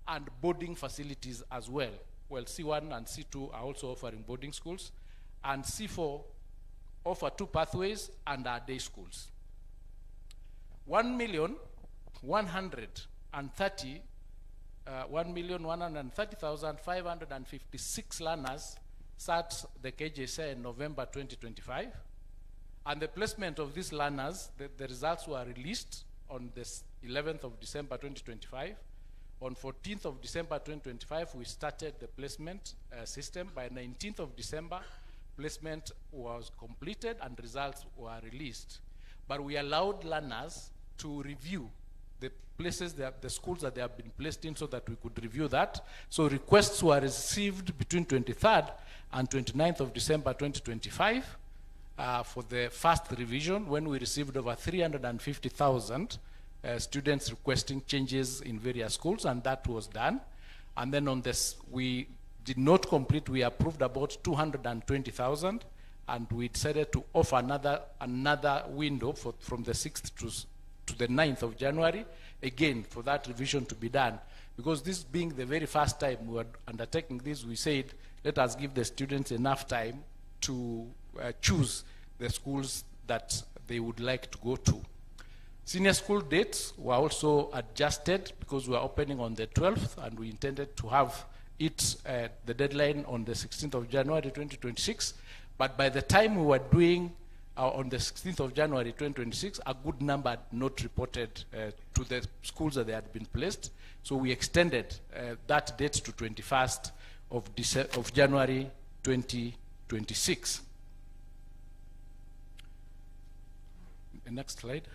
and boarding facilities as well. Well, C1 and C2 are also offering boarding schools, and C4 offer 2 pathways and are day schools. 1,130,556 learners sat the KJSA in November 2025, and the placement of these learners, the results were released on the 11th of December 2025. On 14th of December 2025, we started the placement system. By 19th of December, placement was completed and results were released. But we allowed learners to review the places, the schools that they have been placed in, so that we could review that. So requests were received between 23rd and 29th of December 2025 for the first revision, when we received over 350,000 students requesting changes in various schools, and that was done. And then on this, we did not complete, we approved about 220,000, and we decided to offer another window from the 6th to the 9th of January, again, for that revision to be done. Because this being the very first time we were undertaking this, we said, let us give the students enough time to choose the schools that they would like to go to. Senior school dates were also adjusted because we were opening on the 12th, and we intended to have it, the deadline on the 16th of January 2026. But by the time we were doing on the 16th of January 2026, a good number had not reported to the schools that they had been placed. So we extended that date to 21st of January 2026. The next slide.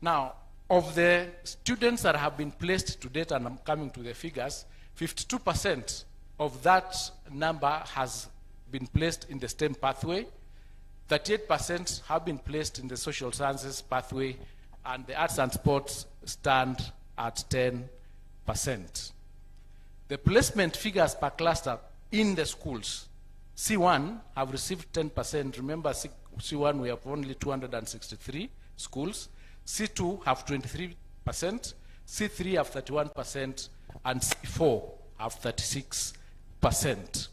Now, of the students that have been placed to date, and I'm coming to the figures, 52% of that number has been placed in the STEM pathway, 38% have been placed in the social sciences pathway, and the arts and sports stand at 10%. The placement figures per cluster in the schools, C1 have received 10%. Remember, C1 we have only 263 schools. C2 have 23%, C3 have 31%, and C4 have 36%.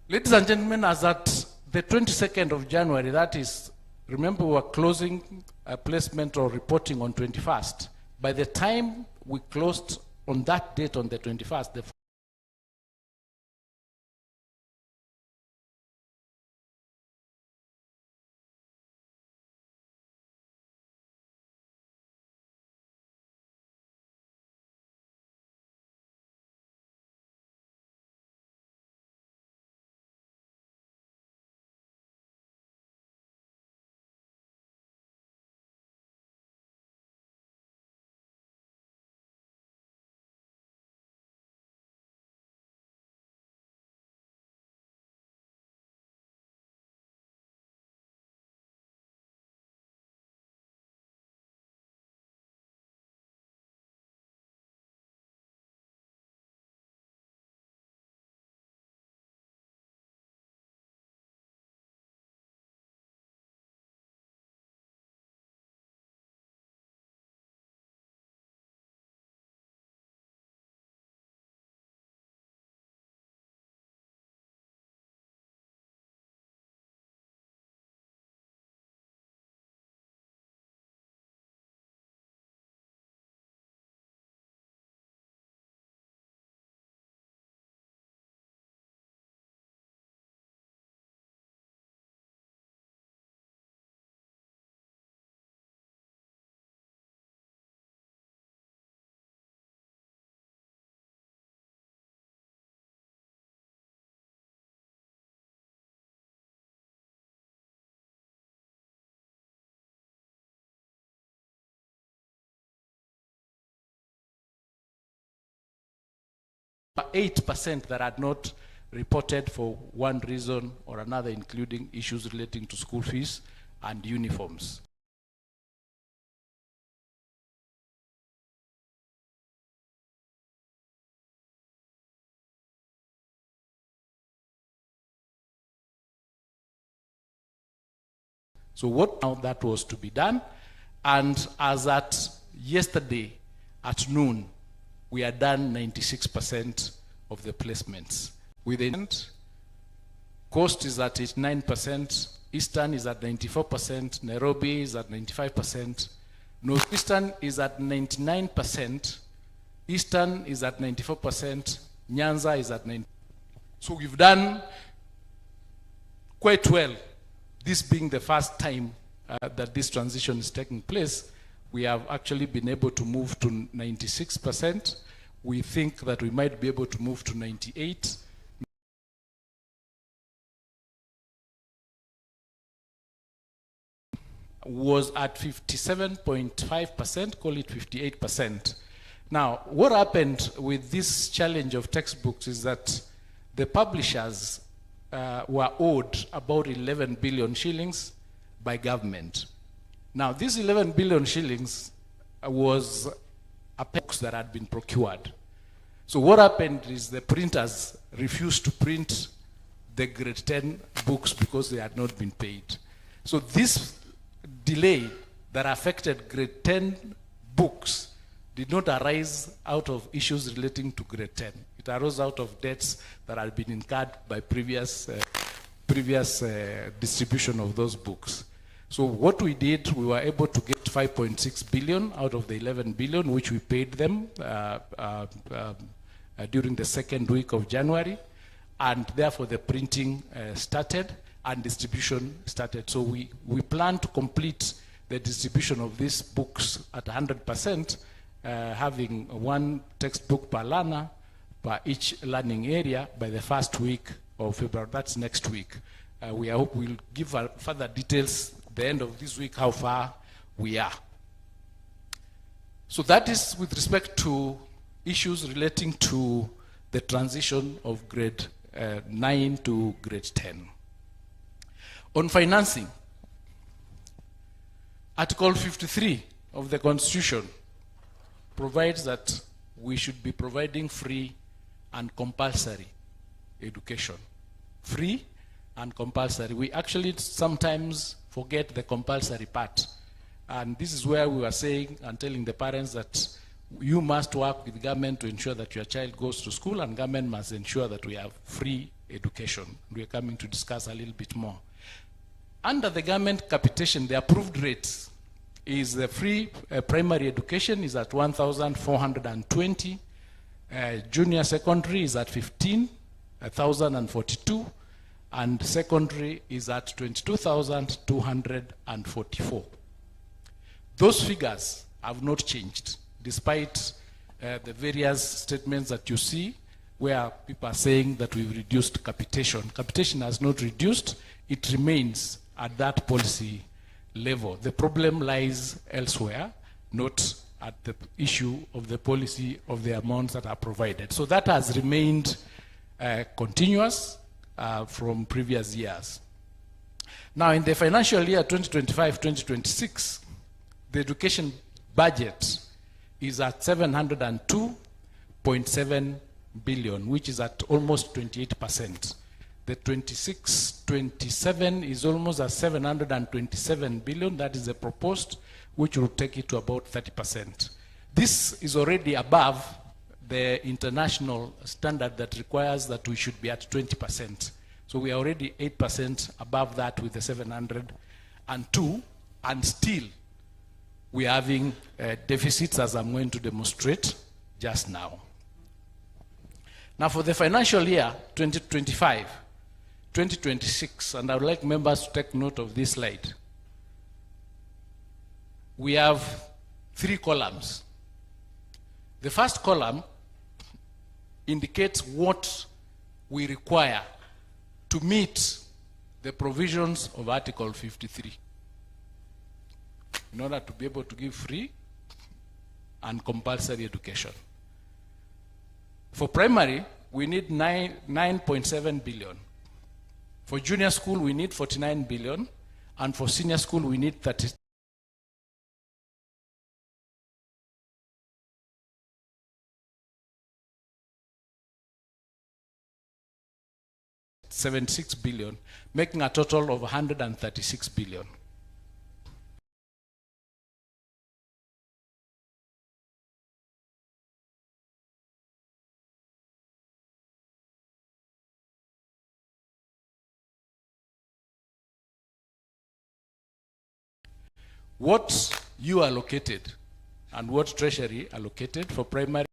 Ladies and gentlemen, as at the 22nd of January, that is, remember we were closing a placement or reporting on 21st. By the time we closed on that date on the 21st, the 8% that had not reported for one reason or another, including issues relating to school fees and uniforms. So what now that was to be done, And as at yesterday at noon, we are done 96% of the placements. Within Coast is at 89%, Eastern is at 94%, Nairobi is at 95%, Northeastern is at 99%, Eastern is at 94%, Nyanza is at 90%. So we've done quite well. This being the first time that this transition is taking place, we have actually been able to move to 96%. We think that we might be able to move to 98%. Was at 57.5%, call it 58%. Now, what happened with this challenge of textbooks is that the publishers were owed about 11 billion shillings by government. Now, this 11 billion shillings was a books that had been procured. So what happened is the printers refused to print the grade 10 books because they had not been paid. So this delay that affected grade 10 books did not arise out of issues relating to grade 10. It arose out of debts that had been incurred by previous distribution of those books. So what we did, we were able to get 5.6 billion out of the 11 billion, which we paid them during the second week of January. And therefore the printing started and distribution started. So we plan to complete the distribution of these books at 100%, having one textbook per learner per each learning area by the first week of February. That's next week. We hope we'll give further details at the end of this week how far we are. So that is with respect to issues relating to the transition of grade 9 to grade 10. On financing, Article 53 of the Constitution provides that we should be providing free and compulsory education. Free and compulsory. We actually sometimes forget the compulsory part. And this is where we were saying and telling the parents that you must work with government to ensure that your child goes to school, and government must ensure that we have free education. We're coming to discuss a little bit more. Under the government capitation, the approved rate is the free primary education is at 1,420. Junior secondary is at 15,042. And secondary is at 22,244. Those figures have not changed, despite the various statements that you see where people are saying that we've reduced capitation. Capitation has not reduced. It remains at that policy level. The problem lies elsewhere, not at the issue of the policy of the amounts that are provided. So that has remained continuous from previous years. Now, in the financial year 2025-2026, the education budget is at 702.7 billion, which is at almost 28%. The 26-27 is almost at 727 billion. That is the proposed, which will take it to about 30%. This is already above the international standard that requires that we should be at 20%. So we are already 8% above that with the 702, and still we are having deficits, as I'm going to demonstrate just now. Now for the financial year 2025-2026, and I would like members to take note of this slide. We have 3 columns. The first column indicates what we require to meet the provisions of Article 53 in order to be able to give free and compulsory education. For primary, we need 9.7 billion. For junior school, we need 49 billion. And for senior school, we need 76 billion, making a total of 136 billion. what you allocated and what Treasury allocated for primary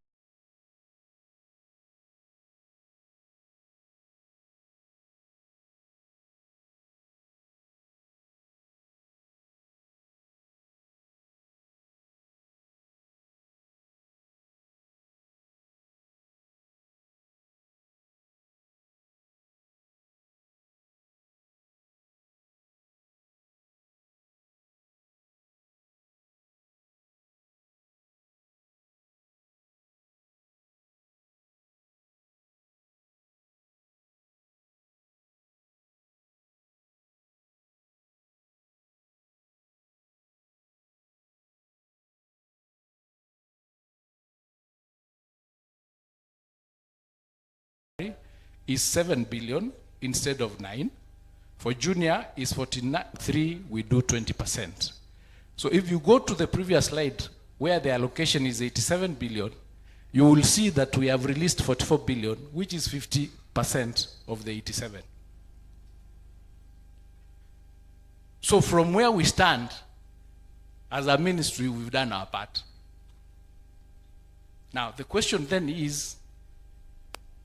is 7 billion instead of 9. For junior is 43, we do 20%. So if you go to the previous slide where the allocation is 87 billion, you will see that we have released 44 billion, which is 50% of the 87. So from where we stand, as a ministry, we've done our part. Now, the question then is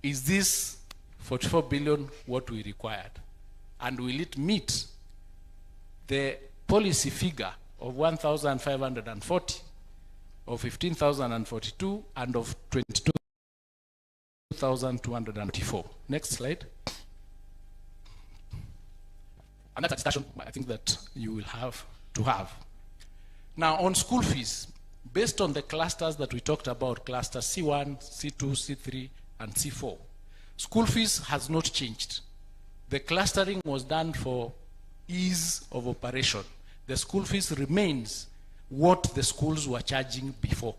this 44 billion what we required? And will it meet the policy figure of 1,540, of 15,042, and of 22,294? Next slide. And that's a discussion I think that you will have to have. Now, on school fees, based on the clusters that we talked about, cluster C1, C2, C3, and C4, school fees has not changed. The clustering was done for ease of operation. The school fees remains what the schools were charging before.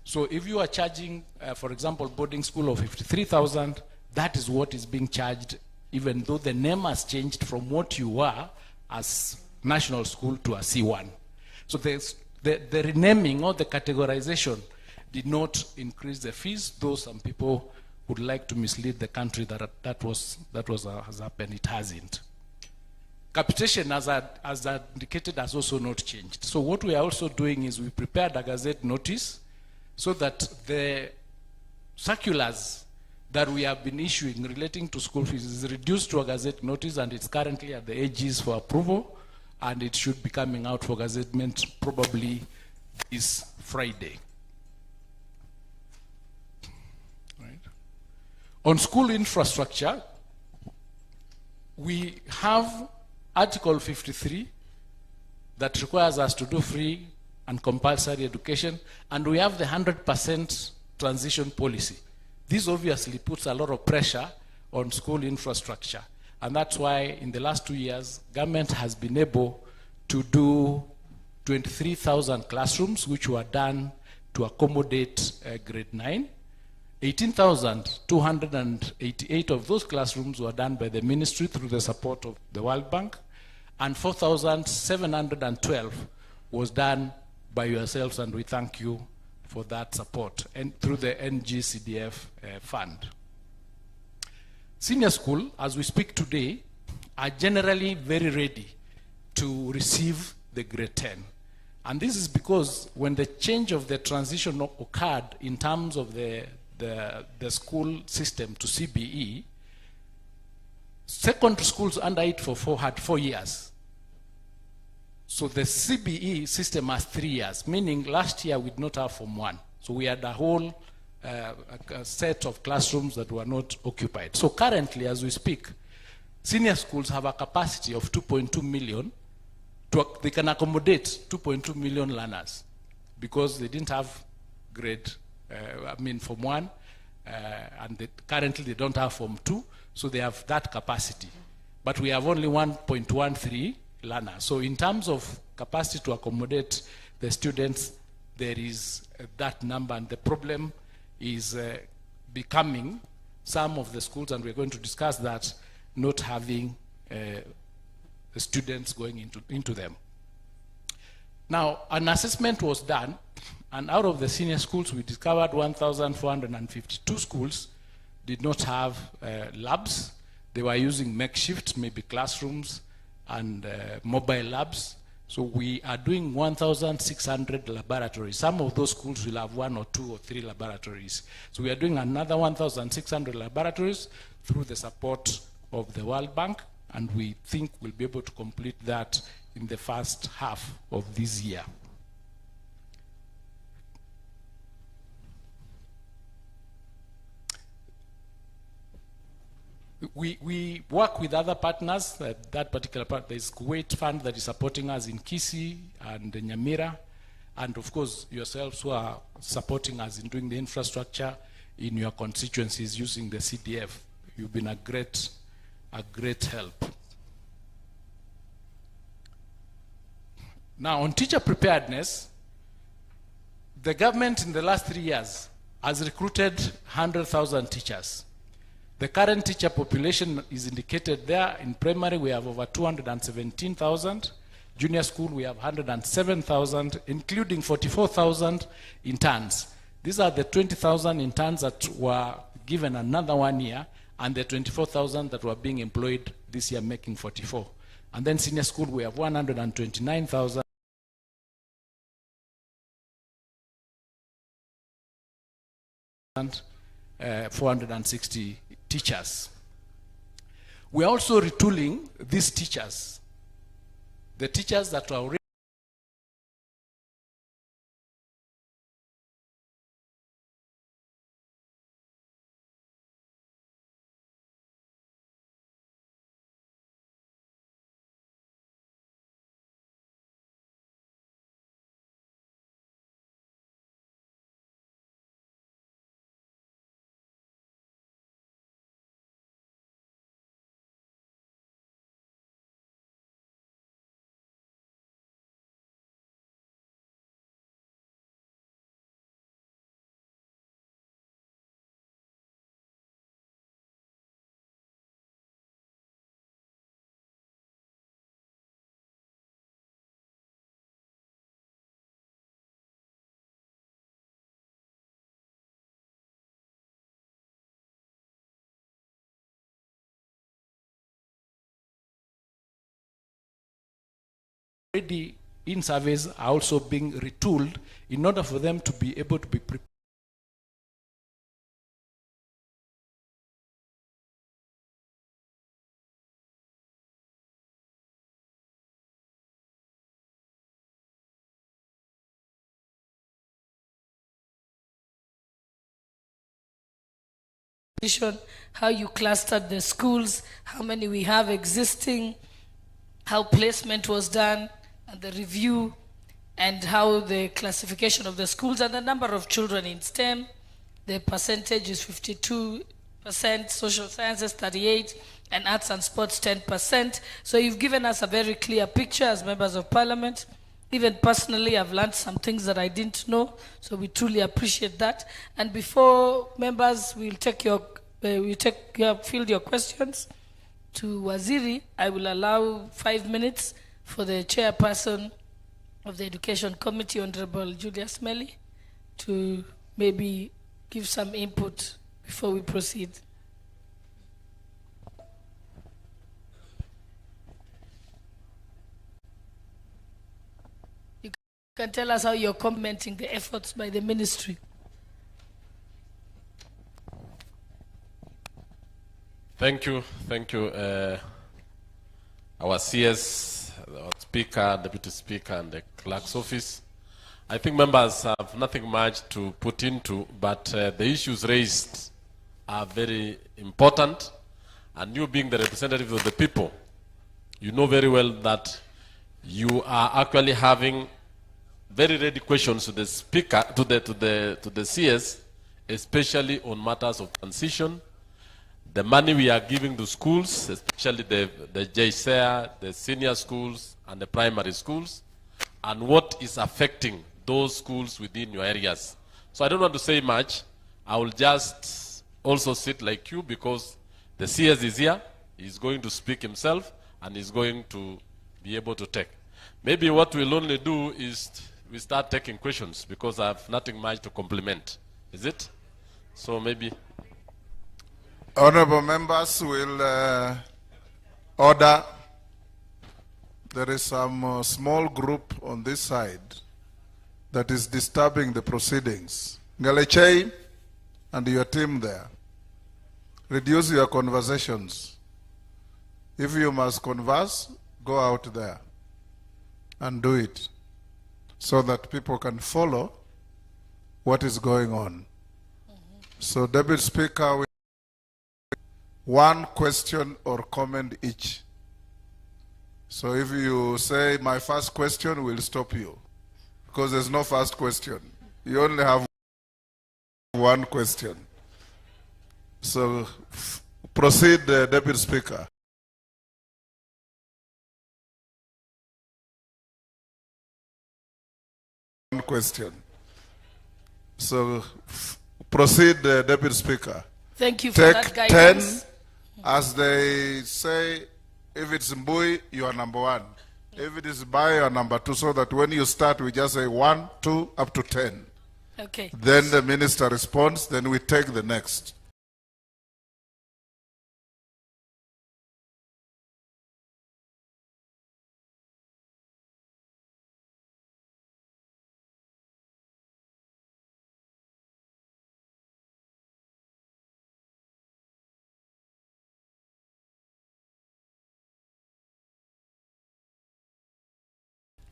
So if you are charging, for example, boarding school of 53,000, that is what is being charged, even though the name has changed from what you were as national school to a C1. So the renaming or the categorization did not increase the fees, though some people would like to mislead the country that has happened. It hasn't. Capitation, as indicated, has also not changed. So what we are also doing is we prepared a gazette notice so that the circulars that we have been issuing relating to school fees is reduced to a gazette notice, and it's currently at the AGs for approval, and it should be coming out for gazettement probably this Friday. On school infrastructure, we have Article 53 that requires us to do free and compulsory education, and we have the 100% transition policy. This obviously puts a lot of pressure on school infrastructure, and that's why in the last 2 years, government has been able to do 23,000 classrooms, which were done to accommodate grade 9. 18,288 of those classrooms were done by the ministry through the support of the World Bank, and 4,712 was done by yourselves, and we thank you for that support, and through the NGCDF fund. Senior school, as we speak today, are generally very ready to receive the grade 10. And this is because when the change of the transition occurred in terms of the school system to CBE, secondary schools under it had 4 years. So the CBE system has 3 years, meaning last year we did not have Form 1. So we had a whole a set of classrooms that were not occupied. So currently, as we speak, senior schools have a capacity of 2.2 million. They can accommodate 2.2 million learners because they didn't have grade Form 1, and currently they don't have Form 2, so they have that capacity. But we have only 1.13 learners. So in terms of capacity to accommodate the students, there is that number, and the problem is becoming some of the schools, and we're going to discuss that, not having the students going into them. Now, an assessment was done, and out of the senior schools, we discovered 1,452 schools did not have labs. They were using makeshift, maybe classrooms and mobile labs. So we are doing 1,600 laboratories. Some of those schools will have 1 or 2 or 3 laboratories. So we are doing another 1,600 laboratories through the support of the World Bank, and we think we'll be able to complete that in the first half of this year. We work with other partners. That particular part, there's Kuwait Fund that is supporting us in Kisii and Nyamira, and of course yourselves who are supporting us in doing the infrastructure in your constituencies using the CDF. You've been a great help. Now on teacher preparedness, the government in the last 3 years has recruited 100,000 teachers. The current teacher population is indicated there. In primary, we have over 217,000. Junior school, we have 107,000, including 44,000 interns. These are the 20,000 interns that were given another 1 year, and the 24,000 that were being employed this year, making 44. And then senior school, we have 129,000. 460 teachers. We are also retooling these teachers, the teachers that are already in surveys are also being retooled in order for them to be able to be prepared. How you clustered the schools, how many we have existing, how placement was done, and the review, and how the classification of the schools and the number of children in STEM. The percentage is 52%, social sciences 38%, and arts and sports 10%. So you've given us a very clear picture as members of parliament. Even personally, I've learned some things that I didn't know, so we truly appreciate that. And before members, we'll field your questions to Waziri. I will allow 5 minutes for the chairperson of the Education Committee, Honorable Julius Melly, to maybe give some input before we proceed. You can tell us how you're commenting the efforts by the ministry. Thank you. Our CS, our Speaker, Deputy Speaker, and the Clerk's Office. I think members have nothing much to put into, but the issues raised are very important. And you being the representative of the people, you know very well that you are actually having very ready questions to the Speaker, to the CS, especially on matters of transition. The money we are giving to schools, especially the JSEA, the senior schools, and the primary schools, and what is affecting those schools within your areas. So I don't want to say much. I will just also sit like you, because the CS is here. He's going to speak himself, and he's going to be able to take. Maybe what we'll only do is we start taking questions, because I have nothing much to compliment. Is it? So maybe... Honorable members will order there is some small group on this side that is disturbing the proceedings. Ngalechei and your team there, reduce your conversations. If you must converse, go out there and do it so that people can follow what is going on. So, Deputy Speaker, one question or comment each. So if you say my first question, we'll stop you because there's no first question. You only have one question. So proceed, Deputy Speaker. One question. So proceed, Deputy Speaker. Thank you for Take that guidance. 10, as they say. If it's Mbui, you are number 1. If it is Bai, you are number 2, so that when you start, we just say 1, 2, up to 10. Okay. Then the minister responds, then we take the next.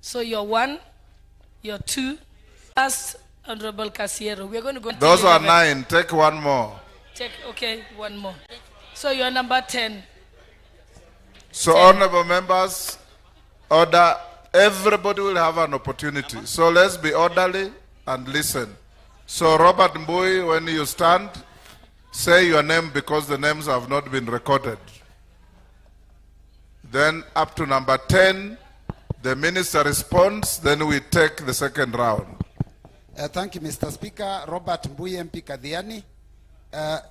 So you're 1, you're 2. Last, Honorable Casiero. We're going to go to Those are 11. 9. Take one more. Okay, one more. So you're number 10. So 10. honorable members, order. Everybody will have an opportunity. So let's be orderly and listen. So Robert Mbui, when you stand, say your name because the names have not been recorded. Then up to number 10, the minister responds, then we take the second round. Thank you, Mr. Speaker. Robert Mbui, MP Kadhiani.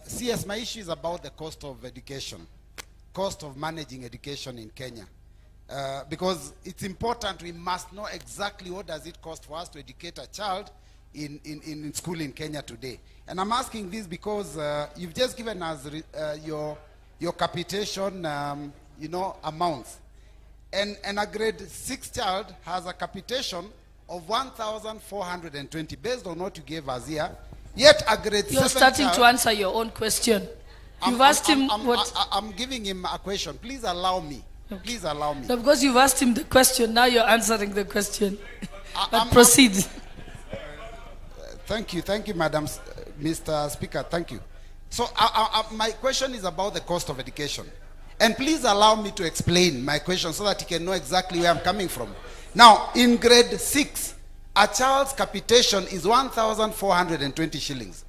CS, my issue is about the cost of education, cost of managing education in Kenya. Because it's important, we must know exactly what does it cost for us to educate a child in school in Kenya today. And I'm asking this because you've just given us your capitation, amounts. And a grade 6 child has a capitation of 1,420 based on what you gave us here. Yet a grade 7 You're starting child, to answer your own question. You've asked him what... I'm giving him a question. Please allow me. Okay. Please allow me. No, because you've asked him the question, now you're answering the question. But proceed. Thank you, Madam, Mr. Speaker. Thank you. So my question is about the cost of education. And please allow me to explain my question so that you can know exactly where I'm coming from. Now, in grade 6, a child's capitation is 1,420 shillings.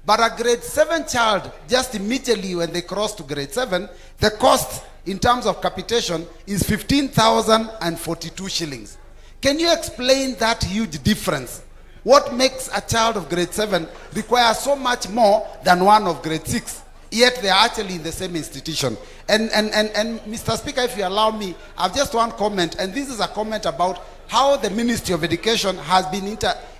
But a grade 7 child, just immediately when they cross to grade 7, the cost in terms of capitation is 15,042 shillings. Can you explain that huge difference? What makes a child of grade 7 require so much more than one of grade 6? Yet they are actually in the same institution. And Mr. Speaker, if you allow me, I have just one comment, and this is a comment about how the Ministry of Education has been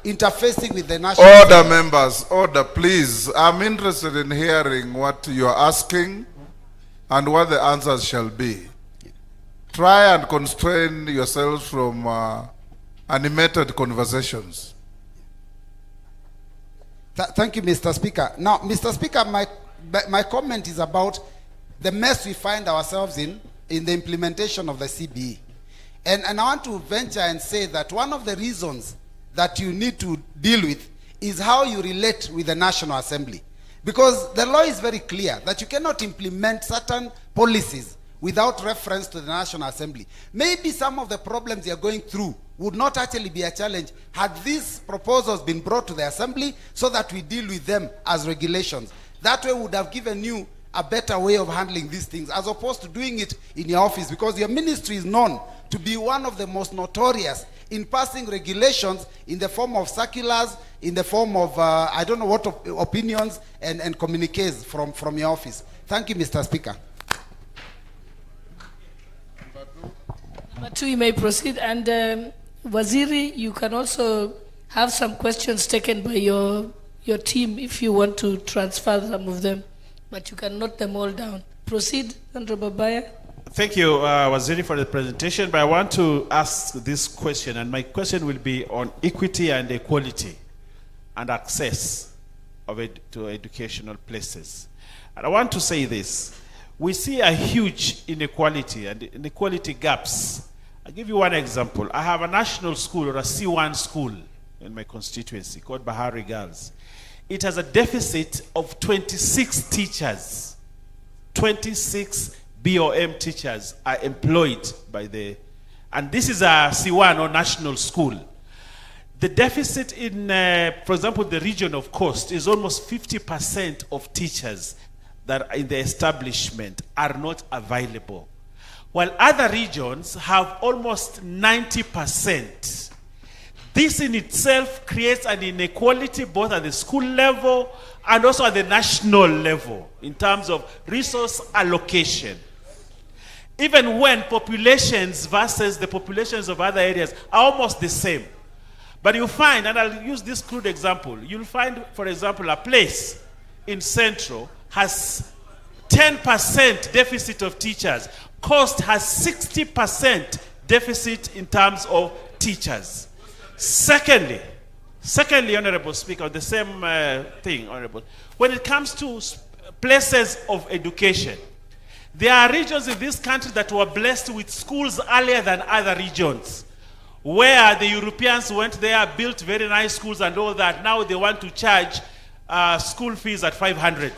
interfacing with the national... Order, members, order, please. I'm interested in hearing what you are asking and what the answers shall be. Try and constrain yourselves from animated conversations. Thank you, Mr. Speaker. Now, Mr. Speaker, my comment is about the mess we find ourselves in the implementation of the CBE. And I want to venture and say that one of the reasons that you need to deal with is how you relate with the National Assembly. Because the law is very clear that you cannot implement certain policies without reference to the National Assembly. Maybe some of the problems you're going through would not actually be a challenge had these proposals been brought to the Assembly so that we deal with them as regulations. That way would have given you a better way of handling these things as opposed to doing it in your office, because your ministry is known to be one of the most notorious in passing regulations in the form of circulars, in the form of, I don't know what opinions and communiques from your office. Thank you, Mr. Speaker. Number 2, you may proceed. And Waziri, you can also have some questions taken by your team if you want to transfer some of them, but you can note them all down. Proceed, Honorable Baya. Thank you, Waziri, for the presentation, but I want to ask this question, and my question will be on equity and equality and access to educational places. And I want to say this. We see a huge inequality and inequality gaps. I'll give you one example. I have a national school, or a C1 school in my constituency called Bahari Girls. It has a deficit of 26 teachers. 26 BOM teachers are employed by and this is a C1 or national school. The deficit in, for example, the region of Coast is almost 50% of teachers that are in the establishment are not available, while other regions have almost 90%. This in itself creates an inequality both at the school level and also at the national level in terms of resource allocation. Even when populations versus the populations of other areas are almost the same. But you find, and I'll use this crude example, you'll find, for example, a place in Central has 10% deficit of teachers. Coast has 60% deficit in terms of teachers. Secondly, Honorable Speaker, the same thing, Honorable, when it comes to places of education, there are regions in this country that were blessed with schools earlier than other regions, where the Europeans went there, built very nice schools and all that. Now they want to charge school fees at 500.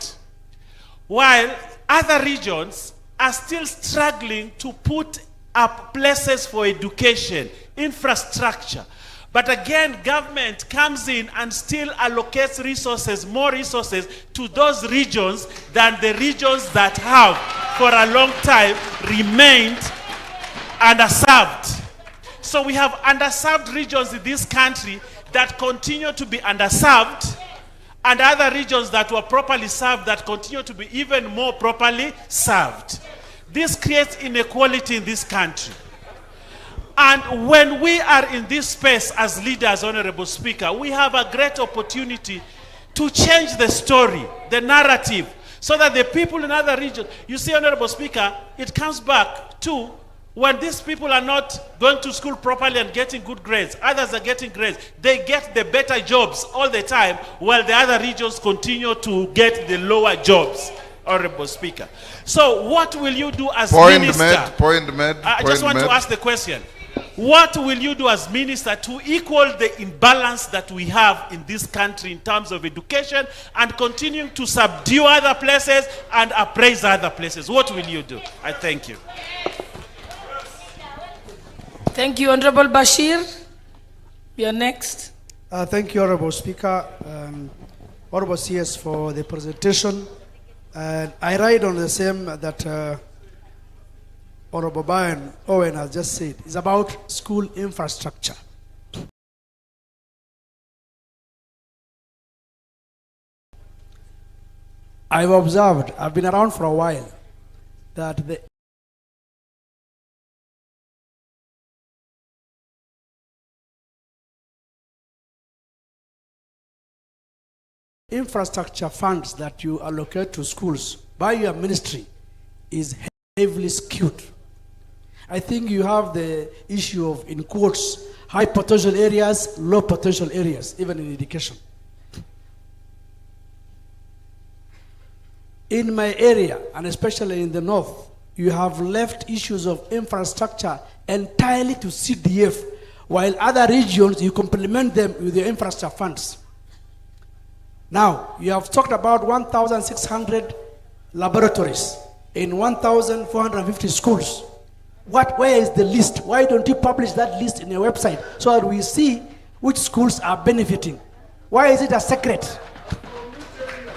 While other regions are still struggling to put up places for education, infrastructure. But again, government comes in and still allocates resources, more resources to those regions than the regions that have, for a long time, remained underserved. So we have underserved regions in this country that continue to be underserved, and other regions that were properly served that continue to be even more properly served. This creates inequality in this country. And when we are in this space as leaders, Honorable Speaker, we have a great opportunity to change the story, the narrative, so that the people in other regions, you see, Honorable Speaker, it comes back to when these people are not going to school properly and getting good grades, others are getting grades, they get the better jobs all the time, while the other regions continue to get the lower jobs, Honorable Speaker. So what will you do as minister? Point made. I just want to ask the question. What will you do as minister to equal the imbalance that we have in this country in terms of education and continuing to subdue other places and appraise other places? What will you do? I thank you. Thank you, Honorable Bashir. You're next. Thank you, Honorable Speaker. Honorable CS for the presentation. And I ride on the same that Honorable Brian Owen has just said. It's about school infrastructure. I've observed, I've been around for a while, that the infrastructure funds that you allocate to schools by your ministry is heavily skewed. I think you have the issue of, in quotes, high potential areas, low potential areas, even in education. In my area, and especially in the north, you have left issues of infrastructure entirely to CDF, while other regions, you complement them with your infrastructure funds. Now, you have talked about 1,600 laboratories in 1,450 schools. Where is the list? Why don't you publish that list in your website so that we see which schools are benefiting? Why is it a secret?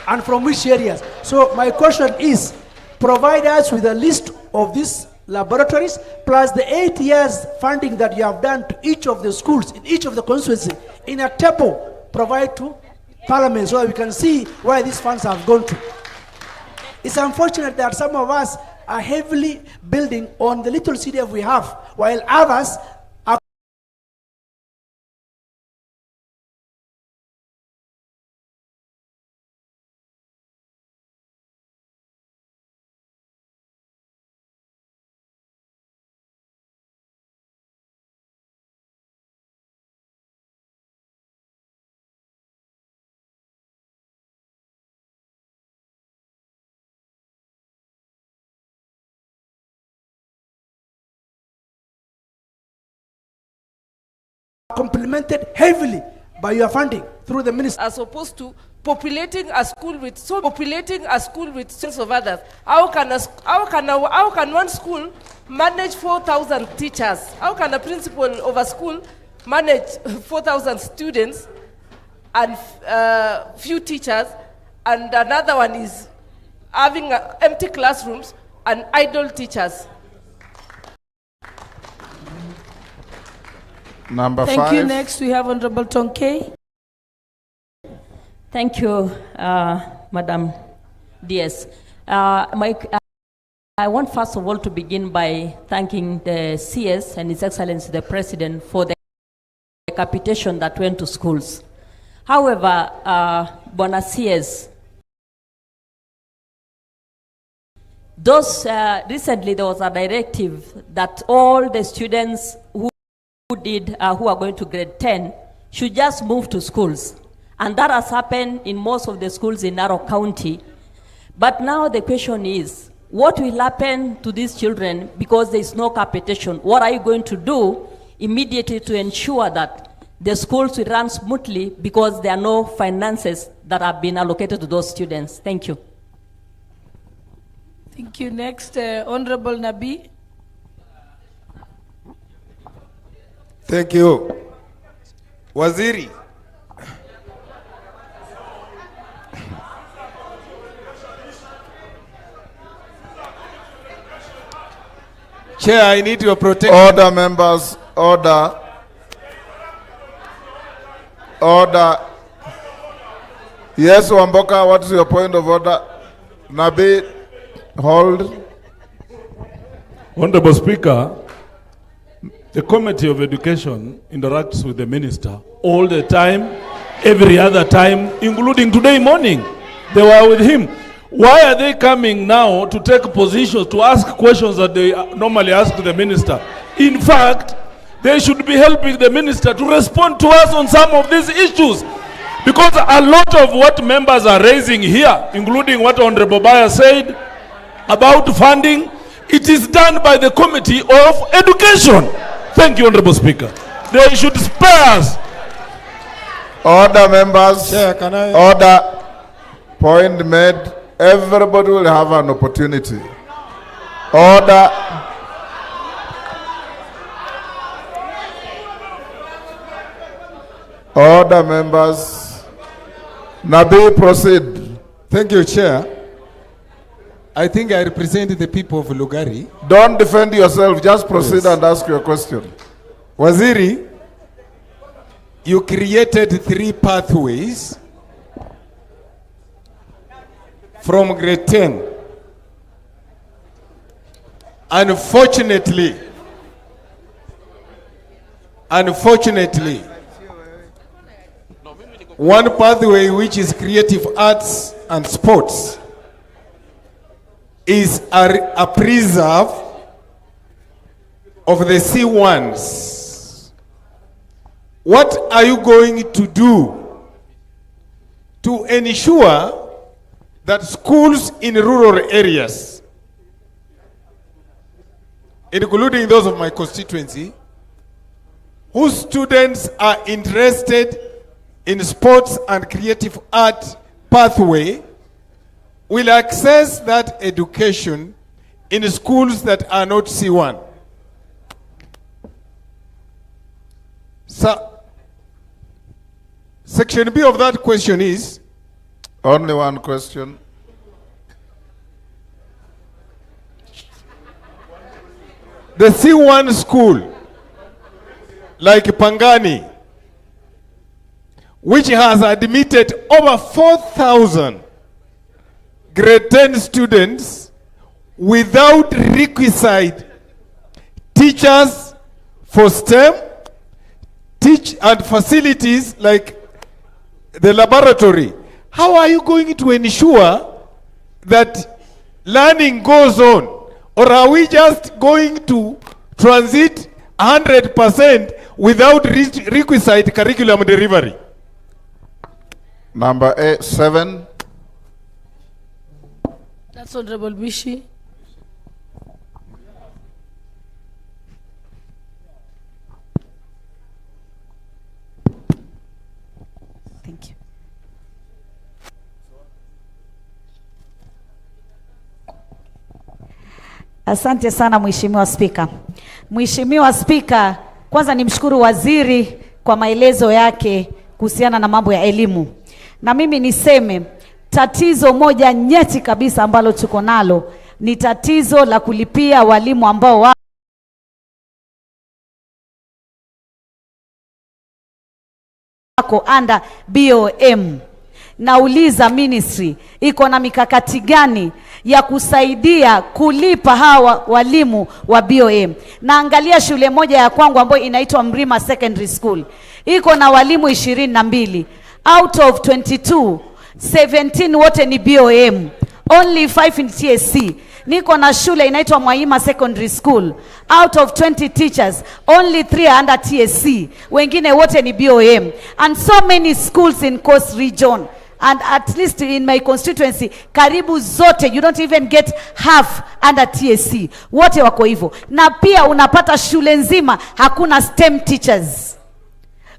And from which areas? So my question is, provide us with a list of these laboratories plus the 8 years funding that you have done to each of the schools in each of the constituencies in a table, provide to Parliament so that we can see where these funds have gone to. It's unfortunate that some of us are heavily building on the little CDF we have, while others complemented heavily by your funding through the minister. As opposed to populating a school with sons of others. How can one school manage 4,000 teachers? How can a principal of a school manage 4,000 students and few teachers, and another one is having empty classrooms and idle teachers? Number Thank 5. you. Next, we have Honorable Tonke. Thank you, Madam DS. I want first of all to begin by thanking the CS and His Excellency the President for the capitation that went to schools. However, Bona CS, recently there was a directive that all the students who are going to grade 10 should just move to schools. And that has happened in most of the schools in Narok County. But now the question is, what will happen to these children because there is no capitation? What are you going to do immediately to ensure that the schools will run smoothly because there are no finances that have been allocated to those students? Thank you. Thank you. Next, Honorable Nabi. Thank you. Waziri. Chair, I need your protection. Order, members. Order. Order. Yes, Wamboka, what is your point of order? Nabi, hold. Honorable Speaker, the Committee of Education interacts with the minister all the time, every other time, including today morning. They were with him. Why are they coming now to take positions, to ask questions that they normally ask the minister? In fact, they should be helping the minister to respond to us on some of these issues. Because a lot of what members are raising here, including what Honorable Baya said about funding, it is done by the Committee of Education. Thank you, Honorable Speaker. They should spare us. Order, members. Chair, can I? Order. Point made. Everybody will have an opportunity. Order. Order, members. Nabi, proceed. Thank you, Chair. I think I represent the people of Lugari. Don't defend yourself. Just proceed Yes. and ask your question. Waziri, you created 3 pathways from grade 10. Unfortunately, one pathway, which is creative arts and sports, is a preserve of the C1s. What are you going to do to ensure that schools in rural areas, including those of my constituency, whose students are interested in sports and creative art pathway, will access that education in schools that are not C1? So, section B of that question is, Only one question. the C1 school, like Pangani, which has admitted over 4,000 grade 10 students without requisite teachers for STEM, and facilities like the laboratory. How are you going to ensure that learning goes on? Or are we just going to transit 100% without requisite curriculum delivery? Number 7. That's Honorable Bishi. Asante sana Mheshimiwa Spika. Mheshimiwa Spika, kwanza nimshukuru waziri kwa maelezo yake kuhusiana na mambo ya elimu. Na mimi niseme tatizo moja nyeti kabisa ambalo tuko nalo ni tatizo la kulipia walimu ambao wako under BOM. Nauliza ministry iko na mikakati gani ya kusaidia kulipa hawa walimu wa BOM? Naangalia shule moja ya kwangu ambayo inaitwa Mrima Secondary School. Iko na walimu 22. Out of 22, 17 wote ni BOM. Only 5 in TSC. Niko na shule inaitwa Mwaima Secondary School. Out of 20 teachers, only 3 are under TSC. Wengine wote ni BOM. And so many schools in Coast Region. And at least in my constituency, karibu zote, you don't even get half under TSC. Wote wako hivyo. Na pia unapata shule nzima hakuna STEM teachers.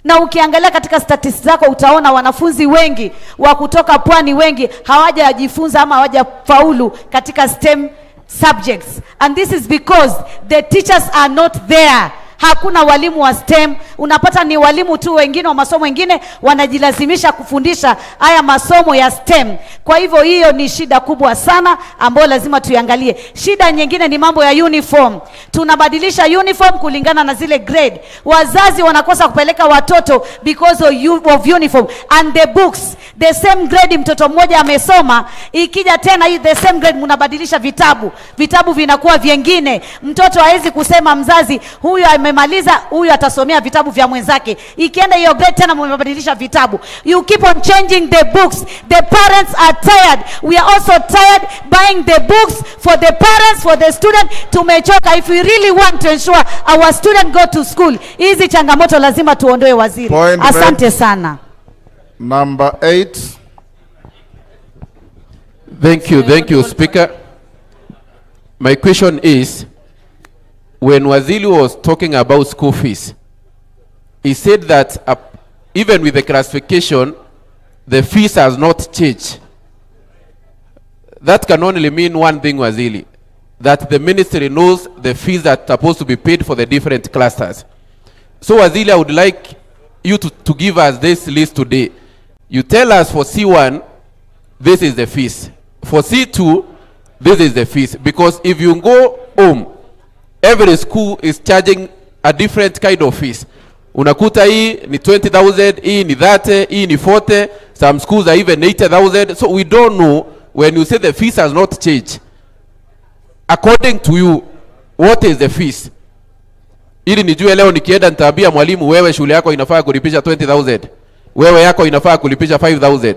Na ukiangalia katika statistics zako utaona wanafunzi wengi wa kutoka pwani wengi hawajajifunza ama hawajafaulu katika STEM subjects. And this is because the teachers are not there. Hakuna walimu wa STEM. Unapata ni walimu tu wengine wa masomo wengine wanajilazimisha kufundisha haya masomo ya STEM. Kwa hivyo hiyo ni shida kubwa sana ambayo lazima tuiangalie. Shida nyingine ni mambo ya uniform. Tunabadilisha uniform kulingana na zile grade. Wazazi wanakosa kupeleka watoto because of uniform and the books. The same grade mtoto mmoja amesoma, ikija tena hii the same grade mnabadilisha vitabu. Vitabu vinakuwa vingine. Mtoto hawezi kusema mzazi huyu amemaliza, huyu atasomea vitabu vya mwenzake. Ikienda hiyo grade tena mmebadilisha vitabu. You keep on changing the books. The parents are tired. We are also tired buying the books for the parents, for the student. Tumechoka. If we really want to ensure our student go to school, hizi changamoto lazima tuondoe waziri. Asante sana. Number 8. Thank you, Speaker. My question is, when Waziri was talking about school fees, he said that even with the classification, the fees has not changed. That can only mean one thing, Waziri, that the ministry knows the fees that are supposed to be paid for the different clusters. So Waziri, I would like you to give us this list today. You tell us for C1, this is the fees. For C2, this is the fees. Because if you go home, every school is charging a different kind of fees. Unakuta hii ni 20,000, hii ni 30, hii ni 40. Some schools are even 80,000. So we don't know, when you say the fees has not changed, according to you, what is the fees? Ili nijue leo nikienda nitaambia mwalimu wewe shule yako inafaa kulipisha 20,000. Wewe yako inafaa kulipisha 5,000.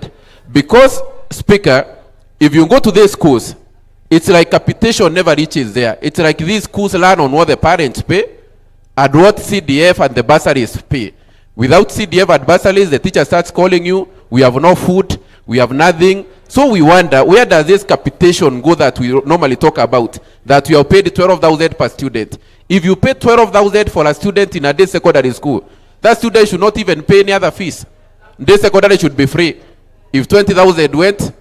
Because, Speaker, if you go to these schools, it's like capitation never reaches there. It's like these schools learn on what the parents pay and what CDF and the bursaries pay. Without CDF and bursaries, the teacher starts calling you, we have no food, we have nothing. So we wonder, where does this capitation go that we normally talk about, that we are paid 12,000 per student? If you pay 12,000 for a student in a day secondary school, that student should not even pay any other fees. Day secondary should be free. If 20,000 went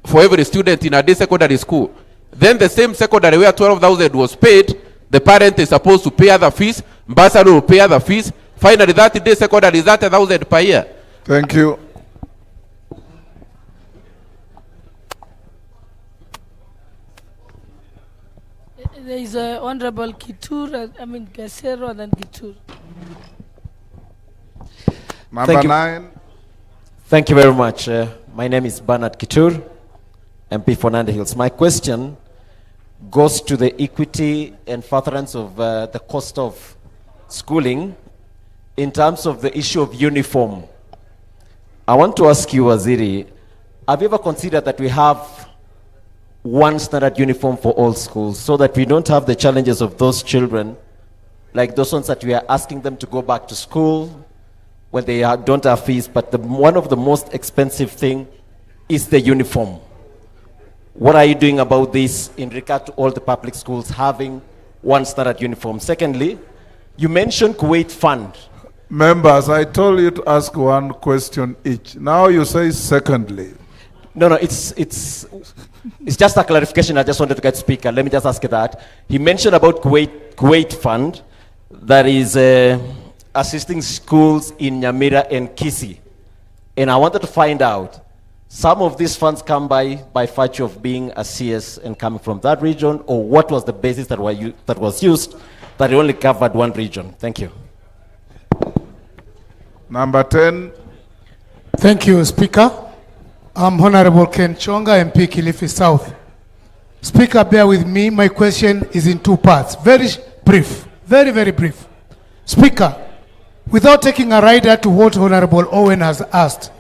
for every student in a day secondary school, then the same secondary where 12,000 was paid, the parent is supposed to pay other fees, bursary will pay other fees. Finally, that day secondary is 30,000 per year. Thank you. There is a Honorable Gasero and then Kitur. Number 9. Thank you very much. My name is Bernard Kitur, MP for Nandi Hills. My question goes to the equity and furtherance of the cost of schooling in terms of the issue of uniform. I want to ask you, Waziri, have you ever considered that we have one standard uniform for all schools so that we don't have the challenges of those children, like those ones that we are asking them to go back to school when they don't have fees, but one of the most expensive thing is the uniform. What are you doing about this in regard to all the public schools having one standard uniform? Secondly, you mentioned Kuwait Fund. Members, I told you to ask one question each. Now you say secondly. No, it's It's just a clarification I just wanted to get, Speaker. Let me just ask you that. He mentioned about Kuwait Fund that is assisting schools in Nyamira and Kisii. And I wanted to find out, some of these funds come by virtue of being a CS and coming from that region, or what was the basis that was used that it only covered one region? Thank you. Number 10. Thank you, Speaker. I'm Honorable Ken Chonga, MP Kilifi South. Speaker, bear with me. My question is in two parts. Very brief. Very, very brief. Speaker, without taking a rider to what Honorable Owen has asked,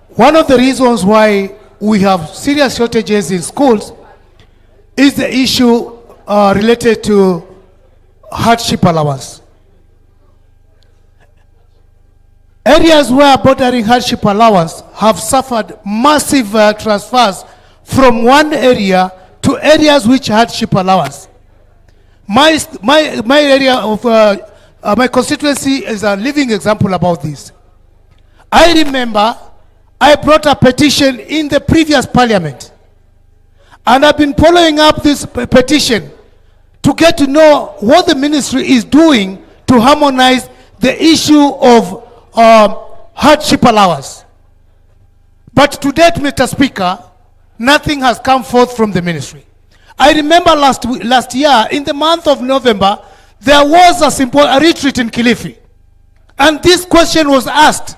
one of the reasons why we have serious shortages in schools is the issue related to hardship allowance. Areas where bordering hardship allowance have suffered massive transfers from one area to areas which hardship allowance. My area of my constituency is a living example about this. I remember I brought a petition in the previous parliament, and I've been following up this petition to get to know what the ministry is doing to harmonize the issue of hardship allowance. But to date, Mr. Speaker, nothing has come forth from the ministry. I remember last year, in the month of November, there was a retreat in Kilifi, and this question was asked.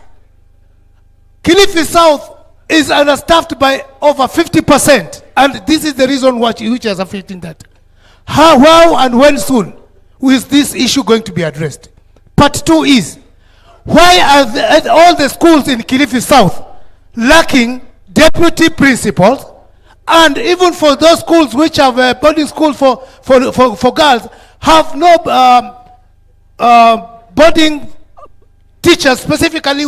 Kilifi South is understaffed by over 50%, and this is the reason which is affecting that. How and when soon is this issue going to be addressed? Part 2 is, why are all the schools in Kilifi South lacking deputy principals, and even for those schools which have boarding schools for girls, have no boarding teachers, specifically,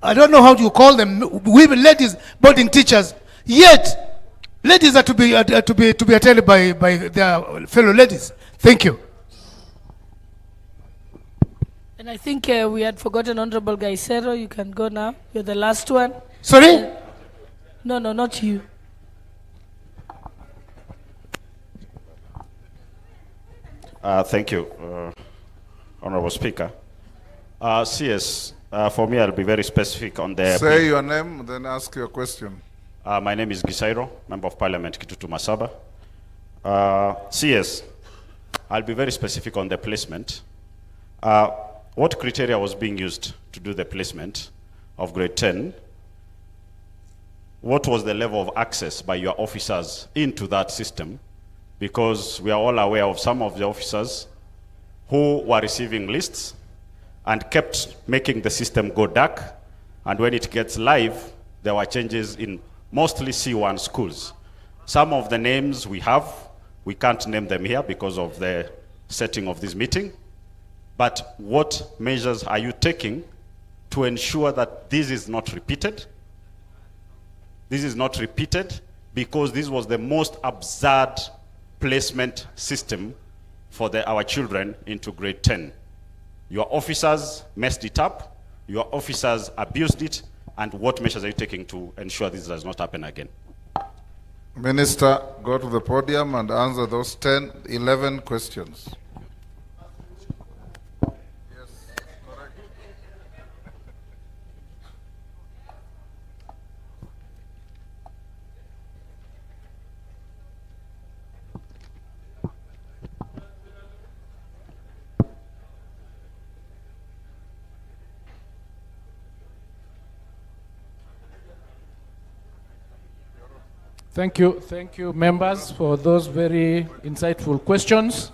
I don't know how you call them, women, ladies, boarding teachers. Yet, ladies are to be attended by their fellow ladies. Thank you. And I think we had forgotten Honorable Gaisero. You can go now. You're the last one. Sorry? No, not you. Thank you, Honorable Speaker. CS, for me, I'll be very specific on the... Say your name, then ask your question. My name is Gisairo, Member of Parliament, Kitutu Masaba. CS, I'll be very specific on the placement. What criteria was being used to do the placement of grade 10? What was the level of access by your officers into that system? Because we are all aware of some of the officers who were receiving lists and kept making the system go dark. And when it gets live, there were changes in mostly C1 schools. Some of the names we have, we can't name them here because of the setting of this meeting. But what measures are you taking to ensure that this is not repeated? This is not repeated because this was the most absurd placement system for our children into grade 10. Your officers messed it up, your officers abused it, and what measures are you taking to ensure this does not happen again? Minister, go to the podium and answer those 11 questions. Thank you, members, for those very insightful questions.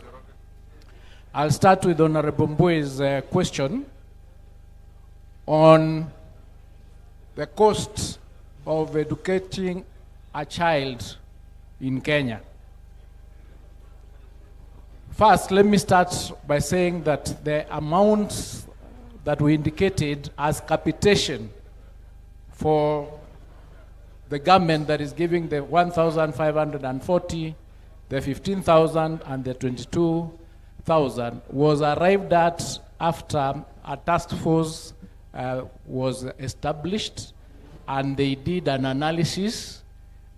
I'll start with Honorable Mbui's question on the cost of educating a child in Kenya. First, let me start by saying that the amount that we indicated as capitation for the government that is giving the 1,540, the 15,000, and the 22,000 was arrived at after a task force was established, and they did an analysis,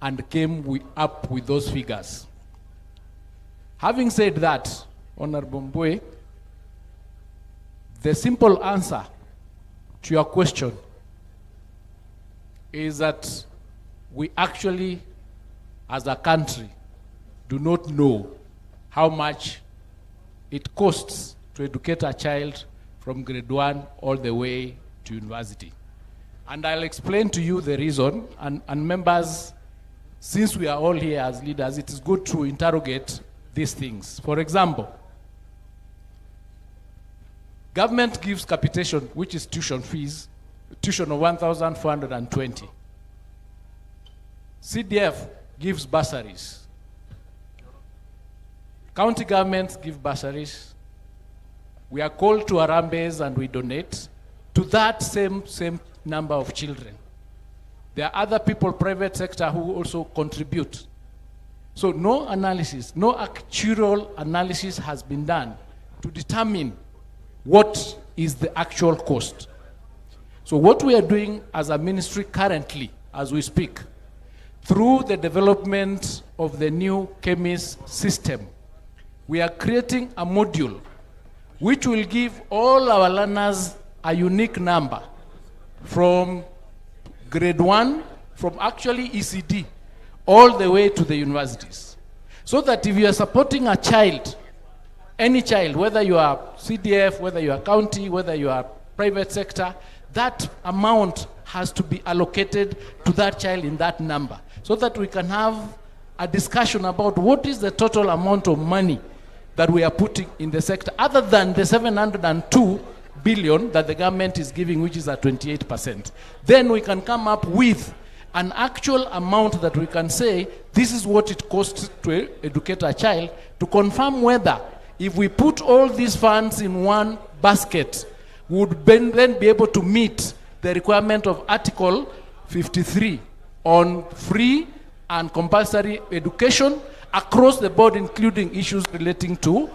and came up with those figures. Having said that, Honorable Mbwe, the simple answer to your question is that we actually, as a country, do not know how much it costs to educate a child from grade 1 all the way to university. And I'll explain to you the reason, and members, since we are all here as leaders, it is good to interrogate these things. For example, government gives capitation, which is tuition fees, tuition of 1,420. CDF gives bursaries. County governments give bursaries. We are called to Harambes and we donate to that same number of children. There are other people, private sector, who also contribute. So no analysis, no actual analysis has been done to determine what is the actual cost. So what we are doing as a ministry currently, as we speak, through the development of the new KEMIS system, we are creating a module which will give all our learners a unique number from grade 1, from actually ECD, all the way to the universities. So that if you are supporting a child, any child, whether you are CDF, whether you are county, whether you are private sector, that amount has to be allocated to that child in that number, so that we can have a discussion about what is the total amount of money that we are putting in the sector, other than the 702 billion that the government is giving, which is at 28%. Then we can come up with an actual amount that we can say, this is what it costs to educate a child, to confirm whether, if we put all these funds in one basket, we would then be able to meet the requirement of Article 53 on free and compulsory education across the board, including issues relating to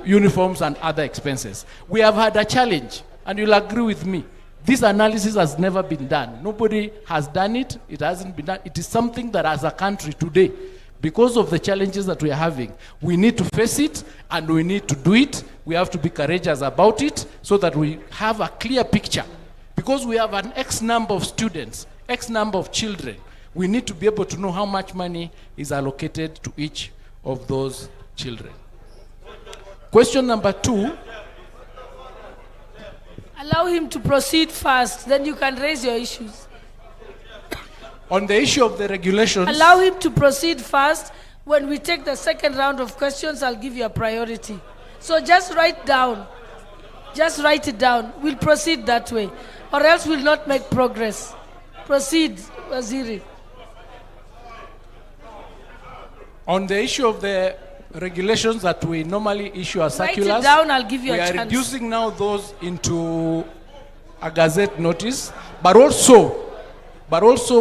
uniforms and other expenses. We have had a challenge, and you'll agree with me. This analysis has never been done. Nobody has done it. It hasn't been done. It is something that as a country today, because of the challenges that we are having, we need to face it and we need to do it. We have to be courageous about it so that we have a clear picture. Because we have an X number of students, X number of children, we need to be able to know how much money is allocated to each of those children. Question number 2. Allow him to proceed first, then you can raise your issues. On the issue of the regulations... Allow him to proceed first. When we take the second round of questions, I'll give you a priority. So just write down. Just write it down. We'll proceed that way, or else we'll not make progress. Proceed, Waziri. On the issue of the regulations that we normally issue as circulars, write it down, I'll give you a chance. We are reducing now those into a gazette notice, but also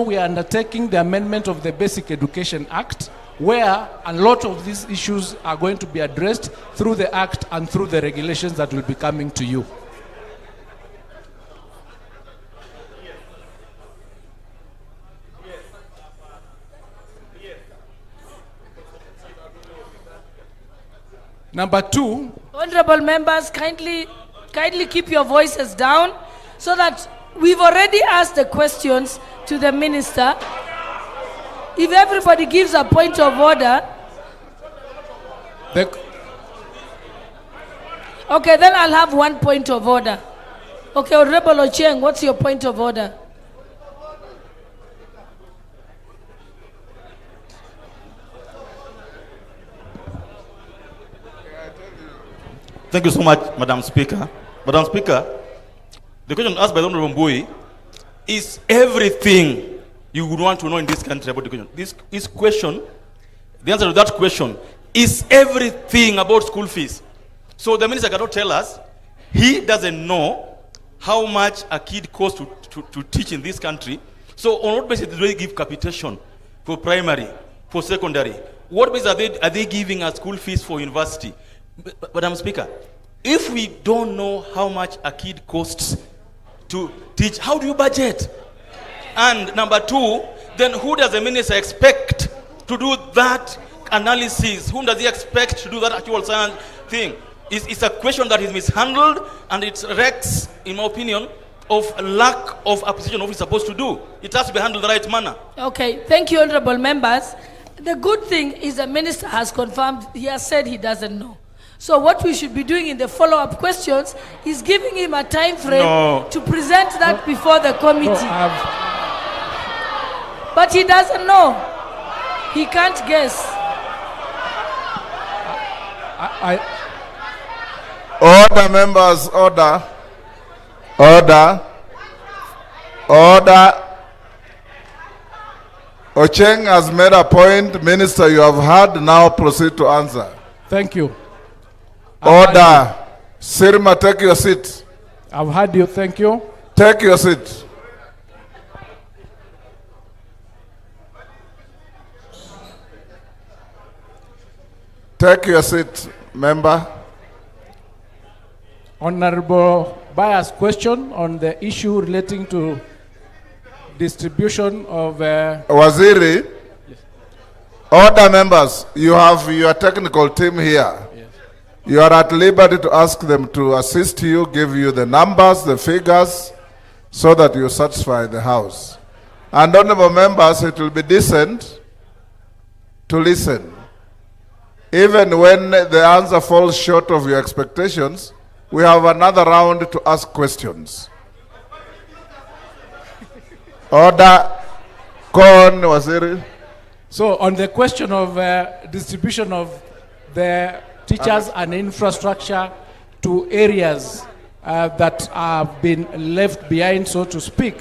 we are undertaking the amendment of the Basic Education Act, where a lot of these issues are going to be addressed through the Act and through the regulations that will be coming to you. Number 2. Honorable members, kindly keep your voices down so that we've already asked the questions to the minister. If everybody gives a point of order. Okay, then I'll have one point of order. Okay, Honorable Ochieng, what's your point of order? Thank you so much, Madam Speaker. Madam Speaker, the question asked by the Honorable Mbui is everything you would want to know in this country about education. This question, the answer to that question is everything about school fees. So the minister cannot tell us he doesn't know how much a kid costs to teach in this country. So on what basis do they give capitation for primary, for secondary? What basis are they giving us school fees for university? Madam Speaker, if we don't know how much a kid costs to teach, how do you budget? And number 2, then who does the minister expect to do that analysis? Whom does he expect to do that actual science thing? It's a question that is mishandled, and it wrecks, in my opinion, of lack of appreciation of what it's supposed to do. It has to be handled the right manner. Okay, thank you, honorable members. The good thing is the minister has confirmed, he has said he doesn't know. So what we should be doing in the follow-up questions is giving him a time frame to present that before the committee. But he doesn't know. He can't guess. Order, members, order. Order. Order. Ocheng has made a point. Minister, you have heard. Now proceed to answer. Thank you. Order. Sirma, take your seat. I've heard you. Thank you. Take your seat. Take your seat, member. Honorable Bayer's question on the issue relating to distribution of... Waziri, yes. Order, members. You have your technical team here. Yes. You are at liberty to ask them to assist you, give you the numbers, the figures, so that you satisfy the House. And honorable members, it will be decent to listen. Even when the answer falls short of your expectations, we have another round to ask questions. Order. Go on, Waziri. So on the question of distribution of the teachers and infrastructure to areas that have been left behind, so to speak,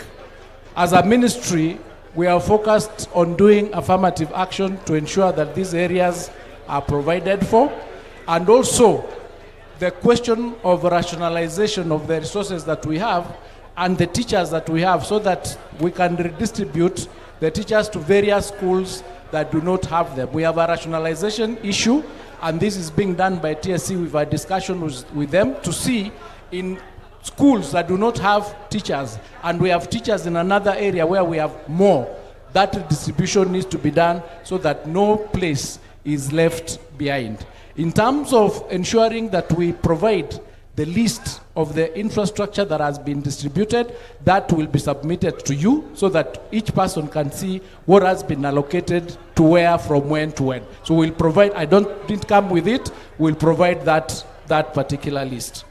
as a ministry, we are focused on doing affirmative action to ensure that these areas are provided for, and also the question of rationalization of the resources that we have and the teachers that we have, so that we can redistribute the teachers to various schools that do not have them. We have a rationalization issue, and this is being done by TSC. We've had discussion with them to see in schools that do not have teachers, and we have teachers in another area where we have more, that distribution needs to be done so that no place is left behind. In terms of ensuring that we provide the list of the infrastructure that has been distributed, that will be submitted to you so that each person can see what has been allocated to where, from when to when. So we'll provide, didn't come with it, we'll provide that particular list.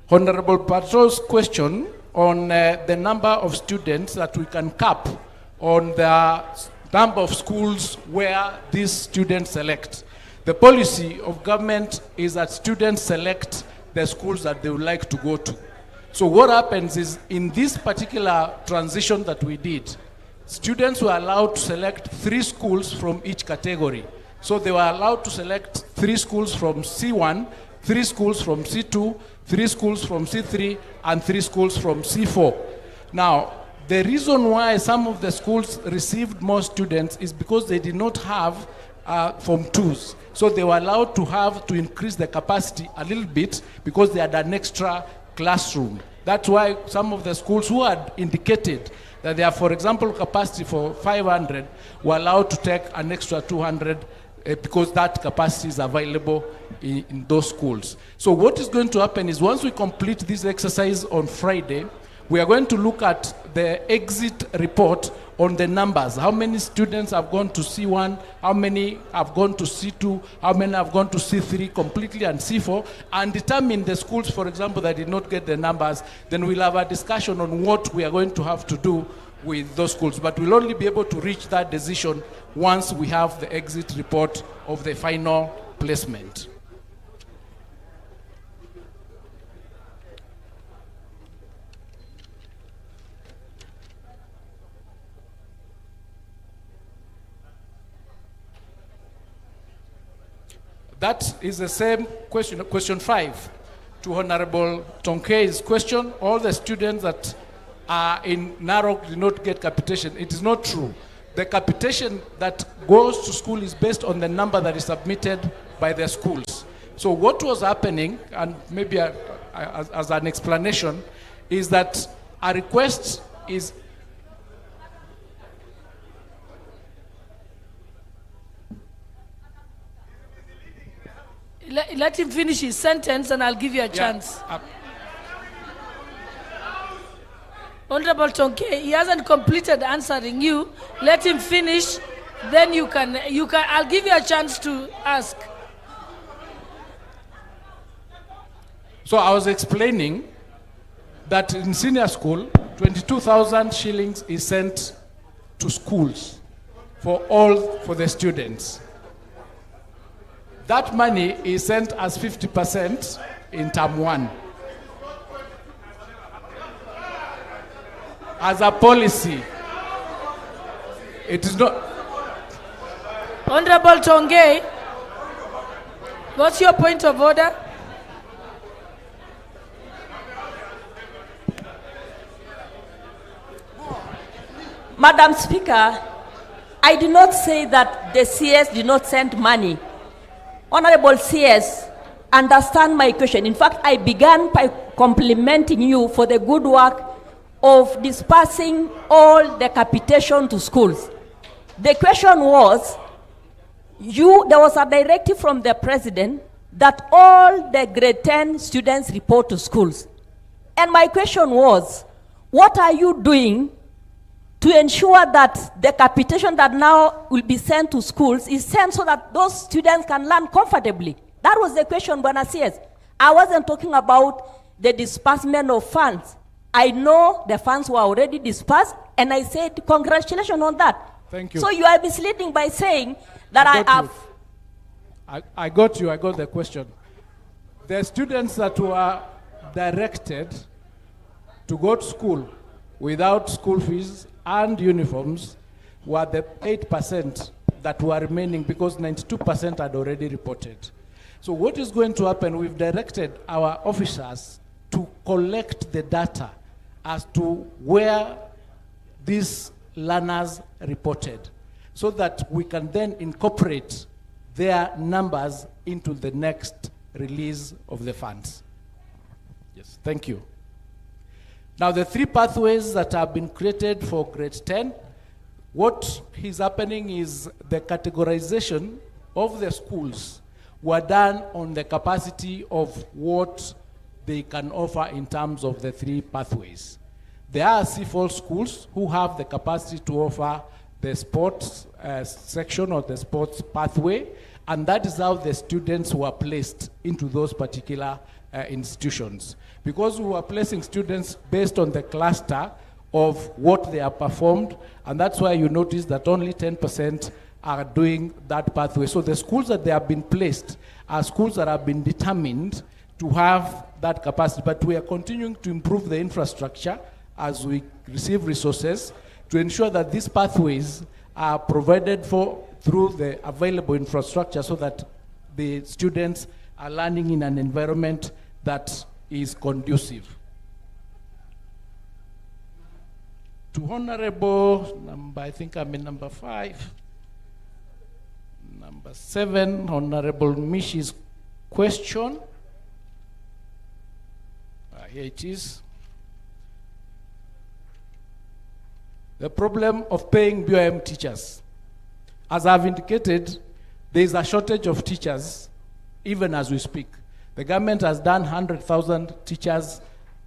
Honorable Patrol's question on the number of students that we can cap on the number of schools where these students select. The policy of government is that students select the schools that they would like to go to. So what happens is, in this particular transition that we did, students were allowed to select 3 schools from each category. So they were allowed to select 3 schools from C1, 3 schools from C2, 3 schools from C3, and 3 schools from C4. Now, the reason why some of the schools received more students is because they did not have Form 2s. So they were allowed to increase the capacity a little bit because they had an extra classroom. That's why some of the schools who had indicated that they have, for example, capacity for 500 were allowed to take an extra 200 because that capacity is available in those schools. So what is going to happen is, once we complete this exercise on Friday, we are going to look at the exit report on the numbers. How many students have gone to C1, how many have gone to C2, how many have gone to C3 completely and C4, and determine the schools, for example, that did not get the numbers. Then we'll have a discussion on what we are going to have to do with those schools. But we'll only be able to reach that decision once we have the exit report of the final placement. That is the same question, question 5, to Honorable Tonkei's question. All the students that are in Narok did not get capitation. It is not true. The capitation that goes to school is based on the number that is submitted by the schools. So what was happening, and maybe as an explanation, is that a request is Let him finish his sentence and I'll give you a chance. Honorable Tonke, he hasn't completed answering you. Let him finish. Then you can, I'll give you a chance to ask. So I was explaining that in senior school, 22,000 shillings is sent to schools for the students. That money is sent as 50% in term 1. As a policy, it is not. Honorable Tonge, what's your point of order? Madam Speaker, I did not say that the CS did not send money. Honorable CS, understand my question. In fact, I began by complimenting you for the good work of dispersing all the capitation to schools. The question was, there was a directive from the president that all the grade 10 students report to schools. And my question was, what are you doing to ensure that the capitation that now will be sent to schools is sent so that those students can learn comfortably? That was the question, Bwana CS. I wasn't talking about the disbursement of funds. I know the funds were already dispersed, and I said, congratulations on that. Thank you. So you are misleading by saying that I have... I got you, I got the question. The students that were directed to go to school without school fees and uniforms were the 8% that were remaining because 92% had already reported. So what is going to happen, we've directed our officers to collect the data as to where these learners reported, so that we can then incorporate their numbers into the next release of the funds. Yes, thank you. Now the 3 pathways that have been created for grade 10, what is happening is the categorization of the schools were done on the capacity of what they can offer in terms of the 3 pathways. There are C4 schools who have the capacity to offer the sports section or the sports pathway, and that is how the students were placed into those particular institutions. Because we were placing students based on the cluster of what they have performed, and that's why you notice that only 10% are doing that pathway. So the schools that they have been placed are schools that have been determined to have that capacity, but we are continuing to improve the infrastructure as we receive resources to ensure that these pathways are provided for through the available infrastructure so that the students are learning in an environment that is conducive. To Honorable number, I think I'm in number 5. Number 7, Honorable Mishi's question. Here it is. The problem of paying BOM teachers. As I've indicated, there is a shortage of teachers even as we speak. The government has done 100,000 teachers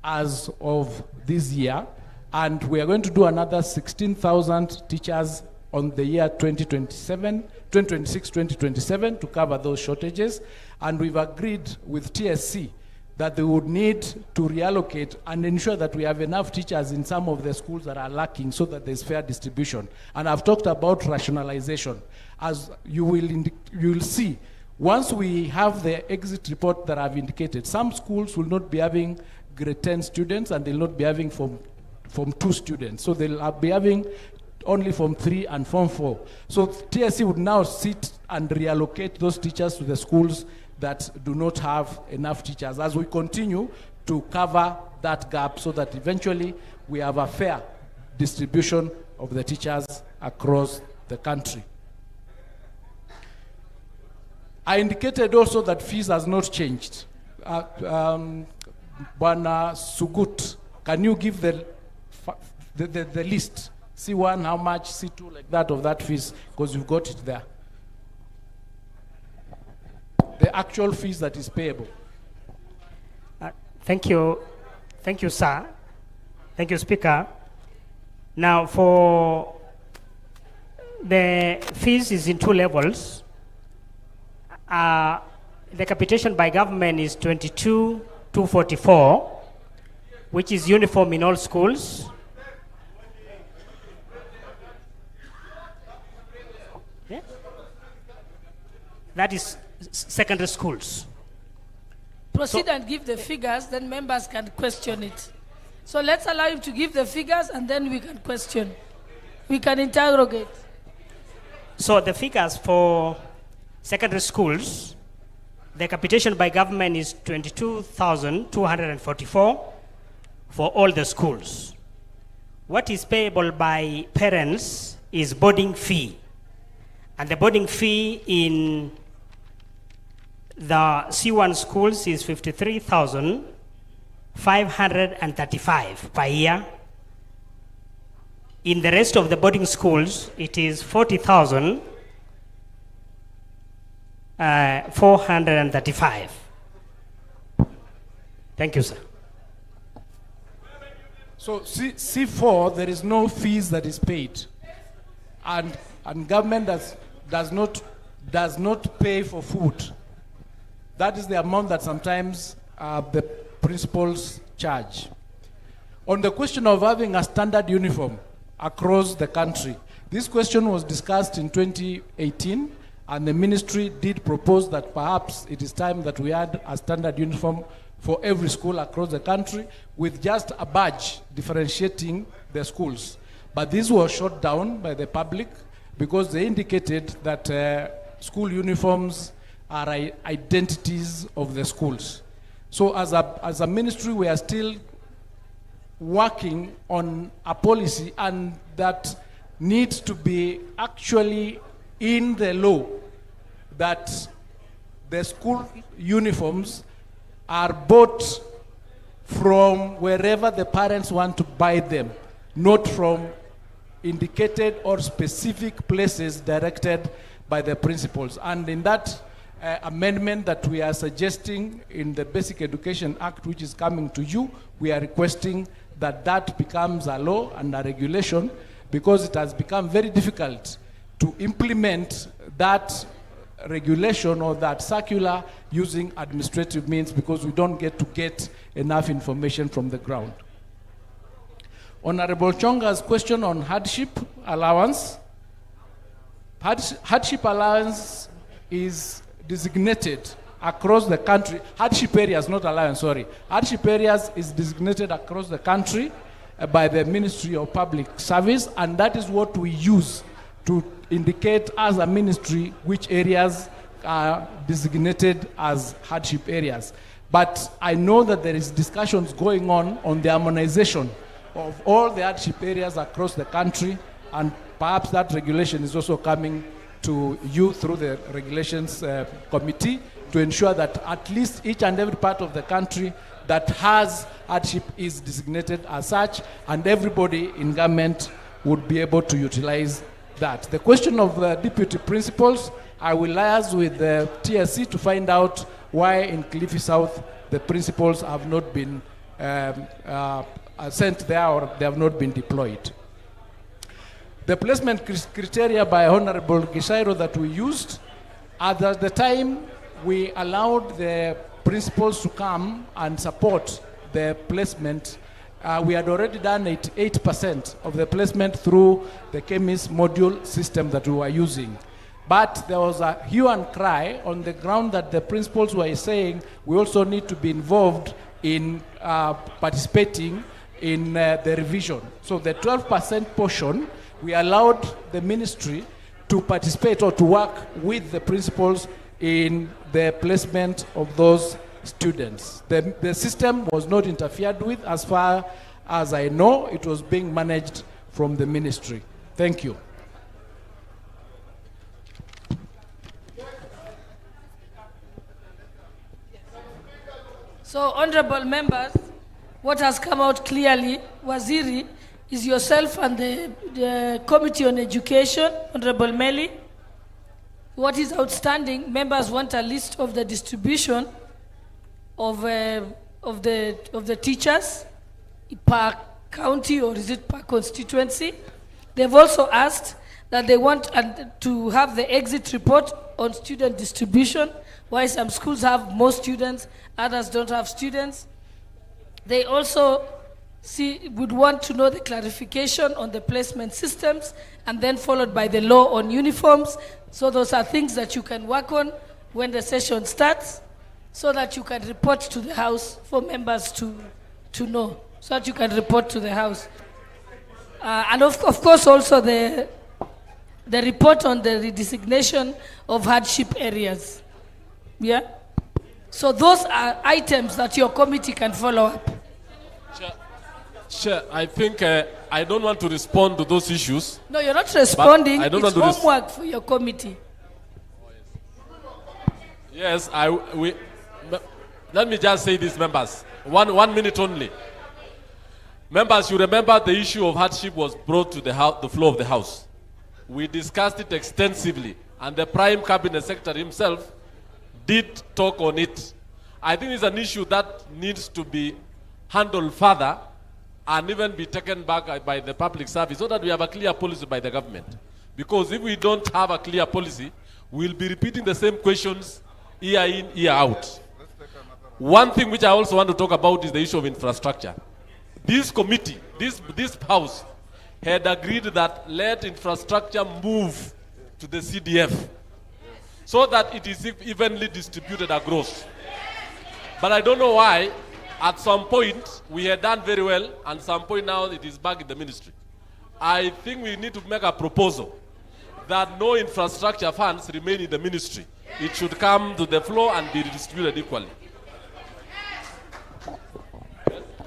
as of this year, and we are going to do another 16,000 teachers on the year 2026-2027 to cover those shortages. And we've agreed with TSC that they would need to reallocate and ensure that we have enough teachers in some of the schools that are lacking so that there's fair distribution. And I've talked about rationalization. As you will see, once we have the exit report that I've indicated, some schools will not be having grade 10 students and they'll not be having from 2 students. So they'll be having only from 3 and from 4. So TSC would now sit and reallocate those teachers to the schools that do not have enough teachers as we continue to cover that gap so that eventually we have a fair distribution of the teachers across the country. I indicated also that fees has not changed. Bwana Sugut, can you give the list? C1, how much, C2, like that, of that fees, because you've got it there. the actual fees that is payable. Thank you, sir. Thank you, Speaker. Now, for the fees is in 2 levels. The capitation by government is 22,244, which is uniform in all schools. Yeah? That is secondary schools. Proceed and give the figures, then members can question it. So let's allow him to give the figures and then we can question. We can interrogate. So the figures for secondary schools, the capitation by government is 22,244 for all the schools. What is payable by parents is boarding fee. And the boarding fee in the C1 schools is 53,535 per year. In the rest of the boarding schools, it is 40,435. Thank you, sir. So C4, there is no fees that is paid, and government does not pay for food. That is the amount that sometimes the principals charge. On the question of having a standard uniform across the country, this question was discussed in 2018, and the ministry did propose that perhaps it is time that we had a standard uniform for every school across the country with just a badge differentiating the schools. But this was shot down by the public because they indicated that school uniforms are identities of the schools. So as a ministry, we are still working on a policy, and that needs to be actually in the law, that the school uniforms are bought from wherever the parents want to buy them, not from indicated or specific places directed by the principals. And in that amendment that we are suggesting in the Basic Education Act, which is coming to you, we are requesting that that becomes a law and a regulation, because it has become very difficult to implement that regulation or that circular using administrative means, because we don't get enough information from the ground. Honorable Chonga's question on hardship allowance. Hardship allowance is designated across the country. Hardship areas, not allowance, sorry. Hardship areas is designated across the country by the Ministry of Public Service, and that is what we use to indicate as a ministry which areas are designated as hardship areas. But I know that there is discussions going on the harmonization of all the hardship areas across the country, and perhaps that regulation is also coming to you through the regulations committee to ensure that at least each and every part of the country that has hardship is designated as such, and everybody in government would be able to utilize that. The question of the deputy principals, I will liaise with the TSC to find out why in Kilifi South the principals have not been sent there, or they have not been deployed. The placement criteria by Honorable Gishairo that we used, at the time we allowed the principals to come and support the placement. We had already done 88% of the placement through the chemist module system that we were using. But there was a hue and cry on the ground that the principals were saying we also need to be involved in participating in the revision. So the 12% portion, we allowed the ministry to participate or to work with the principals in the placement of those students. The system was not interfered with. As far as I know, it was being managed from the ministry. Thank you. So, honorable members, what has come out clearly, Waziri, is yourself and the Committee on Education, Honorable Meli, what is outstanding, members want a list of the distribution of the teachers per county, or is it per constituency? They've also asked that they want to have the exit report on student distribution, why some schools have more students, others don't have students. They also would want to know the clarification on the placement systems, and then followed by the law on uniforms. So those are things that you can work on when the session starts, so that you can report to the House for members to know, so that you can report to the House. And of course also the report on the redesignation of hardship areas. Yeah? So those are items that your committee can follow up. Chair, I think I don't want to respond to those issues. No, you're not responding. I don't it's want to homework for your committee. Yes, let me just say this, members. One minute only. Members, you remember the issue of hardship was brought to the floor of the House. We discussed it extensively, and the Prime Cabinet Secretary himself did talk on it. I think it's an issue that needs to be handled further and even be taken back by the public service, so that we have a clear policy by the government. Because if we don't have a clear policy, we'll be repeating the same questions year in, year out. One thing which I also want to talk about is the issue of infrastructure. This committee, this House, had agreed that let infrastructure move to the CDF, so that it is evenly distributed across. But I don't know why, at some point, we had done very well, and some point now it is back in the ministry. I think we need to make a proposal that no infrastructure funds remain in the ministry. It should come to the floor and be distributed equally.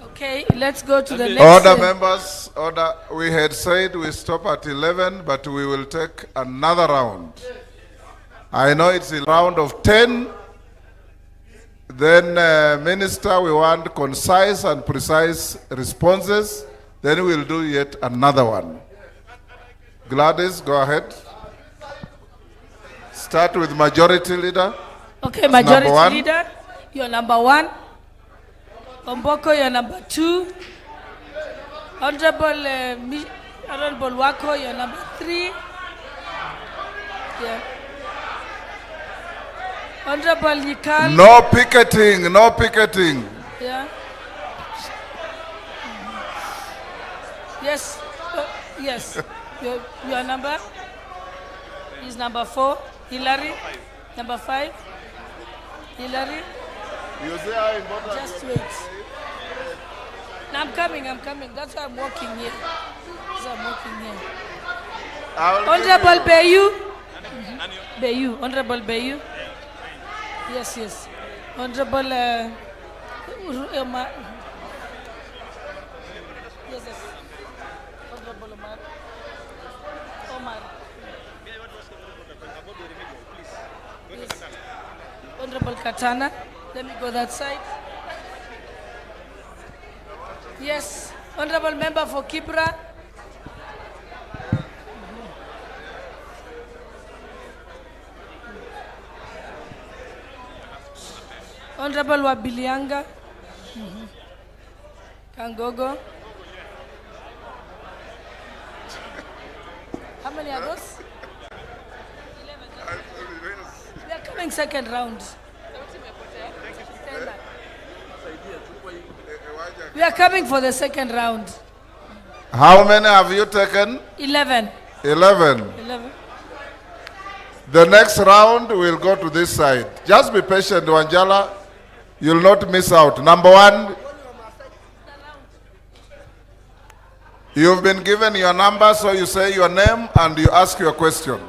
Okay, let's go to the next. Order, members, order. We had said we stop at 11, but we will take another round. I know it's a round of 10. Then, Minister, we want concise and precise responses. Then we'll do yet another one. Gladys, go ahead. Start with Majority Leader. Okay, Majority Leader, you're number 1. Omboko, you're number 2. Honorable Wako, you're number 3. Yeah. Honorable Yikal. No picketing, no picketing. Yeah. Yes, yes. Your number is number 4. Hillary, number 5. Hillary. You say how important. Just wait. No, I'm coming. That's why I'm walking here. Honorable Bayu. Bayu. Honorable Bayu. Yes. Honorable yes. Honorable Omar. Yes. Honorable Katana. Let me go that side. Yes. Honorable Member for Kibra. Honorable Wabilianga. Kangogo. How many are those? 11. We are coming second round. We are coming for the second round. How many have you taken? 11. 11. The next round will go to this side. Just be patient, Wanjala. You'll not miss out. Number 1. You've been given your number, so you say your name and you ask your question.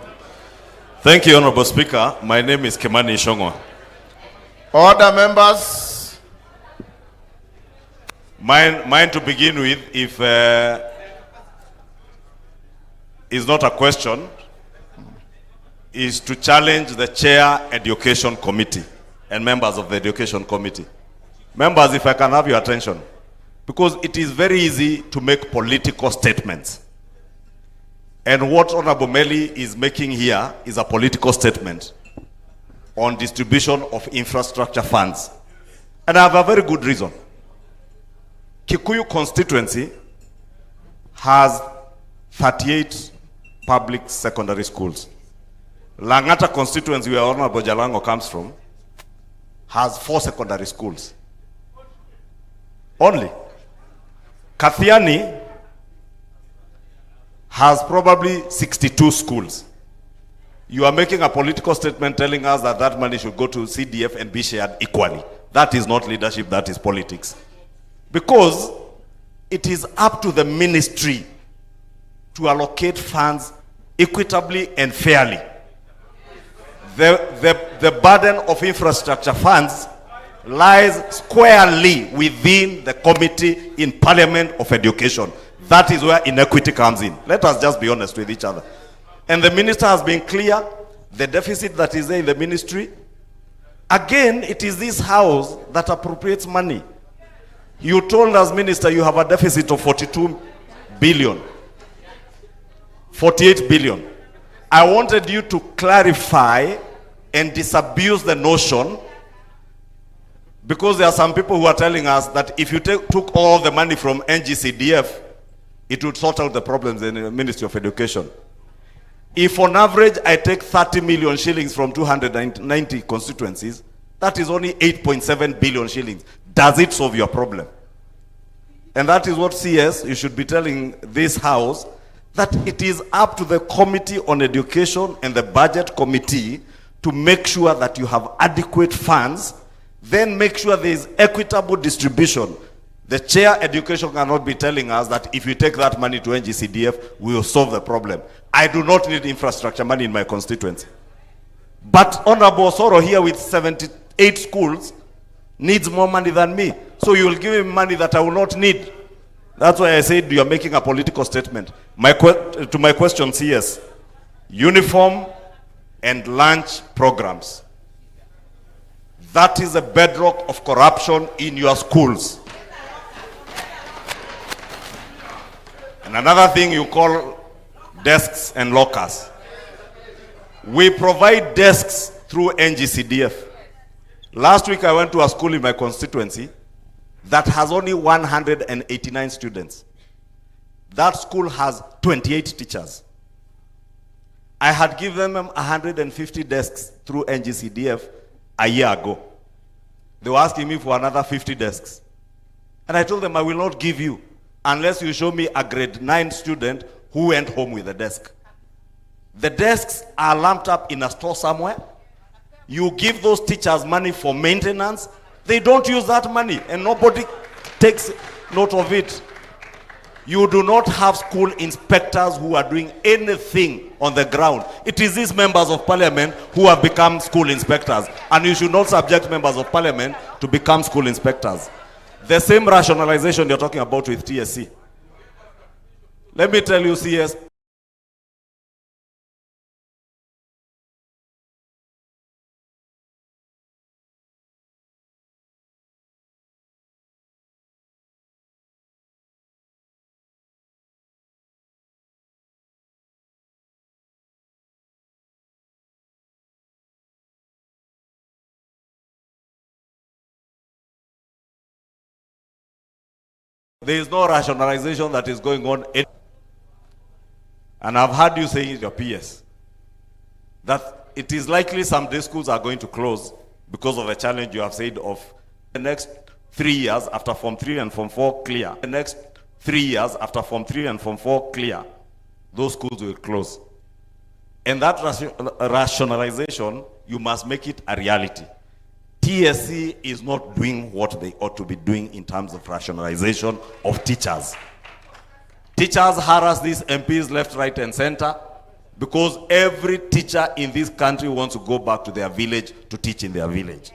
Thank you, Honorable Speaker. My name is Kemani Shongwa. Order, members. Mine to begin with, if is not a question, is to challenge the Chair Education Committee and members of the Education Committee. Members, if I can have your attention, because it is very easy to make political statements. And what Honorable Meli is making here is a political statement on distribution of infrastructure funds. And I have a very good reason. Kikuyu constituency has 38 public secondary schools. Langata constituency, where Honorable Jalango comes from, has 4 secondary schools. Only. Kathiani has probably 62 schools. You are making a political statement telling us that that money should go to CDF and be shared equally. That is not leadership, that is politics. Because it is up to the ministry to allocate funds equitably and fairly. The burden of infrastructure funds lies squarely within the Committee in Parliament of Education. That is where inequity comes in. Let us just be honest with each other. And the minister has been clear, the deficit that is there in the ministry. Again, it is this house that appropriates money. You told us, minister, you have a deficit of 42 billion. 48 billion. I wanted you to clarify and disabuse the notion, because there are some people who are telling us that if you took all the money from NGCDF, it would sort out the problems in the Ministry of Education. If on average I take 30 million shillings from 290 constituencies, that is only 8.7 billion shillings. Does it solve your problem? And that is what CS, you should be telling this house, that it is up to the Committee on Education and the Budget Committee to make sure that you have adequate funds, then make sure there is equitable distribution. The chair education cannot be telling us that if you take that money to NGCDF, we will solve the problem. I do not need infrastructure money in my constituency. But Honorable Soro here with 78 schools needs more money than me. So you will give him money that I will not need. That's why I said you are making a political statement. To my question, CS, uniform and lunch programs. That is a bedrock of corruption in your schools. And another thing you call desks and lockers. We provide desks through NGCDF. Last week I went to a school in my constituency that has only 189 students. That school has 28 teachers. I had given them 150 desks through NGCDF a year ago. They were asking me for another 50 desks. And I told them I will not give you unless you show me a grade 9 student who went home with a desk. The desks are lumped up in a store somewhere. You give those teachers money for maintenance. They don't use that money and nobody takes note of it. You do not have school inspectors who are doing anything on the ground. It is these members of parliament who have become school inspectors, and you should not subject members of parliament to become school inspectors. The same rationalization you're talking about with TSC. Let me tell you, CS, there is no rationalization that is going on. And I've heard you saying in your PS that it is likely some day schools are going to close because of the challenge you have said of the next 3 years after Form 3 and Form 4 clear. The next 3 years after Form 3 and Form 4 clear, those schools will close. And that rationalization, you must make it a reality. TSC is not doing what they ought to be doing in terms of rationalization of teachers. Teachers harass these MPs left, right, and center because every teacher in this country wants to go back to their village to teach in their village.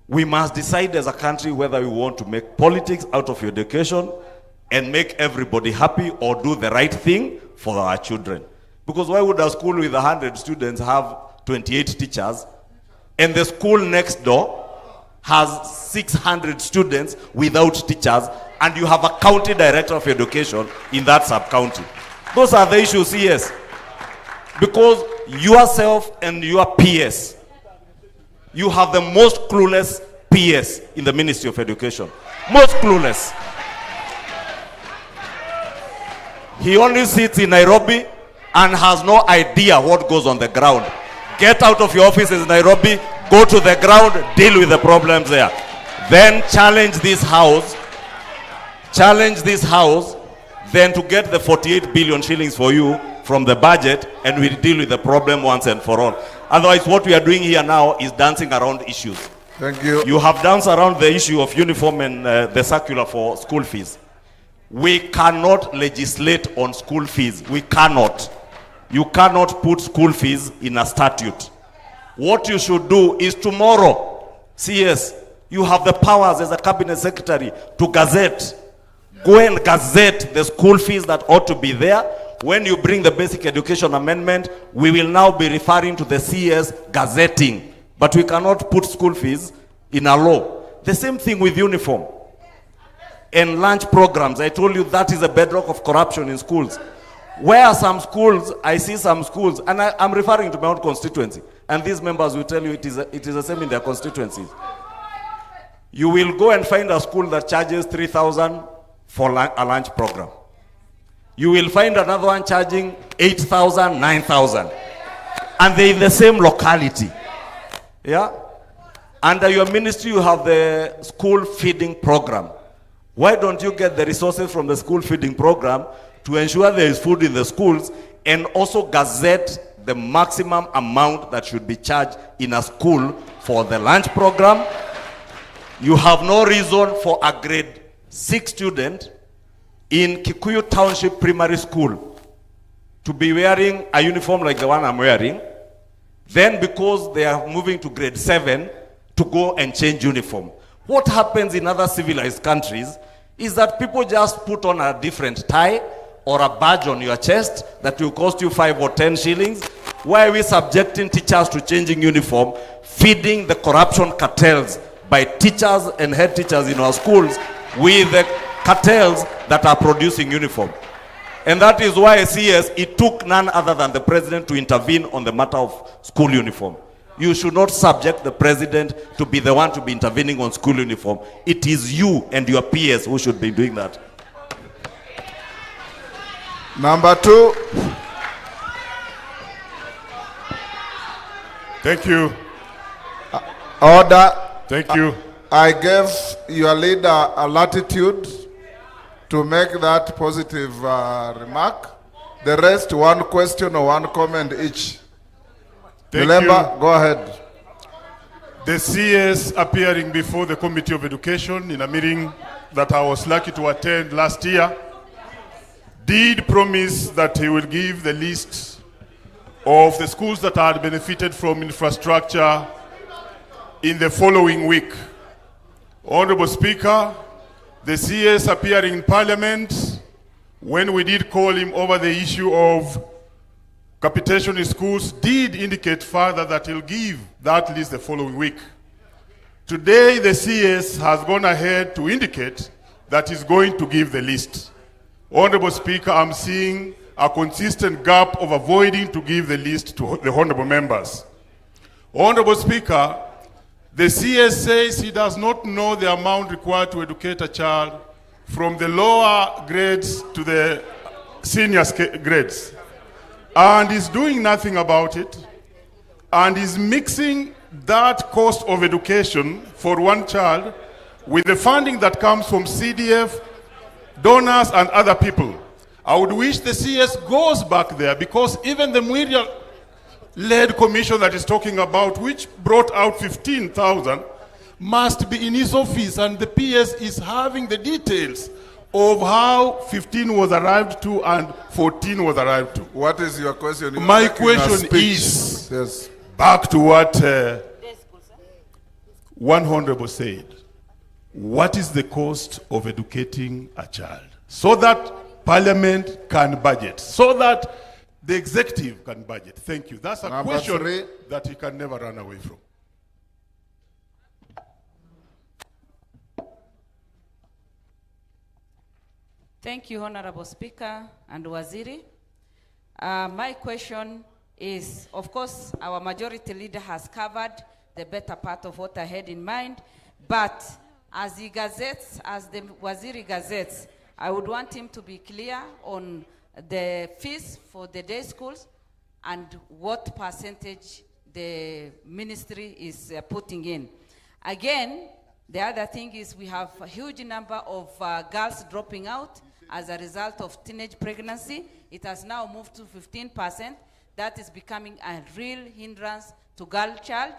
We must decide as a country whether we want to make politics out of education and make everybody happy or do the right thing for our children. Because why would a school with 100 students have 28 teachers and the school next door has 600 students without teachers, and you have a county director of education in that sub-county? Those are the issues, yes. Because yourself and your PS, you have the most clueless PS in the Ministry of Education. Most clueless. He only sits in Nairobi and has no idea what goes on the ground. Get out of your office in Nairobi, go to the ground, deal with the problems there. Then challenge this house, then to get the 48 billion shillings for you from the budget, and we'll deal with the problem once and for all. Otherwise, what we are doing here now is dancing around issues. Thank you. You have danced around the issue of uniform and the circular for school fees. We cannot legislate on school fees. We cannot. You cannot put school fees in a statute. What you should do is tomorrow, CS, you have the powers as a cabinet secretary to gazette. Go and gazette the school fees that ought to be there. When you bring the basic education amendment, we will now be referring to the CS gazetting. But we cannot put school fees in a law. The same thing with uniform and lunch programs. I told you that is a bedrock of corruption in schools. Where some schools, I see some schools, and I'm referring to my own constituency, and these members will tell you it is the same in their constituencies. You will go and find a school that charges 3,000 for a lunch program. You will find another one charging 8,000, 9,000. And they're in the same locality. Yeah? Under your ministry, you have the school feeding program. Why don't you get the resources from the school feeding program to ensure there is food in the schools, and also gazette the maximum amount that should be charged in a school for the lunch program? You have no reason for a grade 6 student in Kikuyu Township Primary School to be wearing a uniform like the one I'm wearing, then because they are moving to grade 7 to go and change uniform. What happens in other civilized countries is that people just put on a different tie or a badge on your chest that will cost you 5 or 10 shillings. Why are we subjecting teachers to changing uniform, feeding the corruption cartels by teachers and head teachers in our schools with the cartels that are producing uniform? And that is why, CS, it took none other than the president to intervene on the matter of school uniform. You should not subject the president to be the one to be intervening on school uniform. It is you and your peers who should be doing that. Number 2. Thank you. Order. Thank you. I gave your leader a latitude to make that positive remark. The rest, one question or one comment each. Remember, go ahead. The CS appearing before the Committee of Education in a meeting that I was lucky to attend last year did promise that he will give the list of the schools that had benefited from infrastructure in the following week. Honorable Speaker, the CS appearing in Parliament when we did call him over the issue of capitation in schools did indicate further that he'll give that list the following week. Today, the CS has gone ahead to indicate that he's going to give the list. Honorable Speaker, I'm seeing a consistent gap of avoiding to give the list to the honorable members. Honorable Speaker, the CS says he does not know the amount required to educate a child from the lower grades to the senior grades, and is doing nothing about it, and is mixing that cost of education for one child with the funding that comes from CDF, donors, and other people. I would wish the CS goes back there, because even the Muriel-led commission that is talking about, which brought out 15,000, must be in his office, and the PS is having the details of how 15 was arrived to and 14 was arrived to. What is your question? My question is, yes, back to what one honorable said. What is the cost of educating a child? So that Parliament can budget, so that the executive can budget. Thank you. That's a question that he can never run away from. Thank you, Honorable Speaker and Waziri. My question is, of course, our majority leader has covered the better part of what I had in mind, but as the gazettes, as the Waziri gazettes, I would want him to be clear on the fees for the day schools and what percentage the ministry is putting in. Again, the other thing is we have a huge number of girls dropping out as a result of teenage pregnancy. It has now moved to 15%. That is becoming a real hindrance to girl child.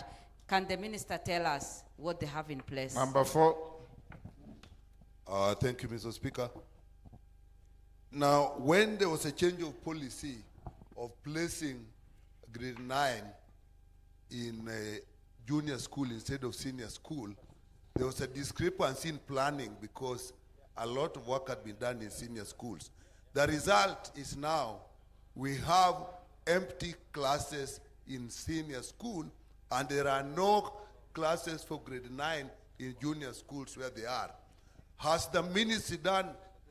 Can the minister tell us what they have in place? Number 4. Thank you, Mr. Speaker. Now, when there was a change of policy of placing grade 9 in a junior school instead of senior school, there was a discrepancy in planning because a lot of work had been done in senior schools. The result is now we have empty classes in senior school and there are no classes for grade 9 in junior schools where they are. Has the ministry done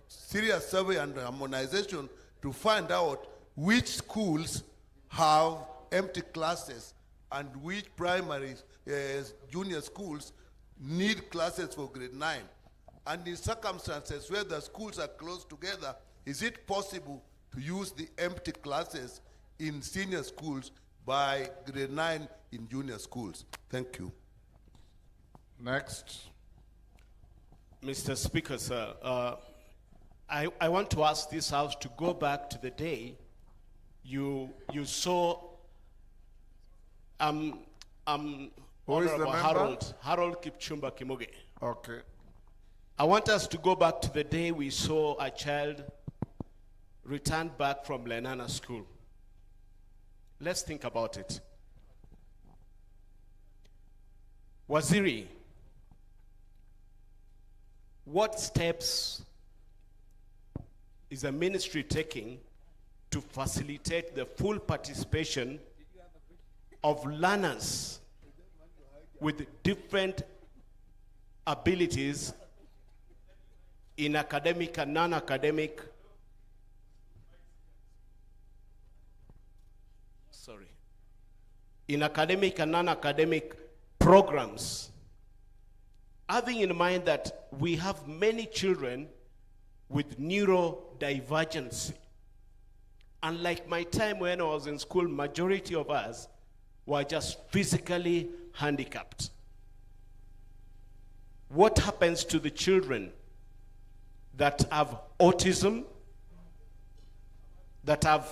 serious survey and harmonization to find out which schools have empty classes and which primary junior schools need classes for grade 9? And in circumstances where the schools are close together, is it possible to use the empty classes in senior schools by grade 9 in junior schools? Thank you. Next. Mr. Speaker, sir, I want to ask this House to go back to the day you saw Who is the Honorable member? Harold Kipchumba Kimoge. Okay. I want us to go back to the day we saw a child returned back from Lenana School. Let's think about it. Waziri, what steps is the ministry taking to facilitate the full participation of learners with different abilities in academic and non-academic in academic and non-academic programs, having in mind that we have many children with neurodivergency. Unlike my time when I was in school, majority of us were just physically handicapped. What happens to the children that have autism, that have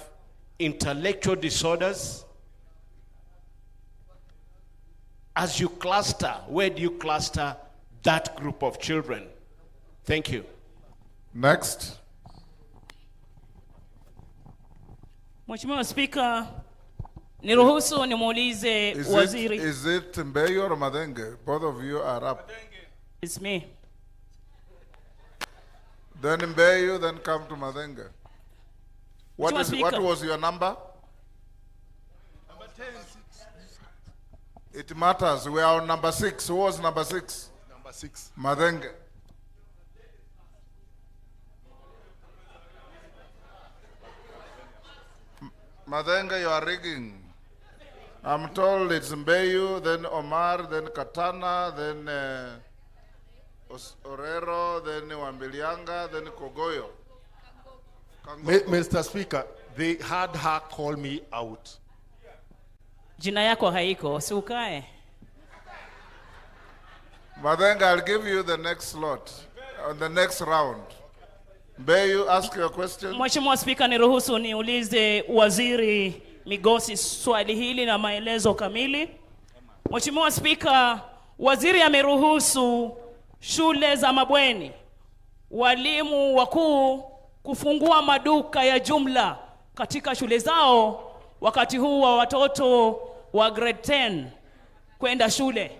intellectual disorders? As you cluster, where do you cluster that group of children? Thank you. Next. Mheshimiwa Speaker, niruhusu nimuulize waziri. Is it Mbeyo or Madenge? Both of you are up. It's me. Then Mbeyo, then come to Madenge. What was your number? Number 10. It matters. We are on number 6. Who was number 6? Number 6. Madenge. Madenge, you are rigging. I'm told it's Mbeyu, then Omar, then Katana, then Orero, then Wambilianga, then Kogoyo. Mr. Speaker, they had her call me out. Jina yako haiko, si ukae. Madenge, I'll give you the next slot, on the next round. Mbeyu, ask your question. Mheshimiwa Speaker, niruhusu niulize waziri Migosi swali hili na maelezo kamili. Mheshimiwa Speaker, waziri ameruhusu shule za mabweni, walimu wakuu kufungua maduka ya jumla katika shule zao wakati huu wa watoto wa grade 10 kwenda shule.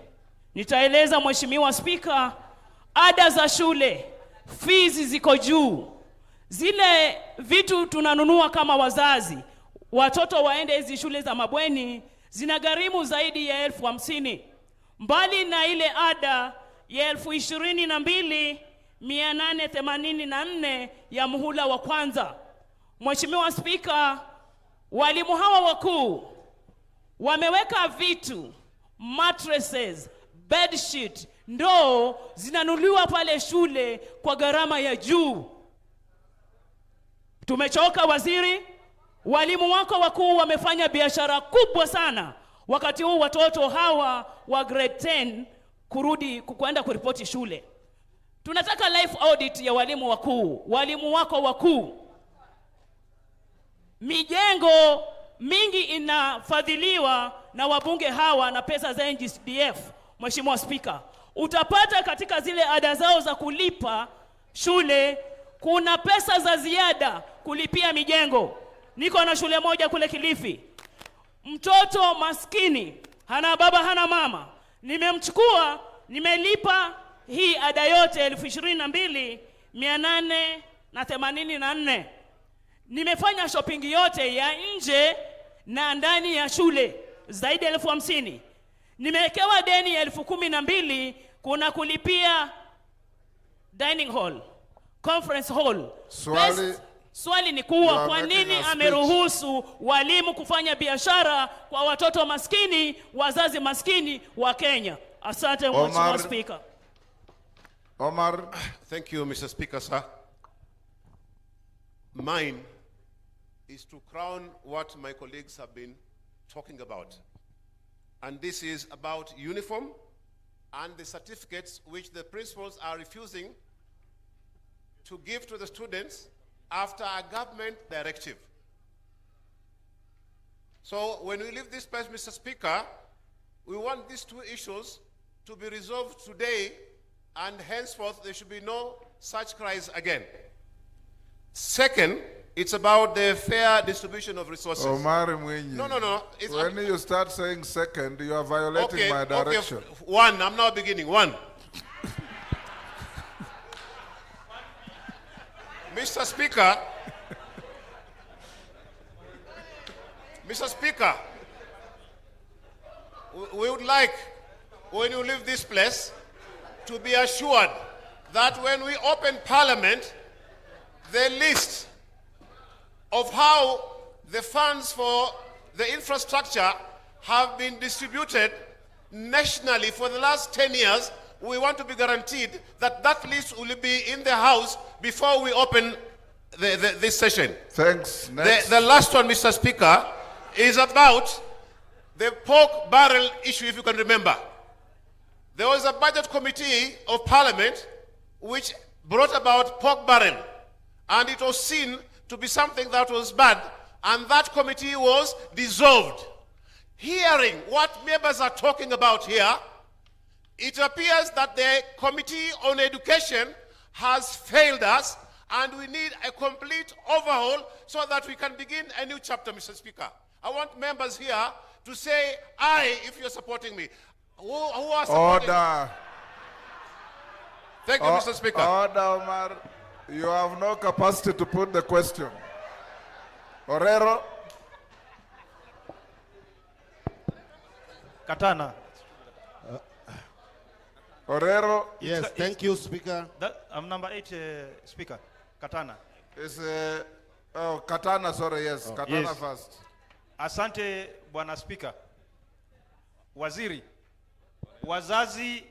Nitaeleza Mheshimiwa Speaker, ada za shule, fees ziko juu. Zile vitu tunanunua kama wazazi, watoto waende hizi shule za mabweni, zinagharimu zaidi ya 50,000. Mbali na ile ada ya 22,884 ya muhula wa kwanza. Mheshimiwa Speaker, walimu hawa wakuu wameweka vitu, mattresses, bedsheet, ndoo zinanunuliwa pale shule kwa gharama ya juu. Tumechoka waziri. Walimu wako wakuu wamefanya biashara kubwa sana. Wakati huu watoto hawa wa grade 10 kwenda kuripoti shule. Tunataka life audit ya walimu wakuu. Walimu wako wakuu. Mijengo mingi inafadhiliwa na wabunge hawa na pesa za NGCDF. Mheshimiwa Spika, utapata katika zile ada zao za kulipa shule kuna pesa za ziada kulipia mijengo. Niko na shule moja kule Kilifi. Mtoto maskini, hana baba hana mama. Nimemchukua, nimelipa hii ada yote 22,884. Nimefanya shopping yote ya nje na ndani ya shule zaidi ya 50,000. Nimewekewa deni ya 12,000 kuna kulipia dining hall, conference hall. Swali ni kuwa kwa nini ameruhusu walimu kufanya biashara kwa watoto maskini, wazazi maskini wa Kenya? Asante Mheshimiwa Speaker. Omar. Thank you, Mr. Speaker, sir. Mine is to crown what my colleagues have been talking about. And this is about uniform and the certificates which the principals are refusing to give to the students after a government directive. So when we leave this place, Mr. Speaker, we want these two issues to be resolved today, and henceforth there should be no such cries again. Second, it's about the fair distribution of resources. Omar Mwenyi. No. When you start saying second, you are violating my direction. Okay. One, I'm now beginning. One. Mr. Speaker, we would like, when you leave this place, to be assured that when we open Parliament, the list of how the funds for the infrastructure have been distributed nationally for the last 10 years, we want to be guaranteed that that list will be in the House before we open this session. Thanks. Next. The last one, Mr. Speaker, is about the pork barrel issue, if you can remember. There was a budget committee of Parliament which brought about pork barrel, and it was seen to be something that was bad, and that committee was dissolved. Hearing what members are talking about here, it appears that the Committee on Education has failed us, and we need a complete overhaul so that we can begin a new chapter, Mr. Speaker. I want members here to say aye if you're supporting me. Who are supporting? Order. Thank you, Mr. Speaker. Order, Omar. You have no capacity to put the question. Orero. Katana. Orero. Yes, thank you, Speaker. I'm number 8, Speaker. Katana. Is Katana, sorry, yes. Katana yes. first. Asante, Bwana Speaker. Waziri, wazazi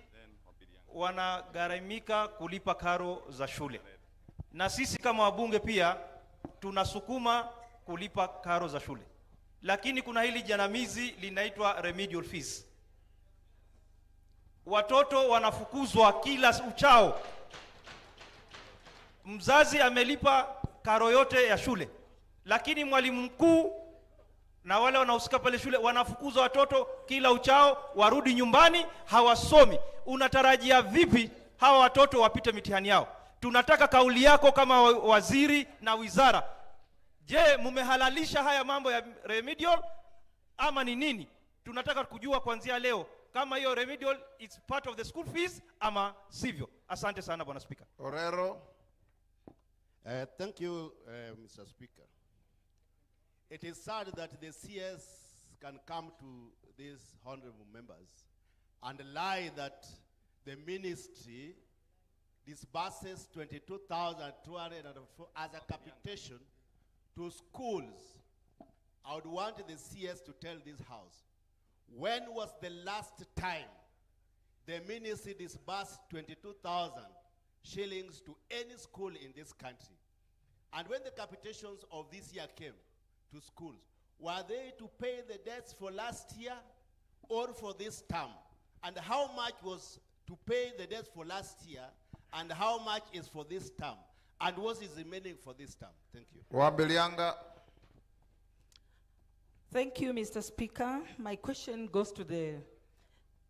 wanagharamika kulipa karo za shule. Na sisi kama wabunge pia tunasukuma kulipa karo za shule. Lakini kuna hili janamizi linaitwa remedial fees. Watoto wanafukuzwa kila uchao. Mzazi amelipa karo yote ya shule, lakini mwalimu mkuu na wale wanaohusika pale shule wanafukuza watoto kila uchao, warudi nyumbani hawasomi. Unatarajia vipi hawa watoto wapite mitihani yao? Tunataka kauli yako kama waziri na wizara. Je, mumehalalisha haya mambo ya remedial ama ni nini? Tunataka kujua kuanzia leo kama hiyo remedial is part of the school fees ama sivyo. Asante sana Bwana Speaker. Orero. Thank you, Mr. Speaker. It is sad that the CS can come to these honorable members and lie that the ministry disburses 22,204 as a capitation to schools I would want the CS to tell this House, when was the last time the ministry disbursed 22,000 shillings to any school in this country? And when the capitations of this year came to schools, were they to pay the debts for last year or for this term? And how much was to pay the debts for last year, and how much is for this term? And what is remaining for this term? Thank you. Wabilianga. Thank you, Mr. Speaker. My question goes to the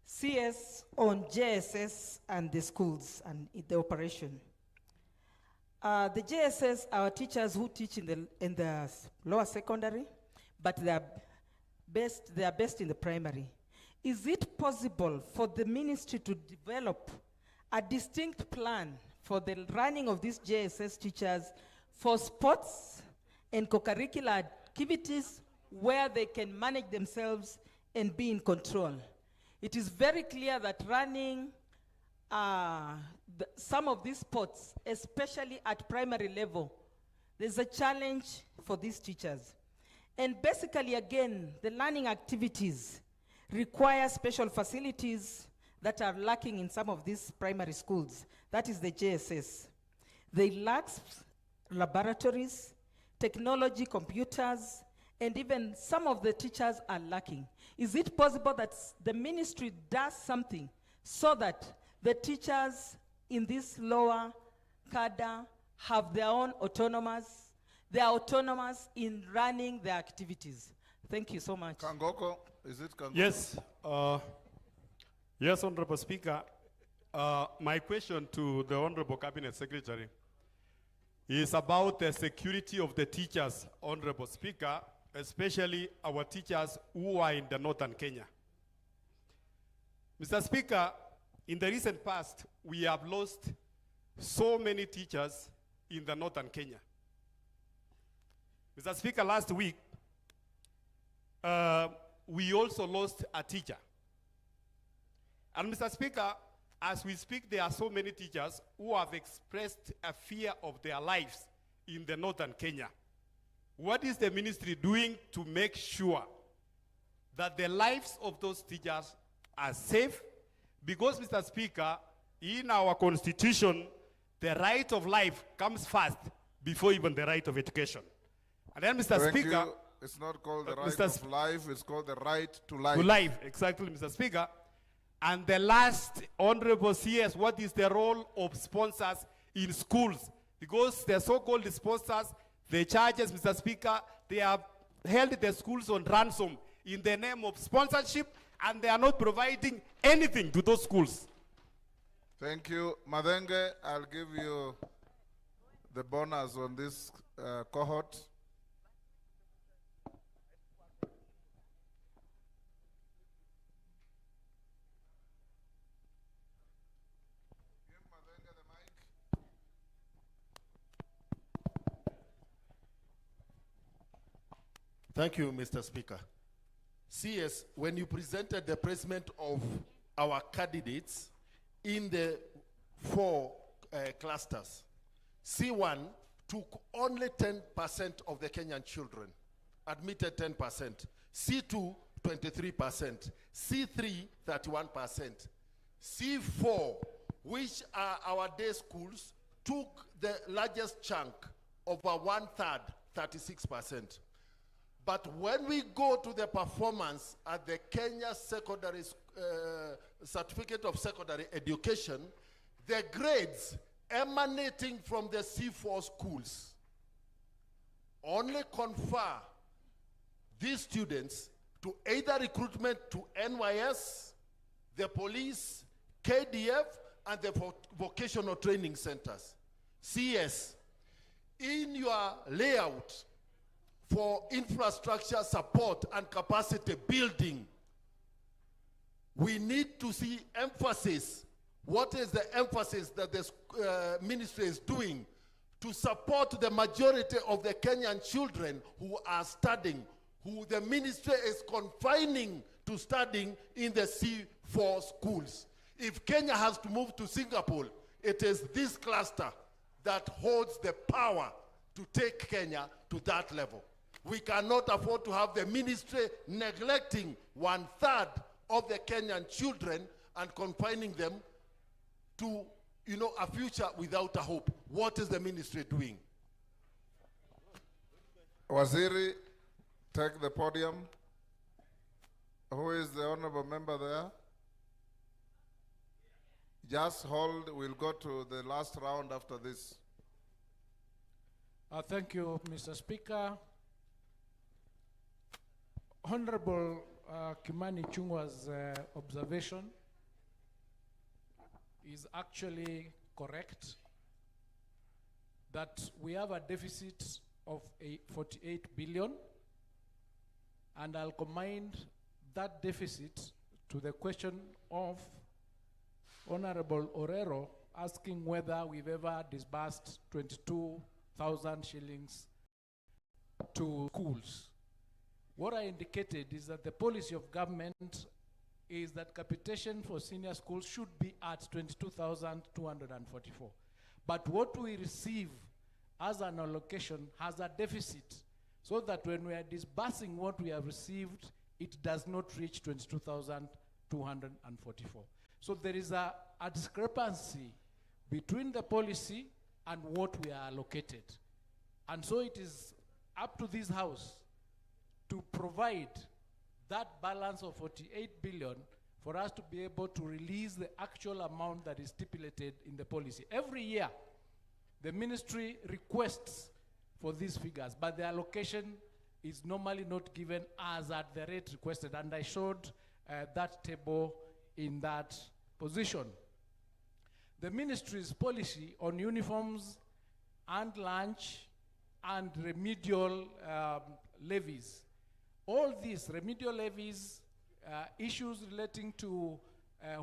CS on JSS and the schools and the operation. The JSS are teachers who teach in the lower secondary, but they are best in the primary. Is it possible for the ministry to develop a distinct plan for the running of these JSS teachers for sports and co-curricular activities where they can manage themselves and be in control? It is very clear that running some of these sports, especially at primary level, there's a challenge for these teachers. And basically, again, the learning activities require special facilities that are lacking in some of these primary schools. That is the JSS. They lack laboratories, technology, computers, and even some of the teachers are lacking. Is it possible that the ministry does something so that the teachers in this lower cadre have their own autonomous, they are autonomous in running their activities? Thank you so much. Kangoko, is it Kangoko? Yes, yes, Honorable Speaker. My question to the Honorable Cabinet Secretary is about the security of the teachers, Honorable Speaker, especially our teachers who are in the northern Kenya. Mr. Speaker, in the recent past, we have lost so many teachers in the northern Kenya. Mr. Speaker, last week, we also lost a teacher. And Mr. Speaker, as we speak, there are so many teachers who have expressed a fear of their lives in the northern Kenya. What is the ministry doing to make sure that the lives of those teachers are safe? Because, Mr. Speaker, in our constitution, the right of life comes first before even the right of education. And then, Mr. Thank Speaker, you. It's not called the right of life, it's called the right to life. To life, exactly, Mr. Speaker. And the last, Honorable CS, what is the role of sponsors in schools? Because the so-called sponsors, the charges, Mr. Speaker, they have held the schools on ransom in the name of sponsorship, and they are not providing anything to those schools. Thank you. Madenge, I'll give you the bonus on this cohort. Thank you, Mr. Speaker. CS, when you presented the placement of our candidates in the 4 clusters, C1 took only 10% of the Kenyan children, admitted 10%. C2, 23%. C3, 31%. C4, which are our day schools, took the largest chunk, over 1/3, 36%. But when we go to the performance at the Kenya Secondary Certificate of Secondary Education, the grades emanating from the C4 schools only confer these students to either recruitment to NYS, the police, KDF, and the vocational training centers. CS, in your layout for infrastructure support and capacity building, we need to see emphasis. What is the emphasis that the ministry is doing to support the majority of the Kenyan children who are studying, who the ministry is confining to studying in the C4 schools? If Kenya has to move to Singapore, it is this cluster that holds the power to take Kenya to that level. We cannot afford to have the ministry neglecting 1/3 of the Kenyan children and confining them to, a future without a hope. What is the ministry doing? Waziri, take the podium. Who is the honorable member there? Just hold, we'll go to the last round after this. Thank you, Mr. Speaker. Honorable Kimani Ichung'wah's observation is actually correct, that we have a deficit of 48 billion, and I'll combine that deficit to the question of Honorable Orero asking whether we've ever disbursed 22,000 shillings to schools. What I indicated is that the policy of government is that capitation for senior schools should be at 22,244. But what we receive as an allocation has a deficit, so that when we are disbursing what we have received, it does not reach 22,244. So there is a discrepancy between the policy and what we are allocated. And so it is up to this House to provide that balance of 48 billion for us to be able to release the actual amount that is stipulated in the policy. Every year, the ministry requests for these figures, but the allocation is normally not given as at the rate requested, and I showed that table in that position. The ministry's policy on uniforms and lunch and remedial levies, all these remedial levies, issues relating to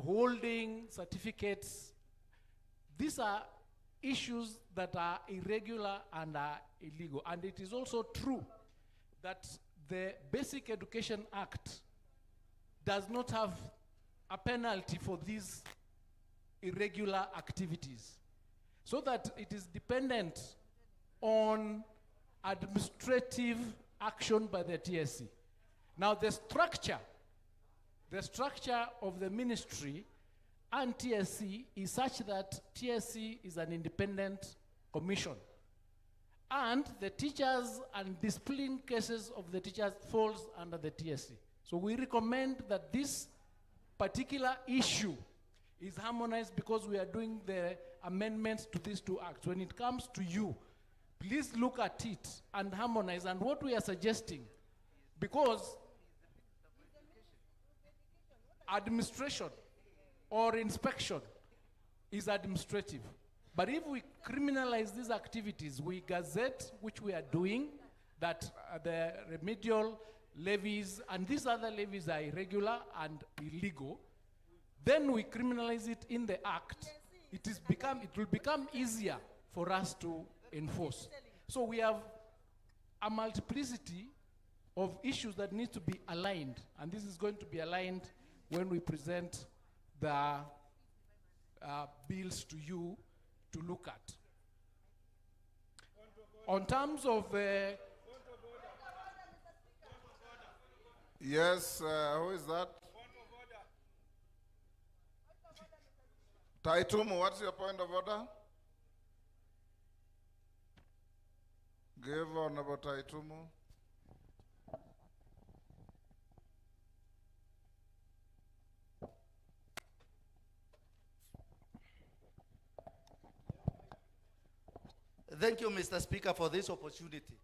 holding certificates, these are issues that are irregular and are illegal. And it is also true that the Basic Education Act does not have a penalty for these irregular activities, so that it is dependent on administrative action by the TSC. Now the structure of the ministry and TSC is such that TSC is an independent commission, and the teachers and discipline cases of the teachers falls under the TSC. So we recommend that this particular issue is harmonized, because we are doing the amendments to these two acts. When it comes to you, please look at it and harmonize. And what we are suggesting, because administration or inspection is administrative, but if we criminalize these activities, we gazette, which we are doing, that the remedial levies and these other levies are irregular and illegal, then we criminalize it in the act. It will become easier for us to enforce. So we have a multiplicity of issues that need to be aligned, and this is going to be aligned when we present the bills to you to look at. On terms of yes, who is that? Taitumu, what's your point of order? Give Honorable Taitumu. Thank you, Mr. Speaker, for this opportunity.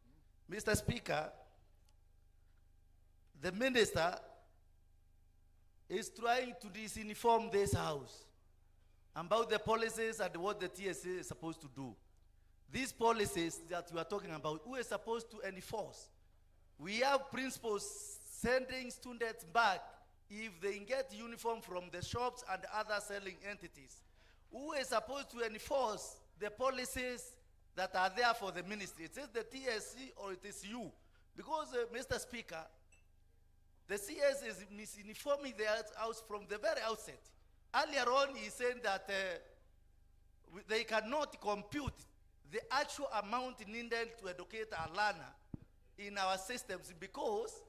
Mr. Speaker, the minister is trying to disinform this House about the policies and what the TSA is supposed to do. These policies that you are talking about, who is supposed to enforce? We have principals sending students back if they get uniform from the shops and other selling entities. Who is supposed to enforce the policies that are there for the ministry? It is the TSC or it is you? Because, Mr. Speaker, the CS is misinforming the House from the very outset. Earlier on, he said that they cannot compute the actual amount needed to educate a learner in our systems because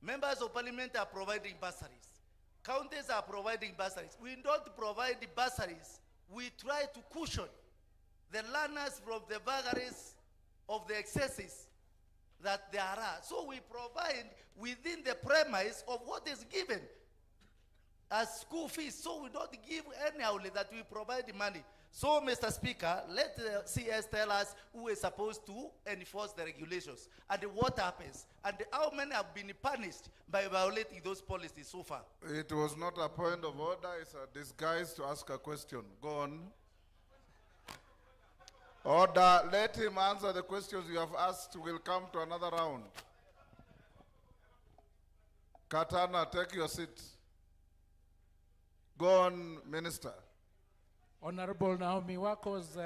members of parliament are providing bursaries. Counties are providing bursaries. We don't provide the bursaries. We try to cushion the learners from the vagaries of the excesses that there are. So we provide within the premise of what is given as school fees. So we don't give anyhow that we provide the money. So, Mr. Speaker, let the CS tell us who is supposed to enforce the regulations and what happens and how many have been punished by violating those policies so far. It was not a point of order, it's a disguise to ask a question. Go on. Order, let him answer the questions you have asked. We'll come to another round. Katana, take your seat. Go on, Minister. Honorable Naomi Wako's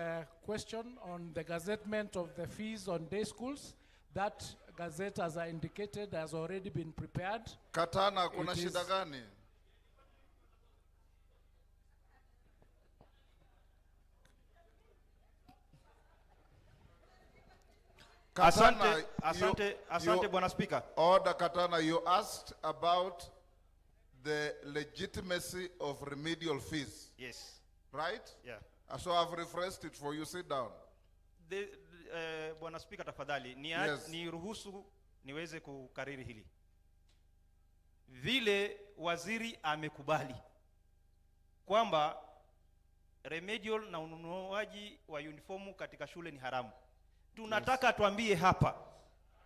question on the gazettement of the fees on day schools. That gazette, as I indicated, has already been prepared. Katana, kuna shida gani? Asante, Bwana Speaker. Order, Katana, you asked about the legitimacy of remedial fees. Yes. Right? Yeah. So I've refreshed it for you. Sit down. Bwana Speaker, tafadhali niruhusu niweze kukariri hili. Vile waziri amekubali kwamba remedial na ununuaji wa uniformu katika shule ni haramu. Tunataka tuambie hapa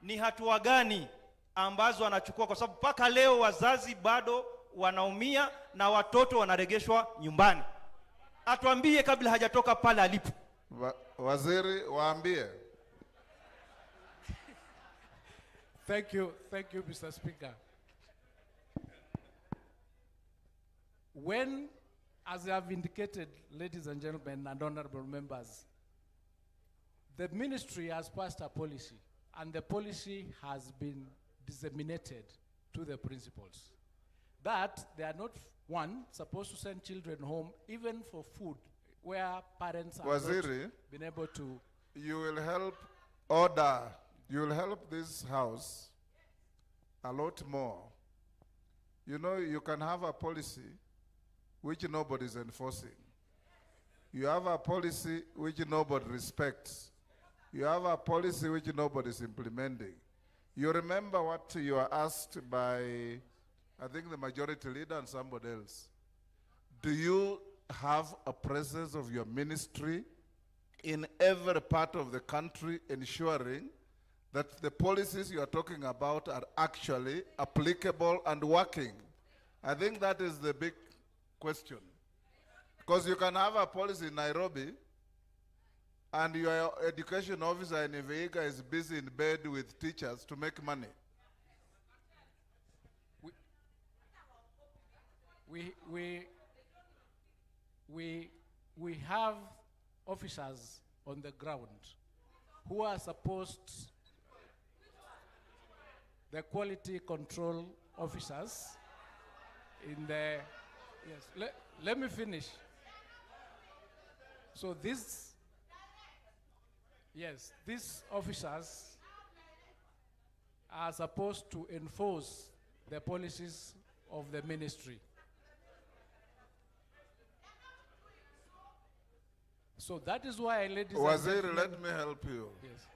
ni hatua gani ambazo anachukua, kwa sababu mpaka leo wazazi bado wanaumia na watoto wanaregeshwa nyumbani. Atuambie kabla hajatoka pale alipo. Waziri, waambie. Thank you, Mr. Speaker. When, as I have indicated, ladies and gentlemen and honorable members, the ministry has passed a policy, and the policy has been disseminated to the principals, that they are not, one, supposed to send children home even for food, where parents are Waziri, not been able to. You will help order, you will help this house a lot more. You know, you can have a policy which nobody is enforcing. You have a policy which nobody respects. You have a policy which nobody is implementing. You remember what you were asked by, I think, the majority leader and somebody else. Do you have a presence of your ministry in every part of the country ensuring that the policies you are talking about are actually applicable and working? I think that is the big question. Because you can have a policy in Nairobi and your education officer in Vihiga is busy in bed with teachers to make money. We have officers on the ground who are supposed, the quality control officers in the, yes, let me finish. So these officers are supposed to enforce the policies of the ministry. So that is why, ladies and Waziri, gentlemen, let me help you. Yes.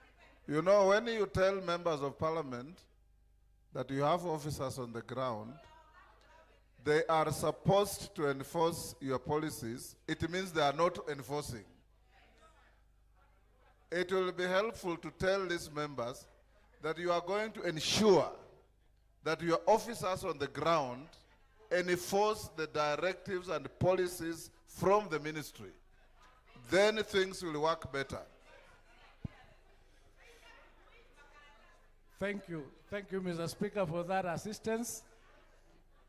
You know, when you tell members of parliament that you have officers on the ground, they are supposed to enforce your policies, it means they are not enforcing. It will be helpful to tell these members that you are going to ensure that your officers on the ground enforce the directives and policies from the ministry. Then things will work better. Thank you, Mr. Speaker, for that assistance.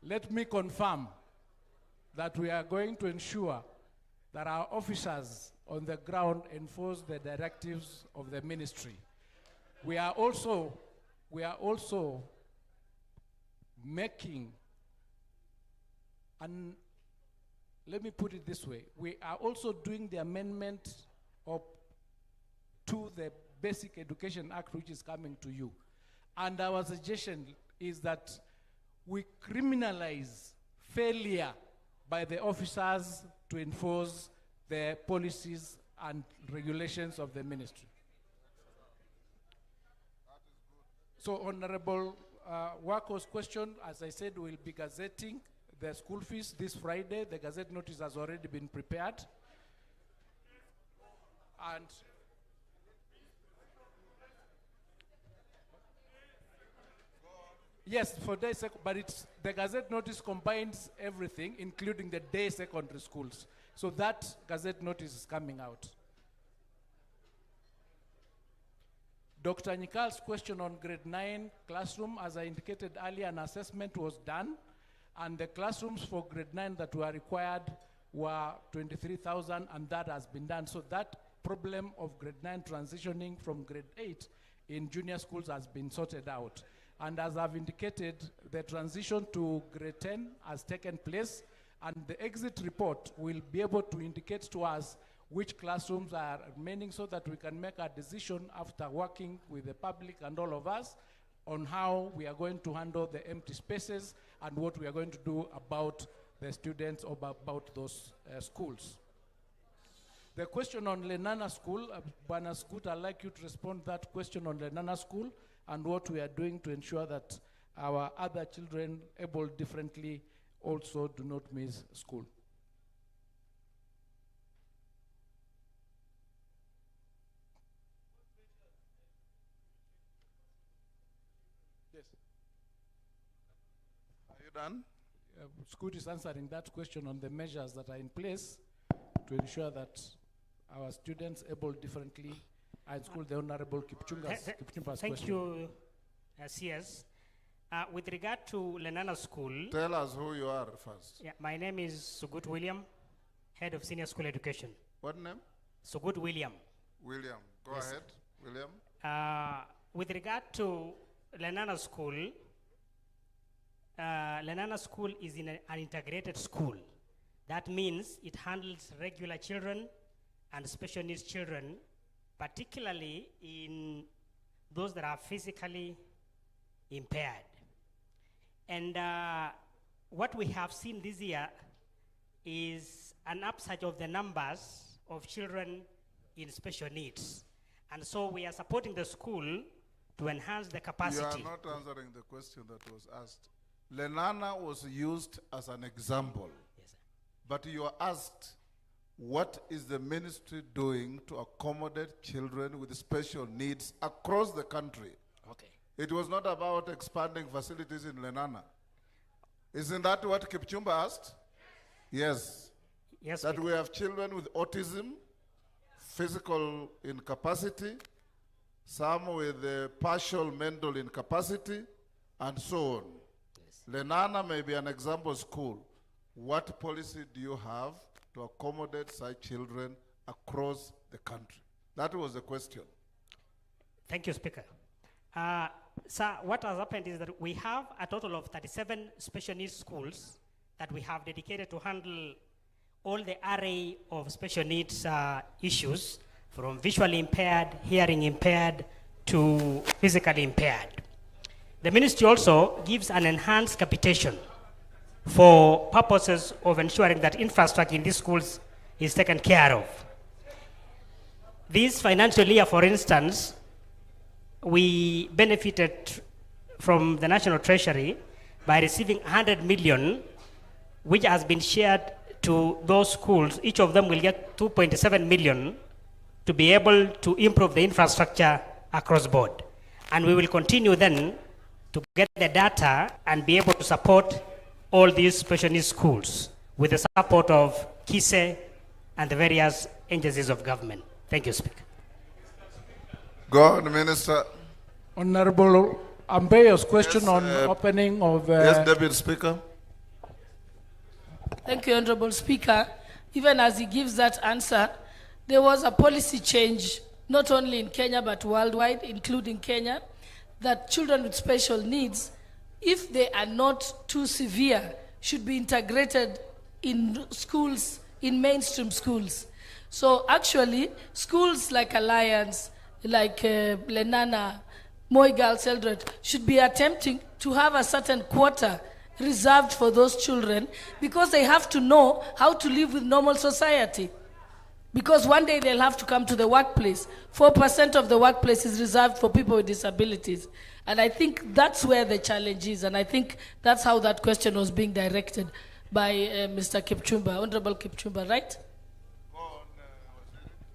Let me confirm that we are going to ensure that our officers on the ground enforce the directives of the ministry. We are also making, and let me put it this way, we are also doing the amendment to the Basic Education Act, which is coming to you. And our suggestion is that we criminalize failure by the officers to enforce the policies and regulations of the ministry. So Honorable Wako's question, as I said, we'll be gazetting the school fees this Friday. The gazette notice has already been prepared. And yes, for day but the gazette notice combines everything, including the day secondary schools. So that gazette notice is coming out. Dr. Nyikal's question on grade 9 classroom, as I indicated earlier, an assessment was done, and the classrooms for grade 9 that were required were 23,000, and that has been done. So that problem of grade 9 transitioning from grade 8 in junior schools has been sorted out. And as I've indicated, the transition to grade 10 has taken place, and the exit report will be able to indicate to us which classrooms are remaining so that we can make a decision after working with the public and all of us on how we are going to handle the empty spaces and what we are going to do about the students or about those schools. The question on Lenana School, Bwana Scoot, I'd like you to respond to that question on Lenana School and what we are doing to ensure that our other children able differently also do not miss school. Yes. Are you done? Scoot is answering that question on the measures that are in place to ensure that our students able differently are in school. The Honorable Kipchumba's Thank question. you, CS. With regard to Lenana School. Tell us who you are first. Yeah, my name is Sugut William, Head of Senior School Education. What name? Sugut William. William. Go Yes. ahead, William. With regard to Lenana School is in an integrated school. That means it handles regular children and special needs children, particularly in those that are physically impaired. And what we have seen this year is an upsurge of the numbers of children in special needs. And so we are supporting the school to enhance the capacity. You are not answering the question that was asked. Lenana was used as an example. Yes, sir. But you are asked, what is the ministry doing to accommodate children with special needs across the country? Okay. It was not about expanding facilities in Lenana. Isn't that what Kipchumba asked? Yes. Yes. That we have children with autism, physical incapacity, some with partial mental incapacity, and so on. Yes. Lenana may be an example school. What policy do you have to accommodate such children across the country? That was the question. Thank you, Speaker. Sir, what has happened is that we have a total of 37 special needs schools that we have dedicated to handle all the array of special needs issues, from visually impaired, hearing impaired, to physically impaired. The ministry also gives an enhanced capitation for purposes of ensuring that infrastructure in these schools is taken care of. This financial year, for instance, we benefited from the National Treasury by receiving 100 million, which has been shared to those schools. Each of them will get 2.7 million to be able to improve the infrastructure across board. And we will continue then to get the data and be able to support all these special needs schools with the support of KISE and the various agencies of government. Thank you, Speaker. Go on, Minister. Honorable Ambeyo's question on opening of... yes, Deputy Speaker. Thank you, Honorable Speaker. Even as he gives that answer, there was a policy change, not only in Kenya, but worldwide, including Kenya, that children with special needs, if they are not too severe, should be integrated in schools, in mainstream schools. So actually, schools like Alliance, like Lenana, Moi Girls Eldred should be attempting to have a certain quota reserved for those children, because they have to know how to live with normal society. Because one day they'll have to come to the workplace. 4% of the workplace is reserved for people with disabilities. And I think that's where the challenge is. And I think that's how that question was being directed by Mr. Kipchumba, Honorable Kipchumba, right?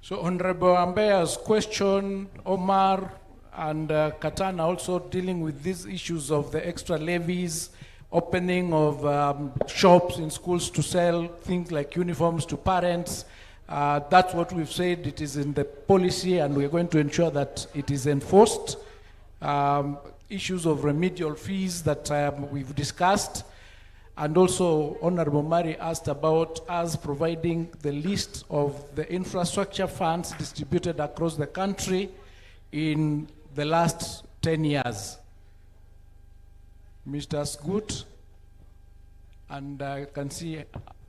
So Honorable Ambea's question, Omar and Katana also dealing with these issues of the extra levies, opening of shops in schools to sell things like uniforms to parents. That's what we've said. It is in the policy, and we're going to ensure that it is enforced. Issues of remedial fees that we've discussed. And also, Honorable Mari asked about us providing the list of the infrastructure funds distributed across the country in the last 10 years. Mr. Sgut, and I can see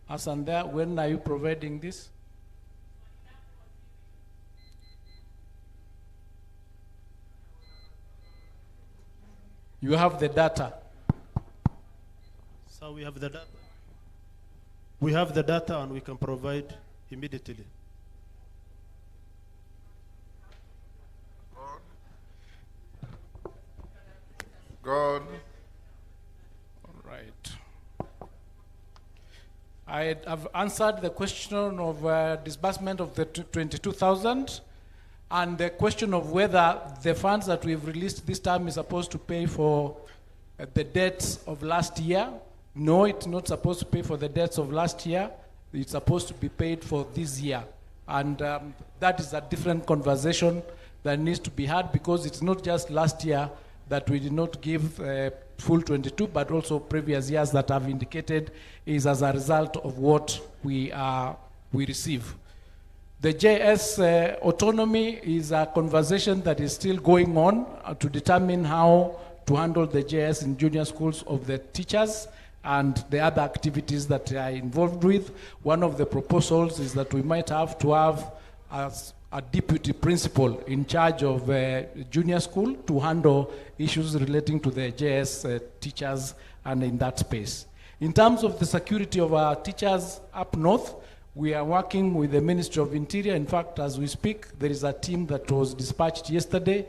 Hassan there. When are you providing this? You have the data. So we have the data. We have the data and we can provide immediately. God. All right. I have answered the question of disbursement of the 22,000, and the question of whether the funds that we've released this time is supposed to pay for the debts of last year. No, it's not supposed to pay for the debts of last year. It's supposed to be paid for this year. And that is a different conversation that needs to be had, because it's not just last year that we did not give full 22, but also previous years that have indicated is as a result of what we receive. The JS autonomy is a conversation that is still going on to determine how to handle the JS in junior schools of the teachers and the other activities that they are involved with. One of the proposals is that we might have to have a deputy principal in charge of junior school to handle issues relating to the JS teachers and in that space. In terms of the security of our teachers up north, we are working with the Ministry of Interior. In fact, as we speak, there is a team that was dispatched yesterday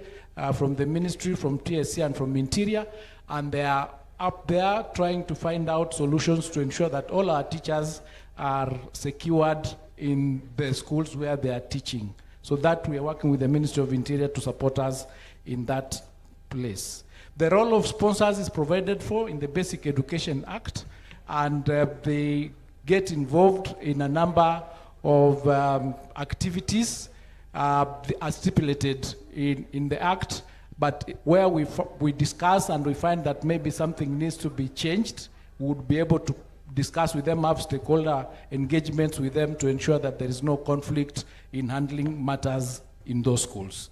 from the ministry, from TSC and from Interior, and they are up there trying to find out solutions to ensure that all our teachers are secured in the schools where they are teaching. So that we are working with the Ministry of Interior to support us in that place. The role of sponsors is provided for in the Basic Education Act, and they get involved in a number of activities as stipulated in the Act, but where we discuss and we find that maybe something needs to be changed, we would be able to discuss with them, have stakeholder engagements with them to ensure that there is no conflict in handling matters in those schools.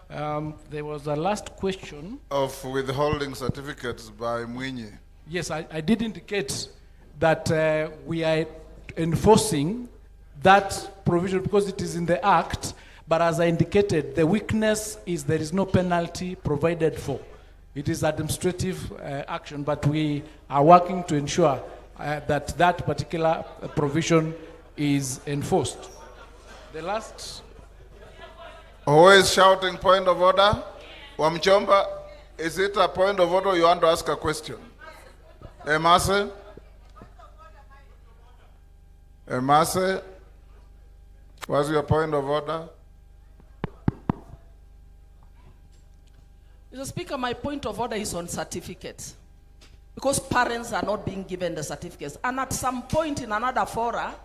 There was a last question. Of withholding certificates by Mgunyi. Yes, I did indicate that we are enforcing that provision because it is in the Act, but as I indicated, the weakness is there is no penalty provided for. It is administrative action, but we are working to ensure that that particular provision is enforced. The last... Who is shouting point of order? Wamchomba, is it a point of order or you want to ask a question? Emase? Emase, what's your point of order? Mr. Speaker, my point of order is on certificates. Because parents are not being given the certificates. And at some point in another fora,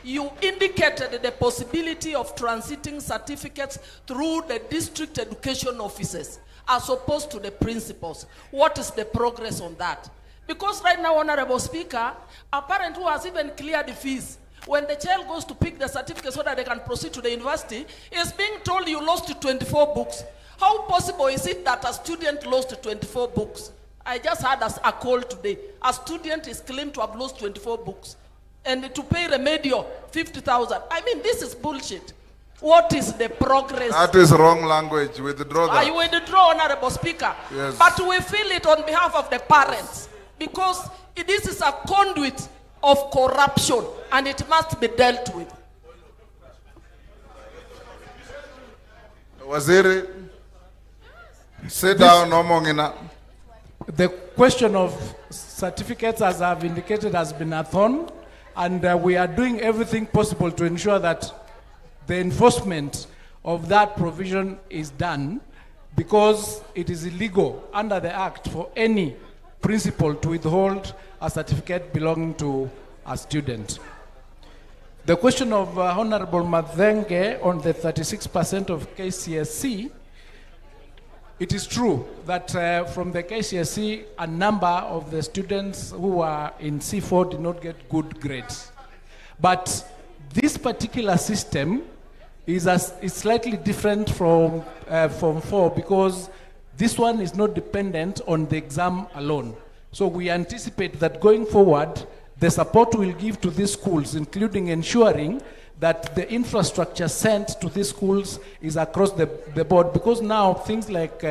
you indicated the possibility of transiting certificates through the district education offices as opposed to the principals. What is the progress on that? Because right now, Honorable Speaker, a parent who has even cleared the fees, when the child goes to pick the certificate so that they can proceed to the university, is being told you lost 24 books. How possible is it that a student lost 24 books? I just had a call today. A student is claimed to have lost 24 books. And to pay remedial, 50,000. I mean, this is bullshit. What is the progress? That is wrong language. Withdraw that. I withdraw, Honorable Speaker. Yes. But we feel it on behalf of the parents because this is a conduit of corruption and it must be dealt with. Waziri, sit down, Omongina. The question of certificates, as I've indicated, has been a thorn, and we are doing everything possible to ensure that the enforcement of that provision is done, because it is illegal under the Act for any principal to withhold a certificate belonging to a student. The question of Honorable Madhenge on the 36% of KCSE, it is true that from the KCSE, a number of the students who are in C4 did not get good grades. But this particular system is slightly different from Form 4, because this one is not dependent on the exam alone. So we anticipate that going forward, the support we'll give to these schools, including ensuring that the infrastructure sent to these schools is across the board, because now things like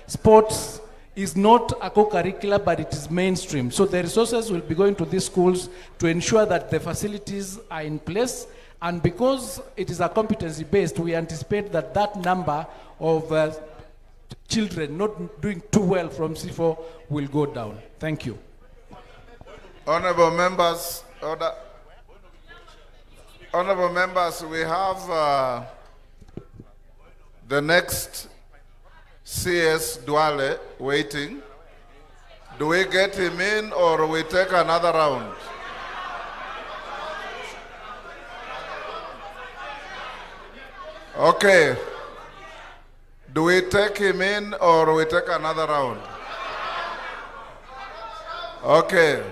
sports is not a co-curricular, but it is mainstream. So the resources will be going to these schools to ensure that the facilities are in place. And because it is a competency-based, we anticipate that that number of children not doing too well from C4 will go down. Thank you. Honorable members, Honorable members, we have the next CS Duale waiting. Do we get him in or we take another round? Okay. Do we take him in or we take another round? Okay.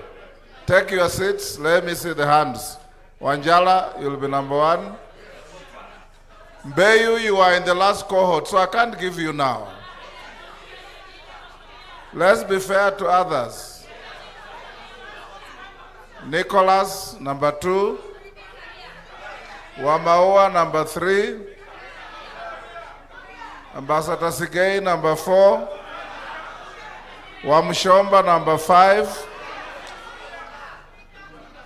Take your seats. Let me see the hands. Wanjala, you'll be number 1. Mbeyu, you are in the last cohort, so I can't give you now. Let's be fair to others. Nicholas, number 2. Wamaua, number 3. Ambassador Sigei, number 4. Wamshomba, number 5.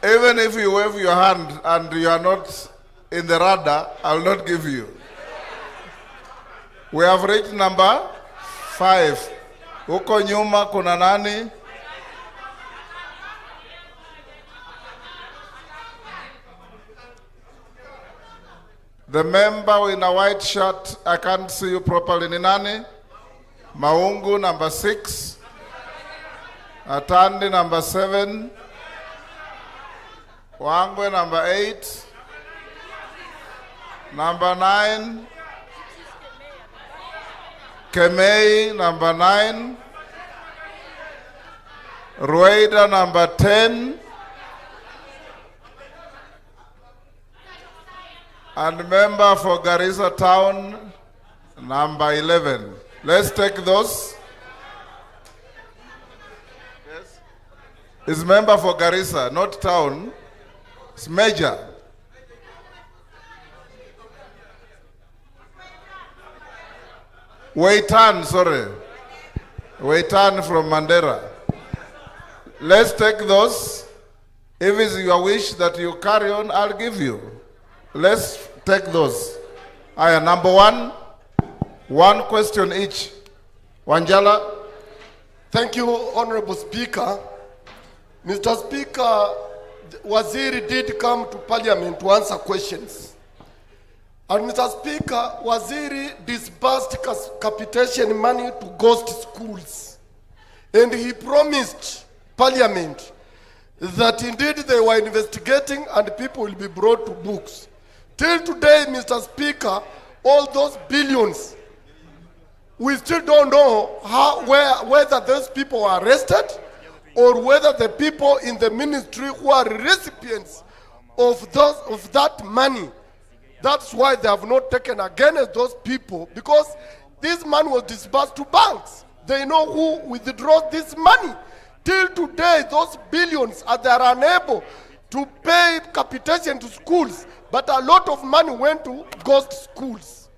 Even if you wave your hand and you are not in the radar, I will not give you. We have reached number 5. Huko nyuma kuna nani? The member in a white shirt, I can't see you properly. Ni nani? Maungu, number 6. Atandi, number 7. Wangwe, number 8. Number 9. Kemei, number 9. Rueda, number 10. And member for Garissa Town, number 11. Let's take those. Yes. It's member for Garissa, not town. It's major. Waitan, sorry. Waitan from Mandera. Let's take those. If it's your wish that you carry on, I'll give you. Let's take those. Number 1. 1 question each. Wanjala. Thank you, Honorable Speaker. Mr. Speaker, Waziri did come to Parliament to answer questions. And Mr. Speaker, Waziri disbursed capitation money to ghost schools. And he promised Parliament that indeed they were investigating and people will be brought to books. Till today, Mr. Speaker, all those billions, we still don't know whether those people are arrested or whether the people in the ministry who are recipients of that money, that's why they have not taken against those people, because this money was disbursed to banks. They know who withdraws this money. Till today, those billions, they are unable to pay capitation to schools. but a lot of money went to ghost schools.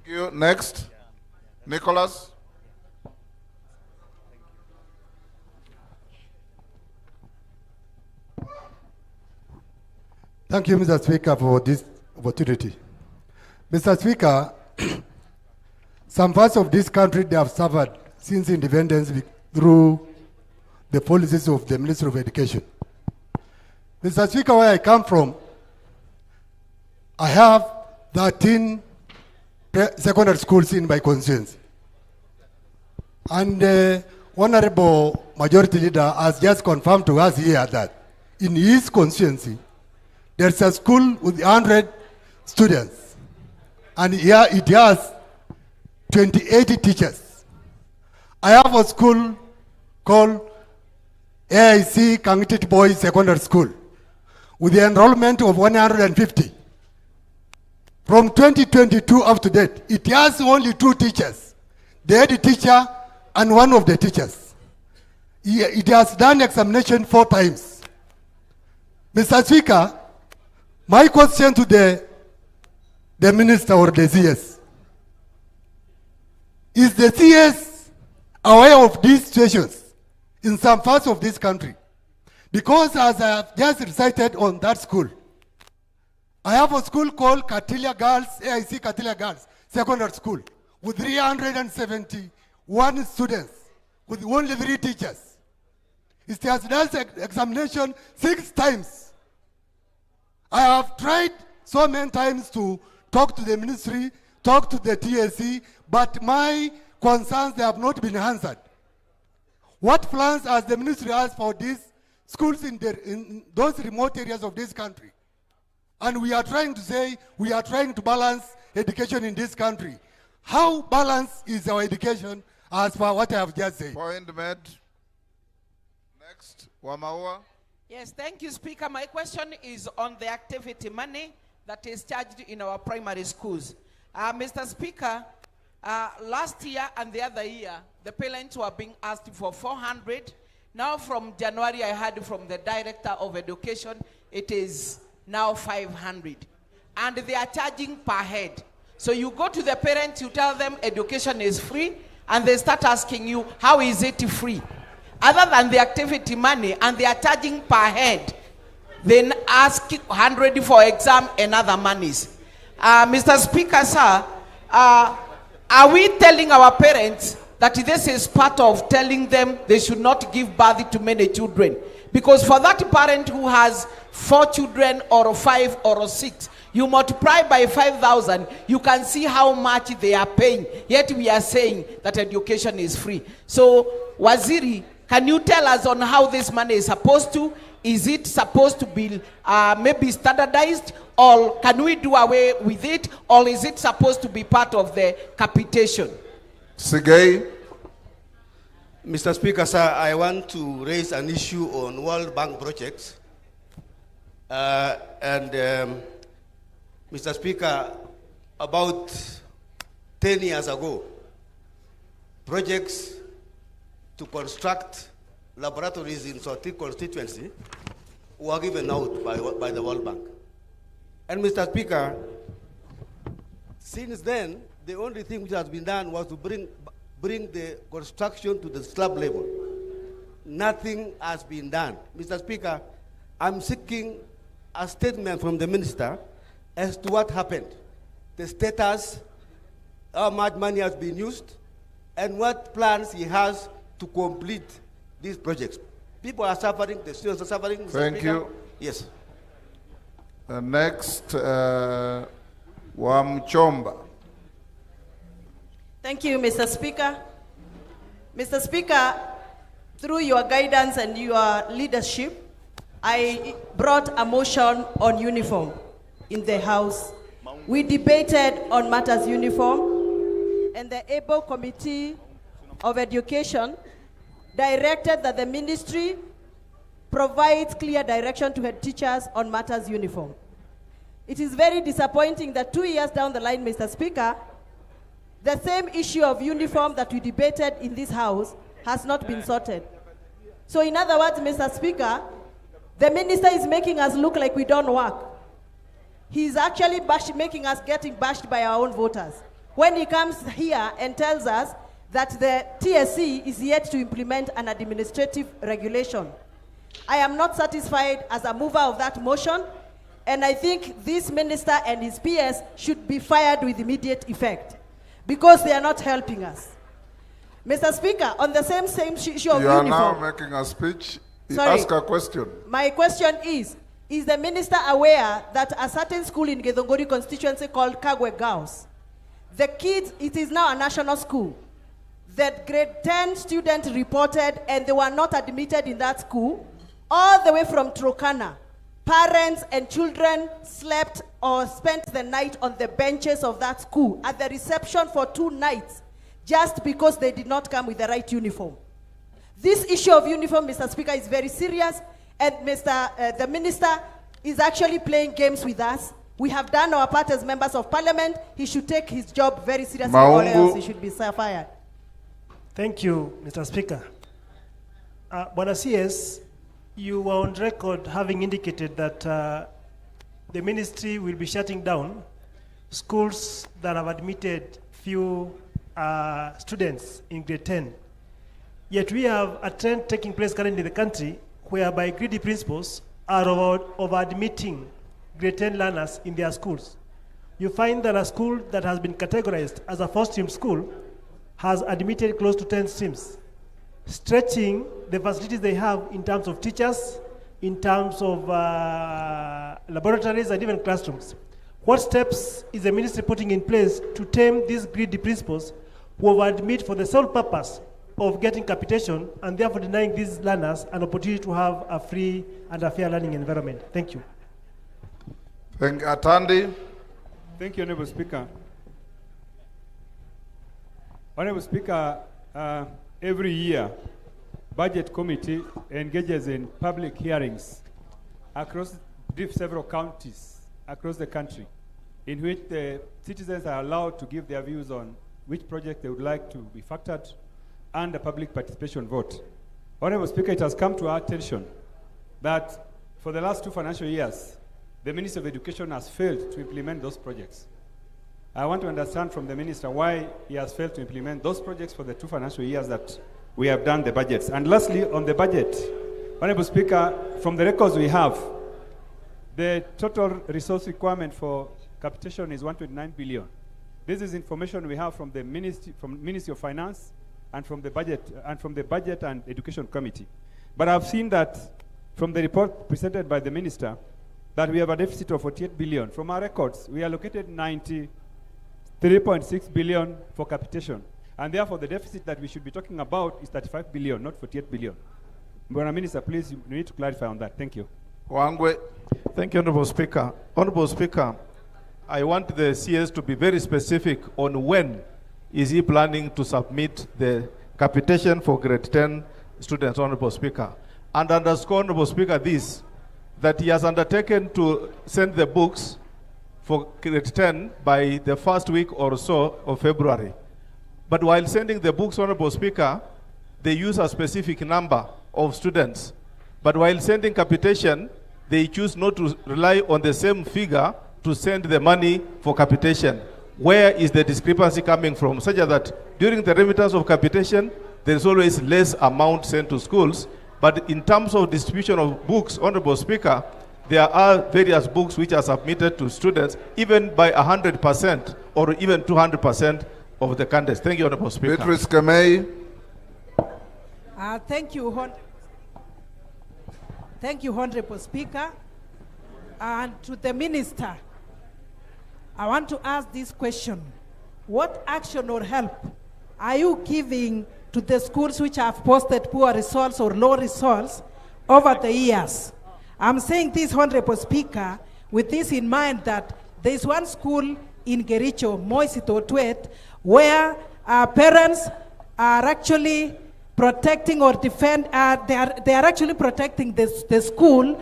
Thank you. Next, Nicholas. Thank you, Mr. Speaker, for this opportunity. Mr. Speaker, some parts of this country, they have suffered since independence through the policies of the Ministry of Education. Mr. Speaker, where I come from, I have 13 secondary schools in my constituency. And the Honorable Majority Leader has just confirmed to us here that in his constituency, there's a school with 100 students. And here it has 28 teachers. I have a school called AIC Kangitit Boys Secondary School with the enrollment of 150. From 2022 up to date, it has only 2 teachers, the head teacher and one of the teachers. It has done examination 4 times. Mr. Speaker, my question to the minister or the CS, is the CS aware of these situations in some parts of this country? Because as I have just recited on that school, I have a school called Katilia Girls, AIC Katilia Girls Secondary School, with 371 students, with only 3 teachers. It has done examination 6 times. I have tried so many times to talk to the ministry, talk to the TSC, but my concerns, they have not been answered. What plans has the ministry has for these schools in those remote areas of this country? And we are trying to say, we are trying to balance education in this country. How balanced is our education as per what I have just said? Point made. Next, Wamaua. Yes, thank you, Speaker. My question is on the activity money that is charged in our primary schools. Mr. Speaker, last year and the other year, the parents were being asked for 400. Now from January, I heard from the Director of Education, it is now 500. And they are charging per head. So you go to the parents, you tell them education is free, and they start asking you, how is it free? Other than the activity money, and they are charging per head, then ask 100 for exam and other monies. Mr. Speaker, sir, are we telling our parents that this is part of telling them they should not give birth to many children? Because for that parent who has 4 children or 5 or 6, you multiply by 5,000, you can see how much they are paying. Yet we are saying that education is free. So, Waziri, can you tell us on how this money is supposed to? Is it supposed to be maybe standardized? Or can we do away with it? Or is it supposed to be part of the capitation? Sigay. Mr. Speaker, sir, I want to raise an issue on World Bank projects. Mr. Speaker, about 10 years ago, projects to construct laboratories in Sotik constituency were given out by the World Bank. And Mr. Speaker, since then, the only thing which has been done was to bring the construction to the slab level. Nothing has been done. Mr. Speaker, I'm seeking a statement from the minister as to what happened, the status, how much money has been used, and what plans he has to complete these projects. People are suffering, the students are suffering. Mr. Thank Speaker. you. Yes. Next, Wamchomba. Thank you, Mr. Speaker. Mr. Speaker, through your guidance and your leadership, I brought a motion on uniform in the House. We debated on matters uniform, and the ABLE Committee of Education directed that the ministry provides clear direction to head teachers on matters uniform. It is very disappointing that 2 years down the line, Mr. Speaker, the same issue of uniform that we debated in this House has not been sorted. So in other words, Mr. Speaker, The minister is making us look like we don't work. He's actually making us getting bashed by our own voters. When he comes here and tells us that the TSC is yet to implement an administrative regulation. I am not satisfied as a mover of that motion, and I think this minister and his PS should be fired with immediate effect because they are not helping us. Mr. Speaker, on the same issue of uniform. You are now making a speech. Sorry. Ask a question. My question is the minister aware that a certain school in Githunguri constituency called Kagwe Girls, the kids, it is now a national school, that grade 10 students reported and they were not admitted in that school, all the way from Turkana. Parents and children slept or spent the night on the benches of that school at the reception for 2 nights just because they did not come with the right uniform. This issue of uniform, Mr. Speaker, is very serious, and the minister is actually playing games with us. We have done our part as members of parliament. He should take his job very seriously, or else he should be fired. Thank you, Mr. Speaker. Bwana CS, you were on record having indicated that the ministry will be shutting down schools that have admitted few students in grade 10. Yet we have a trend taking place currently in the country whereby greedy principals are over-admitting grade 10 learners in their schools. You find that a school that has been categorized as a 4-stream school has admitted close to 10 streams, stretching the facilities they have in terms of teachers, in terms of laboratories, and even classrooms. What steps is the ministry putting in place to tame these greedy principals who over-admit for the sole purpose of getting capitation and therefore denying these learners an opportunity to have a free and a fair learning environment? Thank you. Thank you. Atandi. Thank you, Honorable Speaker. Honorable Speaker, every year, Budget Committee engages in public hearings across several counties across the country, in which the citizens are allowed to give their views on which project they would like to be factored and a public participation vote. Honorable Speaker, it has come to our attention that for the last 2 financial years, the Minister of Education has failed to implement those projects. I want to understand from the Minister why he has failed to implement those projects for the 2 financial years that we have done the budgets. And lastly, on the budget, Honorable Speaker, from the records we have, the total resource requirement for capitation is 129 billion. This is information we have from the Ministry of Finance and from the Budget and Education Committee. But I've seen that from the report presented by the Minister that we have a deficit of 48 billion. From our records, we allocated 93.6 billion for capitation. And therefore, the deficit that we should be talking about is 35 billion, not 48 billion. Mr. Minister, please, you need to clarify on that. Thank you. Wangwe. Thank you, Honorable Speaker. Honorable Speaker, I want the CS to be very specific on when is he planning to submit the capitation for grade 10 students, Honorable Speaker. And underscore, Honorable Speaker, this, that he has undertaken to send the books for grade 10 by the first week or so of February. But while sending the books, Honorable Speaker, they use a specific number of students. But while sending capitation, they choose not to rely on the same figure to send the money for capitation. Where is the discrepancy coming from? Such that during the remittance of capitation, there is always less amount sent to schools. But in terms of distribution of books, Honorable Speaker, there are various books which are submitted to students, even by 100% or even 200% of the candidates. Thank you, Honorable Speaker. Beatrice Kamei. Thank you, Honorable Speaker. And to the Minister, I want to ask this question. What action or help are you giving to the schools which have posted poor results or low results over the years? I'm saying this, Honorable Speaker, with this in mind that there is one school in Gericho, Moisito Twet, where parents are actually protecting or defend, they are actually protecting the school,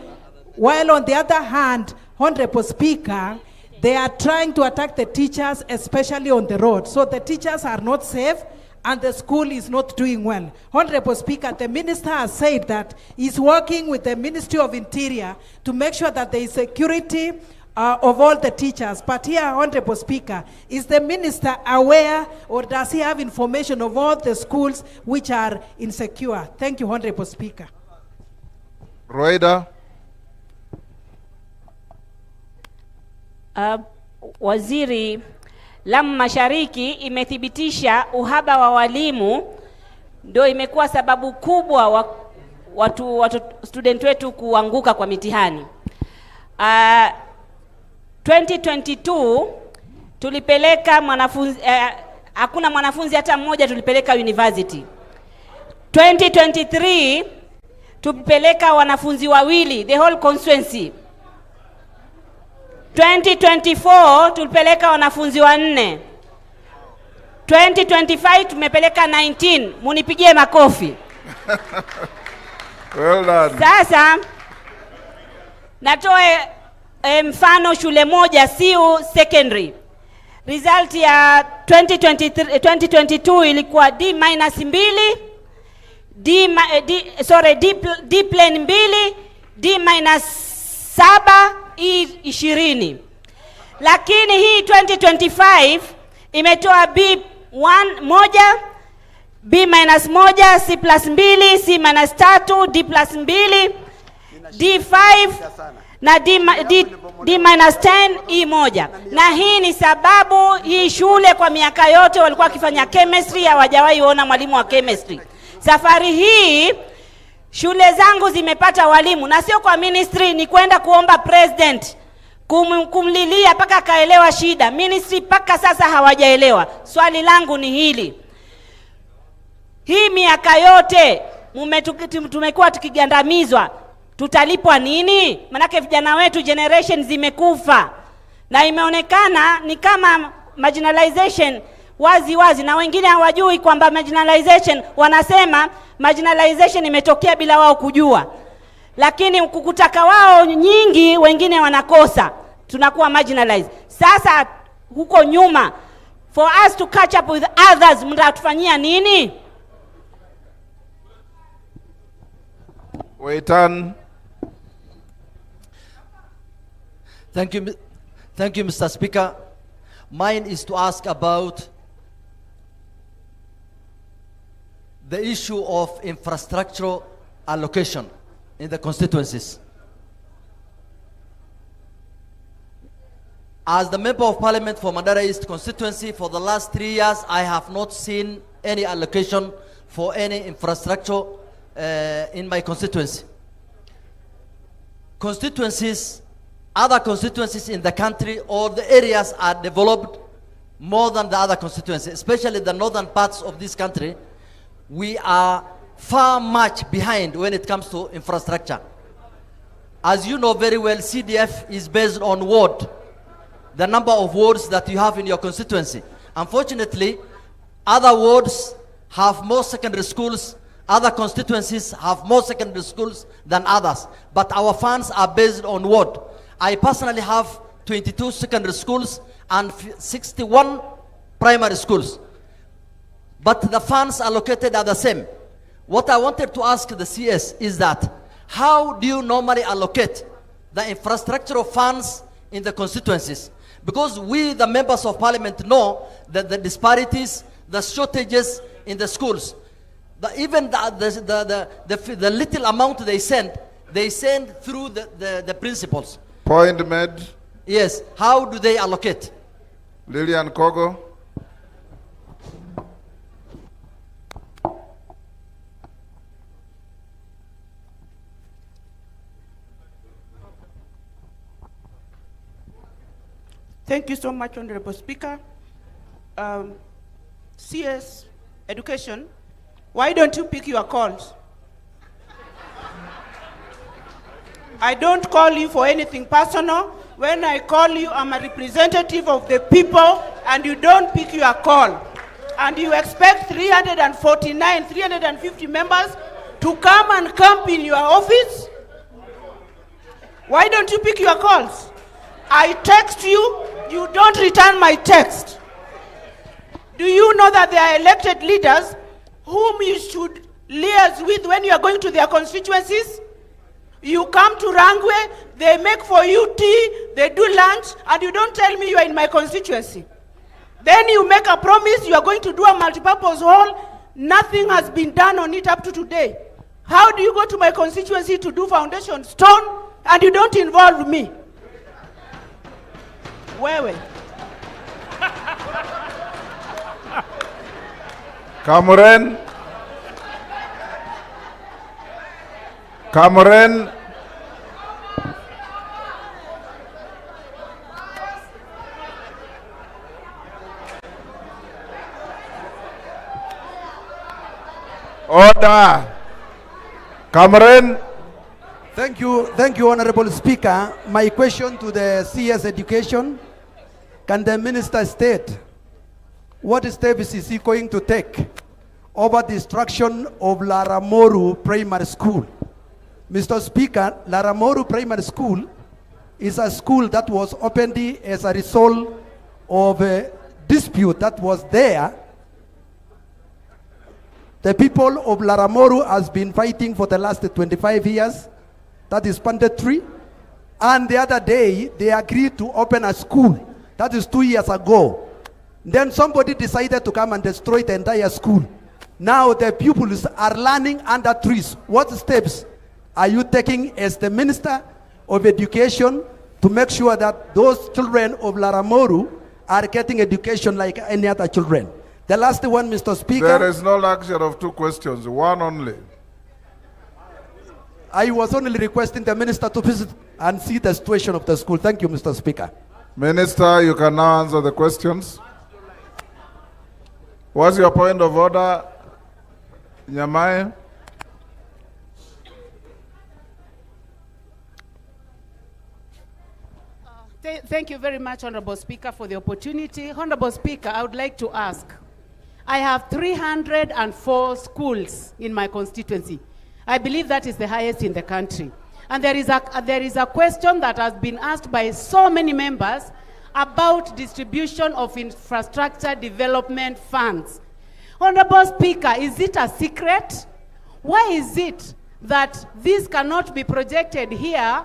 while on the other hand, Honorable Speaker, they are trying to attack the teachers, especially on the road. So the teachers are not safe, and the school is not doing well. Honorable Speaker, the minister has said that he's working with the Ministry of Interior to make sure that there is security of all the teachers. But here, Honorable Speaker, is the minister aware, or does he have information of all the schools which are insecure? Thank you, Honorable Speaker. Roida. Waziri, Lamu Mashariki imethibitisha uhaba wa walimu ndio imekuwa sababu kubwa watu student wetu kuanguka kwa mitihani. 2022 tulipeleka mwanafunzi hakuna mwanafunzi hata mmoja tulipeleka university. 2023 tulipeleka wanafunzi wawili, the whole constituency. 2024 tulipeleka wanafunzi 4. 2025 tumepeleka 19. Munipigie makofi. Well done. Sasa natoe mfano shule moja Siu Secondary. Result ya 2022 ilikuwa D-2, D plane 2, D-7, E20. Lakini hii 2025 imetoa B1, B-1, C+2, C-3, D+2, D5 na D-10, E1. Na hii ni sababu hii shule kwa miaka yote walikuwa wakifanya chemistry, hawajawahi ona mwalimu wa chemistry. Safari hii shule zangu zimepata walimu, na sio kwa ministry, ni kwenda kuomba president kumlilia paka kaelewa shida. Ministry paka sasa hawajaelewa. Swali langu ni hili: hii miaka yote tumekuwa tukigandamizwa, tutalipwa nini? Manake vijana wetu generation zimekufa, na imeonekana ni kama marginalization wazi, na wengine hawajui kwamba marginalization, wanasema marginalization imetokea bila wao kujua, lakini kukutaka wao nyingi wengine wanakosa, tunakuwa marginalized. Sasa huko nyuma, for us to catch up with others, mtatufanyia nini? Waitan. Thank you, Mr. Speaker. Mine is to ask about the issue of infrastructural allocation in the constituencies. As the Member of Parliament for Mandera East constituency, for the last 3 years, I have not seen any allocation for any infrastructure in my constituency. Other constituencies in the country or the areas are developed more than the other constituencies, especially the northern parts of this country. We are far much behind when it comes to infrastructure. As you know very well, CDF is based on ward, the number of wards that you have in your constituency. Unfortunately, other wards have more secondary schools, other constituencies have more secondary schools than others, but our funds are based on ward. I personally have 22 secondary schools and 61 primary schools, but the funds allocated are the same. What I wanted to ask the CS is that, how do you normally allocate the infrastructural funds in the constituencies? Because we, the members of parliament, know that the disparities, the shortages in the schools, even the little amount they send through the principals. Point made. Yes. How do they allocate? Lilian Kogo. Thank you so much, Honorable Speaker. CS Education, why don't you pick your calls? I don't call you for anything personal. When I call you, I'm a representative of the people, and you don't pick your call. And you expect 350 members to come and camp in your office? Why don't you pick your calls? I text you, you don't return my text. Do you know that they are elected leaders whom you should liaise with when you are going to their constituencies? You come to Rangwe, they make for you tea, they do lunch, and you don't tell me you are in my constituency. Then you make a promise you are going to do a multipurpose hall. Nothing has been done on it up to today. How do you go to my constituency to do foundation stone and you don't involve me? Wewe. Cameron. Order. Cameron. Thank you, Honorable Speaker. My question to the CS Education, can the Minister state what steps is he going to take over the destruction of Laramoru Primary School? Mr. Speaker, Laramoru Primary School is a school that was opened as a result of a dispute that was there. The people of Laramoru has been fighting for the last 25 years. That is mandatory. And the other day, they agreed to open a school. That is 2 years ago. Then somebody decided to come and destroy the entire school. Now the pupils are learning under trees. What steps are you taking as the Minister of Education to make sure that those children of Laramoru are getting education like any other children? The last one, Mr. Speaker. There is no luxury of two questions, one only. I was only requesting the Minister to visit and see the situation of the school. Thank you, Mr. Speaker. Minister, you can now answer the questions. What's your point of order, Nyamai? Thank you very much, Honorable Speaker, for the opportunity. Honorable Speaker, I would like to ask. I have 304 schools in my constituency. I believe that is the highest in the country. And there is a question that has been asked by so many members about distribution of infrastructure development funds. Honorable Speaker, is it a secret? Why is it that this cannot be projected here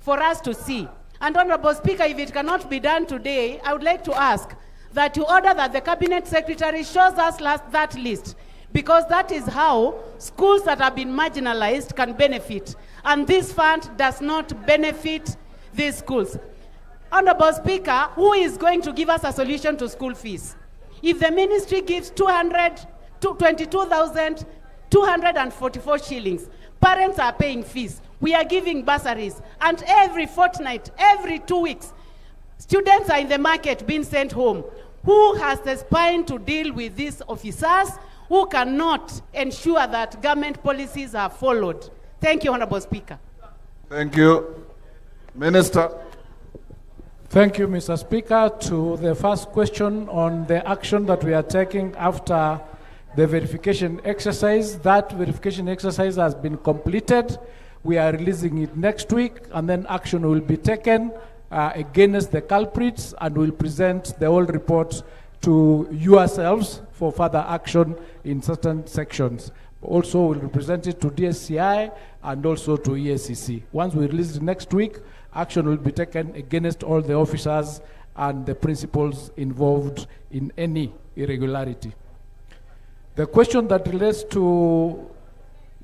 for us to see? And Honorable Speaker, if it cannot be done today, I would like to ask that you order that the Cabinet Secretary shows us that list, because that is how schools that have been marginalized can benefit. And this fund does not benefit these schools. Honorable Speaker, who is going to give us a solution to school fees? If the ministry gives 22,244 shillings, parents are paying fees. We are giving bursaries. And every fortnight, every 2 weeks, students are in the market being sent home. Who has the spine to deal with these officers who cannot ensure that government policies are followed? Thank you, Honorable Speaker. Thank you. Minister. Thank you, Mr. Speaker. To the first question on the action that we are taking after the verification exercise, that verification exercise has been completed. We are releasing it next week, and then action will be taken against the culprits, and we'll present the whole report to yourselves for further action in certain sections. Also, we'll present it to DSCI and also to EACC. Once we release it next week, action will be taken against all the officers and the principals involved in any irregularity. The question that relates to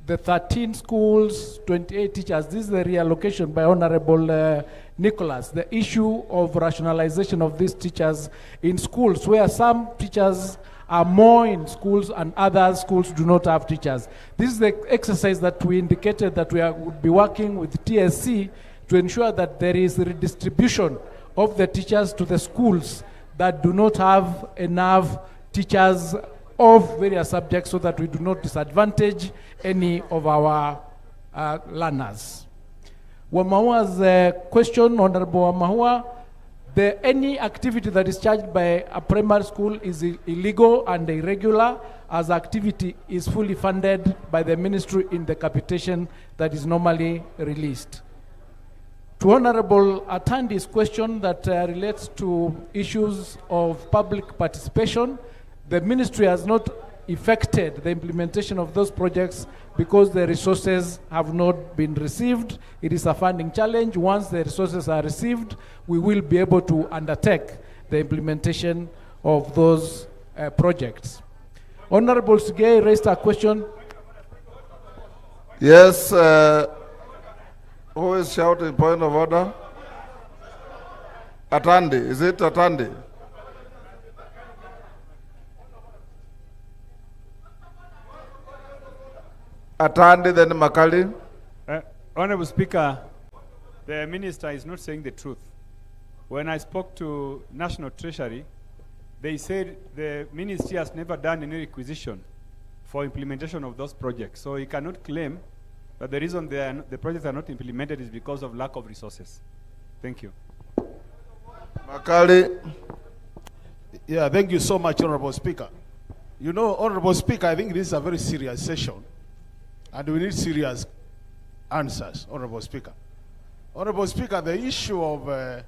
the 13 schools, 28 teachers, this is the reallocation by Honorable Nicholas, the issue of rationalization of these teachers in schools, where some teachers are more in schools and other schools do not have teachers. This is the exercise that we indicated that we would be working with TSC to ensure that there is redistribution of the teachers to the schools that do not have enough teachers of various subjects, so that we do not disadvantage any of our learners. Wamahua's question, Honorable Wamahua, any activity that is charged by a primary school is illegal and irregular, as activity is fully funded by the ministry in the capitation that is normally released. To Honorable Atandi's question that relates to issues of public participation, the ministry has not effected the implementation of those projects because the resources have not been received. It is a funding challenge. Once the resources are received, we will be able to undertake the implementation of those projects. Honorable Sigei raised a question. Yes, who is shouting point of order? Atandi, is it Atandi? Atandi, then Makali. Honorable Speaker, the minister is not saying the truth. When I spoke to National Treasury, they said the ministry has never done any requisition for implementation of those projects. So he cannot claim that the reason the projects are not implemented is because of lack of resources. Thank you. Makali. Yeah, thank you so much, Honorable Speaker. You know, Honorable Speaker, I think this is a very serious session, and we need serious answers, Honorable Speaker. Honorable Speaker, the issue of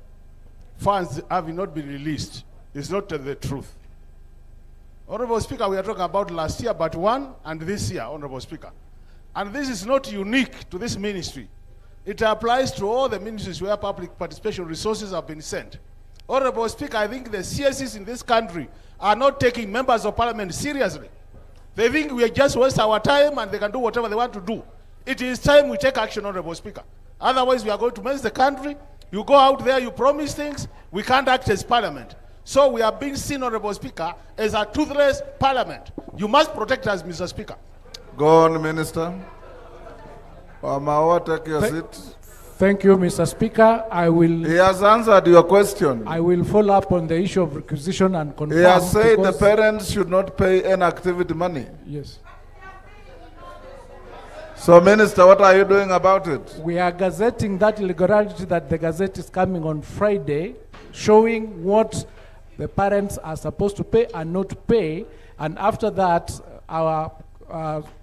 funds having not been released is not the truth. Honorable Speaker, we are talking about last year, but one, and this year, Honorable Speaker. And this is not unique to this ministry. It applies to all the ministries where public participation resources have been sent. Honorable Speaker, I think the CSCs in this country are not taking members of parliament seriously. They think we just waste our time and they can do whatever they want to do. It is time we take action, Honorable Speaker. Otherwise, we are going to mess the country. You go out there, you promise things, we can't act as parliament. So we are being seen, Honorable Speaker, as a toothless parliament. You must protect us, Mr. Speaker. Go on, Minister. Wamawa, take your seat. Thank you, Mr. Speaker. He has answered your question. I will follow up on the issue of requisition and confirm. He has said the parents should not pay any activity money. Yes. So, Minister, what are you doing about it? We are gazetting that irregularity that the Gazette is coming on Friday, showing what the parents are supposed to pay and not pay. And after that, our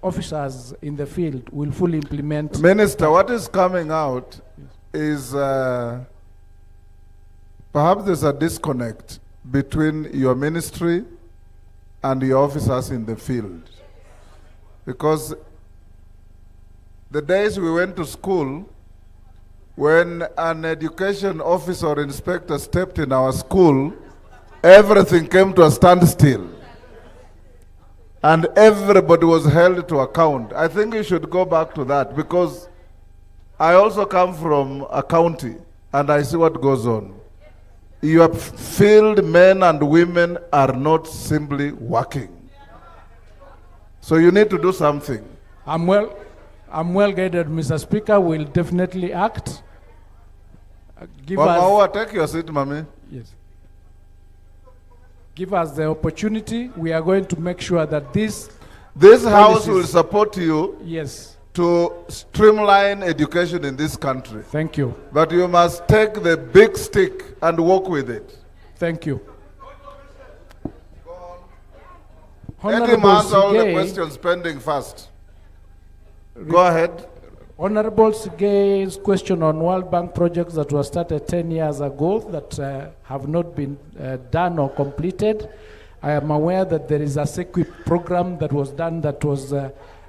officers in the field will fully implement. Minister, what is coming out is perhaps there's a disconnect between your ministry and your officers in the field. Because the days we went to school, when an education officer or inspector stepped in our school, everything came to a standstill. And everybody was held to account. I think you should go back to that, because I also come from a county and I see what goes on. Your field men and women are not simply working. So you need to do something. I'm well guided, Mr. Speaker. We'll definitely act. Take your seat, Mami. Yes. Give us the opportunity. We are going to make sure that this house will support you. Yes. To streamline education in this country. Thank you. But you must take the big stick and walk with it. Thank you. Let him answer all the questions pending first. Go ahead. Honorable Sigei's question on World Bank projects that were started 10 years ago that have not been done or completed. I am aware that there is a SEQUIP program that was done that was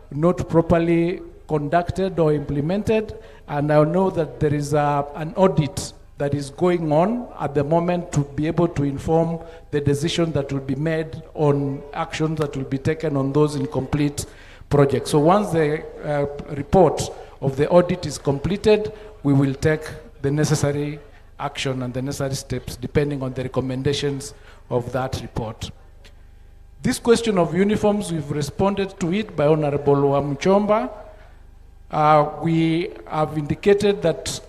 not properly conducted or implemented, and I know that there is an audit that is going on at the moment to be able to inform the decision that will be made on actions that will be taken on those incomplete projects. So once the report of the audit is completed, we will take the necessary action and the necessary steps depending on the recommendations of that report. This question of uniforms, we've responded to it by Honorable Wamchomba. We have indicated that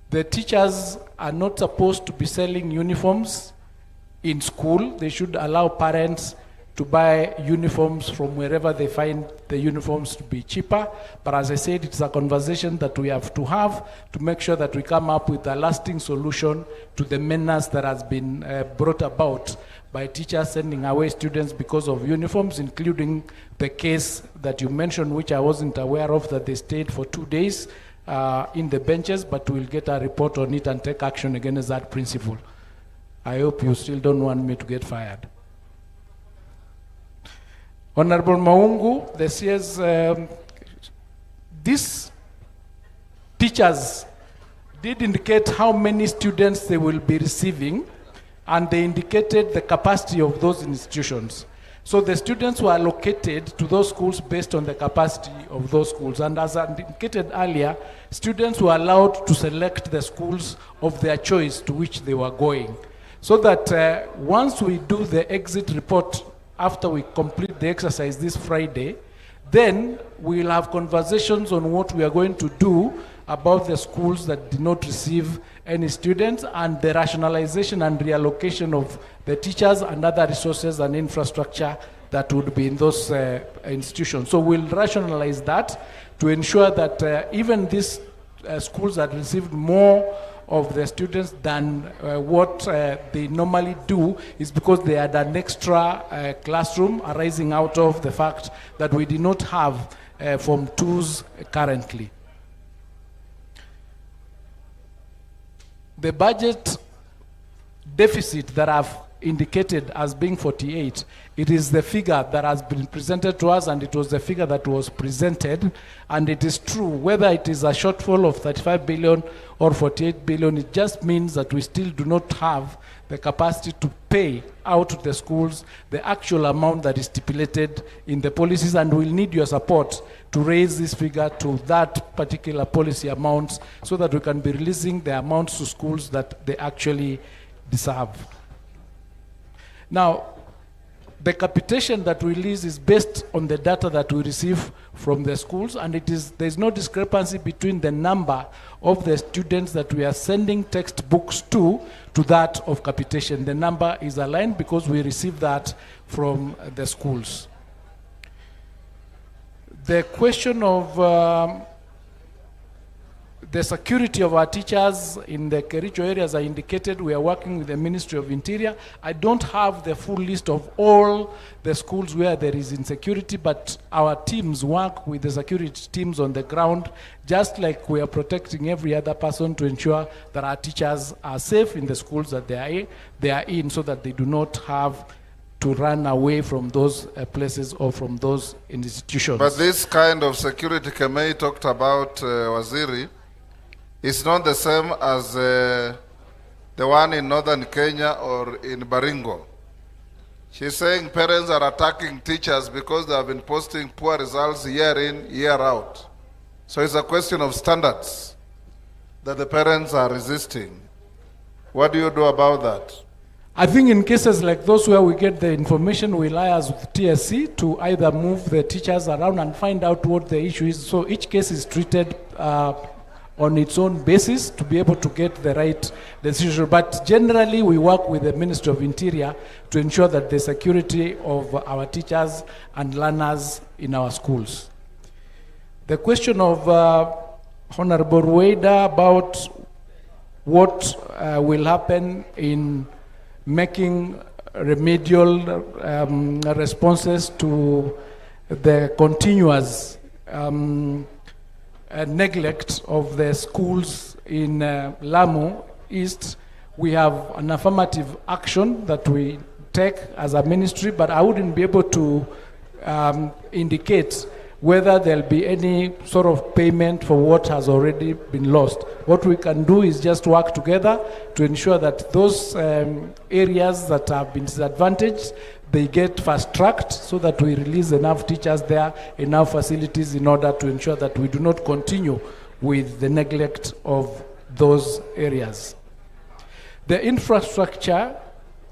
the teachers are not supposed to be selling uniforms in school. They should allow parents to buy uniforms from wherever they find the uniforms to be cheaper. But as I said, it's a conversation that we have to make sure that we come up with a lasting solution to the menace that has been brought about by teachers sending away students because of uniforms, including the case that you mentioned, which I wasn't aware of, that they stayed for 2 days in the benches, but we'll get a report on it and take action against that principle. I hope you still don't want me to get fired. Honorable Maungu, the CS, these teachers did indicate how many students they will be receiving, and they indicated the capacity of those institutions. So the students were allocated to those schools based on the capacity of those schools. And as I indicated earlier, students were allowed to select the schools of their choice to which they were going. So that once we do the exit report, after we complete the exercise this Friday, then we'll have conversations on what we are going to do about the schools that did not receive any students, and the rationalization and reallocation of the teachers and other resources and infrastructure that would be in those institutions. So we'll rationalize that to ensure that even these schools that received more of the students than what they normally do is because they had an extra classroom arising out of the fact that we did not have Form 2s currently. The budget deficit that I've indicated as being 48, it is the figure that has been presented to us, and it was the figure that was presented, and it is true. Whether it is a shortfall of 35 billion or 48 billion, it just means that we still do not have the capacity to pay out to the schools the actual amount that is stipulated in the policies, and we'll need your support to raise this figure to that particular policy amounts so that we can be releasing the amounts to schools that they actually deserve. Now, the capitation that we release is based on the data that we receive from the schools, and there's no discrepancy between the number of the students that we are sending textbooks to that of capitation. The number is aligned because we receive that from the schools. The question of the security of our teachers in the Kericho areas, I indicated we are working with the Ministry of Interior. I don't have the full list of all the schools where there is insecurity, but our teams work with the security teams on the ground, just like we are protecting every other person to ensure that our teachers are safe in the schools that they are in, so that they do not have to run away from those places or from those institutions. But this kind of security Kemei talked about, Waziri, it's not the same as the one in northern Kenya or in Baringo. She's saying parents are attacking teachers because they have been posting poor results year in, year out. So it's a question of standards that the parents are resisting. What do you do about that? I think in cases like those where we get the information, we liaise with TSC to either move the teachers around and find out what the issue is. So each case is treated on its own basis to be able to get the right decision. But generally, we work with the Ministry of Interior to ensure that the security of our teachers and learners in our schools. The question of Honorable Rueda about what will happen in making remedial responses to the continuous neglect of the schools in Lamu East, we have an affirmative action that we take as a ministry, but I wouldn't be able to indicate whether there'll be any sort of payment for what has already been lost. What we can do is just work together to ensure that those areas that have been disadvantaged, they get fast-tracked so that we release enough teachers there, enough facilities in order to ensure that we do not continue with the neglect of those areas. The infrastructure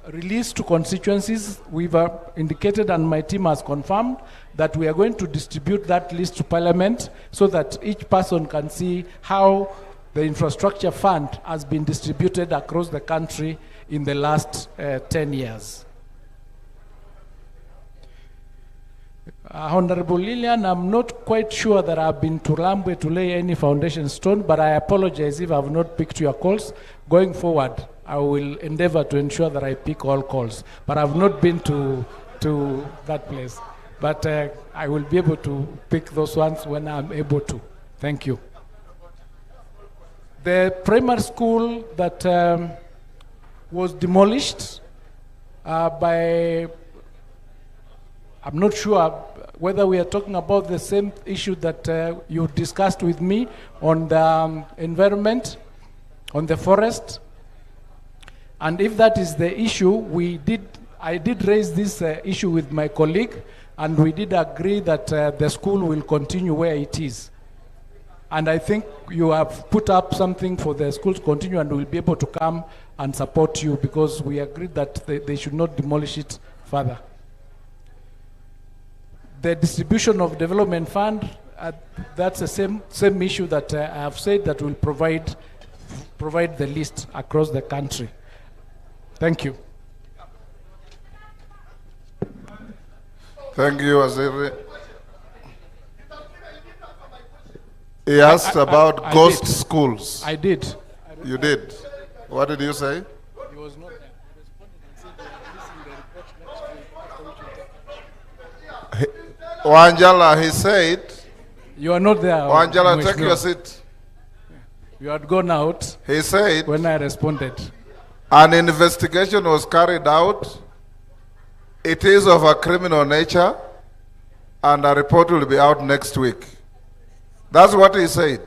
released to constituencies, we've indicated and my team has confirmed that we are going to distribute that list to Parliament so that each person can see how the infrastructure fund has been distributed across the country in the last 10 years. Honorable Lillian, I'm not quite sure that I've been to Lambwe to lay any foundation stone, but I apologize if I've not picked your calls. Going forward, I will endeavor to ensure that I pick all calls, but I've not been to that place. But I will be able to pick those ones when I'm able to. Thank you. The primary school that was demolished by I'm not sure whether we are talking about the same issue that you discussed with me on the environment, on the forest. And if that is the issue, I did raise this issue with my colleague, and we did agree that the school will continue where it is. And I think you have put up something for the school to continue, and we'll be able to come and support you, because we agreed that they should not demolish it further. The distribution of development fund, that's the same issue that I have said, that will provide the list across the country. Thank you. Thank you, Waziri. He asked about ghost schools. I did. You did. What did you say? He was not there. He responded and said they are releasing the report next week. Wanjala, he said. You are not there. Wanjala, take your seat. You had gone out. He said. When I responded. An investigation was carried out. It is of a criminal nature, and a report will be out next week. That's what he said.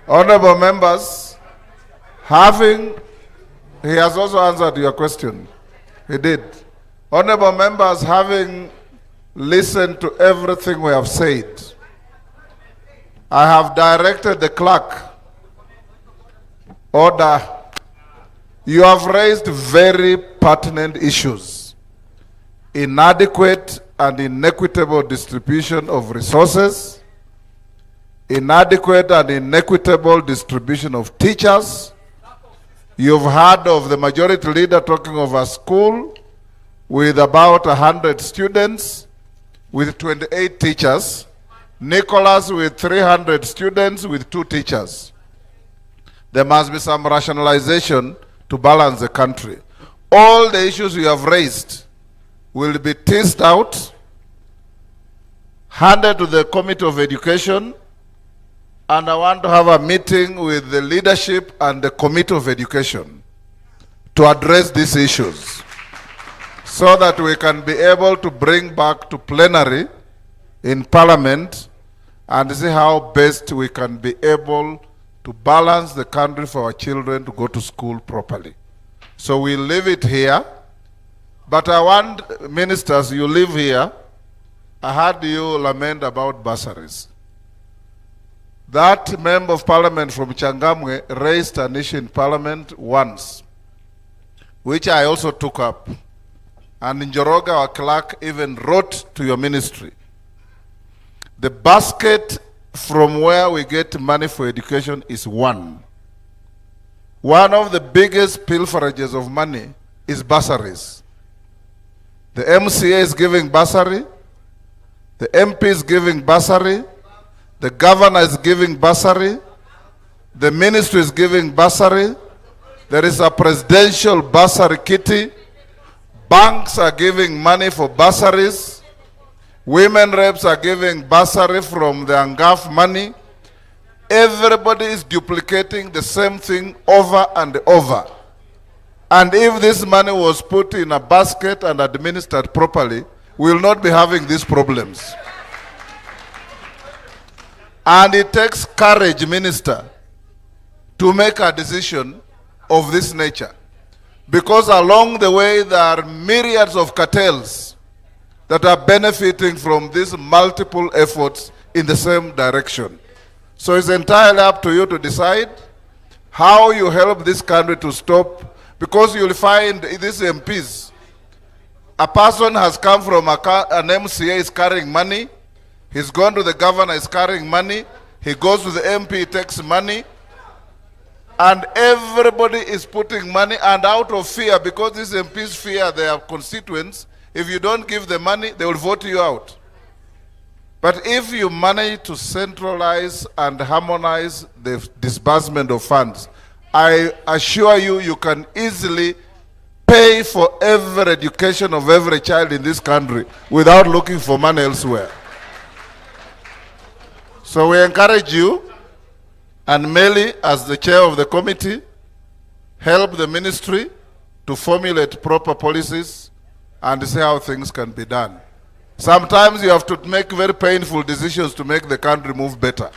Honorable members, he has also answered your question. He did. Honorable members, having listened to everything we have said, I have directed the clerk. Order. You have raised very pertinent issues. Inadequate and inequitable distribution of resources, inadequate and inequitable distribution of teachers. You've heard of the majority leader talking of a school with about 100 students, with 28 teachers. Nicholas with 300 students with 2 teachers. There must be some rationalization to balance the country. All the issues you have raised will be teased out, handed to the Committee of Education, and I want to have a meeting with the leadership and the Committee of Education to address these issues, so that we can be able to bring back to plenary in Parliament and see how best we can be able to balance the country for our children to go to school properly. So we leave it here. But I want, ministers, you live here. I heard you lament about bursaries. That member of parliament from Changamwe raised an issue in parliament once, which I also took up. And Njoroga, our clerk, even wrote to your ministry. The basket from where we get money for education is one. One of the biggest pilferages of money is bursaries. The MCA is giving bursary, the MP is giving bursary, the governor is giving bursary, the ministry is giving bursary, there is a presidential bursary kitty, banks are giving money for bursaries, women reps are giving bursary from the ANGAF money. Everybody is duplicating the same thing over and over. And if this money was put in a basket and administered properly, we will not be having these problems. And it takes courage, Minister, to make a decision of this nature. Because along the way, there are myriads of cartels that are benefiting from these multiple efforts in the same direction. So it's entirely up to you to decide how you help this country to stop, because you'll find these MPs, a person has come from an MCA, is carrying money, he's gone to the governor, is carrying money, he goes to the MP, he takes money, and everybody is putting money, and out of fear, because these MPs fear their constituents, if you don't give them money, they will vote you out. But if you manage to centralize and harmonize the disbursement of funds, I assure you, you can easily pay for every education of every child in this country without looking for money elsewhere. So we encourage you, and Meli, as the chair of the committee, help the ministry to formulate proper policies and see how things can be done. Sometimes you have to make very painful decisions to make the country move better.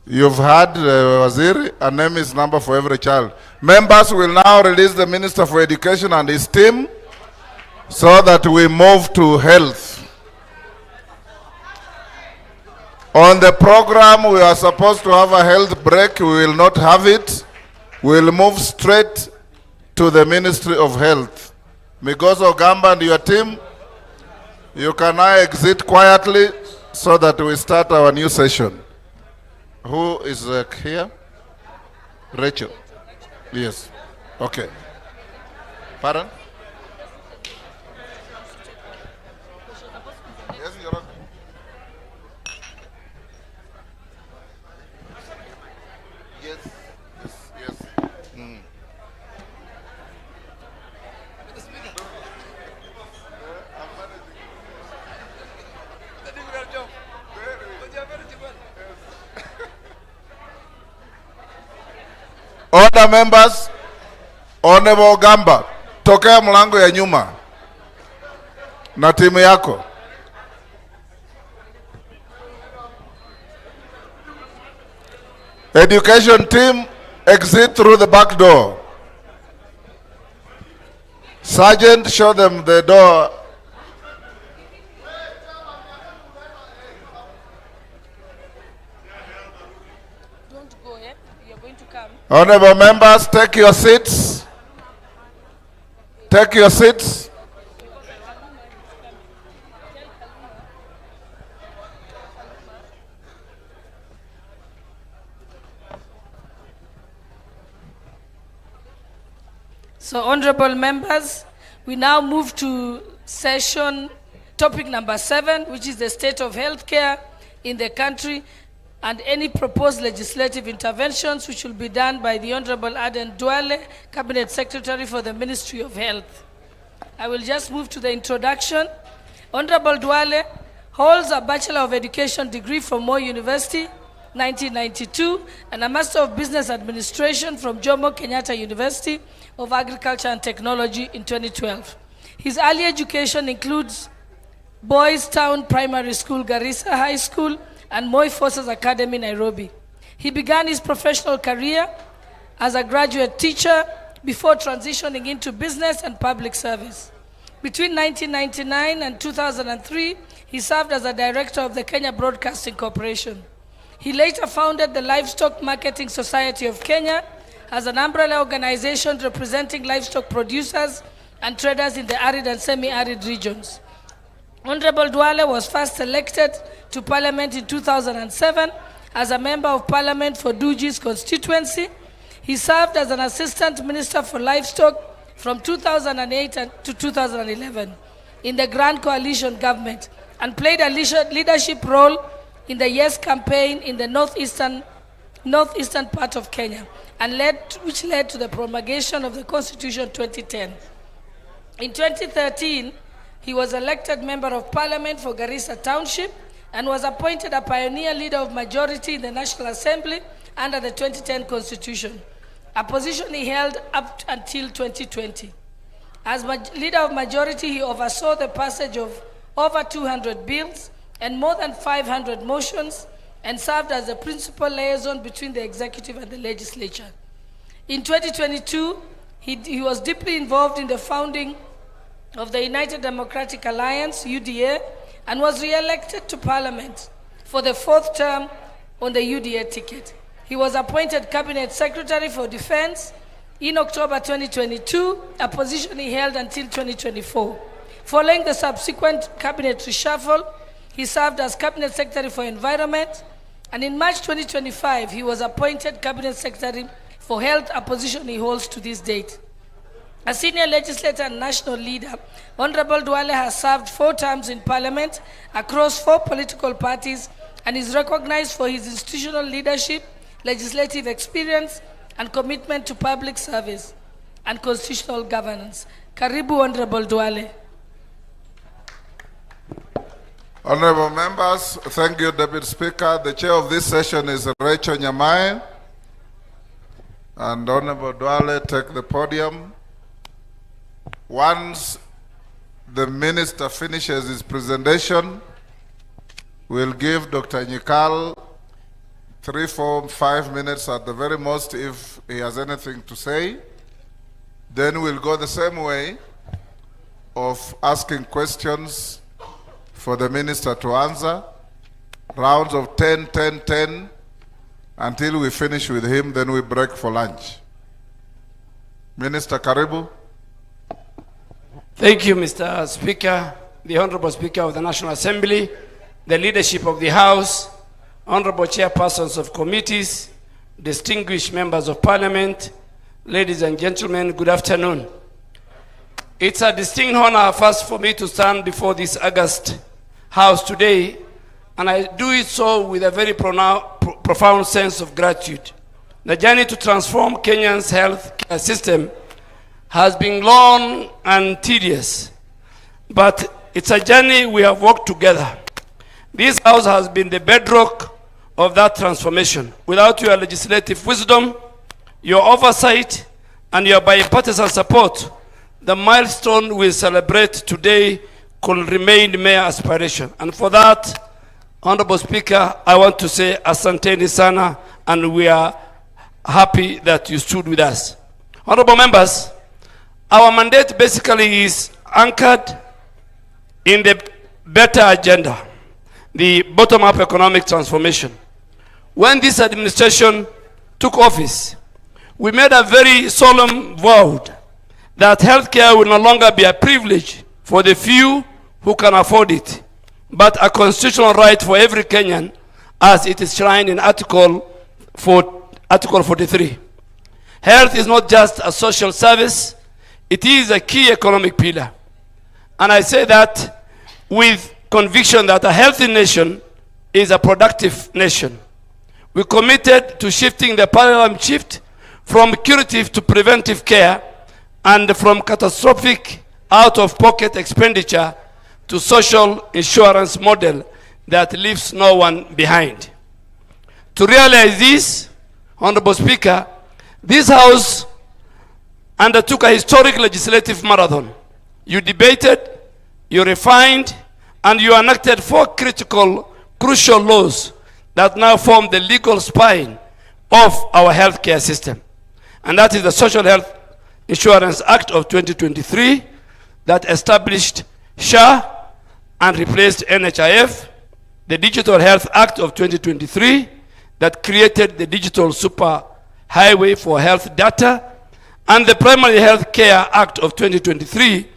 You've had Waziri, a name is number for every child. Members will now release the Minister for Education and his team so that we move to health. On the program, we are supposed to have a health break. We will not have it. We'll move straight to the Ministry of Health. Migozo Gamba and your team, you can now exit quietly so that we start our new session. Who is here? Rachel. Yes. Okay. Pardon? Yes, Your Honor. Yes. Yes. Mm. Order members, Honorable Gamba, tokea mlango ya nyuma na timu yako. Education team, exit through the back door. Sergeant, show them the door. Don't go, eh? You're going to come. Honorable members, take your seats. Take your seats. So, honorable members, we now move to session topic number 7, which is the state of healthcare in the country and any proposed legislative interventions which will be done by the Honorable Aden Duale, Cabinet Secretary for the Ministry of Health. I will just move to the introduction. Honorable Duale holds a Bachelor of Education degree from Moi University, 1992, and a Master of Business Administration from Jomo Kenyatta University of Agriculture and Technology in 2012. His early education includes Boys Town Primary School, Garissa High School, and Moi Forces Academy, Nairobi. He began his professional career as a graduate teacher before transitioning into business and public service. Between 1999 and 2003, he served as a director of the Kenya Broadcasting Corporation. He later founded the Livestock Marketing Society of Kenya as an umbrella organization representing livestock producers and traders in the arid and semi-arid regions. Honorable Duale was first elected to Parliament in 2007 as a member of Parliament for Duji's constituency. He served as an Assistant Minister for Livestock from 2008 to 2011 in the Grand Coalition government and played a leadership role in the Yes campaign in the northeastern part of Kenya, and which led to the promulgation of the Constitution 2010. In 2013, he was elected Member of Parliament for Garissa Township and was appointed a pioneer leader of majority in the National Assembly under the 2010 Constitution, a position he held up until 2020. As leader of majority, he oversaw the passage of over 200 bills and more than 500 motions, and served as the principal liaison between the executive and the legislature. In 2022, he was deeply involved in the founding of the United Democratic Alliance, UDA, and was re-elected to Parliament for the 4th term on the UDA ticket. He was appointed Cabinet Secretary for Defense in October 2022, a position he held until 2024. Following the subsequent cabinet reshuffle, he served as Cabinet Secretary for Environment, and in March 2025, he was appointed Cabinet Secretary for Health, a position he holds to this date. A senior legislator and national leader, Honorable Duale has served 4 terms in Parliament across 4 political parties and is recognized for his institutional leadership, legislative experience, and commitment to public service and constitutional governance. Karibu, Honorable Duale. Honorable members, thank you, Deputy Speaker. The chair of this session is Rachel Nyamae. And Honorable Duale, take the podium. Once the minister finishes his presentation, we'll give Dr. Nyikal 3, 4, 5 minutes at the very most if he has anything to say. Then we'll go the same way of asking questions for the minister to answer. Rounds of 10, 10, 10 until we finish with him, then we break for lunch. Minister Karibu. Thank you, Mr. Speaker, the Honorable Speaker of the National Assembly, the leadership of the House, Honorable Chairpersons of committees, distinguished members of Parliament, ladies and gentlemen, good afternoon. It's a distinct honor first for me to stand before this august House today, and I do it so with a very profound sense of gratitude. The journey to transform Kenya's health care system has been long and tedious, but it's a journey we have walked together. This House has been the bedrock of that transformation. Without your legislative wisdom, your oversight, and your bipartisan support, the milestone we celebrate today could remain mere aspiration. And for that, Honorable Speaker, I want to say asanteni sana, and we are happy that you stood with us. Honorable members, our mandate basically is anchored in the better agenda, the bottom-up economic transformation. When this administration took office, we made a very solemn vow that healthcare will no longer be a privilege for the few who can afford it, but a constitutional right for every Kenyan, as it is enshrined in Article 43. Health is not just a social service, it is a key economic pillar. And I say that with conviction that a healthy nation is a productive nation. We committed to shifting the paradigm shift from curative to preventive care, and from catastrophic out-of-pocket expenditure to social insurance model that leaves no one behind. To realize this, Honorable Speaker, this House undertook a historic legislative marathon. You debated, you refined, and you enacted 4 crucial laws that now form the legal spine of our healthcare system. And that is the Social Health Insurance Act of 2023 that established SHA and replaced NHIF, the Digital Health Act of 2023 that created the Digital Super Highway for Health Data, and the Primary Health Care Act of 2023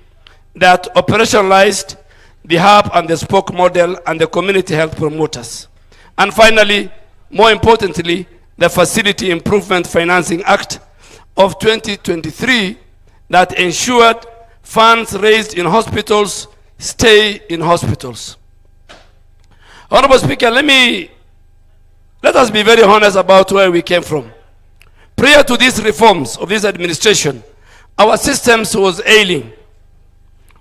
that operationalized the hub and the spoke model and the community health promoters. And finally, more importantly, the Facility Improvement Financing Act of 2023 that ensured funds raised in hospitals stay in hospitals. Honorable Speaker, let us be very honest about where we came from. Prior to these reforms of this administration, our systems was ailing.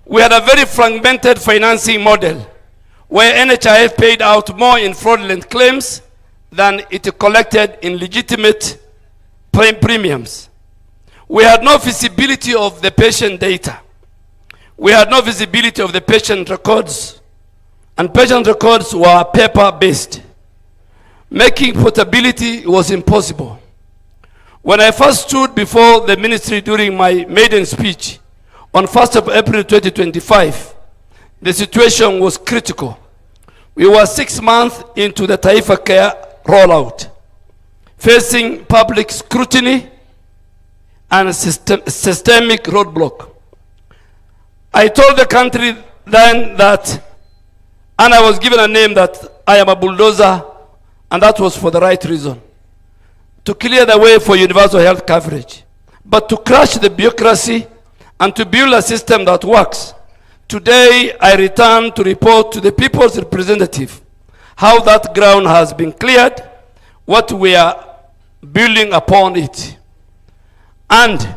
We had a very fragmented financing model where NHIF paid out more in fraudulent claims than it collected in legitimate premiums. We had no visibility of the patient data. We had no visibility of the patient records, and patient records were paper-based. Making portability was impossible. When I first stood before the ministry during my maiden speech on 1st of April 2025, the situation was critical. We were 6 months into the Taifa Care rollout, facing public scrutiny and systemic roadblock. I told the country then that, and I was given a name that I am a bulldozer, and that was for the right reason, to clear the way for universal health coverage, but to crush the bureaucracy and to build a system that works. Today, I return to report to the people's representative how that ground has been cleared, what we are building upon it. And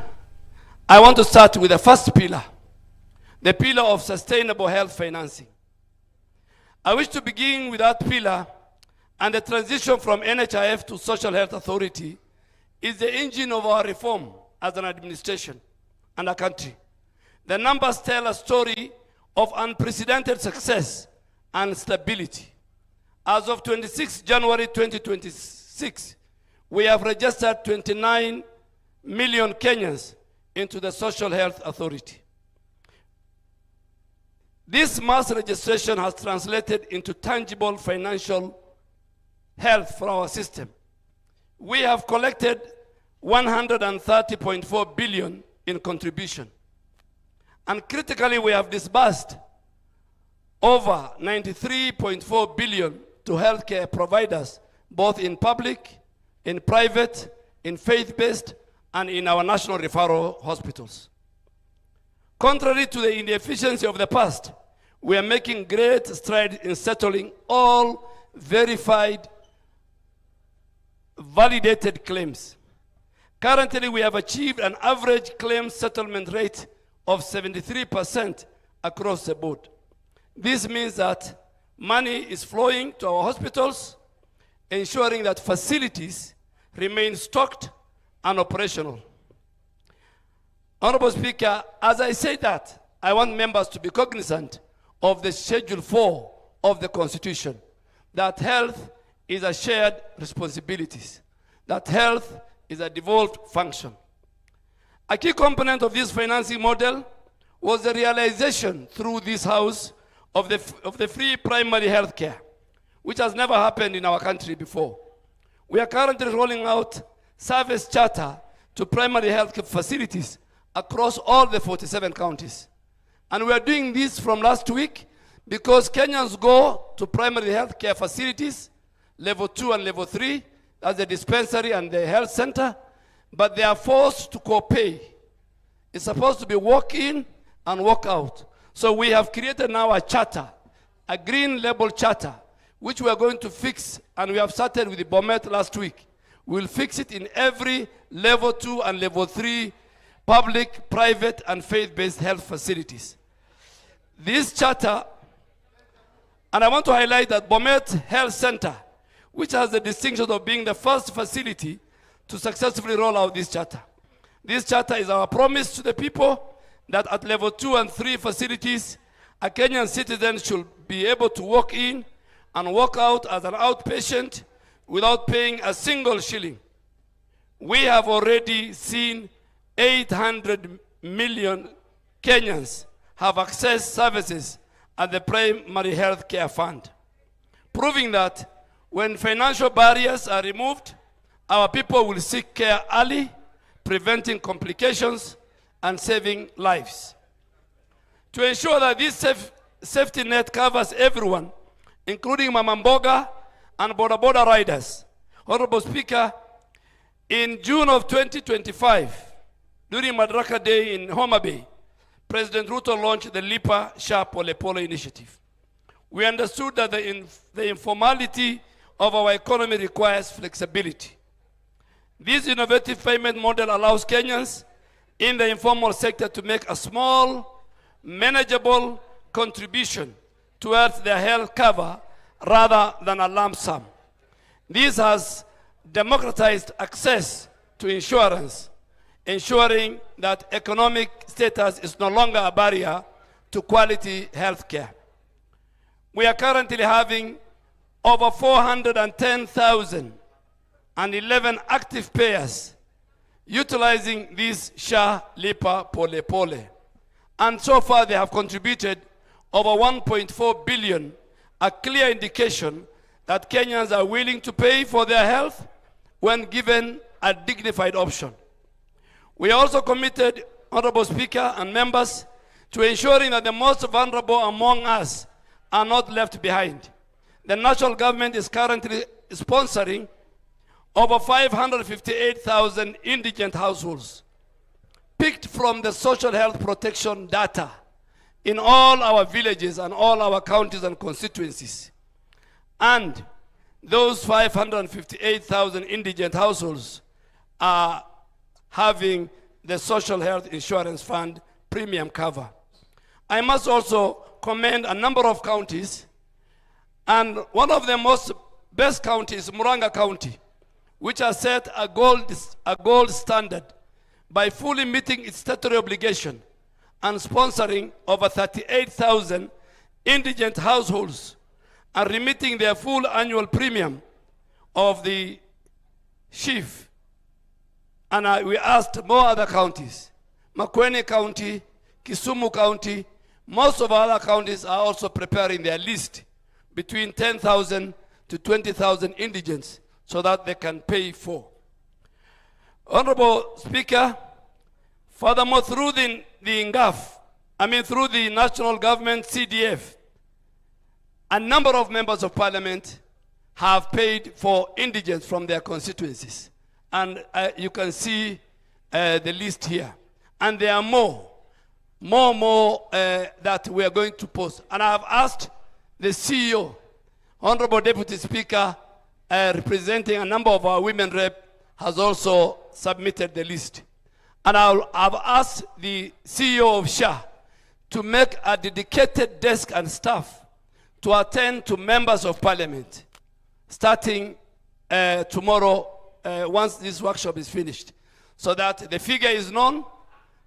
I want to start with the first pillar, the pillar of sustainable health financing. I wish to begin with that pillar, and the transition from NHIF to Social Health Authority is the engine of our reform as an administration and a country. The numbers tell a story of unprecedented success and stability. As of 26 January 2026, we have registered 29 million Kenyans into the Social Health Authority. This mass registration has translated into tangible financial health for our system. We have collected 130.4 billion in contribution. And critically, we have disbursed over 93.4 billion to healthcare providers, both in public, in private, in faith-based, and in our national referral hospitals. Contrary to the inefficiency of the past, we are making great strides in settling all verified, validated claims. Currently, we have achieved an average claim settlement rate of 73% across the board. This means that money is flowing to our hospitals, ensuring that facilities remain stocked and operational. Honorable Speaker, as I say that, I want members to be cognizant of the Schedule 4 of the Constitution, that health is a shared responsibility, that health is a devolved function. A key component of this financing model was the realization through this House of the free primary health care, which has never happened in our country before. We are currently rolling out service charter to primary health care facilities across all the 47 counties. And we are doing this from last week because Kenyans go to primary health care facilities, level 2 and level 3, as the dispensary and the health center, but they are forced to co-pay. It's supposed to be walk in and walk out. So we have created now a charter, a green label charter, which we are going to fix, and we have started with the Bomet last week. We'll fix it in every level 2 and level 3 public, private, and faith-based health facilities. This charter, and I want to highlight that Bomet Health Center, which has the distinction of being the first facility to successfully roll out this charter. This charter is our promise to the people that at level 2 and 3 facilities, a Kenyan citizen should be able to walk in and walk out as an outpatient without paying a single shilling. We have already seen 800 million Kenyans have accessed services at the Primary Health Care Fund, proving that when financial barriers are removed, our people will seek care early, preventing complications and saving lives. To ensure that this safety net covers everyone, including Mamamboga and Boda Boda riders, Honorable Speaker, in June of 2025, during Madaraka Day in Homa Bay, President Ruto launched the Lipa Sha Pole Pole initiative. We understood that the informality of our economy requires flexibility. This innovative payment model allows Kenyans in the informal sector to make a small, manageable contribution towards their health cover rather than a lump sum. This has democratized access to insurance, ensuring that economic status is no longer a barrier to quality health care. We are currently having over 410,011 active payers utilizing this Sha Lipa Pole Pole. And so far they have contributed over 1.4 billion, a clear indication that Kenyans are willing to pay for their health when given a dignified option. We are also committed, Honorable Speaker and members, to ensuring that the most vulnerable among us are not left behind. The national government is currently sponsoring over 558,000 indigent households, picked from the social health protection data in all our villages and all our counties and constituencies. And those 558,000 indigent households are having the Social Health Insurance Fund premium cover. I must also commend a number of counties And one of the best counties, Muranga County, which has set a gold standard by fully meeting its statutory obligation and sponsoring over 38,000 indigent households and remitting their full annual premium of the sheaf. And we asked more other counties, Makwiny County, Kisumu County, most of our other counties are also preparing their list between 10,000 to 20,000 indigents so that they can pay for. Honorable Speaker, furthermore, through the through the national government, CDF, a number of members of parliament have paid for indigents from their constituencies. And you can see the list here. And there are more that we are going to post. And I have asked the CEO, Honorable Deputy Speaker, representing a number of our women rep, has also submitted the list. And I've asked the CEO of SHA to make a dedicated desk and staff to attend to members of parliament, starting tomorrow once this workshop is finished, so that the figure is known,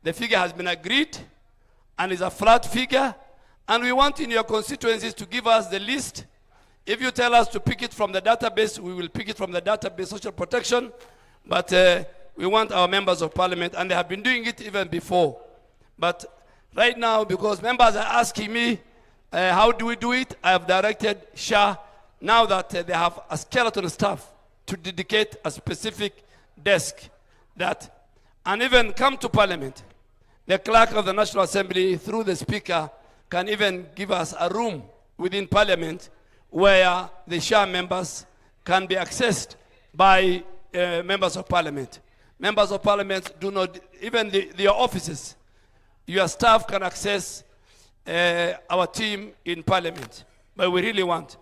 the figure has been agreed, and is a flat figure, and we want in your constituencies to give us the list. If you tell us to pick it from the database, we will pick it from the database, social protection, but we want our members of parliament, and they have been doing it even before. But right now, because members are asking me, how do we do it? I have directed SHA, now that they have a skeleton staff, to dedicate a specific desk that, and even come to parliament. The clerk of the National Assembly, through the speaker, can even give us a room within parliament where the SHA members can be accessed by members of parliament. Members of parliament do not, even your offices, your staff can access our team in parliament, but we really want.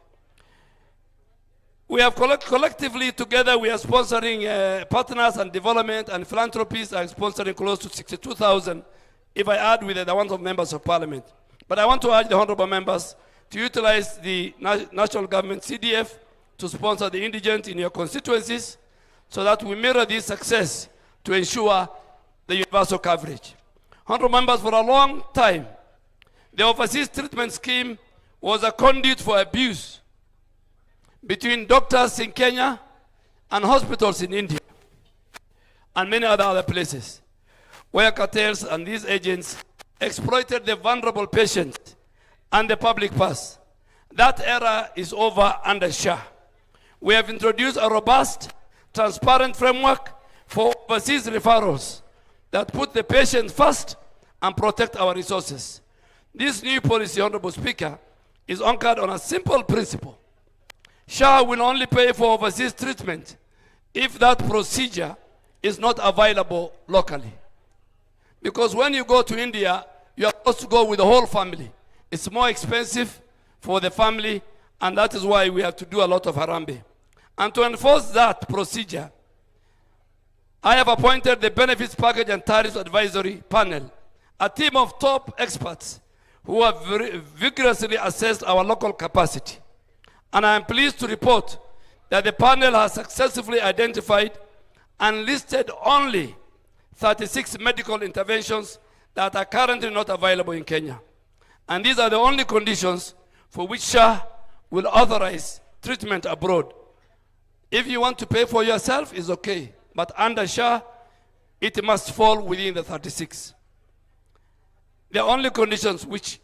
We have collectively together, we are sponsoring partners and development and philanthropies are sponsoring close to 62,000 if I add with the ones of members of parliament. But I want to urge the honorable members to utilize the national government CDF to sponsor the indigent in your constituencies so that we mirror this success to ensure the universal coverage. Honorable members, for a long time, the overseas treatment scheme was a conduit for abuse between doctors in Kenya and hospitals in India and many other places, where cartels and these agents exploited the vulnerable patients and the public purse. That era is over under SHA. We have introduced a robust, transparent framework for overseas referrals that put the patient first and protect our resources. This new policy, Honorable Speaker, is anchored on a simple principle. SHA will only pay for overseas treatment if that procedure is not available locally. Because when you go to India, you are supposed to go with the whole family. It's more expensive for the family, and that is why we have to do a lot of harambe. And to enforce that procedure, I have appointed the Benefits Package and Tariffs Advisory Panel, a team of top experts who have vigorously assessed our local capacity. And I am pleased to report that the panel has successfully identified and listed only 36 medical interventions that are currently not available in Kenya. And these are the only conditions for which SHA will authorize treatment abroad. If you want to pay for yourself, it's okay. But under SHA, it must fall within the 36. The only conditions which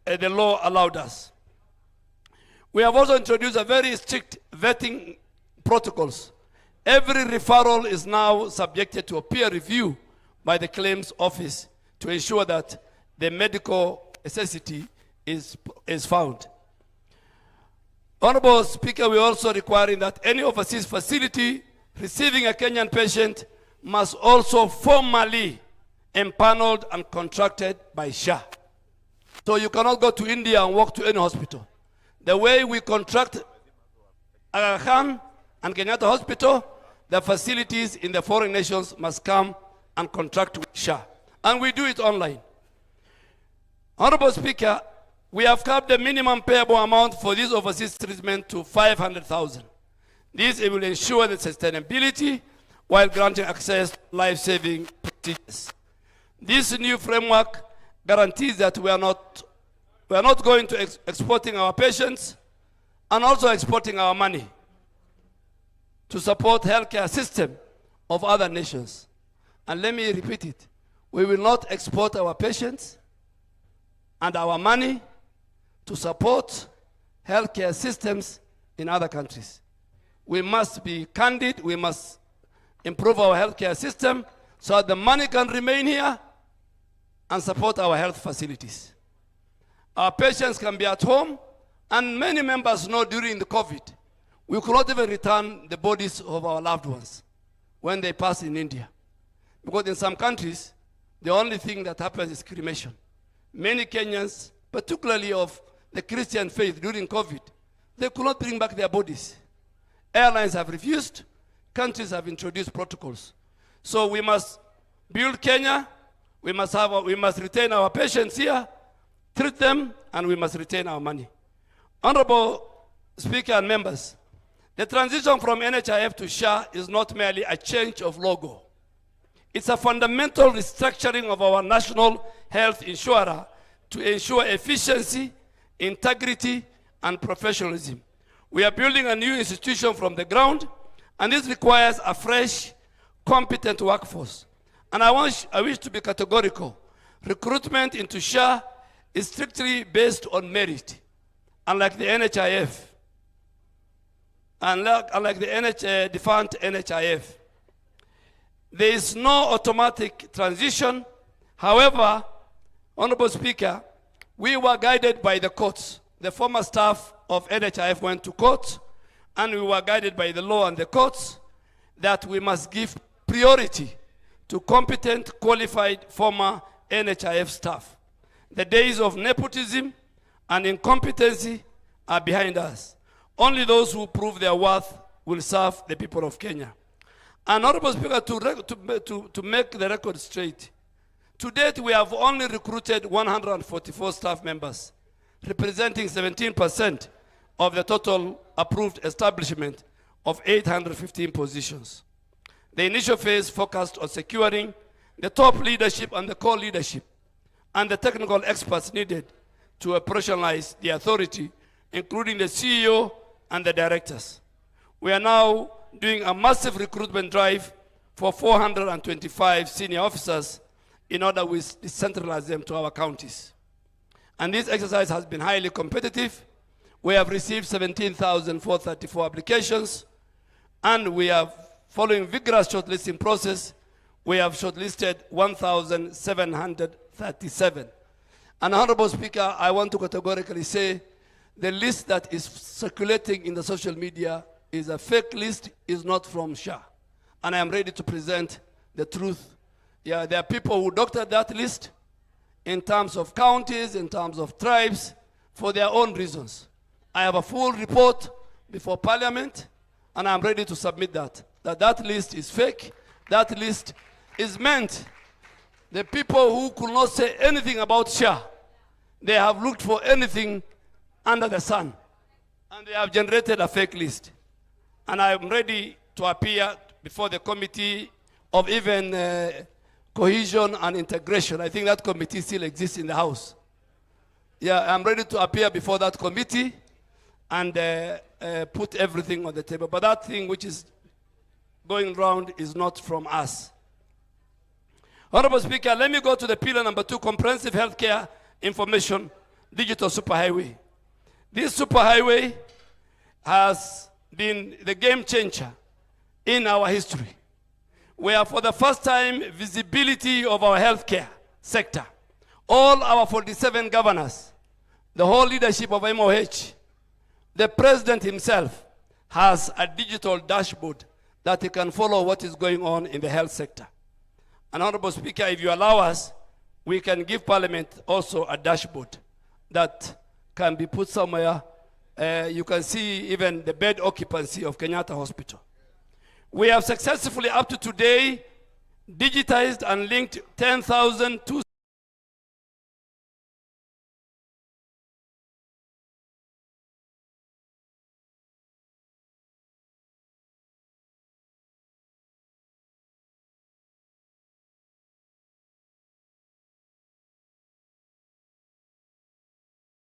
the law allowed us. We have also introduced a very strict vetting protocols. Every referral is now subjected to a peer review by the claims office to ensure that the medical necessity is found. Honorable Speaker, we are also requiring that any overseas facility receiving a Kenyan patient must also formally empaneled and contracted by SHA. So you cannot go to India and walk to any hospital. The way we contract Aga Khan and Kenyatta Hospital, the facilities in the foreign nations must come and contract with SHA. And we do it online. Honorable Speaker, We have capped the minimum payable amount for this overseas treatment to 500,000. This will ensure the sustainability while granting access to life-saving procedures. This new framework guarantees that we are not going to exporting our patients and also exporting our money to support healthcare system of other nations. And let me repeat it. We will not export our patients and our money to support healthcare systems in other countries. We must be candid. We must improve our healthcare system so that the money can remain here and support our health facilities. Our patients can be at home, and many members know during the COVID, we could not even return the bodies of our loved ones when they pass in India. Because in some countries, the only thing that happens is cremation. Many Kenyans, particularly of the Christian faith during COVID, they could not bring back their bodies. Airlines have refused. Countries have introduced protocols. So we must build Kenya. We must retain our patients here, treat them, and we must retain our money. Honorable Speaker and members, the transition from NHIF to SHA is not merely a change of logo. It's a fundamental restructuring of our national health insurer to ensure efficiency, integrity, and professionalism. We are building a new institution from the ground, and this requires a fresh, competent workforce. And I wish to be categorical. Recruitment into SHA is strictly based on merit, unlike the NHIF, unlike the defunct NHIF. There is no automatic transition. However, Honorable Speaker, we were guided by the courts. The former staff of NHIF went to court, and we were guided by the law and the courts that we must give priority to competent, qualified former NHIF staff. The days of nepotism and incompetency are behind us. Only those who prove their worth will serve the people of Kenya. And Honorable Speaker, to make the record straight, to date we have only recruited 144 staff members, representing 17% of the total approved establishment of 815 positions. The initial phase focused on securing the top leadership and the core leadership and the technical experts needed to operationalize the authority, including the CEO and the directors. We are now doing a massive recruitment drive for 425 senior officers in order to decentralize them to our counties. And this exercise has been highly competitive. We have received 17,434 applications, and we are following vigorous shortlisting process. We have shortlisted 1,737. And Honorable Speaker, I want to categorically say the list that is circulating in the social media is a fake list, is not from SHA. And I am ready to present the truth. Yeah, there are people who doctored that list in terms of counties, in terms of tribes, for their own reasons. I have a full report before Parliament, and I'm ready to submit that. That list is fake. That list is meant the people who could not say anything about SHA. They have looked for anything under the sun, and they have generated a fake list. And I'm ready to appear before the committee of even cohesion and integration. I think that committee still exists in the House. Yeah, I'm ready to appear before that committee and put everything on the table. But that thing which is going round is not from us. Honorable Speaker, let me go to the pillar number 2, comprehensive healthcare information digital superhighway. This superhighway has been the game changer in our history, where for the first time, visibility of our healthcare sector, all our 47 governors, the whole leadership of MOH, the president himself has a digital dashboard that he can follow what is going on in the health sector. And Honorable Speaker, if you allow us, we can give Parliament also a dashboard that can be put somewhere. You can see even the bed occupancy of Kenyatta Hospital. We have successfully, up to today, digitized and linked 10,000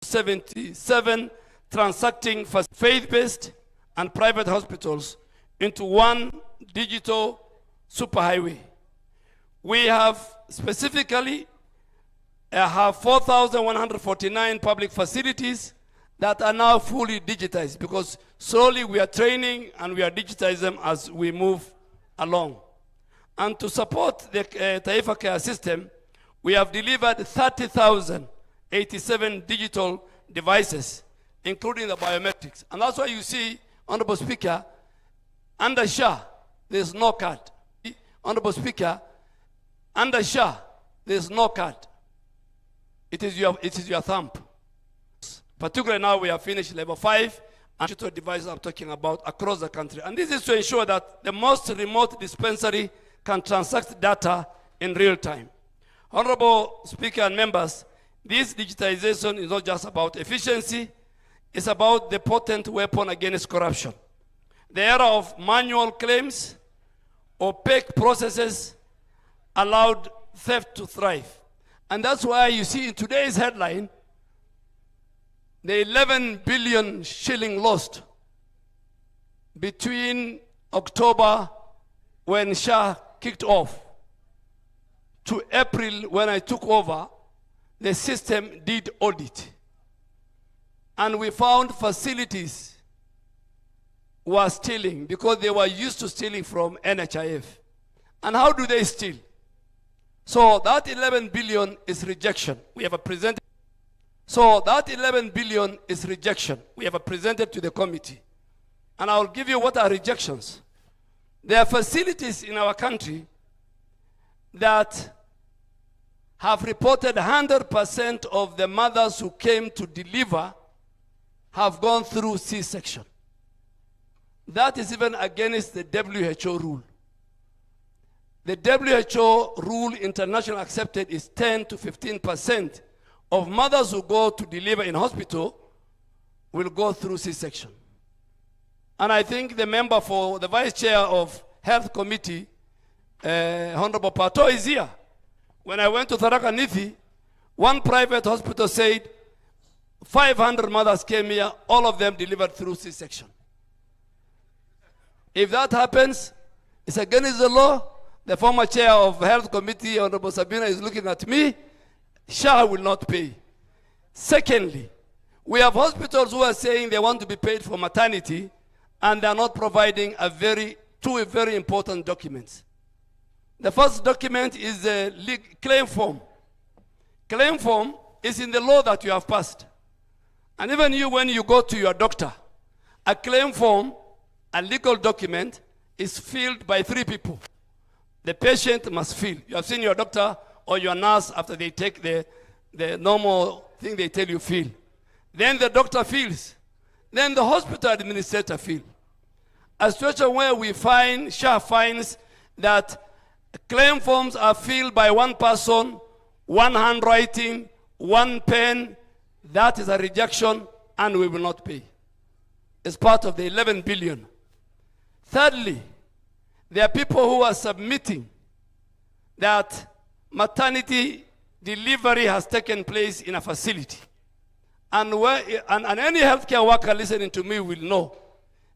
77 transacting for faith-based and private hospitals into one digital superhighway. We have specifically have 4,149 public facilities that are now fully digitized, because slowly we are training and we are digitizing them as we move along. And to support the Taifa Care system, we have delivered 30,087 digital devices, including the biometrics. And that's why you see, Honorable Speaker, under SHA, there's no card. Honorable Speaker, under SHA, there's no card. It is your thumb. Particularly now we have finished level 5 and digital devices I'm talking about across the country. And this is to ensure that the most remote dispensary can transact data in real time. Honorable Speaker and members, this digitization is not just about efficiency, it's about the potent weapon against corruption. The era of manual claims, opaque processes allowed theft to thrive. And that's why you see in today's headline, the 11 billion shilling lost between October when SHA kicked off to April when I took over, the system did audit. And we found facilities were stealing because they were used to stealing from NHIF. And how do they steal? So that 11 billion is rejection. We have presented. So that 11 billion is rejection. We have presented to the committee. And I'll give you what are rejections. There are facilities in our country that have reported 100% of the mothers who came to deliver have gone through C-section. That is even against the WHO rule. The WHO rule, international accepted, is 10 to 15% of mothers who go to deliver in hospital will go through C-section. And I think the member for the vice chair of Health Committee, Honorable Pato, is here. When I went to Tharaka Nithi, one private hospital said 500 mothers came here, all of them delivered through C-section. If that happens, it's against the law. The former chair of Health Committee, Honorable Sabina, is looking at me. SHA will not pay. Secondly, we have hospitals who are saying they want to be paid for maternity and they are not providing two very important documents. The first document is the claim form. Claim form is in the law that you have passed. And even you, when you go to your doctor, a claim form, a legal document, is filled by 3 people. The patient must fill. You have seen your doctor or your nurse after they take the normal thing they tell you fill. Then the doctor fills. Then the hospital administrator fills. A situation where we find, SHA finds that claim forms are filled by one person, one handwriting, one pen. That is a rejection and we will not pay. It's part of the 11 billion. Thirdly, there are people who are submitting that maternity delivery has taken place in a facility. And any healthcare worker listening to me will know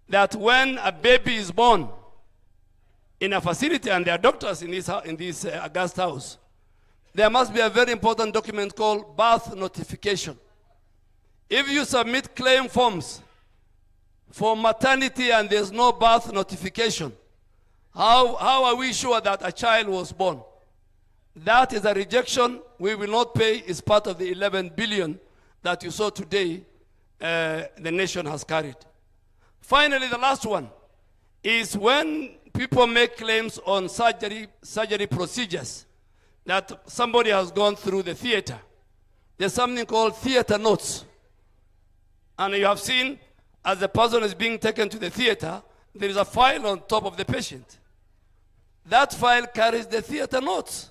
that when a baby is born in a facility, and there are doctors in this august house, there must be a very important document called birth notification. If you submit claim forms for maternity and there's no birth notification, how are we sure that a child was born? That is a rejection. We will not pay. It's part of the 11 billion that you saw today the nation has carried. Finally, the last one is when people make claims on surgery procedures that somebody has gone through the theater. There's something called theater notes. And you have seen, as the person is being taken to the theater, there is a file on top of the patient. That file carries the theater notes.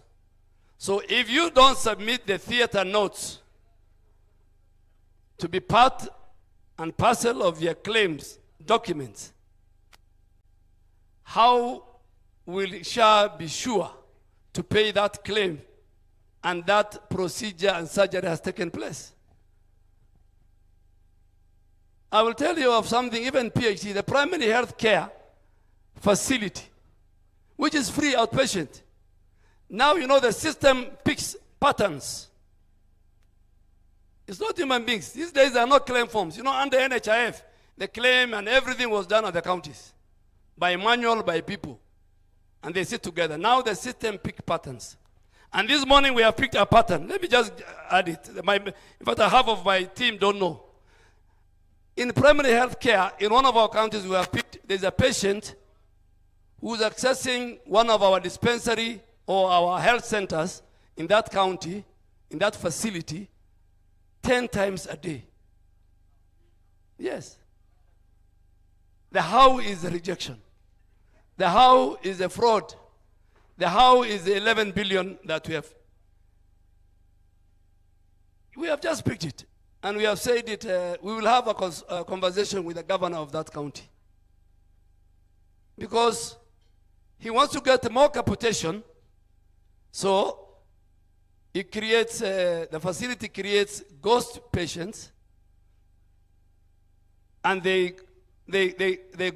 So if you don't submit the theater notes to be part and parcel of your claims documents, how will SHA be sure to pay that claim and that procedure and surgery has taken place? I will tell you of something, even PhD, the primary health care facility, which is free outpatient. Now you know the system picks patterns. It's not human beings. These days there are no claim forms. You know, under NHIF, the claim and everything was done at the counties, by manual, by people. And they sit together. Now the system picks patterns. And this morning we have picked a pattern. Let me just add it. In fact, half of my team don't know. In primary health care, in one of our counties we have picked, there's a patient who's accessing one of our dispensary or our health centers in that county, in that facility, 10 times a day. Yes. The how is a rejection. The how is a fraud. The how is the 11 billion that we have. We have just picked it. And we have said it, we will have a conversation with the governor of that county. Because he wants to get more capitation, so he creates, the facility creates ghost patients, and they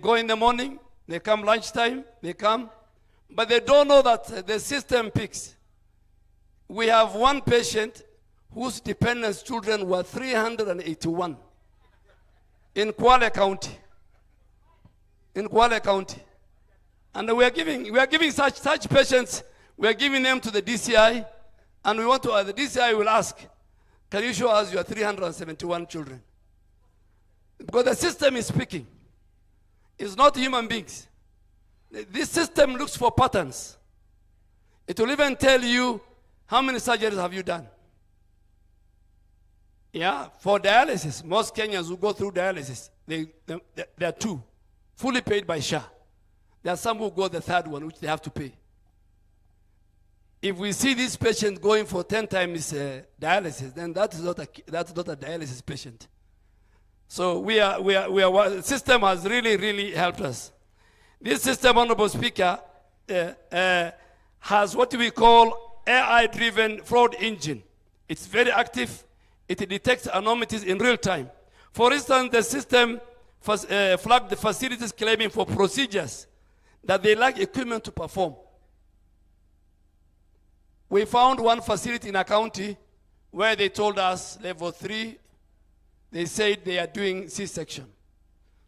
go in the morning, they come lunchtime, they come, but they don't know that the system picks. We have one patient whose dependents' children were 381 in Kwale County. In Kwale County. And we are giving such patients, we are giving them to the DCI, and we want to, the DCI will ask, can you show us your 371 children? Because the system is speaking. It's not human beings. This system looks for patterns. It will even tell you how many surgeries have you done. Yeah, for dialysis, most Kenyans who go through dialysis, there are two, fully paid by SHA. There are some who go the third one, which they have to pay. If we see this patient going for 10 times dialysis, then that's not a dialysis patient. So the system has really helped us. This system, Honorable Speaker, has what we call AI-driven fraud engine. It's very active. It detects anomalies in real time. For instance, the system flagged the facilities claiming for procedures that they lack equipment to perform. We found one facility in a county where they told us level 3, they said they are doing C-section.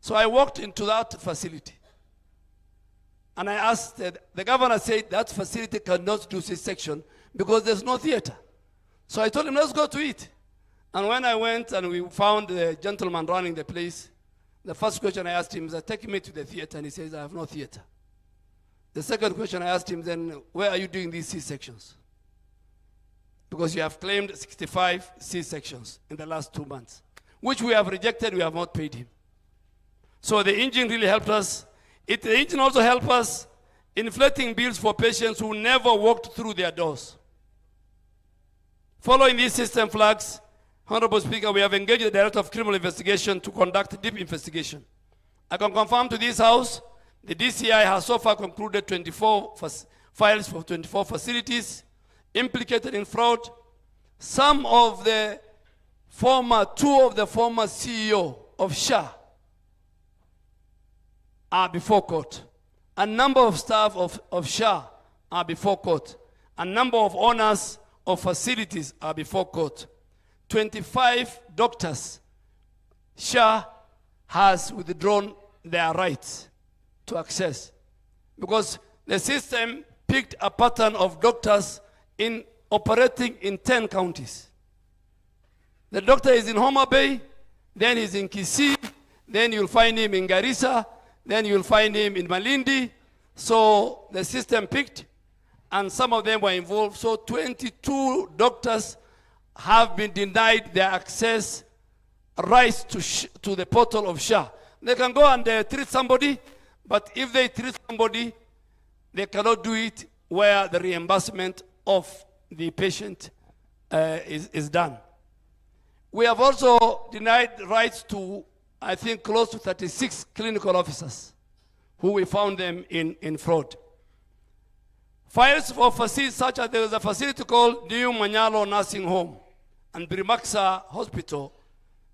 So I walked into that facility. And I asked, the governor said that facility cannot do C-section because there's no theater. So I told him, let's go to it. And when I went and we found the gentleman running the place, the first question I asked him is, take me to the theater. And he says, I have no theater. The second question I asked him then, where are you doing these C-sections? Because you have claimed 65 C-sections in the last 2 months, which we have rejected, we have not paid him. So the engine really helped us. The engine also helped us inflating bills for patients who never walked through their doors. Following these system flags, Honorable Speaker, we have engaged the Director of Criminal Investigation to conduct deep investigation. I can confirm to this House, the DCI has so far concluded 24 files for 24 facilities implicated in fraud. Two of the former CEO of SHA are before court. A number of staff of SHA are before court. A number of owners of facilities are before court. 25 doctors, SHA has withdrawn their rights to access because the system picked a pattern of doctors operating in 10 counties. The doctor is in Homa Bay, then he's in Kisii, then you'll find him in Garissa, then you'll find him in Malindi. So the system picked, and some of them were involved. So 22 doctors have been denied their access rights to the portal of SHA. They can go and treat somebody, but if they treat somebody, they cannot do it where the reimbursement of the patient is done. We have also denied rights to, I think, close to 36 clinical officers who we found them in fraud. Files for facilities such as there was a facility called New Manyalo Nursing Home and Brimaxa Hospital.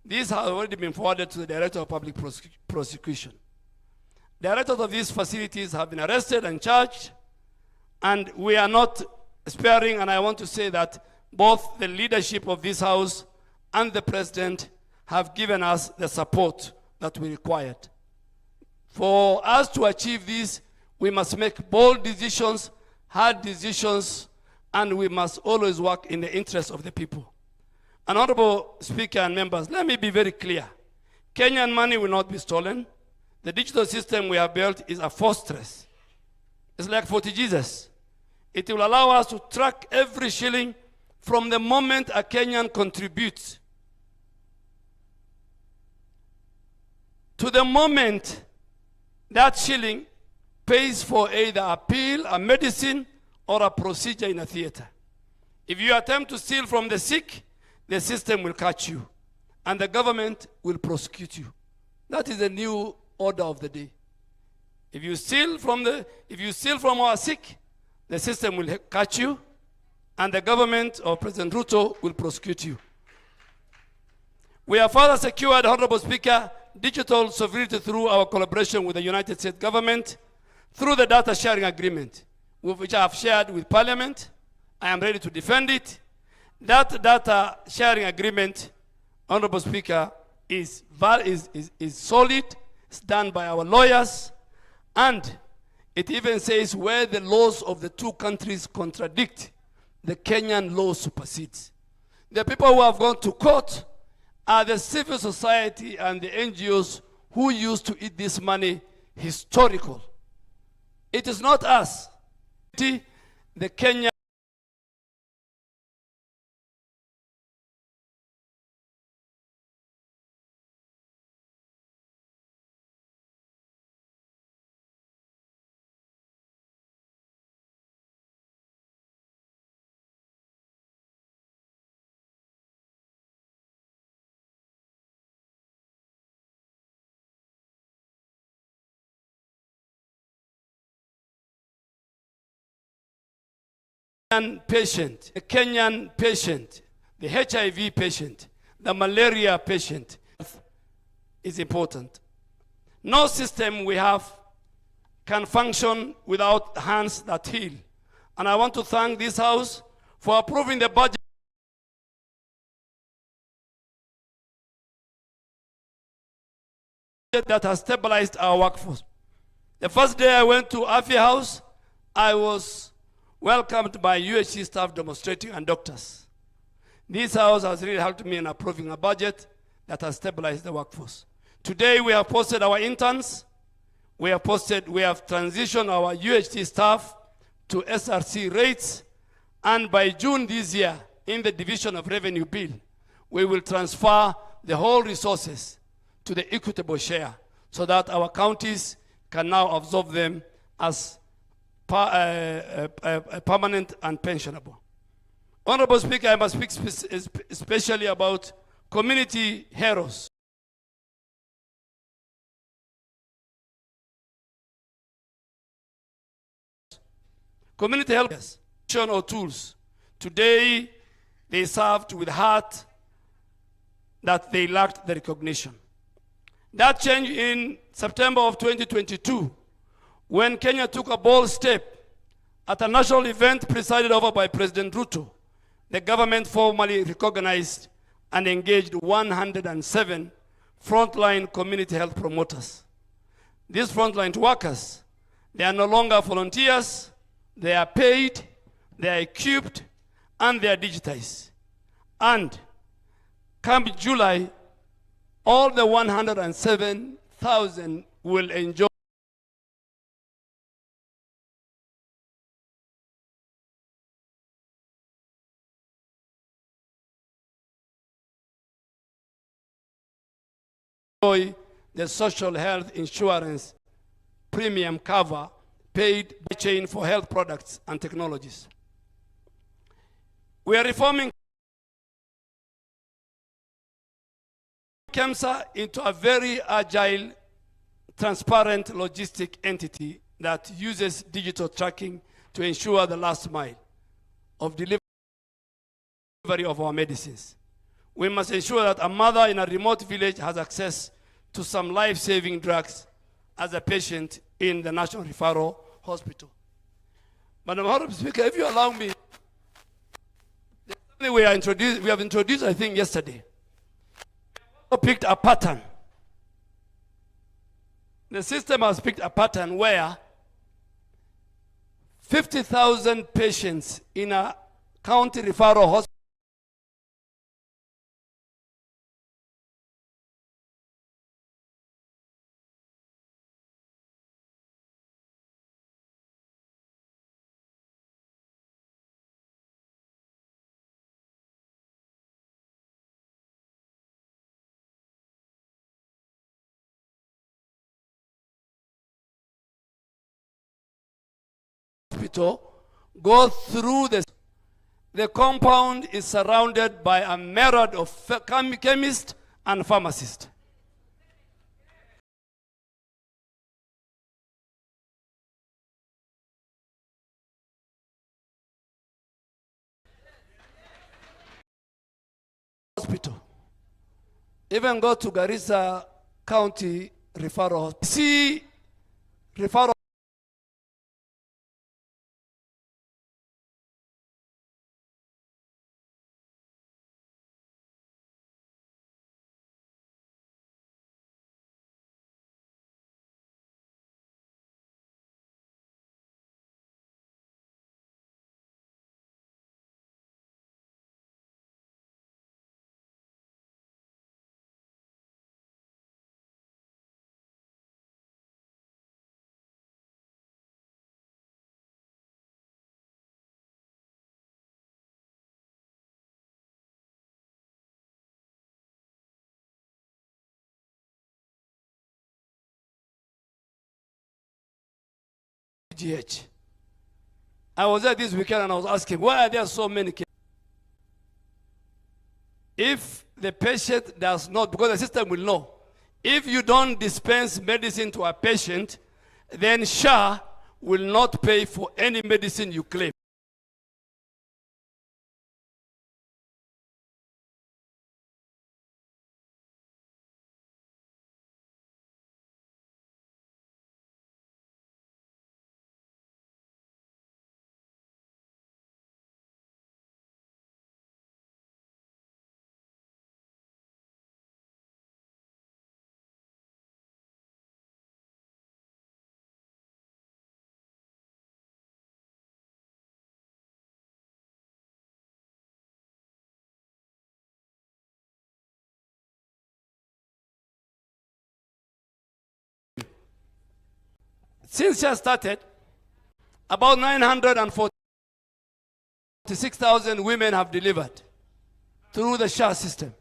These have already been forwarded to the Director of Public Prosecution. Directors of these facilities have been arrested and charged, and we are not sparing, and I want to say that both the leadership of this House and the President have given us the support that we required. For us to achieve this, we must make bold decisions, hard decisions, and we must always work in the interest of the people. And Honorable Speaker and members, let me be very clear. Kenyan money will not be stolen. The digital system we have built is a fortress. It's like Fort Jesus. It will allow us to track every shilling from the moment a Kenyan contributes to the moment that shilling pays for either a pill, a medicine, or a procedure in a theater. If you attempt to steal from the sick, the system will catch you, and the government will prosecute you. That is the new order of the day. If you steal from our sick, the system will catch you, and the government of President Ruto will prosecute you. We have further secured, Honorable Speaker, digital sovereignty through our collaboration with the United States government through the data sharing agreement, which I have shared with Parliament. I am ready to defend it. That data sharing agreement, Honorable Speaker, is solid. It's done by our lawyers, and it even says where the laws of the two countries contradict, the Kenyan law supersedes. The people who have gone to court are the civil society and the NGOs who used to eat this money historical. It is not us. The Kenyan patient, the Kenyan patient, the HIV patient, the malaria patient is important. No system we have can function without hands that heal. And I want to thank this House for approving the budget that has stabilized our workforce. The first day I went to Afya House, I was welcomed by UHC staff demonstrating and doctors. This House has really helped me in approving a budget that has stabilized the workforce. Today we have posted our interns, we have transitioned our UHC staff to SRC rates, and by June this year, in the Division of Revenue Bill, we will transfer the whole resources to the equitable share so that our counties can now absorb them as permanent and pensionable. Honorable Speaker, I must speak especially about community heroes. Community helpers or tools. Today, they served with heart that they lacked the recognition. That changed in September of 2022, when Kenya took a bold step at a national event presided over by President Ruto. The government formally recognized and engaged 107 frontline community health promoters. These frontline workers, they are no longer volunteers, they are paid, they are equipped, and they are digitized. And come July, all the 107,000 will enjoy the social health insurance premium cover paid by chain for health products and technologies. We are reforming KEMSA into a very agile, transparent logistic entity that uses digital tracking to ensure the last mile of delivery of our medicines. We must ensure that a mother in a remote village has access to some life-saving drugs as a patient in the National Referral Hospital. Madam Honorable Speaker, if you allow me, we have introduced, I think, yesterday. We picked a pattern. The system has picked a pattern where 50,000 patients in a county referral hospital go through the compound is surrounded by a myriad of chemists and pharmacists. Hospital. Even go to Garissa County Referral. See referral GH. I was there this weekend and I was asking, why are there so many cases? If the patient does not, because the system will know, if you don't dispense medicine to a patient, then SHA will not pay for any medicine you claim. Since SHA started, about 946,000 women have delivered through the SHA system.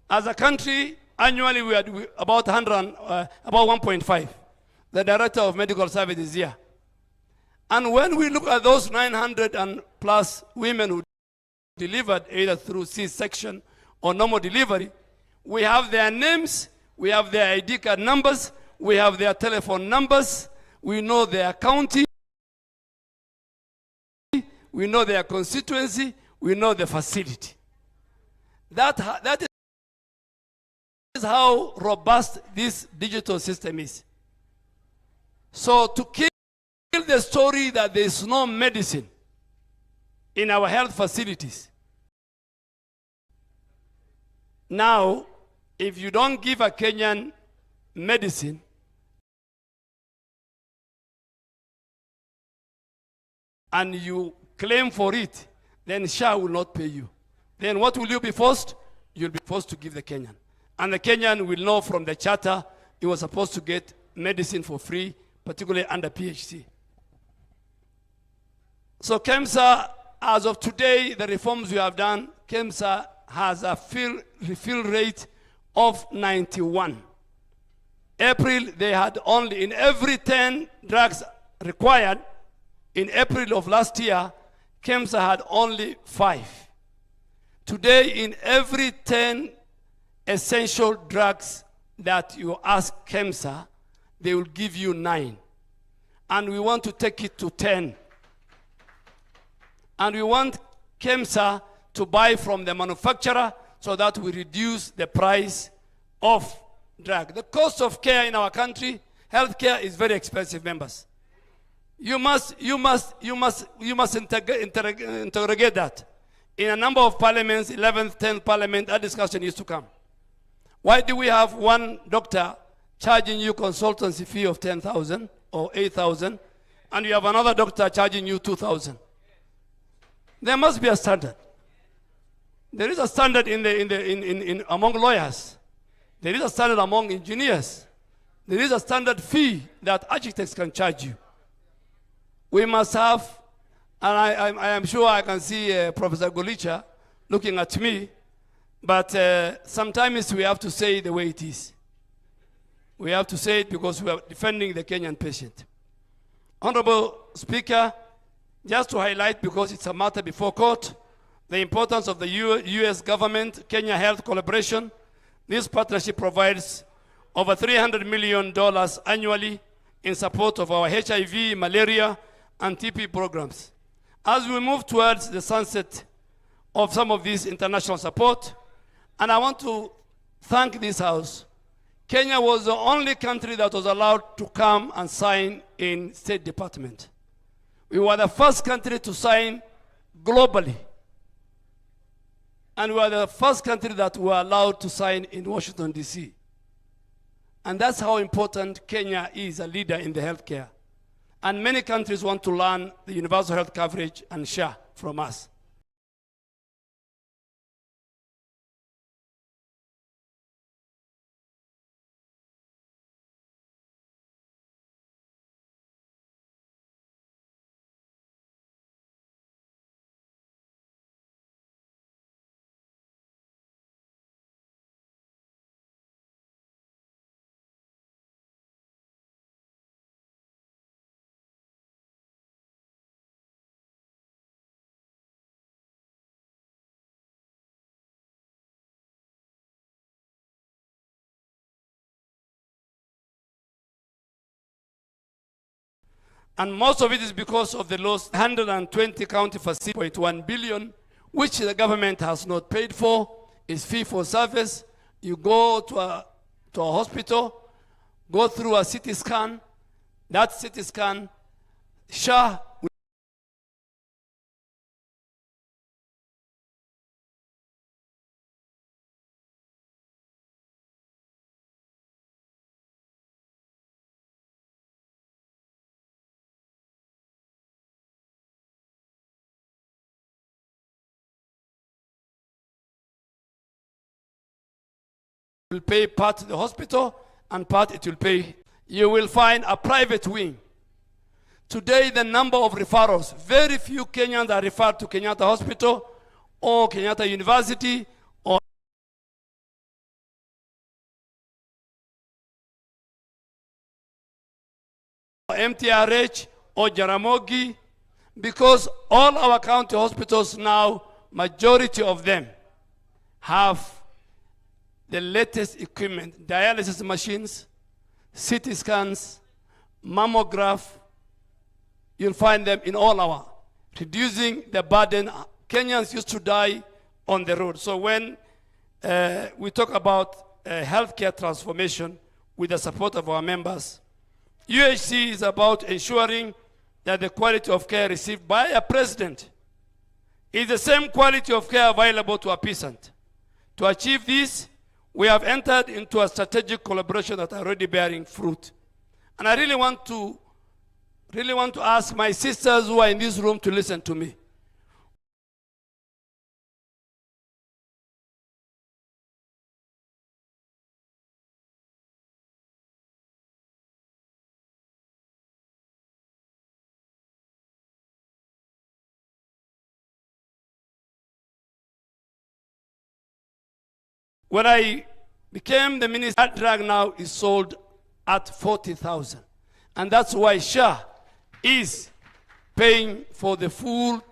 As a country, annually we are about 1.5. The Director of Medical Services is here. And when we look at those 900 and plus women who delivered either through C-section or normal delivery, we have their names, we have their ID card numbers, we have their telephone numbers, we know their county, we know their constituency, we know the facility. That is how robust this digital system is. So to kill the story that there is no medicine in our health facilities, now if you don't give a Kenyan medicine, and you claim for it, then SHA will not pay you. Then what will you be forced? You'll be forced to give the Kenyan. And the Kenyan will know from the charter he was supposed to get medicine for free, particularly under PHC. So KEMSA, as of today, the reforms we have done, KEMSA has a refill rate of 91. April, they had only, in every 10 drugs required, in April of last year, KEMSA had only 5. Today, in every 10 essential drugs that you ask KEMSA, they will give you 9. And we want to take it to 10. And we want KEMSA to buy from the manufacturer so that we reduce the price of drug. The cost of care in our country, healthcare, is very expensive, members. You must interrogate that. In a number of parliaments, 11th, 10th parliament, that discussion used to come. Why do we have one doctor charging you consultancy fee of 10,000 or 8,000, and you have another doctor charging you 2,000? There must be a standard. There is a standard among lawyers. There is a standard among engineers. There is a standard fee that architects can charge you. We must have, and I am sure I can see Professor Golicha looking at me, but sometimes we have to say it the way it is. We have to say it because we are defending the Kenyan patient. Honorable Speaker, just to highlight, because it's a matter before court, the importance of the U.S. government-Kenya health collaboration. This partnership provides over $300 million annually in support of our HIV, malaria, and TB programs. As we move towards the sunset of some of this international support, and I want to thank this House, Kenya was the only country that was allowed to come and sign in State Department. We were the first country to sign globally. And we were the first country that were allowed to sign in Washington, D.C. And that's how important Kenya is, a leader in the healthcare. And many countries want to learn the universal health coverage and share from us. And most of it is because of the lost 120 county facilities, 0.1 billion, which the government has not paid for. Is fee for service. You go to a hospital, go through a CT scan. That CT scan, SHA will pay part to the hospital and part it will pay. You will find a private wing. Today, the number of referrals, very few Kenyans are referred to Kenyatta Hospital or Kenyatta University or MTRH or Jaramogi, because all our county hospitals now, majority of them have the latest equipment, dialysis machines, CT scans, mammograph. You'll find them in all our, reducing the burden. Kenyans used to die on the road. So when we talk about healthcare transformation with the support of our members, UHC is about ensuring that the quality of care received by a president is the same quality of care available to a peasant. To achieve this, we have entered into a strategic collaboration that are already bearing fruit. And I really want to ask my sisters who are in this room to listen to me. When I became the minister, that drug now is sold at 40,000. And that's why SHA is paying for the full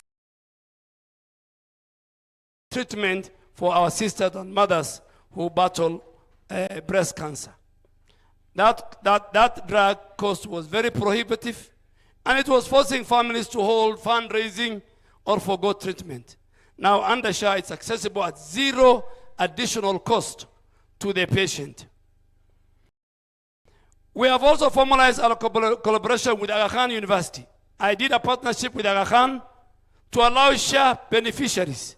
treatment for our sisters and mothers who battle breast cancer. That drug cost was very prohibitive, and it was forcing families to hold fundraising or forgo treatment. Now under SHA, it's accessible at zero additional cost to the patient. We have also formalized our collaboration with Aga Khan University. I did a partnership with Aga Khan to allow SHA beneficiaries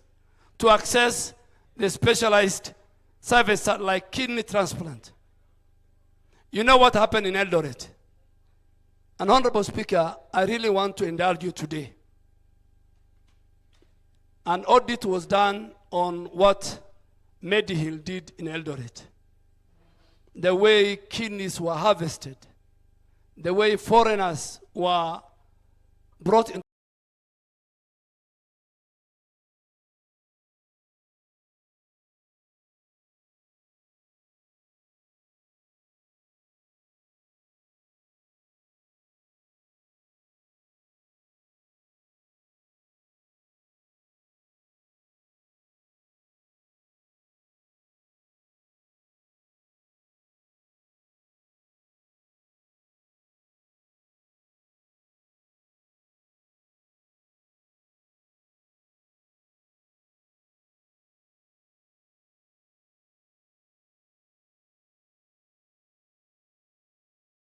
to access the specialized service like kidney transplant. You know what happened in Eldoret? And Honorable Speaker, I really want to indulge you today. An audit was done on what Medihill did in Eldoret. The way kidneys were harvested, the way foreigners were brought in.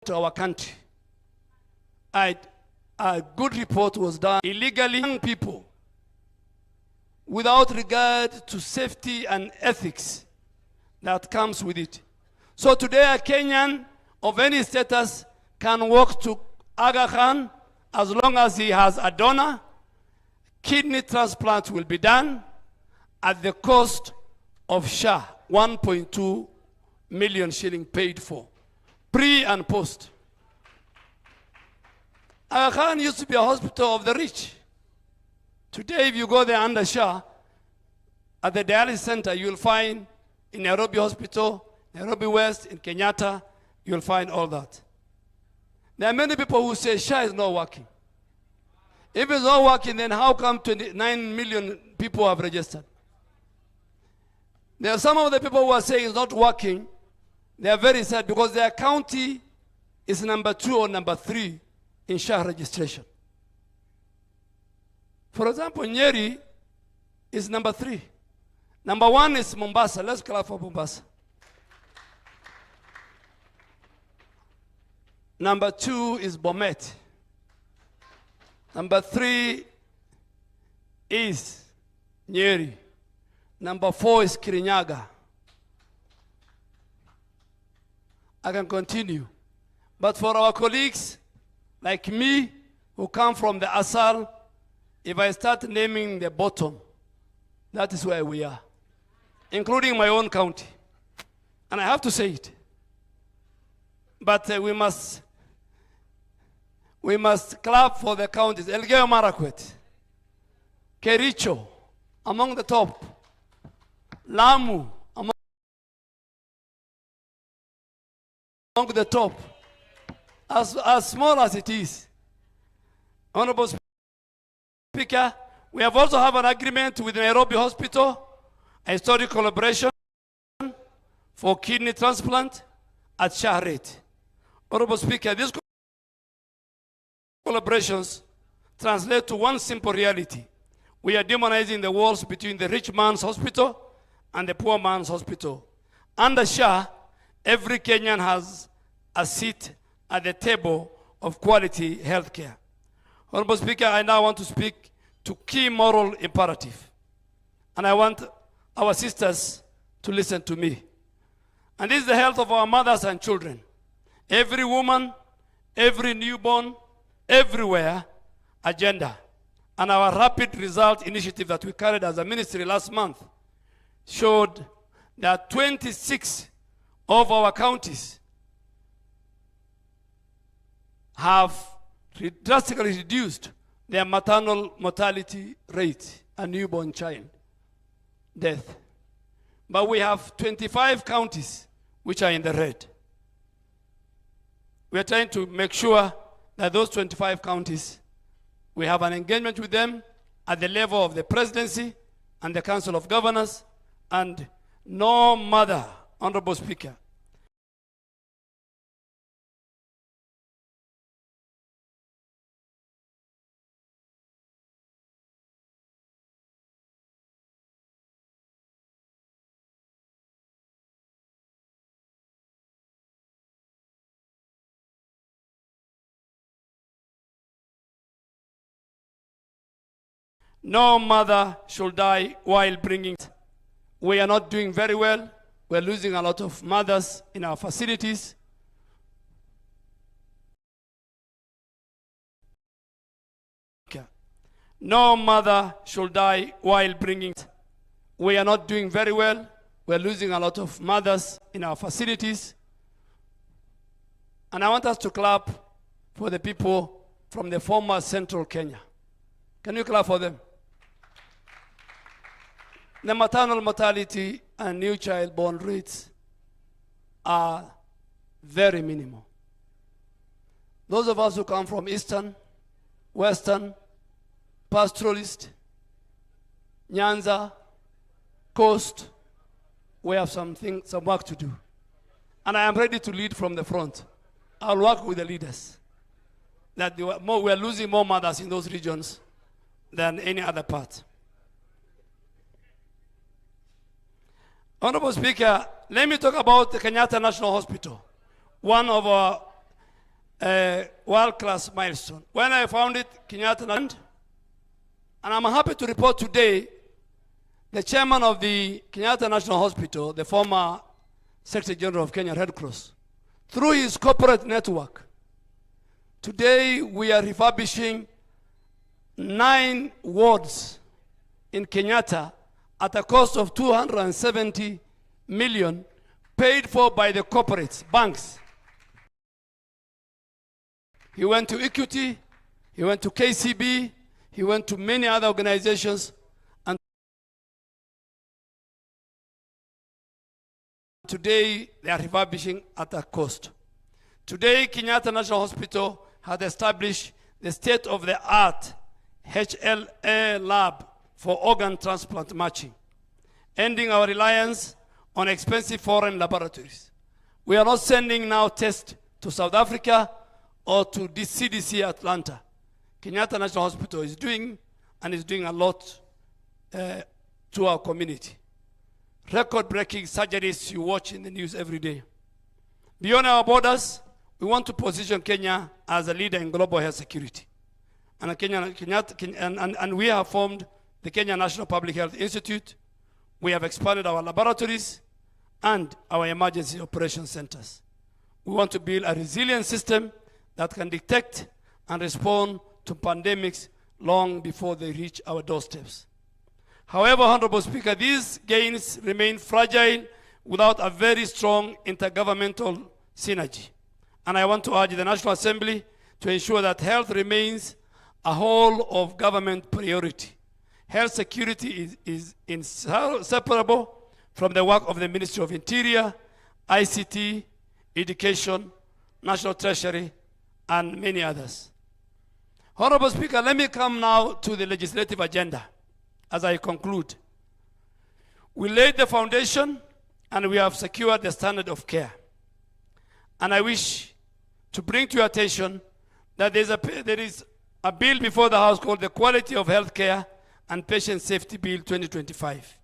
To our country. A good report was done. Illegally young people without regard to safety and ethics that comes with it. So today a Kenyan of any status can walk to Aga Khan as long as he has a donor. Kidney transplant will be done at the cost of SHA, 1.2 million shilling paid for. Pre and post. Aga Khan used to be a hospital of the rich. Today, if you go there under SHA, at the dialysis center, you'll find in Nairobi Hospital, Nairobi West, in Kenyatta, you'll find all that. There are many people who say SHA is not working. If it's not working, then how come 29 million people have registered? There are some of the people who are saying it's not working. They are very sad because their county is number 2 or number 3 in SHA registration. For example, Nyeri is number 3. Number 1 is Mombasa. Let's clap for Mombasa. Number 2 is Bomet. Number 3 is Nyeri. Number 4 is Kirinyaga. I can continue. But for our colleagues like me who come from the Asal, if I start naming the bottom, that is where we are, including my own county. And I have to say it. But we must clap for the counties. Elgeyo Marakwet, Kericho, among the top. Lamu, among the top. As small as it is. Honorable Speaker, we have also have an agreement with Nairobi Hospital, a historic collaboration for kidney transplant at SHA rate. Honorable Speaker, these collaborations translate to one simple reality. We are demonizing the walls between the rich man's hospital and the poor man's hospital. Under SHA, every Kenyan has a seat at the table of quality health care. Honorable Speaker, I now want to speak to key moral imperative. And I want our sisters to listen to me. And this is the health of our mothers and children. Every woman, every newborn, everywhere, agenda. And our rapid result initiative that we carried as a ministry last month showed that 26 of our counties have drastically reduced their maternal mortality rate and newborn child death. But we have 25 counties which are in the red. We are trying to make sure that those 25 counties, we have an engagement with them at the level of the presidency and the Council of Governors, and no mother, Honorable Speaker, No mother should die while bringing. We are not doing very well. We're losing a lot of mothers in our facilities. No mother should die while bringing. We are not doing very well. We're losing a lot of mothers in our facilities. And I want us to clap for the people from the former Central Kenya. Can you clap for them? The maternal mortality and new child born rates are very minimal. Those of us who come from Eastern, Western, pastoralist, Nyanza, Coast, we have some work to do. And I am ready to lead from the front. I'll work with the leaders. That we are losing more mothers in those regions than any other part. Honorable Speaker, let me talk about the Kenyatta National Hospital, one of our world-class milestones. When I founded Kenyatta, and I'm happy to report today, the chairman of the Kenyatta National Hospital, the former Secretary General of Kenya Red Cross, through his corporate network, today we are refurbishing 9 wards in Kenyatta at a cost of 270 million, paid for by the corporates, banks. He went to Equity, he went to KCB, he went to many other organizations, and today they are refurbishing at a cost. Today, Kenyatta National Hospital has established the state-of-the-art HLA lab for organ transplant matching, ending our reliance on expensive foreign laboratories. We are not sending now tests to South Africa or to the CDC Atlanta. Kenyatta National Hospital is doing a lot to our community. Record-breaking surgeries you watch in the news every day. Beyond our borders, we want to position Kenya as a leader in global health security. And we have formed the Kenya National Public Health Institute. We have expanded our laboratories and our emergency operations centers. We want to build a resilient system that can detect and respond to pandemics long before they reach our doorsteps. However, Honorable Speaker, these gains remain fragile without a very strong intergovernmental synergy. And I want to urge the National Assembly to ensure that health remains a whole of government priority. Health security is inseparable from the work of the Ministry of Interior, ICT, Education, National Treasury, and many others. Honorable Speaker, let me come now to the legislative agenda as I conclude. We laid the foundation and we have secured the standard of care. And I wish to bring to your attention that there is a bill before the House called the Quality of Health Care and Patient Safety Bill 2025.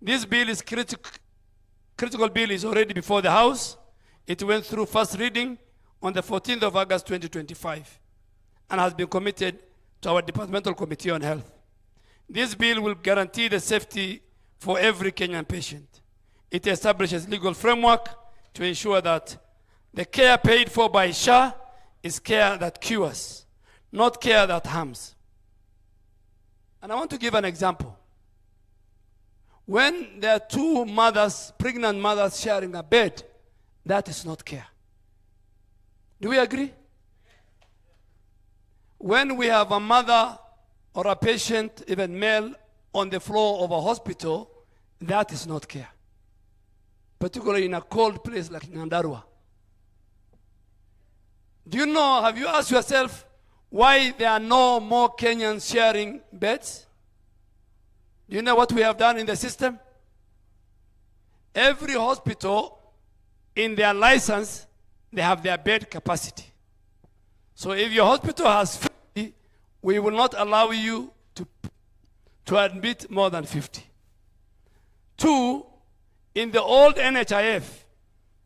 This bill is critical bill is already before the House. It went through first reading on the 14th of August 2025 and has been committed to our Departmental Committee on Health. This bill will guarantee the safety for every Kenyan patient. It establishes legal framework to ensure that the care paid for by SHA is care that cures, not care that harms. And I want to give an example. When there are 2 mothers, pregnant mothers sharing a bed, that is not care. Do we agree? When we have a mother or a patient, even male, on the floor of a hospital, that is not care. Particularly in a cold place like Nyandarua. Do you know, have you asked yourself why there are no more Kenyans sharing beds? Do you know what we have done in the system? Every hospital, in their license, they have their bed capacity. So if your hospital has 50, we will not allow you to admit more than 50. 2, in the old NHIF,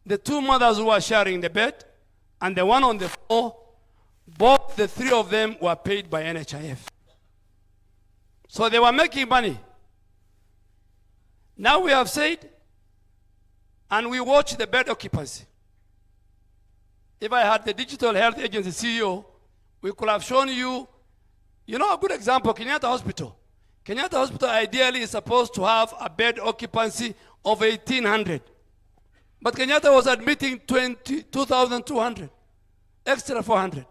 the 2 mothers who are sharing the bed and the one on the floor, both the 3 of them were paid by NHIF. So they were making money. Now we have said, and we watch the bed occupancy. If I had the Digital Health Agency CEO, we could have shown you, a good example, Kenyatta Hospital. Kenyatta Hospital ideally is supposed to have a bed occupancy of 1,800. But Kenyatta was admitting 2,200, extra 400.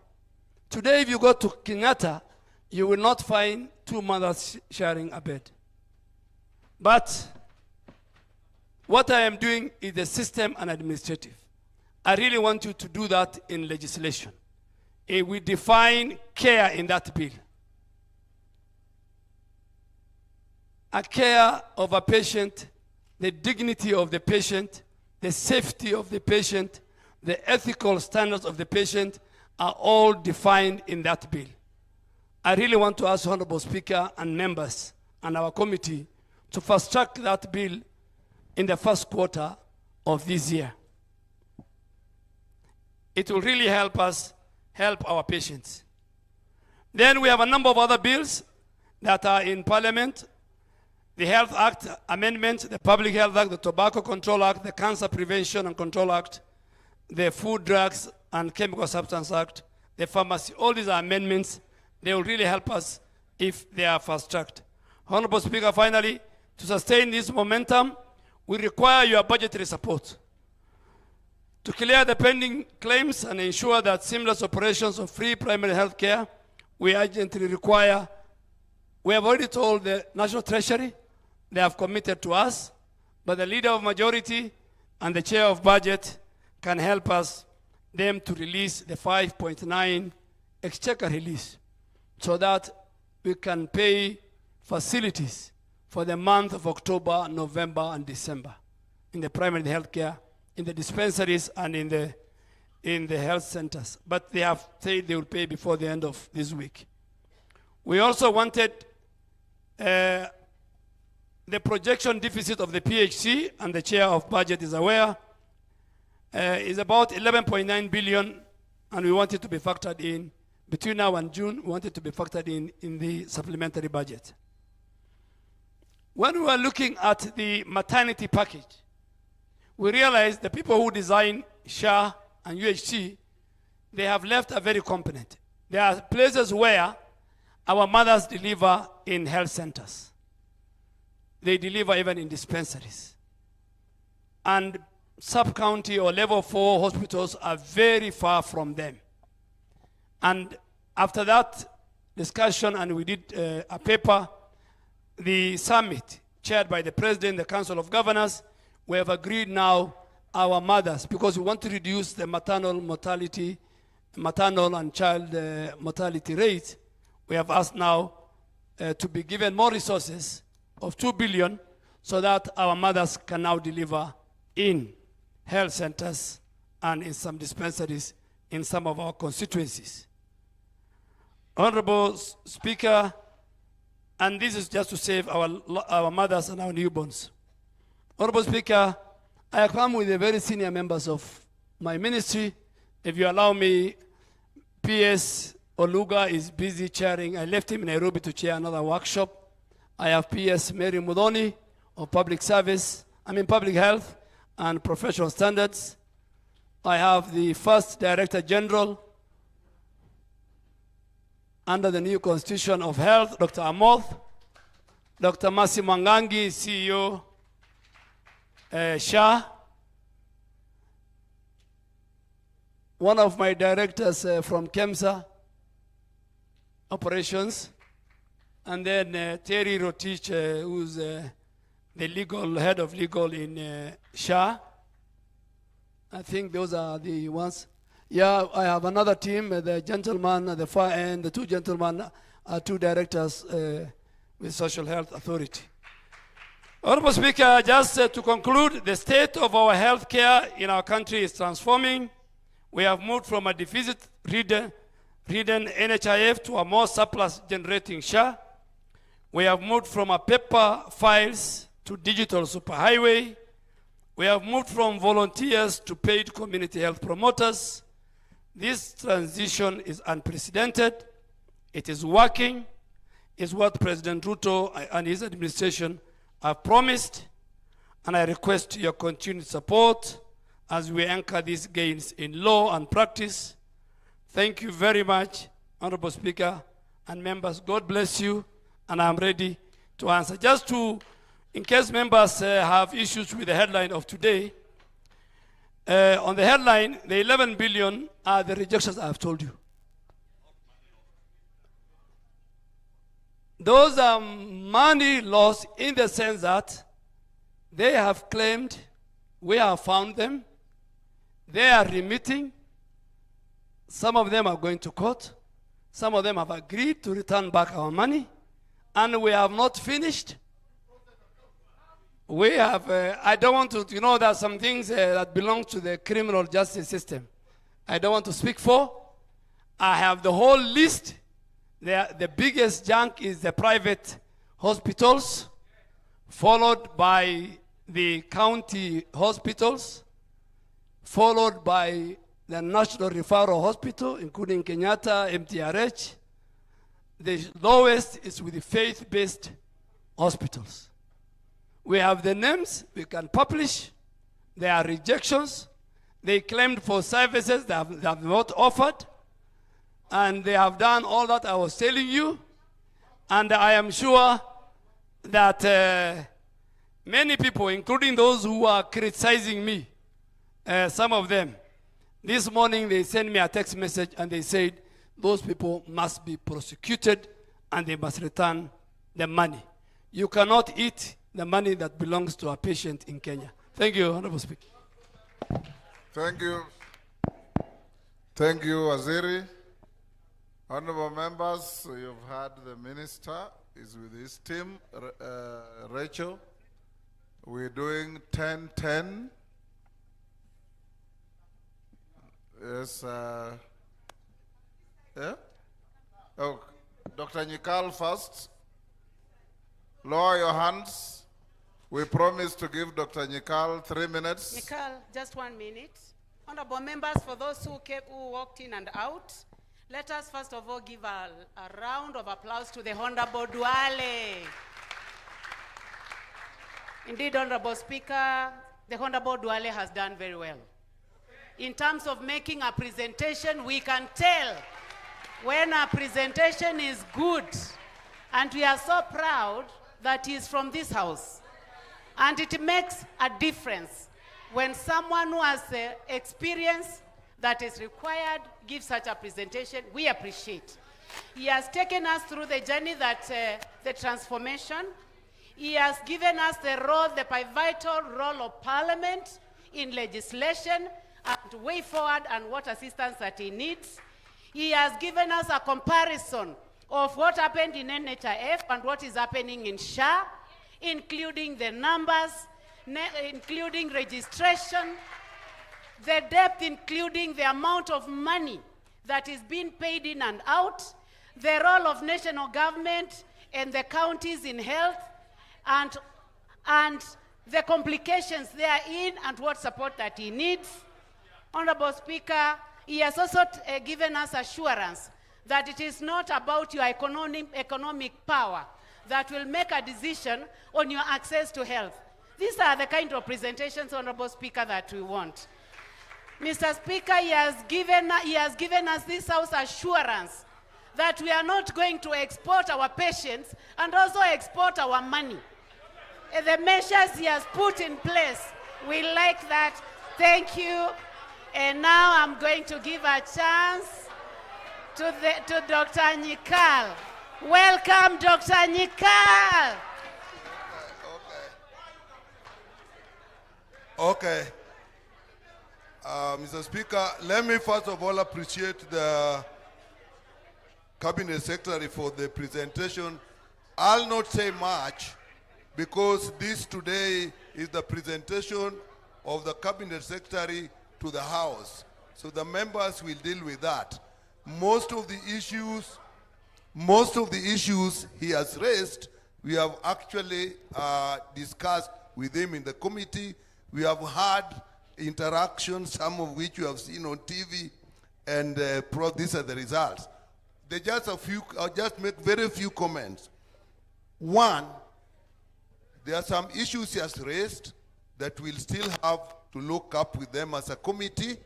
Today, if you go to Kenyatta, you will not find two mothers sharing a bed. But what I am doing is the system and administrative. I really want you to do that in legislation. We define care in that bill. A care of a patient, the dignity of the patient, the safety of the patient, the ethical standards of the patient are all defined in that bill. I really want to ask Honorable Speaker and members and our committee to fast-track that bill in the first quarter of this year. It will really help us help our patients. Then we have a number of other bills that are in Parliament. The Health Act Amendment, the Public Health Act, the Tobacco Control Act, the Cancer Prevention and Control Act, the Food, Drugs and Chemical Substance Act, the Pharmacy. All these are amendments. They will really help us if they are fast-tracked. Honorable Speaker, finally, to sustain this momentum, we require your budgetary support. To clear the pending claims and ensure that seamless operations of free primary health care, we urgently require, we have already told the National Treasury, they have committed to us, but the Leader of Majority and the Chair of Budget can help us, them to release the 5.9 exchequer release so that we can pay facilities for the month of October, November, and December in the primary health care, in the dispensaries, and in the health centers. But they have said they will pay before the end of this week. We also wanted the projection deficit of the PHC, and the Chair of Budget is aware, is about 11.9 billion, and we want it to be factored in. Between now and June, we want it to be factored in the supplementary budget. When we were looking at the maternity package, we realized the people who design SHA and UHC, they have left a very component. There are places where our mothers deliver in health centers. They deliver even in dispensaries. And sub-county or level 4 hospitals are very far from them. And after that discussion, and we did a paper, the summit chaired by the President, the Council of Governors, we have agreed now our mothers, because we want to reduce the maternal mortality, maternal and child mortality rate, we have asked now to be given more resources of 2 billion so that our mothers can now deliver in health centers and in some dispensaries in some of our constituencies. Honorable Speaker, and this is just to save our mothers and our newborns. Honorable Speaker, I have come with the very senior members of my ministry. If you allow me, PS Oluga is busy chairing. I left him in Nairobi to chair another workshop. I have PS Mary Mudhoni of public health and professional standards. I have the first Director General under the new Constitution of Health, Dr. Amoth, Dr. Masi Mwangangi, CEO, SHA, one of my directors from KEMSA operations, and then Terry Rotich, who's the head of legal in SHA. I think those are the ones. Yeah, I have another team, the gentleman at the far end, the two gentlemen are two directors with Social Health Authority. Honorable Speaker, just to conclude, the state of our health care in our country is transforming. We have moved from a deficit-ridden NHIF to a more surplus-generating SHA. We have moved from a paper files to digital superhighway. We have moved from volunteers to paid community health promoters. This transition is unprecedented. It is working. is what President Ruto and his administration have promised, and I request your continued support as we anchor these gains in law and practice. Thank you very much, Honorable Speaker and members. God bless you, and I'm ready to answer. Just to, in case members have issues with the headline of today, on the headline, the 11 billion are the rejections I have told you. Those are money lost in the sense that they have claimed, we have found them, they are remitting, some of them are going to court, some of them have agreed to return back our money, and we have not finished. We have, I don't want to, you know, there are some things that belong to the criminal justice system. I don't want to speak for. I have the whole list. The biggest junk is the private hospitals, followed by the county hospitals, followed by the National Referral Hospital, including Kenyatta, MTRH. The lowest is with the faith-based hospitals. We have the names we can publish. There are rejections. They claimed for services they have not offered. And they have done all that I was telling you. And I am sure that many people, including those who are criticizing me, some of them, this morning they sent me a text message and they said those people must be prosecuted and they must return the money. You cannot eat the money that belongs to a patient in Kenya. Thank you, Honorable Speaker. Thank you. Thank you, Waziri. Honorable members, you've heard the minister is with his team, Rachel. We're doing 10-10. Yes, yeah? Oh, Dr. Nyikal first. Lower your hands. We promise to give Dr. Nyikal 3 minutes. Nyikal, just 1 minute. Honorable members, for those who walked in and out, let us first of all give a round of applause to the Honorable Duale. Indeed, Honorable Speaker, the Honorable Duale has done very well. In terms of making a presentation, we can tell when a presentation is good. And we are so proud that he is from this house. And it makes a difference when someone who has the experience that is required gives such a presentation. We appreciate. He has taken us through the journey that the transformation. He has given us the role, the pivotal role of Parliament in legislation and way forward and what assistance that he needs. He has given us a comparison of what happened in NHIF and what is happening in SHA, including the numbers, including registration, the depth, including the amount of money that is being paid in and out, the role of national government and the counties in health, and the complications therein and what support that he needs. Honorable Speaker, he has also given us assurance that it is not about your economic power that will make a decision on your access to health. These are the kind of presentations, Honorable Speaker, that we want. Mr. Speaker, he has given us this House assurance that we are not going to export our patients and also export our money. The measures he has put in place, we like that. Thank you. And now I'm going to give a chance to Dr. Nyikal. Welcome, Dr. Nyikal. Okay. Mr. Speaker, let me first of all appreciate the Cabinet Secretary for the presentation. I'll not say much because this today is the presentation of the Cabinet Secretary to the House. So the members will deal with that. Most of the issues he has raised, we have actually discussed with him in the committee. We have had interactions, some of which you have seen on TV, and these are the results. I'll just make very few comments. One, there are some issues he has raised that we'll still have to look up with them as a committee.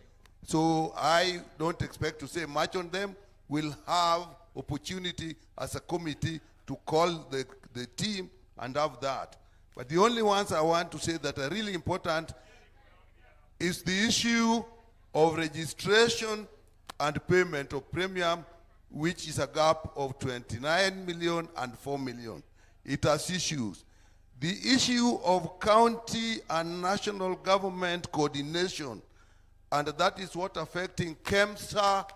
So I don't expect to say much on them. We'll have opportunity as a committee to call the team and have that. But the only ones I want to say that are really important is the issue of registration and payment of premium, which is a gap of 29 million and 4 million. It has issues. The issue of county and national government coordination, and that is what affecting KEMSA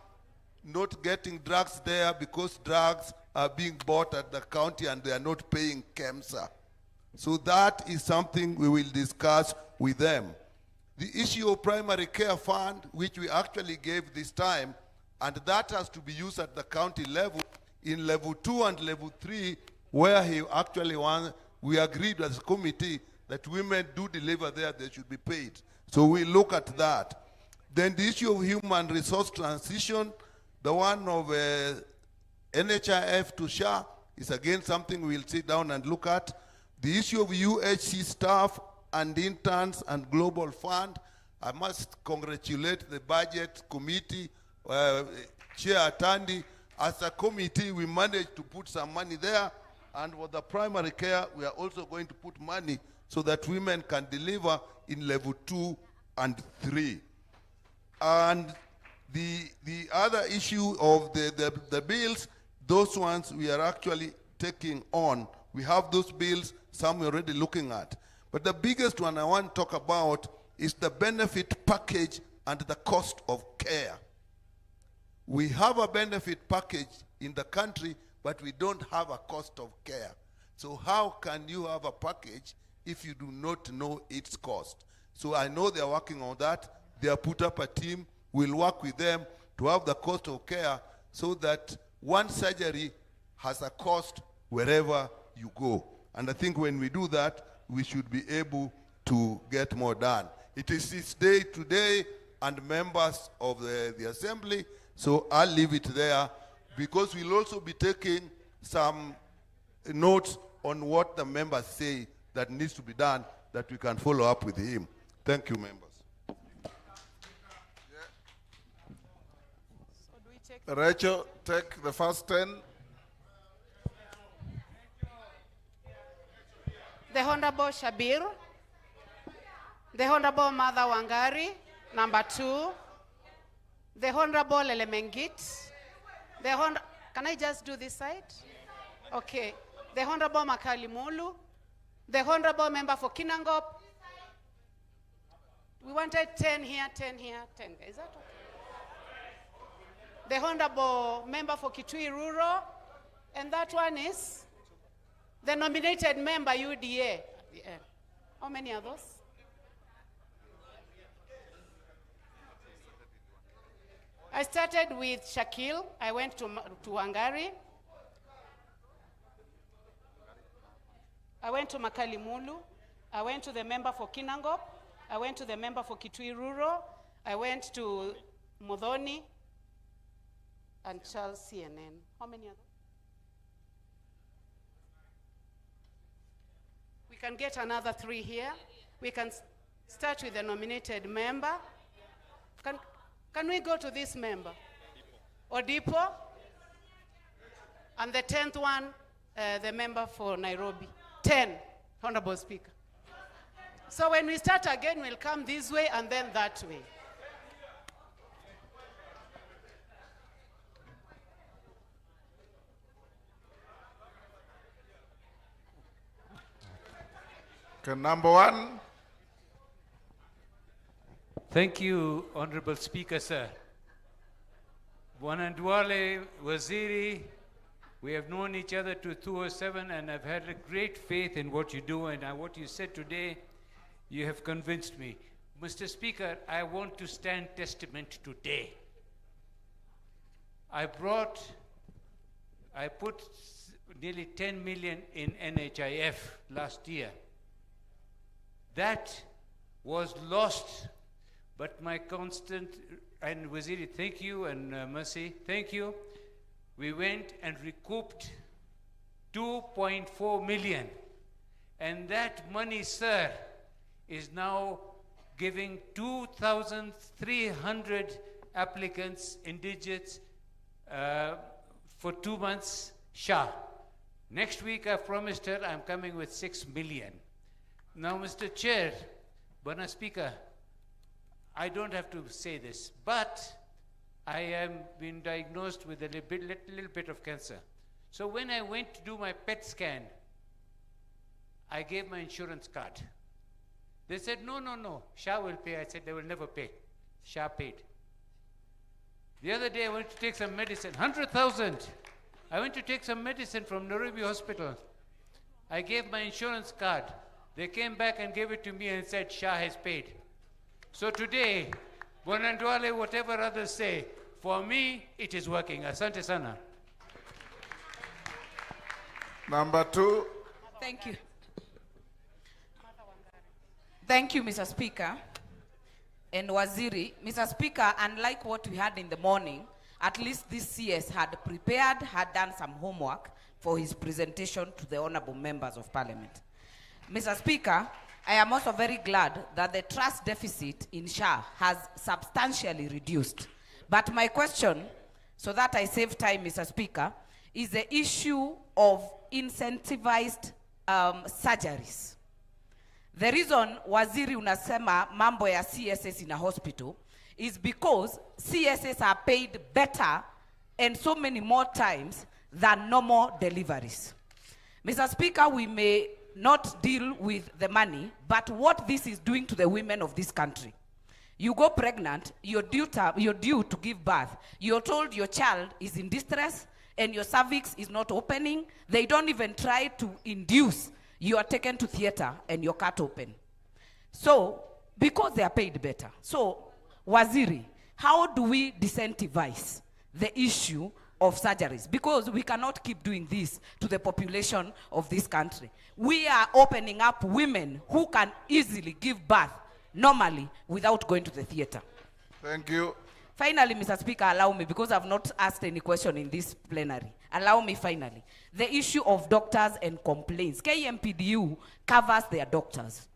not getting drugs there because drugs are being bought at the county and they are not paying KEMSA. So that is something we will discuss with them. The issue of primary care fund, which we actually gave this time, and that has to be used at the county level, in level 2 and level 3, where he actually we agreed as a committee that women do deliver there, they should be paid. So we look at that. Then the issue of human resource transition, the one of NHIF to SHA is again something we'll sit down and look at. The issue of UHC staff and interns and global fund, I must congratulate the budget committee, Chair Atandi. As a committee, we managed to put some money there, and for the primary care, we are also going to put money so that women can deliver in level 2 and 3. And the other issue of the bills, those ones we are actually taking on. We have those bills, some we're already looking at. But the biggest one I want to talk about is the benefit package and the cost of care. We have a benefit package in the country, but we don't have a cost of care. So how can you have a package if you do not know its cost? So I know they're working on that. They have put up a team. We'll work with them to have the cost of care so that one surgery has a cost wherever you go. And I think when we do that, we should be able to get more done. It is this day today and members of the assembly, so I'll leave it there because we'll also be taking some notes on what the members say that needs to be done that we can follow up with him. Thank you, members. Rachel, take the first 10. The Honorable Shabir, the Honorable Mother Wangari, number 2, the Honorable Elemengit, can I just do this side? Okay. The Honorable Makali Mulu, the Honorable Member for Kinangop. We wanted 10 here, 10 here, 10. Is that okay? The Honorable Member for Kitui Rural, and that one is the nominated member UDA at the end. How many are those? I started with Shakil. I went to Wangari. I went to Makali Mulu. I went to the member for Kinangop. I went to the member for Kitui Rural. I went to Modoni and Charles CNN. How many are those? We can get another 3 here. We can start with the nominated member. Can we go to this member? Odipo. And the 10th one, the member for Nairobi. 10, Honorable Speaker. So when we start again, we'll come this way and then that way. Okay, number 1. Thank you, Honorable Speaker, sir. Bwanandwale Waziri, we have known each other to 2007 and I've had a great faith in what you do, and what you said today, you have convinced me. Mr. Speaker, I want to stand testament today. I put nearly 10 million in NHIF last year. That was lost, but my constant, and Waziri, thank you, and Mercy, thank you. we went and recouped 2.4 million. And that money, sir, is now giving 2,300 applicants, indigenous, for 2 months, SHA. Next week, I promised her I'm coming with 6 million. Now, Mr. Chair, Bwana Speaker, I don't have to say this, but I am been diagnosed with a little bit of cancer. So when I went to do my PET scan, I gave my insurance card. They said, no, no, no, SHA will pay. I said, they will never pay. SHA paid. The other day I went to take some medicine, 100,000. I went to take some medicine from Nairobi Hospital. I gave my insurance card. They came back and gave it to me and said, SHA has paid. So today, Bonandwale, whatever others say, for me, it is working. Asante sana. Number 2. Thank you. Thank you, Mr. Speaker. And Waziri, Mr. Speaker, unlike what we had in the morning, at least this CS had prepared, had done some homework for his presentation to the honorable members of parliament. Mr. Speaker, I am also very glad that the trust deficit in SHA has substantially reduced. But my question, so that I save time, Mr. Speaker, is the issue of incentivized surgeries. The reason Waziri unasema mambo ya CSS in a hospital is because CSS are paid better and so many more times than normal deliveries. Mr. Speaker, we may not deal with the money, but what this is doing to the women of this country. You go pregnant, you're due to give birth. You're told your child is in distress and your cervix is not opening. They don't even try to induce. You are taken to theater and your cut open. So, because they are paid better. So, Waziri, how do we disincentivize the issue of surgeries? Because we cannot keep doing this to the population of this country. We are opening up women who can easily give birth normally without going to the theater. Thank you. Finally, Mr. Speaker, allow me, because I've not asked any question in this plenary, allow me finally, the issue of doctors and complaints. KMPDU covers their doctors.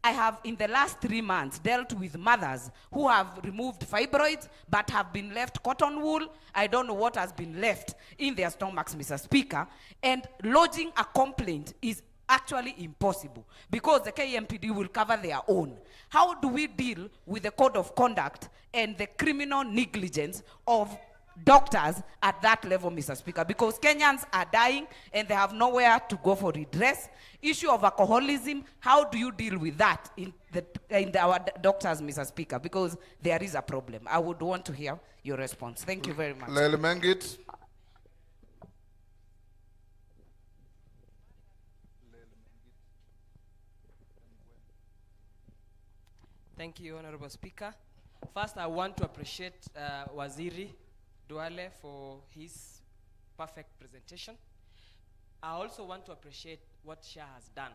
I have, in the last 3 months, dealt with mothers who have removed fibroids but have been left cotton wool. I don't know what has been left in their stomachs, Mr. Speaker. And lodging a complaint is actually impossible because the KMPD will cover their own. How do we deal with the code of conduct and the criminal negligence of doctors at that level, Mr. Speaker? Because Kenyans are dying and they have nowhere to go for redress. Issue of alcoholism, how do you deal with that in our doctors, Mr. Speaker? Because there is a problem. I would want to hear your response. Thank you very much. Lele Mengit. Thank you, Honorable Speaker. First, I want to appreciate Waziri Duale for his perfect presentation. I also want to appreciate what SHA has done.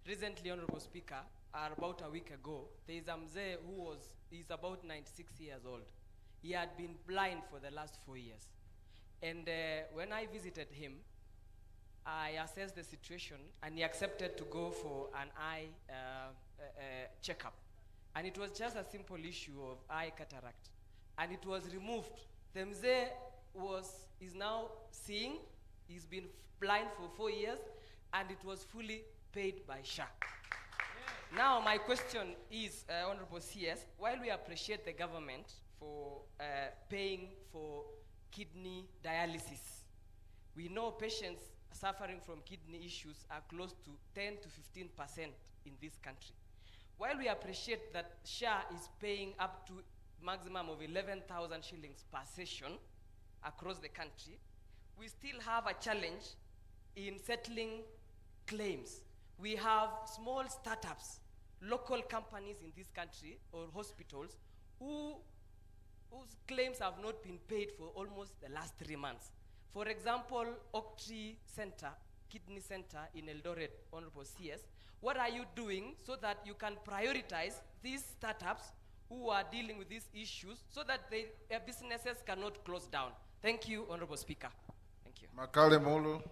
Recently, Honorable Speaker, about a week ago, there is a mzee who is about 96 years old. He had been blind for the last 4 years. And when I visited him, I assessed the situation and he accepted to go for an eye checkup. And it was just a simple issue of eye cataract. And it was removed. The mzee is now seeing. He's been blind for 4 years, and it was fully paid by SHA. Now, my question is, Honorable CS, while we appreciate the government for paying for kidney dialysis, we know patients suffering from kidney issues are close to 10 to 15% in this country. While we appreciate that SHA is paying up to maximum of 11,000 shillings per session across the country, we still have a challenge in settling claims. We have small startups, local companies in this country or hospitals whose claims have not been paid for almost the last 3 months. For example, Oak Tree Center, Kidney Center in Eldoret, Honorable CS, what are you doing so that you can prioritize these startups who are dealing with these issues so that their businesses cannot close down? Thank you, Honorable Speaker. you. Makale Mulu.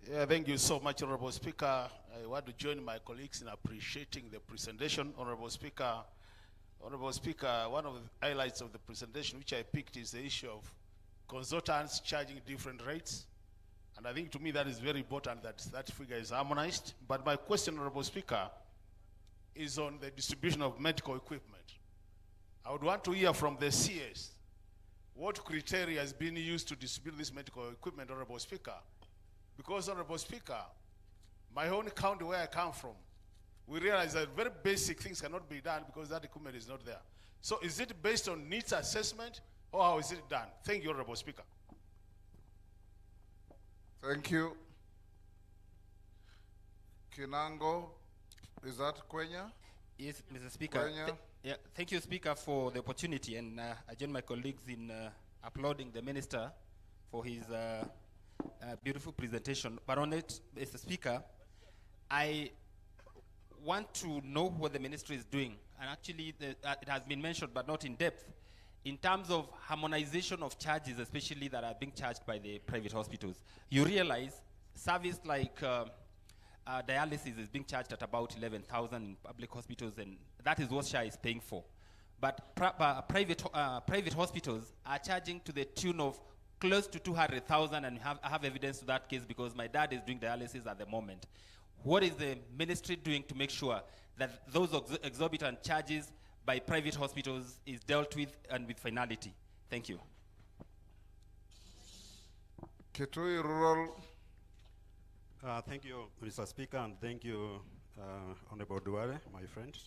Yeah, thank you so much, Honorable Speaker. I want to join my colleagues in appreciating the presentation, Honorable Speaker. Honorable Speaker, one of the highlights of the presentation which I picked is the issue of consultants charging different rates. And I think to me that is very important that that figure is harmonized. But my question, Honorable Speaker, is on the distribution of medical equipment. I would want to hear from the CS what criteria has been used to distribute this medical equipment, Honorable Speaker. Because, Honorable Speaker, my own county where I come from, we realize that very basic things cannot be done because that equipment is not there. So is it based on needs assessment or how is it done? Thank you, Honorable Speaker. Thank you. Kinango, is that Kwenya? Yes, Mr. Speaker. Yeah, thank you, Speaker, for the opportunity, and I join my colleagues in applauding the Minister for his beautiful presentation. But on it, Mr. Speaker, I want to know what the Ministry is doing, and actually it has been mentioned, but not in depth, in terms of harmonization of charges, especially that are being charged by the private hospitals. You realize service like dialysis is being charged at about 11,000 in public hospitals, and that is what SHA is paying for. But private hospitals are charging to the tune of close to 200,000, and I have evidence to that case because my dad is doing dialysis at the moment. What is the Ministry doing to make sure that those exorbitant charges by private hospitals is dealt with and with finality? Thank you. Kitui Rural. Thank you, Mr. Speaker, and thank you, Honorable Duale, my friend.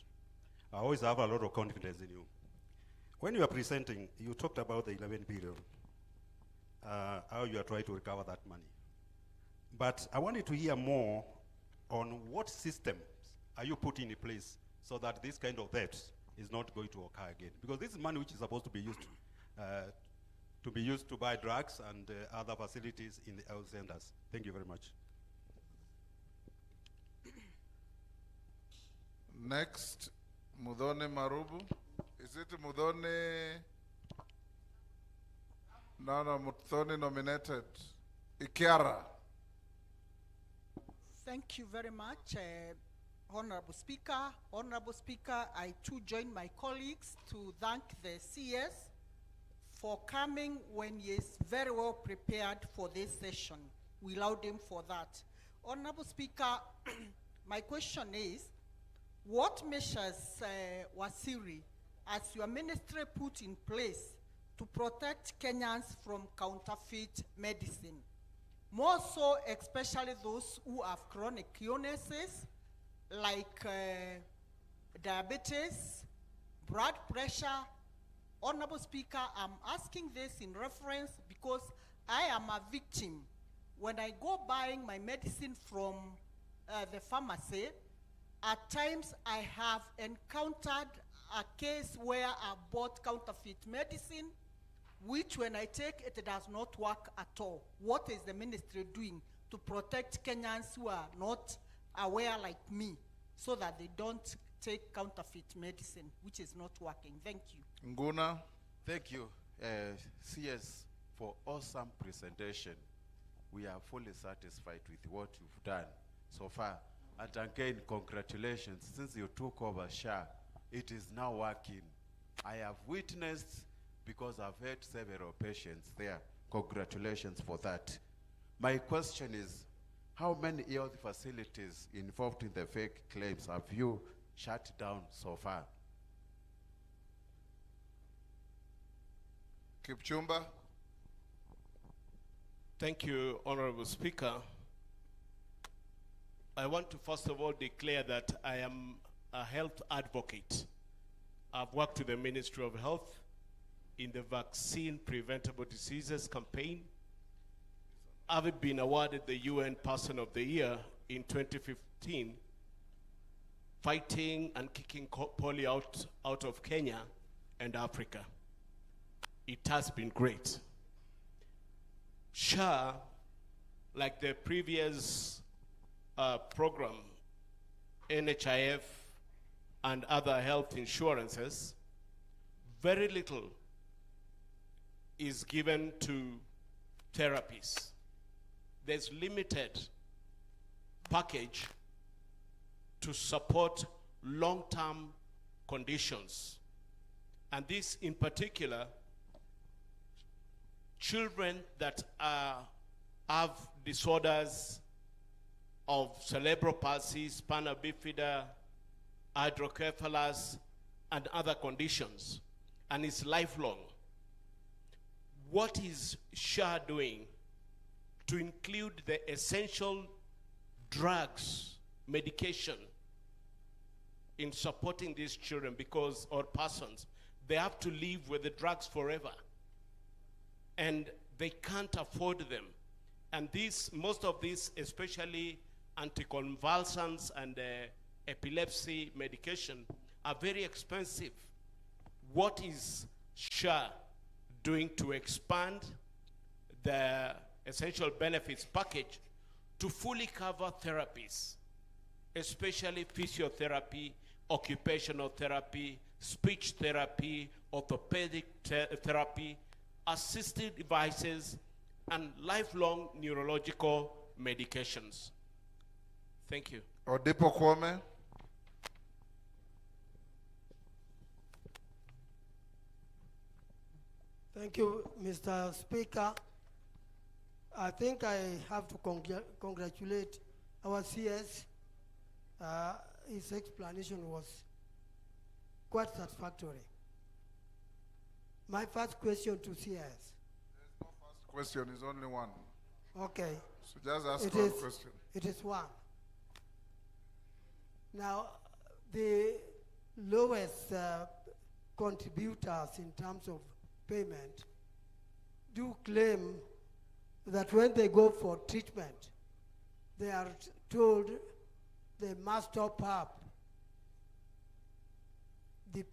I always have a lot of confidence in you. When you are presenting, you talked about the 11 billion, how you are trying to recover that money. But I wanted to hear more on what systems are you putting in place so that this kind of debt is not going to occur again. Because this is money which is supposed to be used to buy drugs and other facilities in the health centers. Thank you very much. Next, Mudhone Marubu. Is it Mudhone? No, Mudhone nominated. Ikiara. Thank you very much, Honorable Speaker. Honorable Speaker, I too join my colleagues to thank the CS for coming when he is very well prepared for this session. We laud him for that. Honorable Speaker, my question is, what measures, Wasiri, as your ministry put in place to protect Kenyans from counterfeit medicine? More so, especially those who have chronic illnesses like diabetes, blood pressure. Honorable Speaker, I'm asking this in reference because I am a victim. When I go buying my medicine from the pharmacy, at times I have encountered a case where I bought counterfeit medicine, which when I take it does not work at all. What is the ministry doing to protect Kenyans who are not aware like me so that they don't take counterfeit medicine, which is not working? Thank you. Nguna. Thank you, CS, for awesome presentation. We are fully satisfied with what you've done so far. And again, congratulations. Since you took over SHA, it is now working. I have witnessed because I've had several patients there. Congratulations for that. My question is, how many health facilities involved in the fake claims have you shut down so far? Kipchumba. Thank you, Honorable Speaker. I want to first of all declare that I am a health advocate. I've worked with the Ministry of Health in the Vaccine Preventable Diseases campaign. I've been awarded the UN Person of the Year in 2015, fighting and kicking polio out of Kenya and Africa. It has been great. SHA, like the previous program, NHIF, and other health insurances, very little is given to therapies. There's limited package to support long-term conditions. And this in particular, children that have disorders of cerebral palsy, spina bifida, hydrocephalus, and other conditions, and it's lifelong. What is SHA doing to include the essential drugs, medication, in supporting these children, because, or persons, they have to live with the drugs forever, and they can't afford them. And these, most of these, especially anticonvulsants and epilepsy medication, are very expensive. What is SHA doing to expand the essential benefits package to fully cover therapies, especially physiotherapy, occupational therapy, speech therapy, orthopedic therapy, assistive devices, and lifelong neurological medications? Thank you. Odipo Kwame. Thank you, Mr. Speaker. I think I have to congratulate our CS. His explanation was quite satisfactory. My first question to CS. There's no first question, it's only one. Okay. So just ask one question. It is one. Now, the lowest contributors in terms of payment do claim that when they go for treatment, they are told they must top up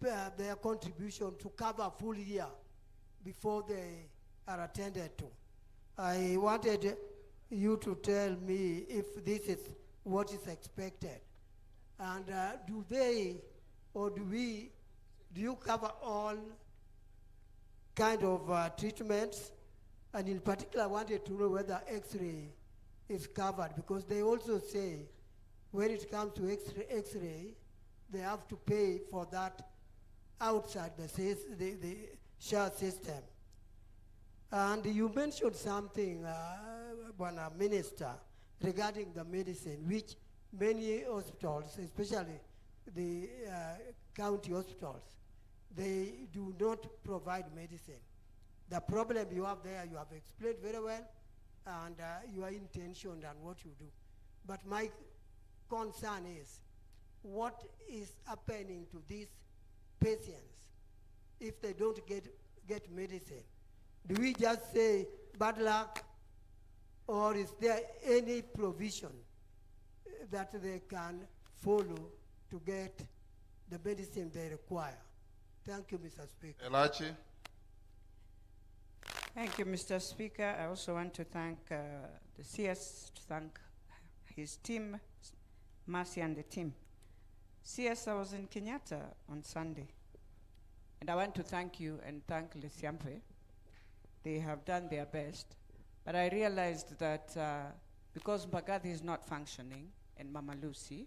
their contribution to cover a full year before they are attended to. I wanted you to tell me if this is what is expected. And do they, or do you cover all kind of treatments? And in particular, I wanted to know whether X-ray is covered, because they also say when it comes to X-ray, they have to pay for that outside the SHA system. And you mentioned something, Minister, regarding the medicine, which many hospitals, especially the county hospitals, they do not provide medicine. The problem you have there, you have explained very well, and your intention and what you do. But my concern is, what is happening to these patients if they don't get medicine? Do we just say bad luck, or is there any provision that they can follow to get the medicine they require? Thank you, Mr. Speaker. Elachi. Thank you, Mr. Speaker. I also want to thank the CS, to thank his team, Mercy and the team. CS, I was in Kenyatta on Sunday, and I want to thank you and thank Lesiampe. They have done their best, but I realized that because Mbagathi is not functioning and Mama Lucy,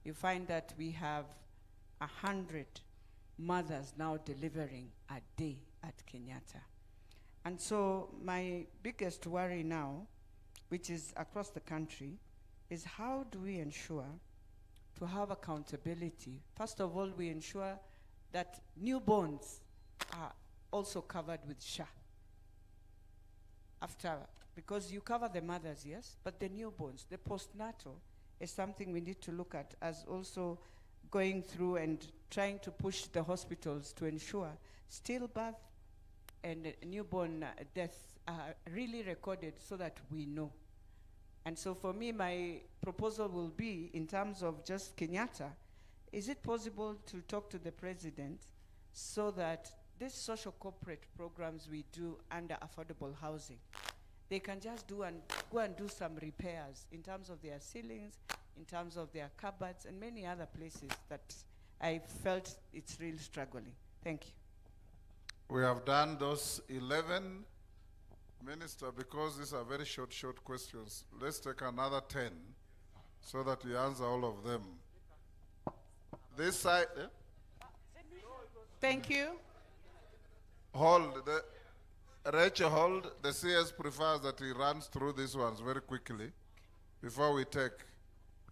you find that we have 100 mothers now delivering a day at Kenyatta. And so my biggest worry now, which is across the country, is how do we ensure to have accountability? First of all, we ensure that newborns are also covered with SHA. Because you cover the mothers, yes, but the newborns, the postnatal, is something we need to look at as also going through and trying to push the hospitals to ensure stillbirth and newborn deaths are really recorded so that we know. And so for me, my proposal will be, in terms of just Kenyatta, is it possible to talk to the president so that these social corporate programs we do under affordable housing, they can just go and do some repairs in terms of their ceilings, in terms of their cupboards, and many other places that I felt it's really struggling. Thank you. We have done those 11 Minister, because these are very short questions, let's take another 10 so that we answer all of them. This side, Thank you. hold. Rachel, hold. The CS prefers that he runs through these ones very quickly before we take.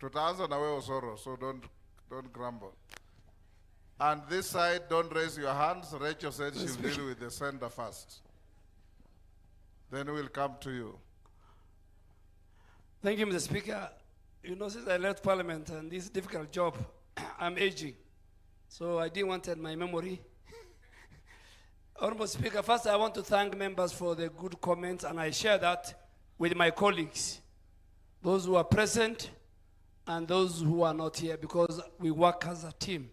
Tutaanza na wewe Osoro, so don't grumble. And this side, don't raise your hands. Rachel said she'll deal with the sender first. Then we'll come to you. Thank you, Mr. Speaker. You know, since I left Parliament and this difficult job, I'm aging. So I didn't want my memory. Honorable Speaker, first I want to thank members for the good comments, and I share that with my colleagues, those who are present and those who are not here, because we work as a team.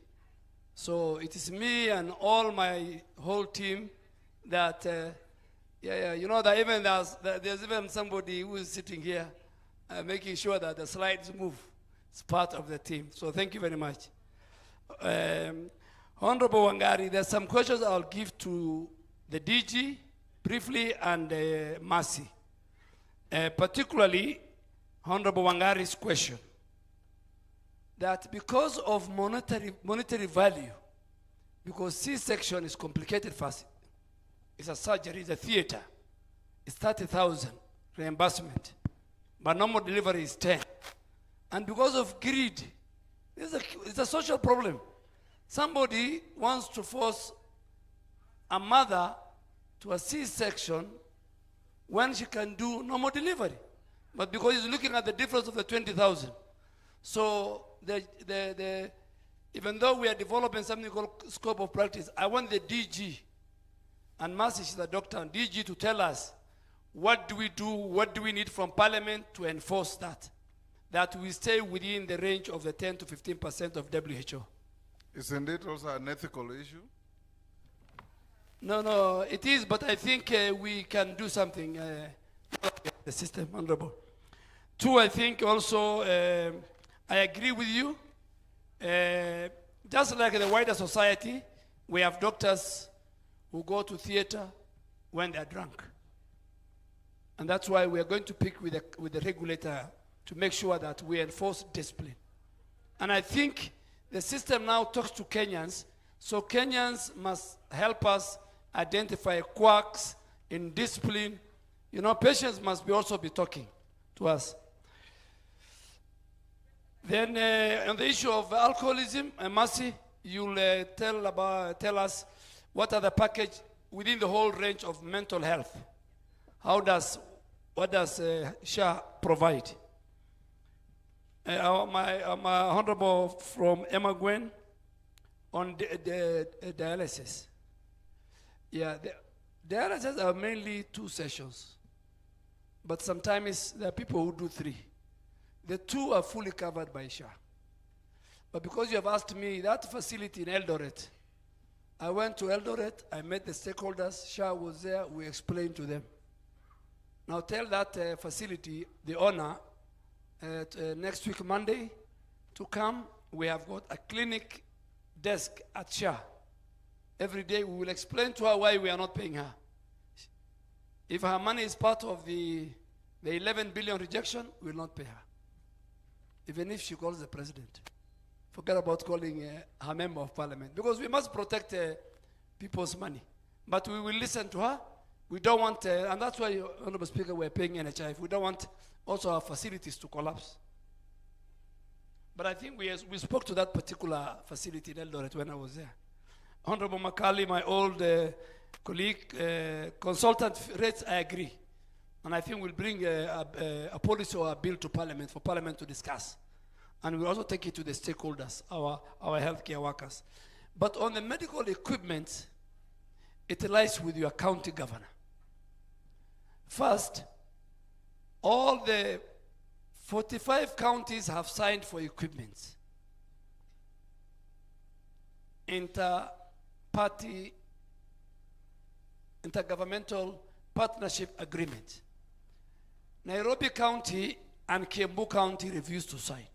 So it is me and all my whole team that, you know that even there's even somebody who is sitting here making sure that the slides move. It's part of the team. So thank you very much. Honorable Wangari, there's some questions I'll give to the DG briefly and Mercy. Particularly, Honorable Wangari's question, that because of monetary value, because C-section is complicated first, it's a surgery, it's a theater, it's 30,000 reimbursement, but normal delivery is 10. And because of greed, it's a social problem. Somebody wants to force a mother to a C-section when she can do normal delivery. But because he's looking at the difference of the 20,000. So even though we are developing something called scope of practice, I want the DG, and Mercy, she's the doctor, and DG to tell us what do we do, what do we need from Parliament to enforce that we stay within the range of the 10 to 15% of WHO. Isn't it also an ethical issue? No, it is, but I think we can do something. The system, Honorable. Two, I think also, I agree with you. Just like the wider society, we have doctors who go to theater when they're drunk. And that's why we are going to pick with the regulator to make sure that we enforce discipline. And I think the system now talks to Kenyans, so Kenyans must help us identify quirks in discipline. You know, patients must also be talking to us. Then on the issue of alcoholism, Mercy, you'll tell us what are the package within the whole range of mental health. What does SHA provide? My honorable from Emma Gwen on the dialysis. Yeah, the dialysis are mainly 2 sessions, but sometimes there are people who do 3. The 2 are fully covered by SHA. But because you have asked me, that facility in Eldoret, I went to Eldoret, I met the stakeholders, SHA was there, we explained to them. Now tell that facility, the owner, next week Monday to come. We have got a clinic desk at SHA. Every day we will explain to her why we are not paying her. If her money is part of the 11 billion rejection, we will not pay her. Even if she calls the president. Forget about calling her member of parliament, because we must protect people's money. But we will listen to her. We don't want, and that's why, Honorable Speaker, we're paying NHIF. We don't want also our facilities to collapse. But I think we spoke to that particular facility in Eldoret when I was there. Honorable Makali, my old colleague, consultant rates, I agree. And I think we'll bring a policy or a bill to Parliament for Parliament to discuss. And we'll also take it to the stakeholders, our healthcare workers. But on the medical equipment, it lies with your county governor. First, all the 45 counties have signed for equipment. Intergovernmental partnership agreement. Nairobi County and Kiambu County refused to sign.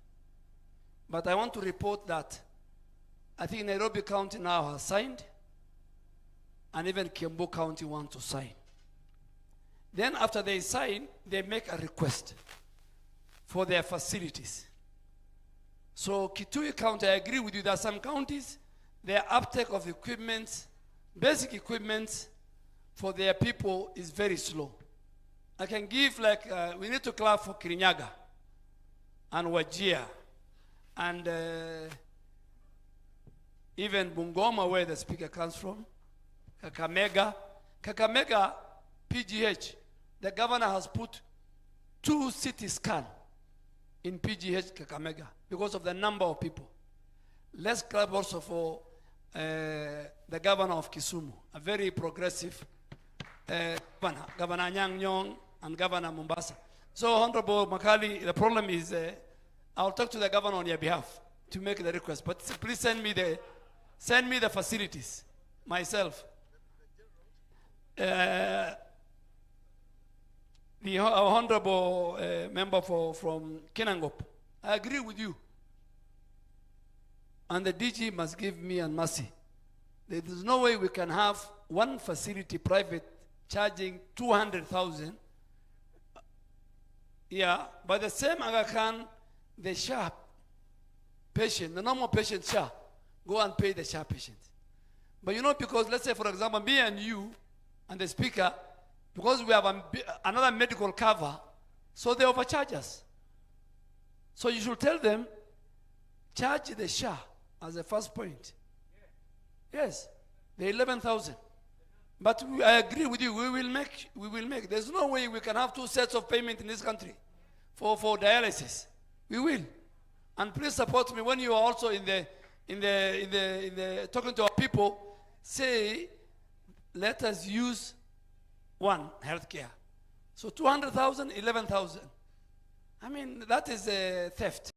But I want to report that I think Nairobi County now has signed, and even Kiambu County wants to sign. Then after they sign, they make a request for their facilities. So Kitui County, I agree with you that some counties, their uptake of equipment, basic equipment for their people is very slow. I can give we need to clap for Kirinyaga and Wajir and even Bungoma, where the speaker comes from, Kakamega. Kakamega, PGH, the governor has put 2 CT scans in PGH Kakamega because of the number of people. Let's clap also for the governor of Kisumu, a very progressive governor, Governor Anyang' Nyong'o and Governor Mombasa. So, Honorable Makali, the problem is I'll talk to the governor on your behalf to make the request, but please send me the facilities myself. The honorable member from Kenangop, I agree with you. And the DG must give me and mercy. There is no way we can have one facility private charging 200,000. Yeah, by the same Aga Khan, the SHA patient, the normal patient SHA, go and pay the SHA patient. But you know, because let's say, for example, me and you and the speaker, because we have another medical cover, so they overcharge us. So you should tell them, charge the SHA as a first point. Yes, the 11,000. But I agree with you, we will make. There's no way we can have 2 sets of payment in this country for dialysis. We will. And please support me when you are also in the talking to our people, say, let us use one healthcare. So 200,000, 11,000. I mean, that is a theft.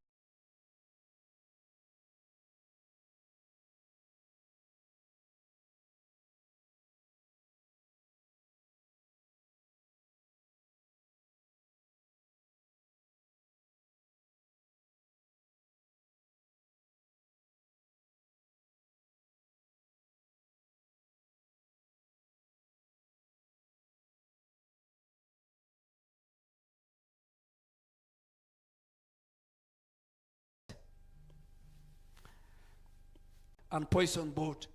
And poison boat.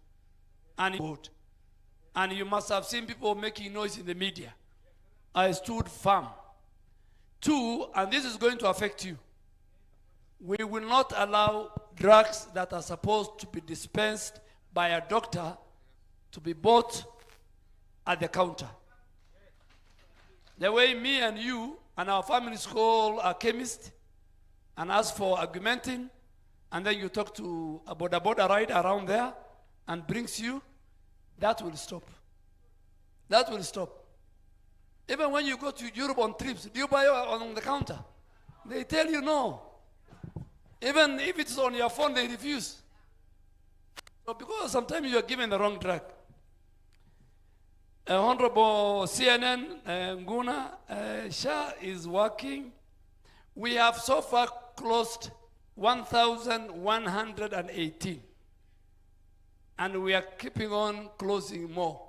And you must have seen people making noise in the media. I stood firm. 2, and this is going to affect you. We will not allow drugs that are supposed to be dispensed by a doctor to be bought at the counter. The way me and you and our families call a chemist and ask for augmentin, and then you talk to a border ride around there and brings you, that will stop. That will stop. Even when you go to Europe on trips, do you buy on the counter? They tell you no. Even if it's on your phone, they refuse. So because sometimes you are given the wrong drug. Honorable CNN, Nguna, SHA is working. We have so far closed 1,118. And we are keeping on closing more.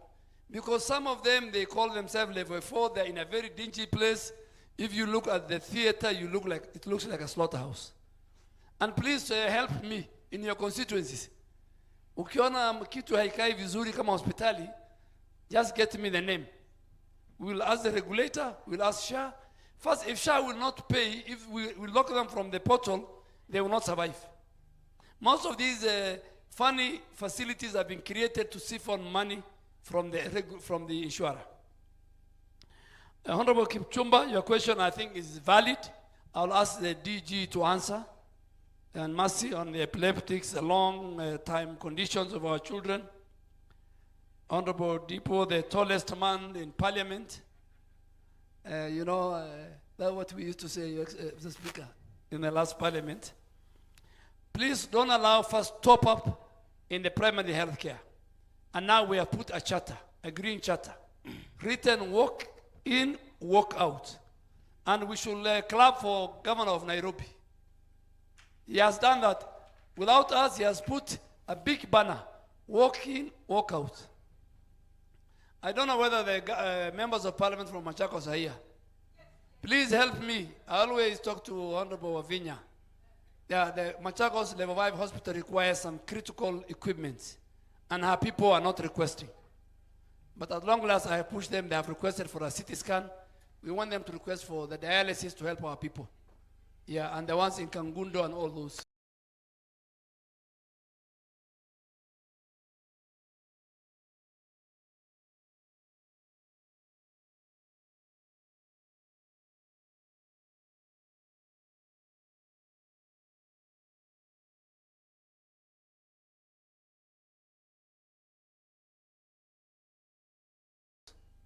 Because some of them, they call themselves level 4, they're in a very dingy place. If you look at the theater, it looks like a slaughterhouse. And please help me in your constituencies. Ukiona kitu haikai vizuri kama hospitali, just get me the name. We will ask the regulator, we'll ask SHA. First, if SHA will not pay, if we lock them from the portal, they will not survive. Most of these funny facilities have been created to siphon money from the insurer. Honorable Kipchumba, your question I think is valid. I'll ask the DG to answer. And mercy on the epileptics, the long time conditions of our children. Honorable Depot, the tallest man in parliament. You know, that's what we used to say, Mr. Speaker, in the last parliament. Please don't allow first top up in the primary health care. And now we have put a charter, a green charter. Written walk in, walk out. And we should clap for Governor of Nairobi. He has done that. Without us, he has put a big banner, walk in, walk out. I don't know whether the members of parliament from Machakos are here. Please help me. I always talk to Honorable Wavinya. Yeah, the Machakos Level 5 hospital requires some critical equipment, and our people are not requesting. But at long last, I have pushed them. They have requested for a CT scan. We want them to request for the dialysis to help our people. Yeah, and the ones in Kangundo and all those.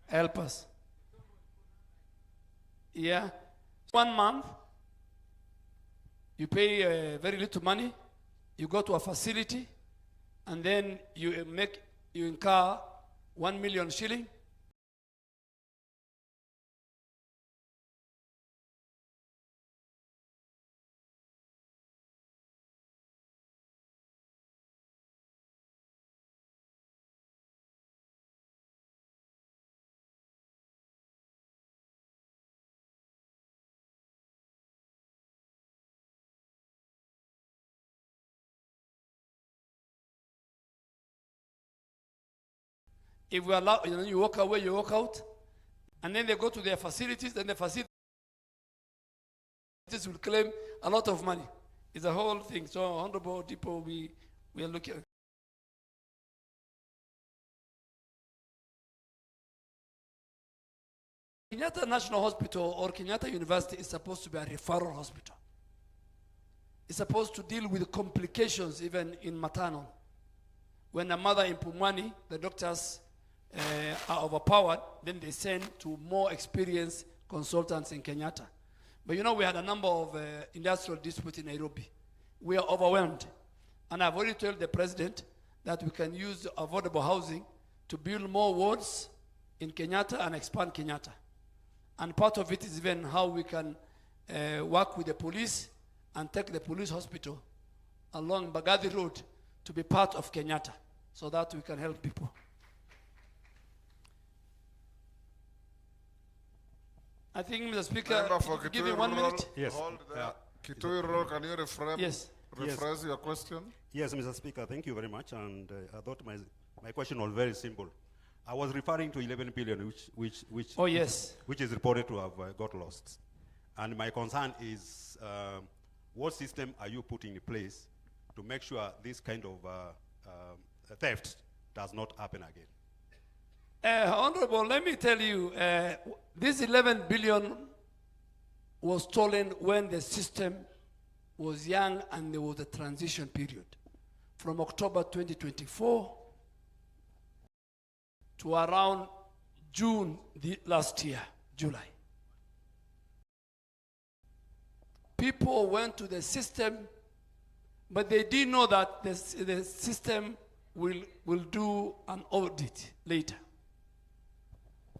Help us. Yeah. 1 month, you pay very little money, you go to a facility, and then you incur 1 million shilling. If we allow, you walk away, you walk out, and then they go to their facilities, and the facilities will claim a lot of money. It's a whole thing. So, Honorable people, we are looking. Kenyatta National Hospital or Kenyatta University is supposed to be a referral hospital. It's supposed to deal with complications even in maternal. When a mother in Pumwani, the doctors are overpowered, then they send to more experienced consultants in Kenyatta. But you know, we had a number of industrial disputes in Nairobi. We are overwhelmed. And I've already told the president that we can use affordable housing to build more wards in Kenyatta and expand Kenyatta. And part of it is even how we can work with the police and take the police hospital along Bagadi Road to be part of Kenyatta so that we can help people. I think, Mr. Speaker, give me 1 minute. Yes. Hold there. Kitui Roll, can you rephrase your question? Yes, Mr. Speaker, thank you very much. And I thought my question was very simple. I was referring to 11 billion, which is reported to have got lost. And my concern is, what system are you putting in place to make sure this kind of theft does not happen again? Honorable, let me tell you, this 11 billion was stolen when the system was young and there was a transition period from October 2024 to around June last year, July. People went to the system, but they didn't know that the system will do an audit later.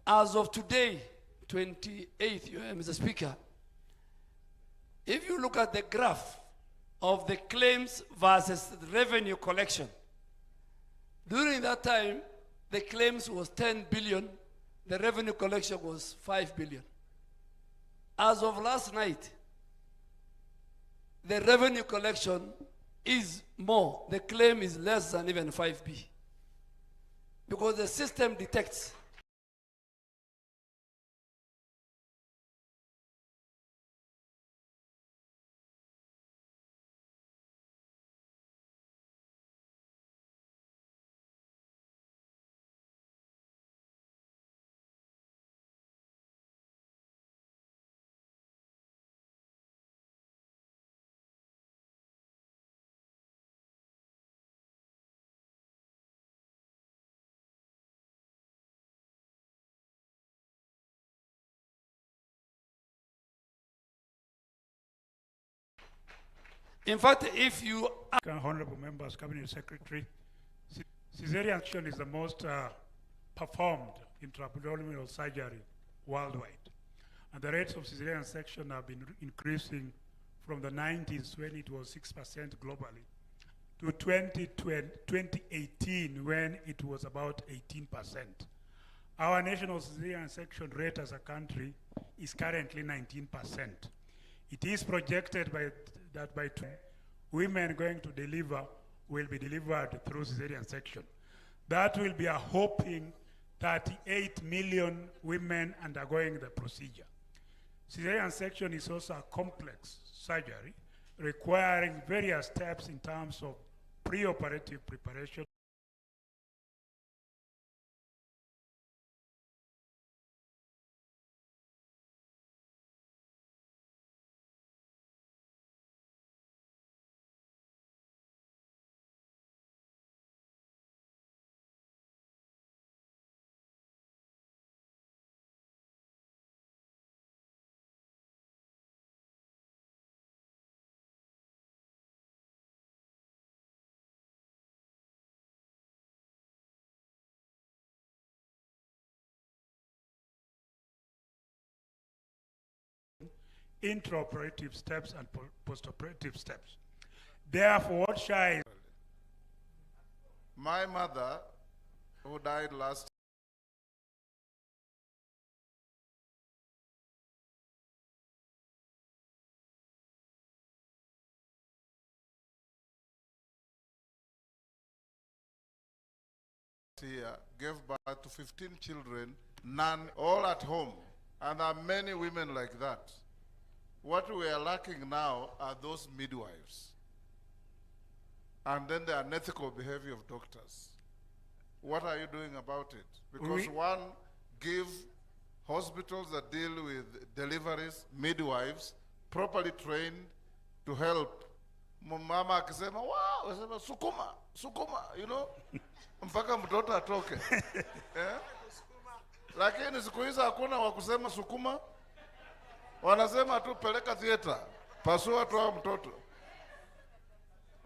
As of today, 28th, Mr. Speaker, if you look at the graph of the claims versus the revenue collection, during that time, the claims was 10 billion, the revenue collection was 5 billion. As of last night, the revenue collection is more, the claim is less than even 5B. Because the system detects. In fact, if you... Honorable members, Cabinet Secretary, cesarean section is the most performed intra-abdominal surgery worldwide. And the rates of cesarean section have been increasing from the 90s when it was 6% globally to 2018 when it was about 18%. Our national cesarean section rate as a country is currently 19%. It is projected that by women going to deliver will be delivered through cesarean section. That will be a whopping 38 million women undergoing the procedure. Cesarean section is also a complex surgery requiring various steps in terms of preoperative preparation, intraoperative steps and postoperative steps. Therefore, what SHA is... My mother, who died last year, gave birth to 15 children, none, all at home. And there are many women like that. What we are lacking now are those midwives. And then the unethical behavior of doctors. What are you doing about it? Because one, give hospitals that deal with deliveries, midwives, properly trained to help. Mama akisema, wow, akisema, sukuma, sukuma, you know, mpaka mtoto atoke. Yeah? Lakini siku hizi hakuna wa kusema sukuma. Wanasema tu peleka theater, pasua toa mtoto.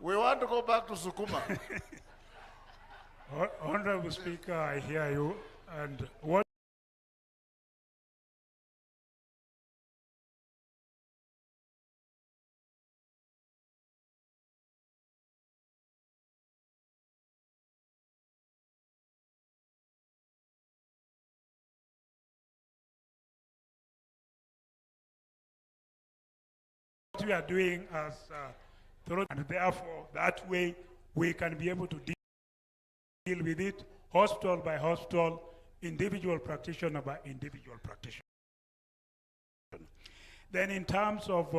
We want to go back to sukuma. Honorable Speaker, I hear you. And what we are doing as and therefore that way we can be able to deal with it hospital by hospital, individual practitioner by individual practitioner. Then in terms of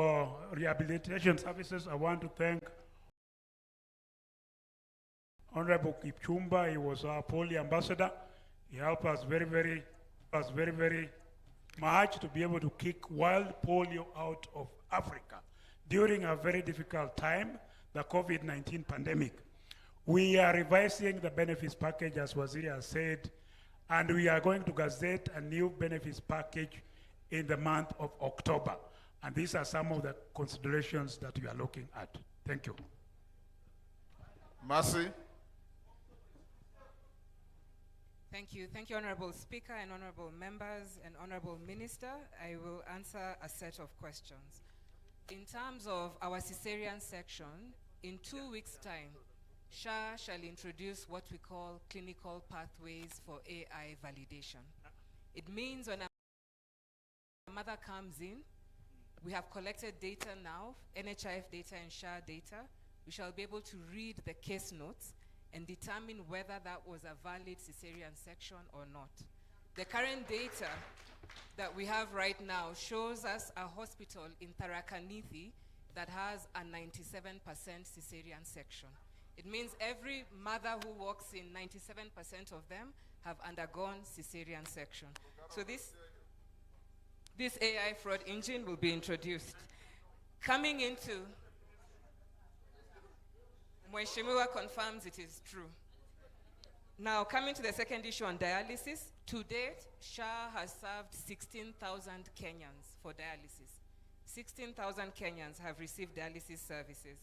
rehabilitation services, I want to thank Honorable Kipchumba. He was our polio ambassador. He helped us very much to be able to kick wild polio out of Africa during a very difficult time, the COVID-19 pandemic. We are revising the benefits package, as Waziri has said, and we are going to gazette a new benefits package in the month of October. And these are some of the considerations that we are looking at. Thank you. Mercy. Thank you. Thank you, Honorable Speaker and Honorable Members and Honorable Minister. I will answer a set of questions. In terms of our cesarean section, in 2 weeks' time, SHA shall introduce what we call clinical pathways for AI validation. It means when a mother comes in, we have collected data now, NHIF data and SHA data. We shall be able to read the case notes and determine whether that was a valid cesarean section or not. The current data that we have right now shows us a hospital in Tharakanithi that has a 97% cesarean section. It means every mother who walks in, 97% of them have undergone cesarean section. So this AI fraud engine will be introduced. Coming into, Mheshimiwa confirms it is true. Now, coming to the second issue on dialysis, to date, SHA has served 16,000 Kenyans for dialysis. 16,000 Kenyans have received dialysis services.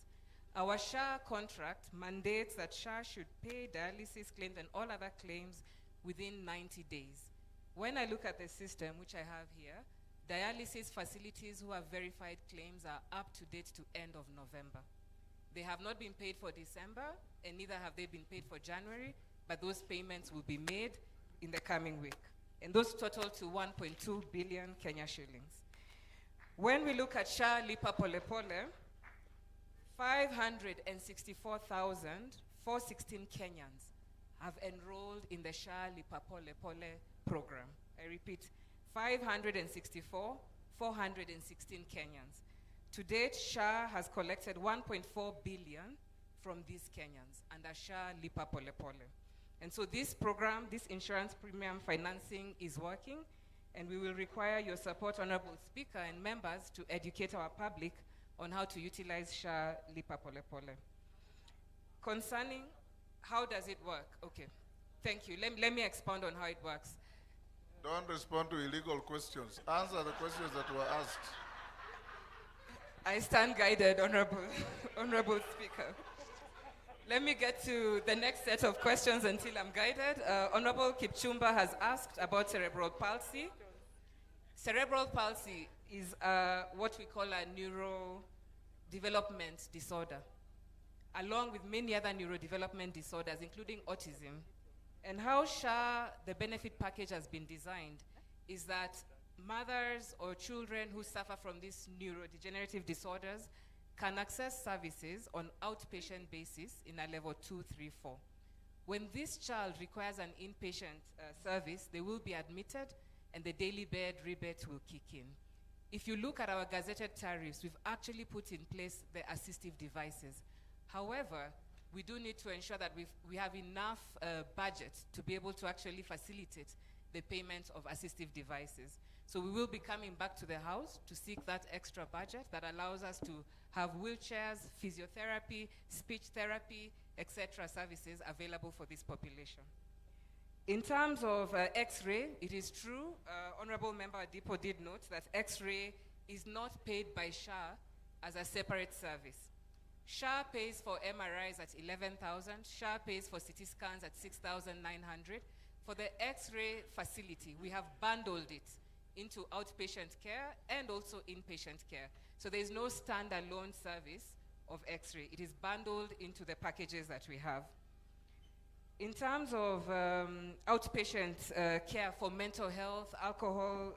Our SHA contract mandates that SHA should pay dialysis claims and all other claims within 90 days. When I look at the system, which I have here, dialysis facilities who have verified claims are up to date to end of November. They have not been paid for December, and neither have they been paid for January, but those payments will be made in the coming week. and those total to 1.2 billion Kenya shillings. When we look at SHA Lipa Pole Pole, 564,416 Kenyans have enrolled in the SHA Lipa Pole Pole program. I repeat, 564,416 Kenyans. To date, SHA has collected 1.4 billion from these Kenyans under SHA Lipa Pole Pole. And so this program, this insurance premium financing is working, and we will require your support, Honorable Speaker and members, to educate our public on how to utilize SHA Lipa Pole Pole. Concerning how does it work? Okay, thank you. Let me expound on how it works. Don't respond to illegal questions. Answer the questions that were asked. I stand guided, Honorable Speaker. Let me get to the next set of questions until I'm guided. Honorable Kipchumba has asked about cerebral palsy. Cerebral palsy is what we call a neurodevelopment disorder, along with many other neurodevelopment disorders, including autism. And how SHA, the benefit package, has been designed is that mothers or children who suffer from these neurodegenerative disorders can access services on outpatient basis in a level 2, 3, 4. When this child requires an inpatient service, they will be admitted and the daily bed rebate will kick in. If you look at our gazetted tariffs, we've actually put in place the assistive devices. However, we do need to ensure that we have enough budget to be able to actually facilitate the payment of assistive devices. So we will be coming back to the House to seek that extra budget that allows us to have wheelchairs, physiotherapy, speech therapy, etc. services available for this population. In terms of X-ray, it is true, Honorable Member Adipo did note that X-ray is not paid by SHA as a separate service. SHA pays for MRIs at 11,000, SHA pays for CT scans at 6,900. For the X-ray facility, we have bundled it into outpatient care and also inpatient care. So there is no standalone service of X-ray. It is bundled into the packages that we have. In terms of outpatient care for mental health, alcohol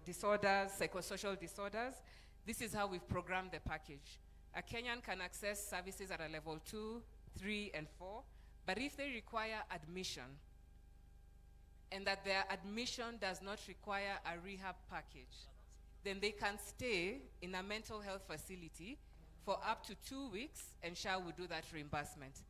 disorders, psychosocial disorders, this is how we've programmed the package. A Kenyan can access services at a level 2, 3, and 4, but if they require admission, and that their admission does not require a rehab package, then they can stay in a mental health facility for up to 2 weeks, and SHA will do that reimbursement.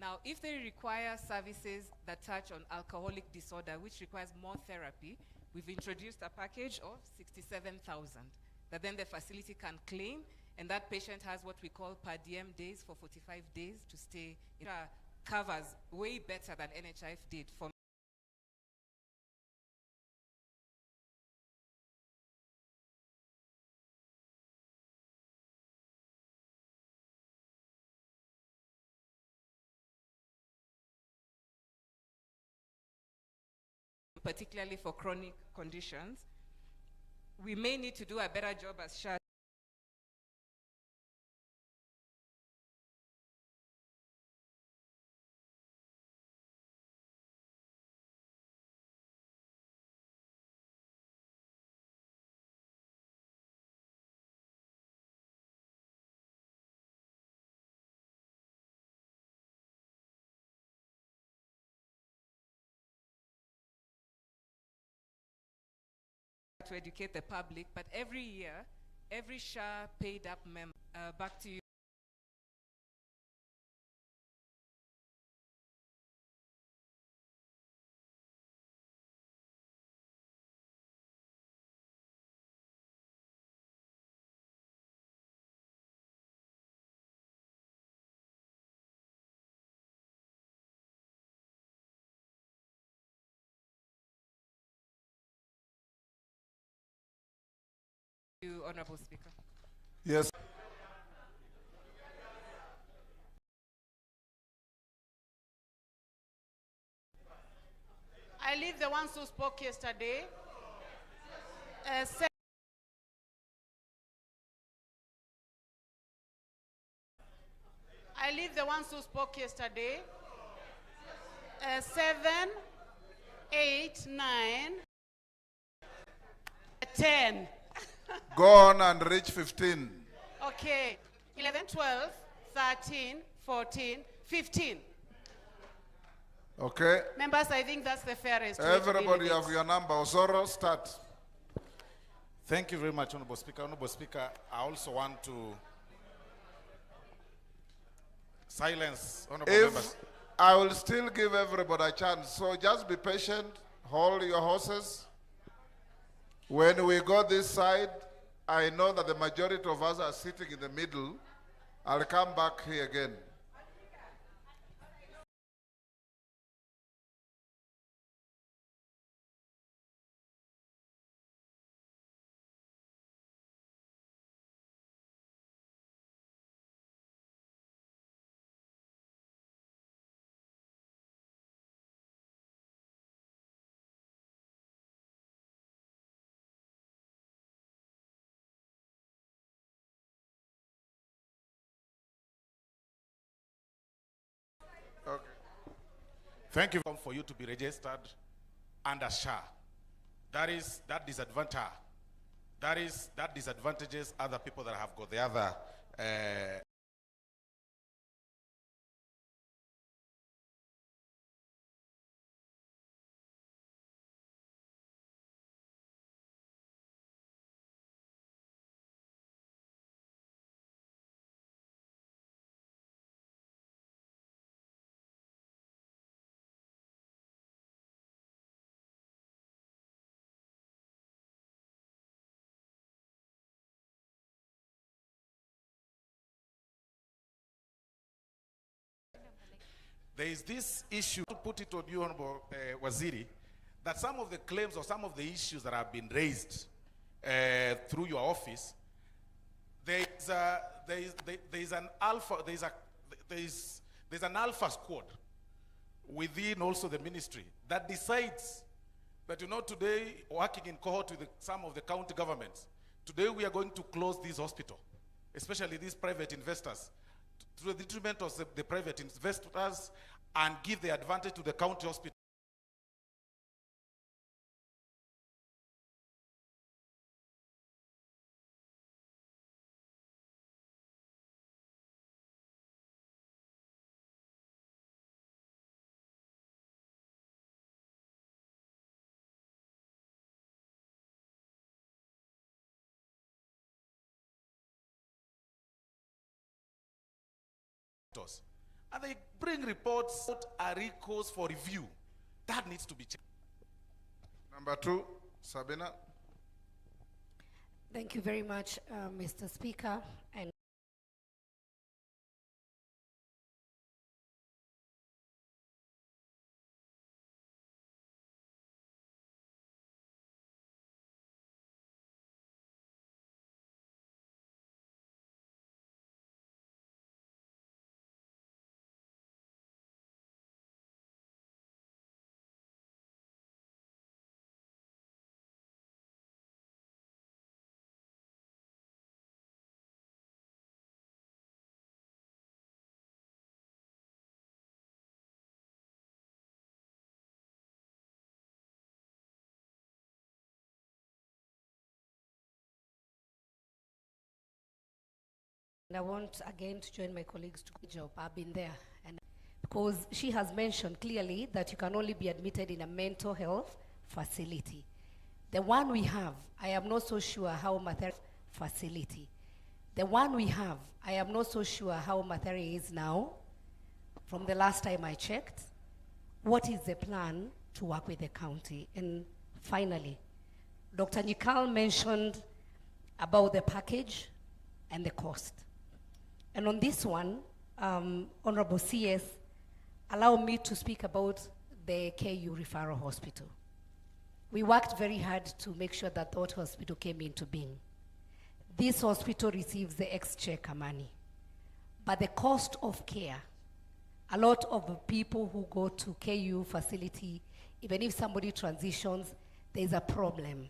Now, if they require services that touch on alcoholic disorder, which requires more therapy, we've introduced a package of 67,000 that then the facility can claim, and that patient has what we call per diem days for 45 days to stay. It covers way better than NHIF did for particularly for chronic conditions. We may need to do a better job as SHA to educate the public, but every year, every SHA paid up member, back to you. You, Honorable Speaker. Yes. I leave the ones who spoke yesterday. I leave the ones who spoke yesterday. 7, 8, 9. 10. Go on and reach 15. Okay. 11, 12, 13, 14, 15. Okay. Members, I think that's the fairest. way to deal Everybody with it. have your number. Osoro, start. Thank you very much, Honorable Speaker. Honorable Speaker, I also want to silence honorable members. I will still give everybody a chance, so just be patient, hold your horses. When we go this side, I know that the majority of us are sitting in the middle. I'll come back here again. Okay. Thank you for you to be registered under SHA. That disadvantages other people that have got the other. There is this issue, to put it on you, Honorable Waziri, that some of the claims or some of the issues that have been raised through your office, there's an alpha squad within also the ministry that decides that, you know, today, working in cohort with some of the county governments, today we are going to close this hospital, especially these private investors, to the detriment of the private investors, and give the advantage to the county hospital. And they bring reports that are recourse for review. That needs to be checked. Number 2, Sabina. Thank you very much, Mr. Speaker. And I want again to join my colleagues to good job. I've been there, and because she has mentioned clearly that you can only be admitted in a mental health facility. The one we have, I am not so sure how Mathare facility. The one we have, I am not so sure how Mathare is now. From the last time I checked, what is the plan to work with the county? And finally, Dr. Nikal mentioned about the package and the cost. And on this one, Honorable CS, allow me to speak about the KU Referral Hospital. We worked very hard to make sure that that hospital came into being. This hospital receives the exchequer money. But the cost of care, a lot of people who go to KU facility, even if somebody transitions, there's a problem.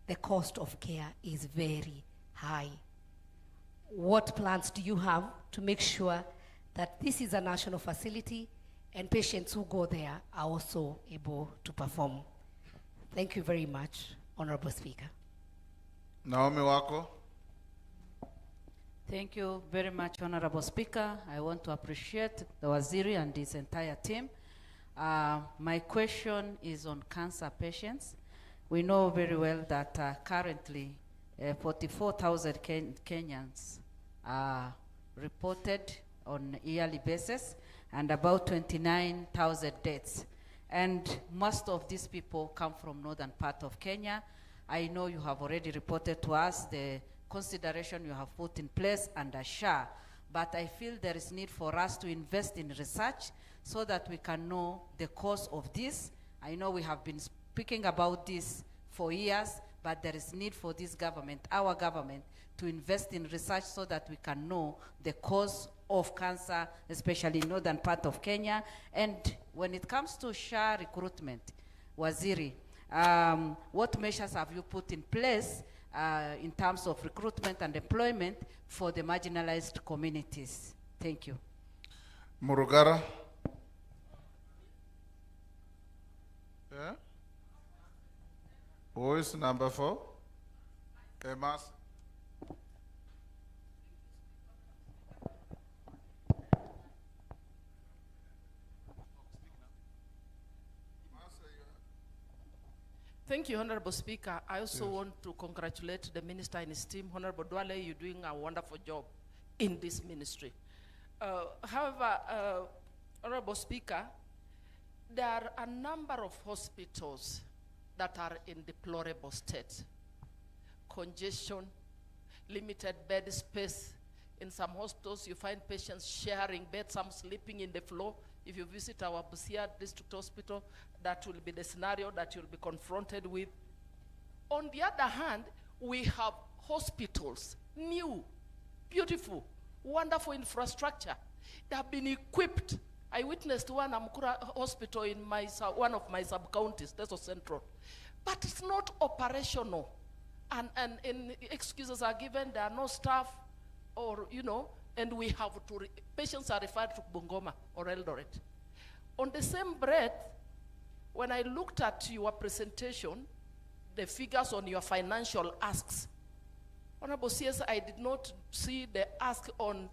The cost of care is very high. What plans do you have to make sure that this is a national facility and patients who go there are also able to perform? Thank you very much, Honorable Speaker. Naomi Wako. Thank you very much, Honorable Speaker. I want to appreciate the Waziri and his entire team. My question is on cancer patients. We know very well that currently 44,000 Kenyans are reported on a yearly basis and about 29,000 deaths. And most of these people come from northern part of Kenya. I know you have already reported to us the consideration you have put in place under SHA, but I feel there is need for us to invest in research so that we can know the cause of this. I know we have been speaking about this for years, but there is need for this government, our government, to invest in research so that we can know the cause of cancer, especially in northern part of Kenya. And when it comes to SHA recruitment, Waziri, what measures have you put in place in terms of recruitment and employment for the marginalized communities? Thank you. Murugara. Yeah? Who is number 4? Emas. Thank you, Honorable Speaker. I also want to congratulate the Minister and his team. Honorable Duale, you're doing a wonderful job in this ministry. However, Honorable Speaker, there are a number of hospitals that are in deplorable state. Congestion, limited bed space. In some hospitals, you find patients sharing beds, some sleeping in the floor. If you visit our Busia District Hospital, that will be the scenario that you'll be confronted with. On the other hand, we have hospitals, new, beautiful, wonderful infrastructure. They have been equipped. I witnessed one Nakuru hospital in one of my sub-counties, that's Central. But it's not operational. And excuses are given, there are no staff, or, you know, and we have to, patients are referred to Bungoma or Eldoret. On the same breath, when I looked at your presentation, the figures on your financial asks, Honorable CS, I did not see the ask on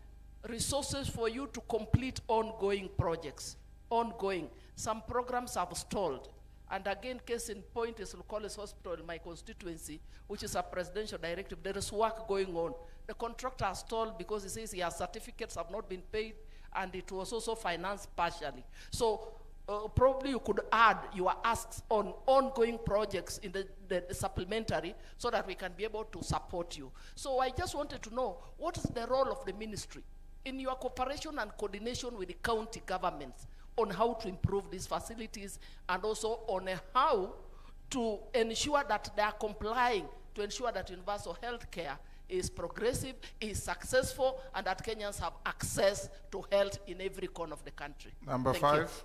resources for you to complete ongoing projects. Ongoing. Some programs have stalled. And again, case in point is Lukoles Hospital in my constituency, which is a presidential directive. There is work going on. The contractor has stalled because he says his certificates have not been paid, and it was also financed partially. So probably you could add your asks on ongoing projects in the supplementary so that we can be able to support you. So I just wanted to know, what is the role of the ministry in your cooperation and coordination with the county governments on how to improve these facilities, and also on how to ensure that they are complying, to ensure that universal health care is progressive, is successful, and that Kenyans have access to health in every corner of the country. Number 5.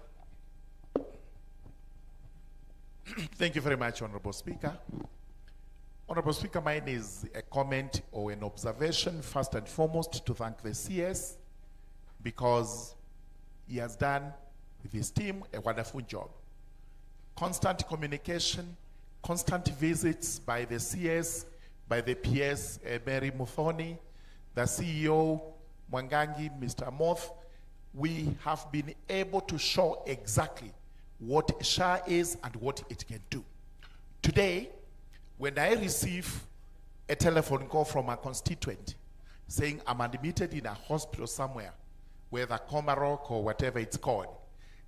Thank you very much, Honorable Speaker. Honorable Speaker, mine is a comment or an observation, first and foremost, to thank the CS, because he has done with his team a wonderful job. Constant communication, constant visits by the CS, by the PS, Mary Muthoni, the CEO, Mwangangi, Mr. Moth. We have been able to show exactly what SHA is and what it can do. Today, when I receive a telephone call from a constituent saying I'm admitted in a hospital somewhere, whether Komarok or whatever it's called,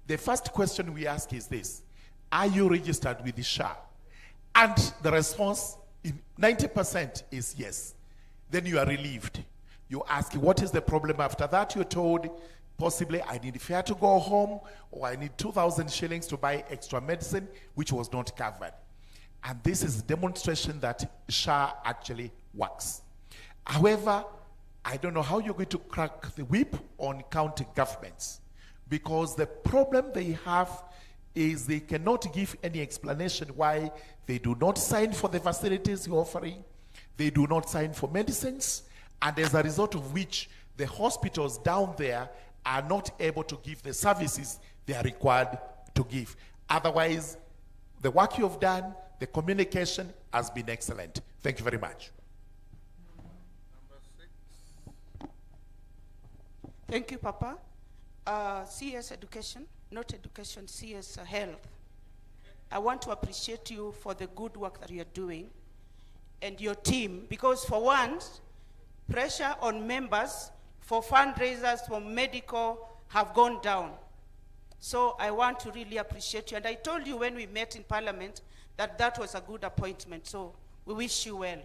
the first question we ask is this: are you registered with the SHA? And the response in 90% is yes. Then you are relieved. You ask, what is the problem? After that, you're told, possibly I need fare to go home, or I need 2,000 shillings to buy extra medicine, which was not covered. And this is a demonstration that SHA actually works. However, I don't know how you're going to crack the whip on county governments, because the problem they have is they cannot give any explanation why they do not sign for the facilities you're offering, they do not sign for medicines, and as a result of which the hospitals down there are not able to give the services they are required to give. Otherwise, the work you have done, the communication has been excellent. Thank you very much. Thank you, Papa. CS education, not education, CS health. I want to appreciate you for the good work that you're doing and your team, because for once, pressure on members for fundraisers for medical have gone down. So I want to really appreciate you. And I told you when we met in Parliament that that was a good appointment. So we wish you well.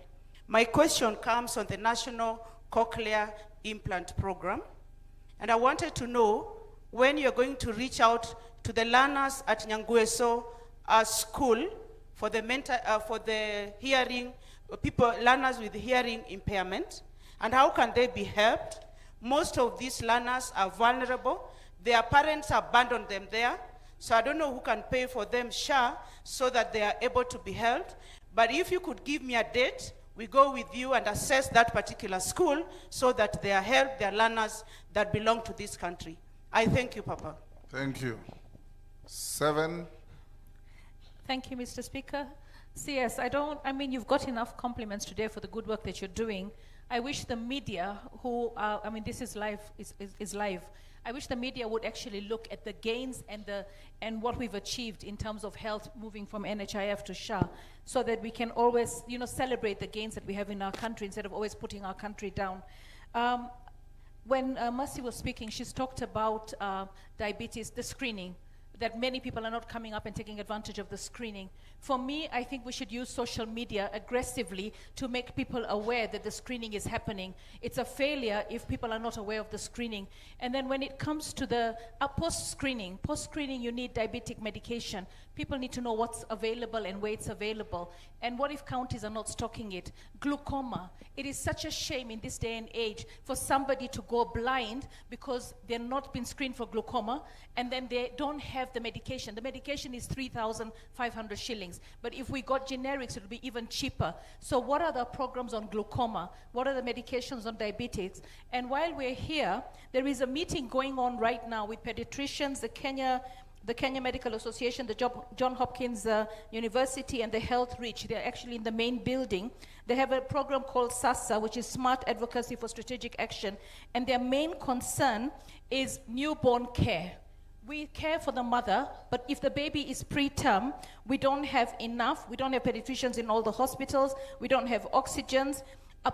My question comes on the National Cochlear Implant Program. And I wanted to know when you're going to reach out to the learners at Nyangweso school for the hearing, learners with hearing impairment, and how can they be helped? Most of these learners are vulnerable. Their parents abandoned them there, so I don't know who can pay for them so that they are able to be helped. But if you could give me a date, we go with you and assess that particular school so that they are helped, they are learners that belong to this country. I thank you, Papa. Thank you. 7. Thank you, Mr. Speaker. CS, I mean, you've got enough compliments today for the good work that you're doing. I wish the media this is live, is live. I wish the media would actually look at the gains and what we've achieved in terms of health moving from NHIF to SHA, so that we can always, celebrate the gains that we have in our country instead of always putting our country down. When Mercy was speaking, she's talked about diabetes, the screening, that many people are not coming up and taking advantage of the screening. For me, I think we should use social media aggressively to make people aware that the screening is happening. It's a failure if people are not aware of the screening. And then when it comes to the post-screening, you need diabetic medication. People need to know what's available and where it's available. And what if counties are not stocking it? Glaucoma. It is such a shame in this day and age for somebody to go blind because they're not been screened for glaucoma, and then they don't have the medication. The medication is 3,500 shillings. But if we got generics, it would be even cheaper. So what are the programs on glaucoma? What are the medications on diabetics? And while we're here, there is a meeting going on right now with pediatricians, the Kenya Medical Association, the John Hopkins University, and the Health Reach. They're actually in the main building. They have a program called SASA, which is Smart Advocacy for Strategic Action. And their main concern is newborn care. We care for the mother, but if the baby is preterm, we don't have enough. We don't have pediatricians in all the hospitals. We don't have oxygens.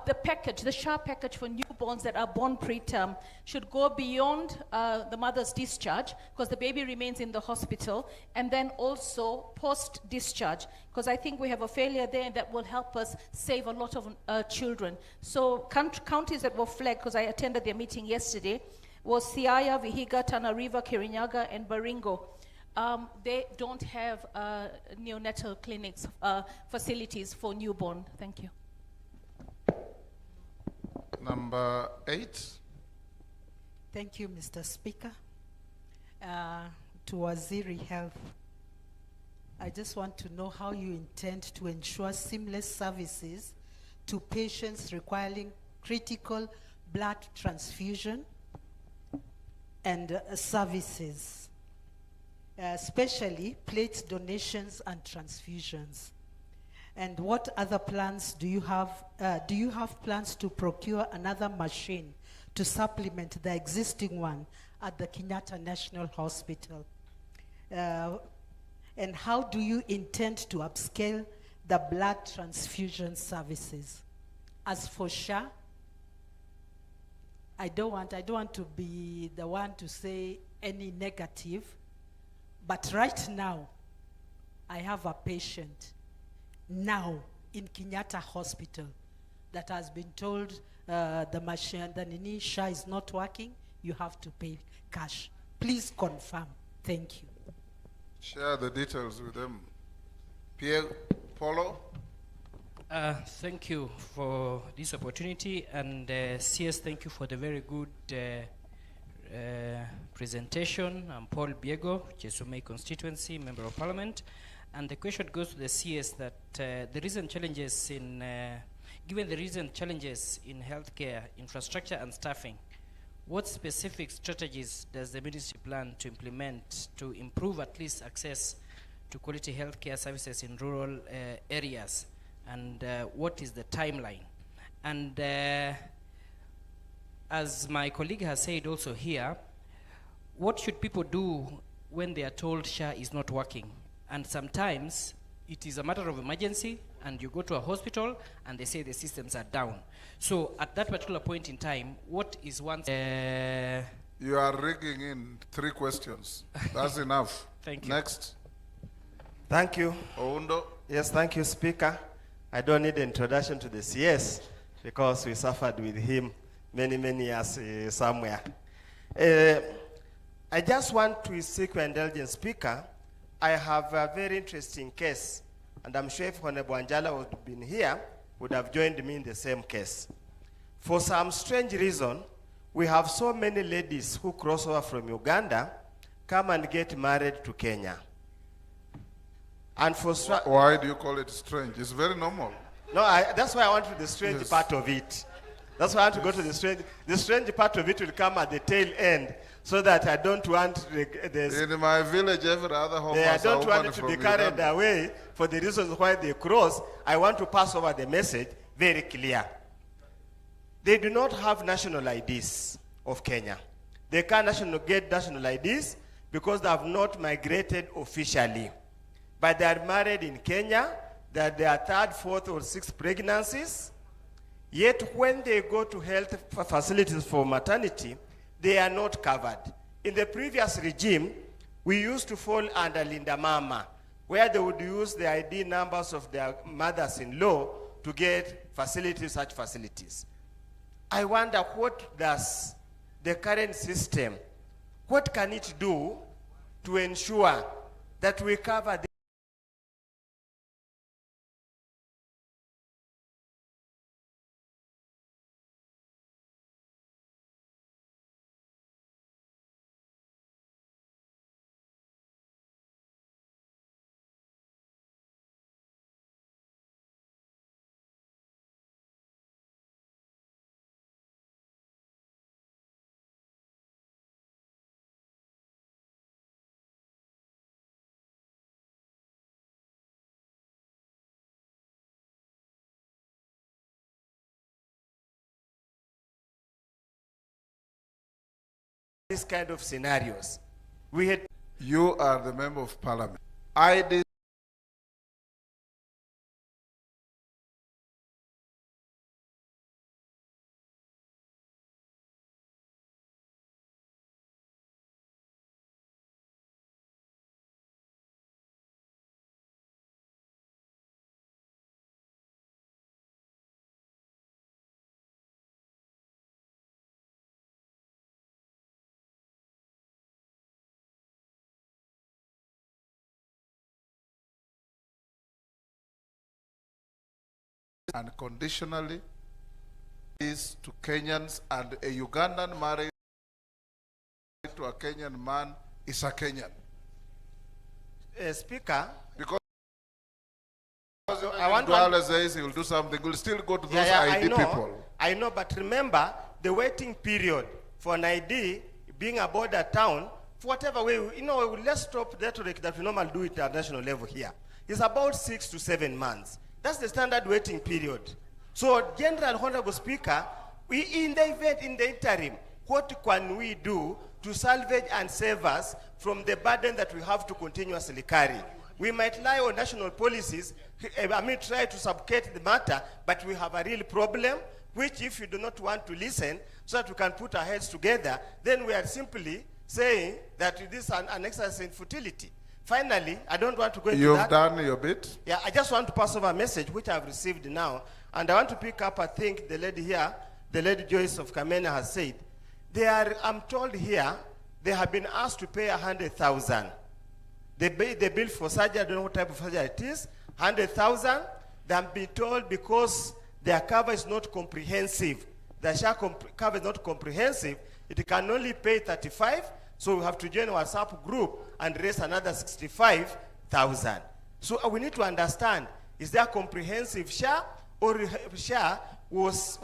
The package, the SHA package for newborns that are born preterm should go beyond the mother's discharge, because the baby remains in the hospital, and then also post-discharge, because I think we have a failure there that will help us save a lot of children. So counties that were flagged, because I attended their meeting yesterday, was Siaya, Vihiga, Tana River, Kirinyaga, and Baringo. They don't have neonatal clinics, facilities for newborn. Thank you. Number 8. Thank you, Mr. Speaker. To Waziri Health, I just want to know how you intend to ensure seamless services to patients requiring critical blood transfusion and services, especially plate donations and transfusions. And what other plans do you have? Do you have plans to procure another machine to supplement the existing one at the Kenyatta National Hospital? And how do you intend to upscale the blood transfusion services? As for SHA, I don't want to be the one to say any negative, but right now, I have a patient now in Kenyatta Hospital that has been told the machine, the Nini SHA is not working, you have to pay cash. Please confirm. Thank you. Share the details with them. Pierre Polo. Thank you for this opportunity, and CS, thank you for the very good presentation. I'm Paul Biego, Chesumei constituency, Member of Parliament, and the question goes to the CS that the recent challenges in, given the recent challenges in healthcare infrastructure and staffing, what specific strategies does the ministry plan to implement to improve at least access to quality healthcare services in rural areas? And what is the timeline? And as my colleague has said also here, what should people do when they are told SHA is not working? And sometimes it is a matter of emergency, and you go to a hospital and they say the systems are down. So at that particular point in time, what is one... You are rigging in 3 questions. That's enough. Thank you. Next. Thank you. Oundo. Yes, thank you, Speaker. I don't need introduction to the CS because we suffered with him many years somewhere. I just want to seek your indulgence, Speaker. I have a very interesting case, and I'm sure if Honorable Anjala would have been here, would have joined me in the same case. For some strange reason, we have so many ladies who cross over from Uganda, come and get married to Kenya. And for why do you call it strange? It's very normal. No, that's why I want to the strange part of it. That's why I want to go to the strange. The strange part of it will come at the tail end, so that I don't want in my village, every other home. I don't want it to be carried away for the reasons why they cross. I want to pass over the message very clear. They do not have national IDs of Kenya. They can't get national IDs because they have not migrated officially. But they are married in Kenya, that they are 3rd, 4th, or 6th pregnancies. Yet when they go to health facilities for maternity, they are not covered. In the previous regime, we used to fall under Linda Mama, where they would use the ID numbers of their mothers-in-law to get such facilities. I wonder, what does the current system, what can it do to ensure that we cover these kind of scenarios? You are the member of parliament. I did. And conditionally is to Kenyans, and a Ugandan married to a Kenyan man is a Kenyan. Speaker, because I want to says he will do something, we'll still go to those ID people. I know, but remember the waiting period for an ID being a border town, for whatever way, let's stop the rhetoric that we normally do it at national level here. It's about 6 to 7 months. That's the standard waiting period. So, General Honorable Speaker, in the interim, what can we do to salvage and save us from the burden that we have to continuously carry? We might lie on national policies, try to subjugate the matter, but we have a real problem, which if you do not want to listen, so that we can put our heads together, then we are simply saying that this is an exercise in futility. Finally, I don't want to go into that. You've done your bit. Yeah, I just want to pass over a message which I've received now. And I want to pick up, I think the lady here, the lady Joyce of Kamena has said, I'm told here, they have been asked to pay 100,000. They bill for surgery, I don't know what type of surgery it is, 100,000. They have been told because their cover is not comprehensive, the SHA cover is not comprehensive, it can only pay 35. So we have to join a WhatsApp group and raise another 65,000. So we need to understand, is there comprehensive SHA, or SHA was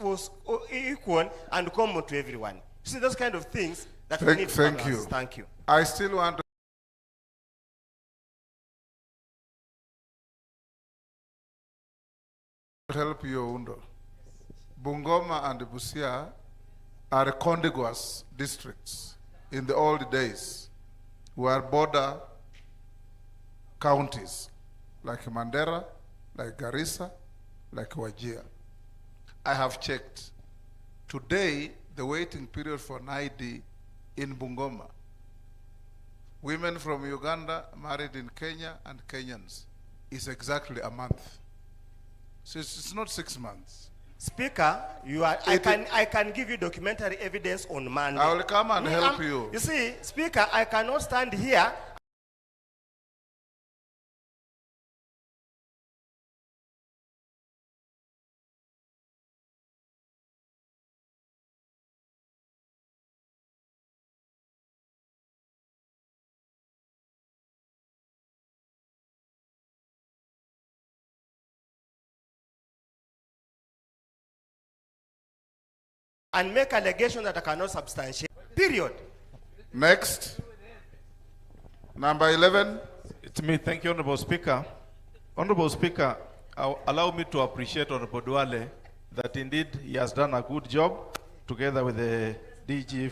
equal and common to everyone? See, those kind of things that we need to balance. Thank you. I still want to help you, Undo. Bungoma and Busia are contiguous districts in the old days, were border counties like Mandera, like Garissa, like Wajir. I have checked. Today, the waiting period for an ID in Bungoma, women from Uganda married in Kenya and Kenyans, is exactly a month. So it's not 6 months. Speaker, I can give you documentary evidence on Monday. I will come and help you. You see, Speaker, I cannot stand here. And make allegations that I cannot substantiate. Period. Next. Number 11. It's me. Thank you, Honorable Speaker. Honorable Speaker, allow me to appreciate Honorable Duale that indeed he has done a good job together with the DG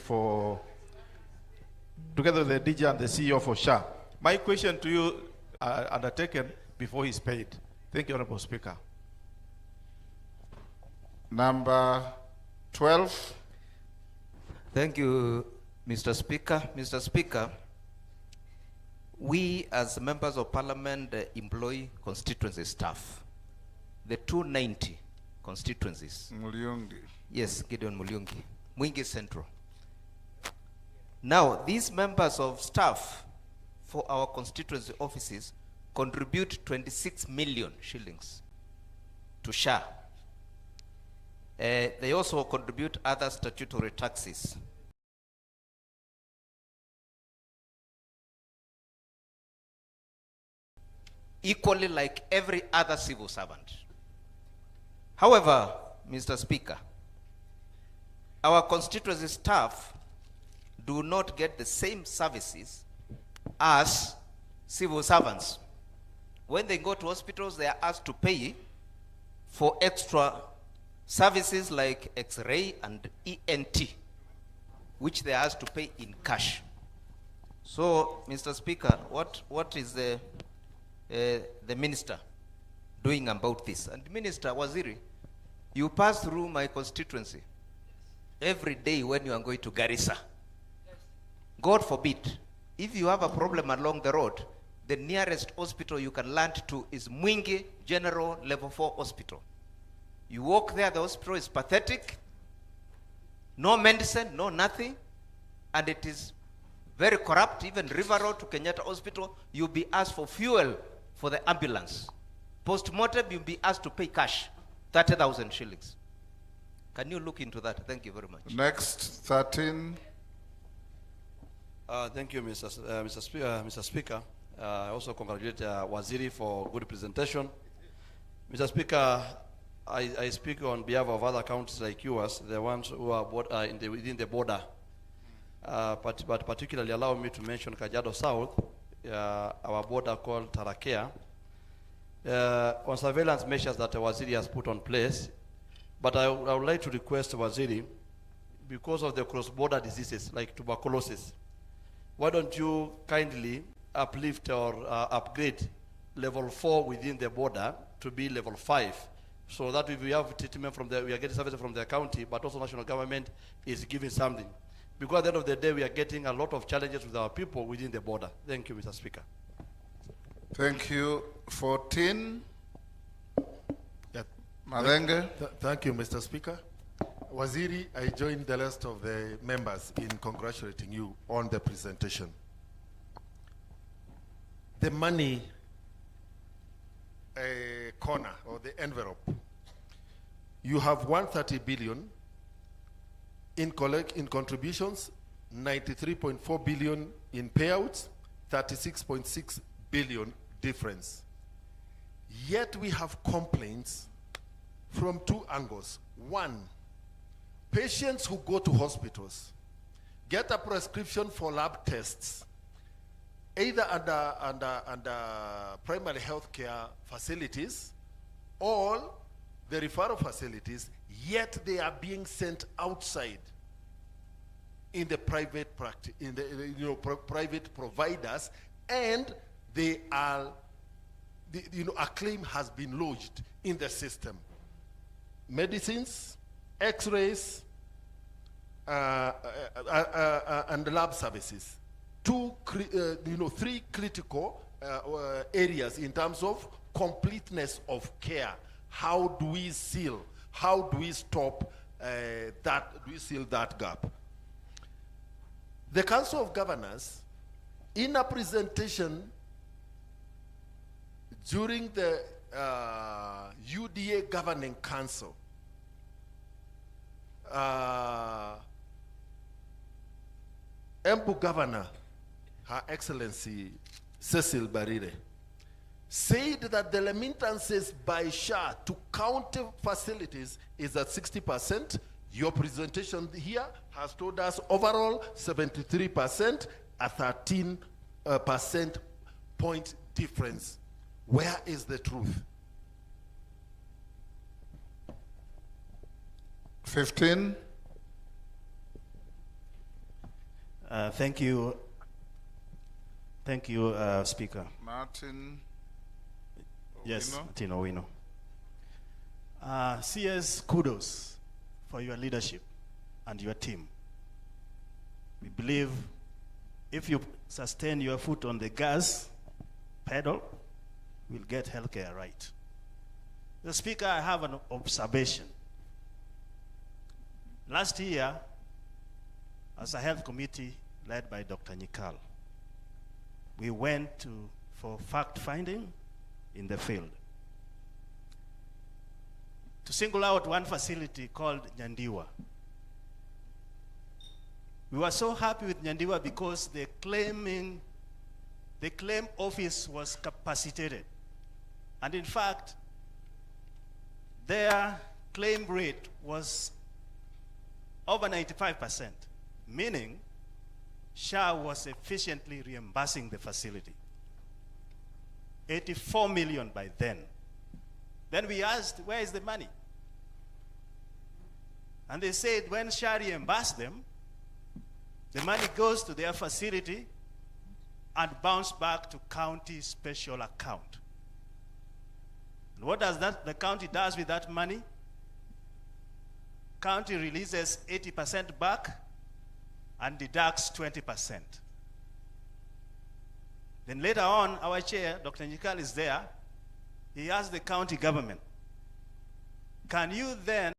and the CEO for SHA. My question to you undertaken before he's paid. Thank you, Honorable Speaker. Number 12. Thank you, Mr. Speaker. Mr. Speaker, we as members of parliament employ constituency staff. The 290 constituencies. Mulyungi. Yes, Gideon Mulyungi. Mwingi Central. Now, these members of staff for our constituency offices contribute 26 million shillings to SHA. They also contribute other statutory taxes. Equally like every other civil servant. However, Mr. Speaker, our constituency staff do not get the same services as civil servants. When they go to hospitals, they are asked to pay for extra services like X-ray and ENT, which they are asked to pay in cash. So, Mr. Speaker, what is the minister doing about this? And Minister Waziri, you pass through my constituency every day when you are going to Garissa. God forbid, if you have a problem along the road, the nearest hospital you can land to is Mwingi General Level 4 Hospital. You walk there, the hospital is pathetic, no medicine, no nothing, and it is very corrupt. Even River Road to Kenyatta Hospital, you'll be asked for fuel for the ambulance. Post-mortem, you'll be asked to pay cash, 30,000 shillings. Can you look into that? Thank you very much. Next, 13. Thank you, Mr. Speaker. I also congratulate Waziri for good presentation. Mr. Speaker, I speak on behalf of other counties like yours, the ones who are within the border. But particularly allow me to mention Kajiado South, our border called Tarakea. On surveillance measures that Waziri has put on place, but I would like to request Waziri, because of the cross-border diseases like tuberculosis, why don't you kindly uplift or upgrade level 4 within the border to be level 5, so that if we have treatment from we are getting services from the county, but also national government is giving something. Because at the end of the day, we are getting a lot of challenges with our people within the border. Thank you, Mr. Speaker. Thank you. 14. Yeah. Malenge. Thank you, Mr. Speaker. Waziri, I join the rest of the members in congratulating you on the presentation. The money corner or the envelope, you have 130 billion in contributions, 93.4 billion in payouts, 36.6 billion difference. Yet we have complaints from two angles. One, patients who go to hospitals get a prescription for lab tests, either under primary health care facilities or the referral facilities, yet they are being sent outside in the private practice, in the private providers, and they are, a claim has been lodged in the system. Medicines, X-rays, and lab services. Three critical areas in terms of completeness of care. How do we seal? How do we stop that? Do we seal that gap? The Council of Governors, in a presentation during the UDA Governing Council, Embu Governor, Her Excellency Cecil Barire, said that the remittances by SHA to county facilities is at 60%. Your presentation here has told us overall 73%, a 13% point difference. Where is the truth? 15. Thank you. Thank you, Speaker. Martin. Yes, Owino. Martin Owino. CS, kudos for your leadership and your team. We believe if you sustain your foot on the gas pedal, we'll get healthcare right. The Speaker, I have an observation. Last year, as a health committee led by Dr. Nyikal, we went for fact-finding in the field. To single out one facility called Nyandiwa. We were so happy with Nyandiwa because the claim office was capacitated. And in fact, their claim rate was over 95%, meaning SHA was efficiently reimbursing the facility. 84 million by then. Then we asked, where is the money? And they said when SHA reimbursed them, the money goes to their facility and bounces back to county special account. And what does the county does with that money? County releases 80% back and deducts 20%. Then later on, our chair, Dr. Nyikal, is there. He asked the county government, can you then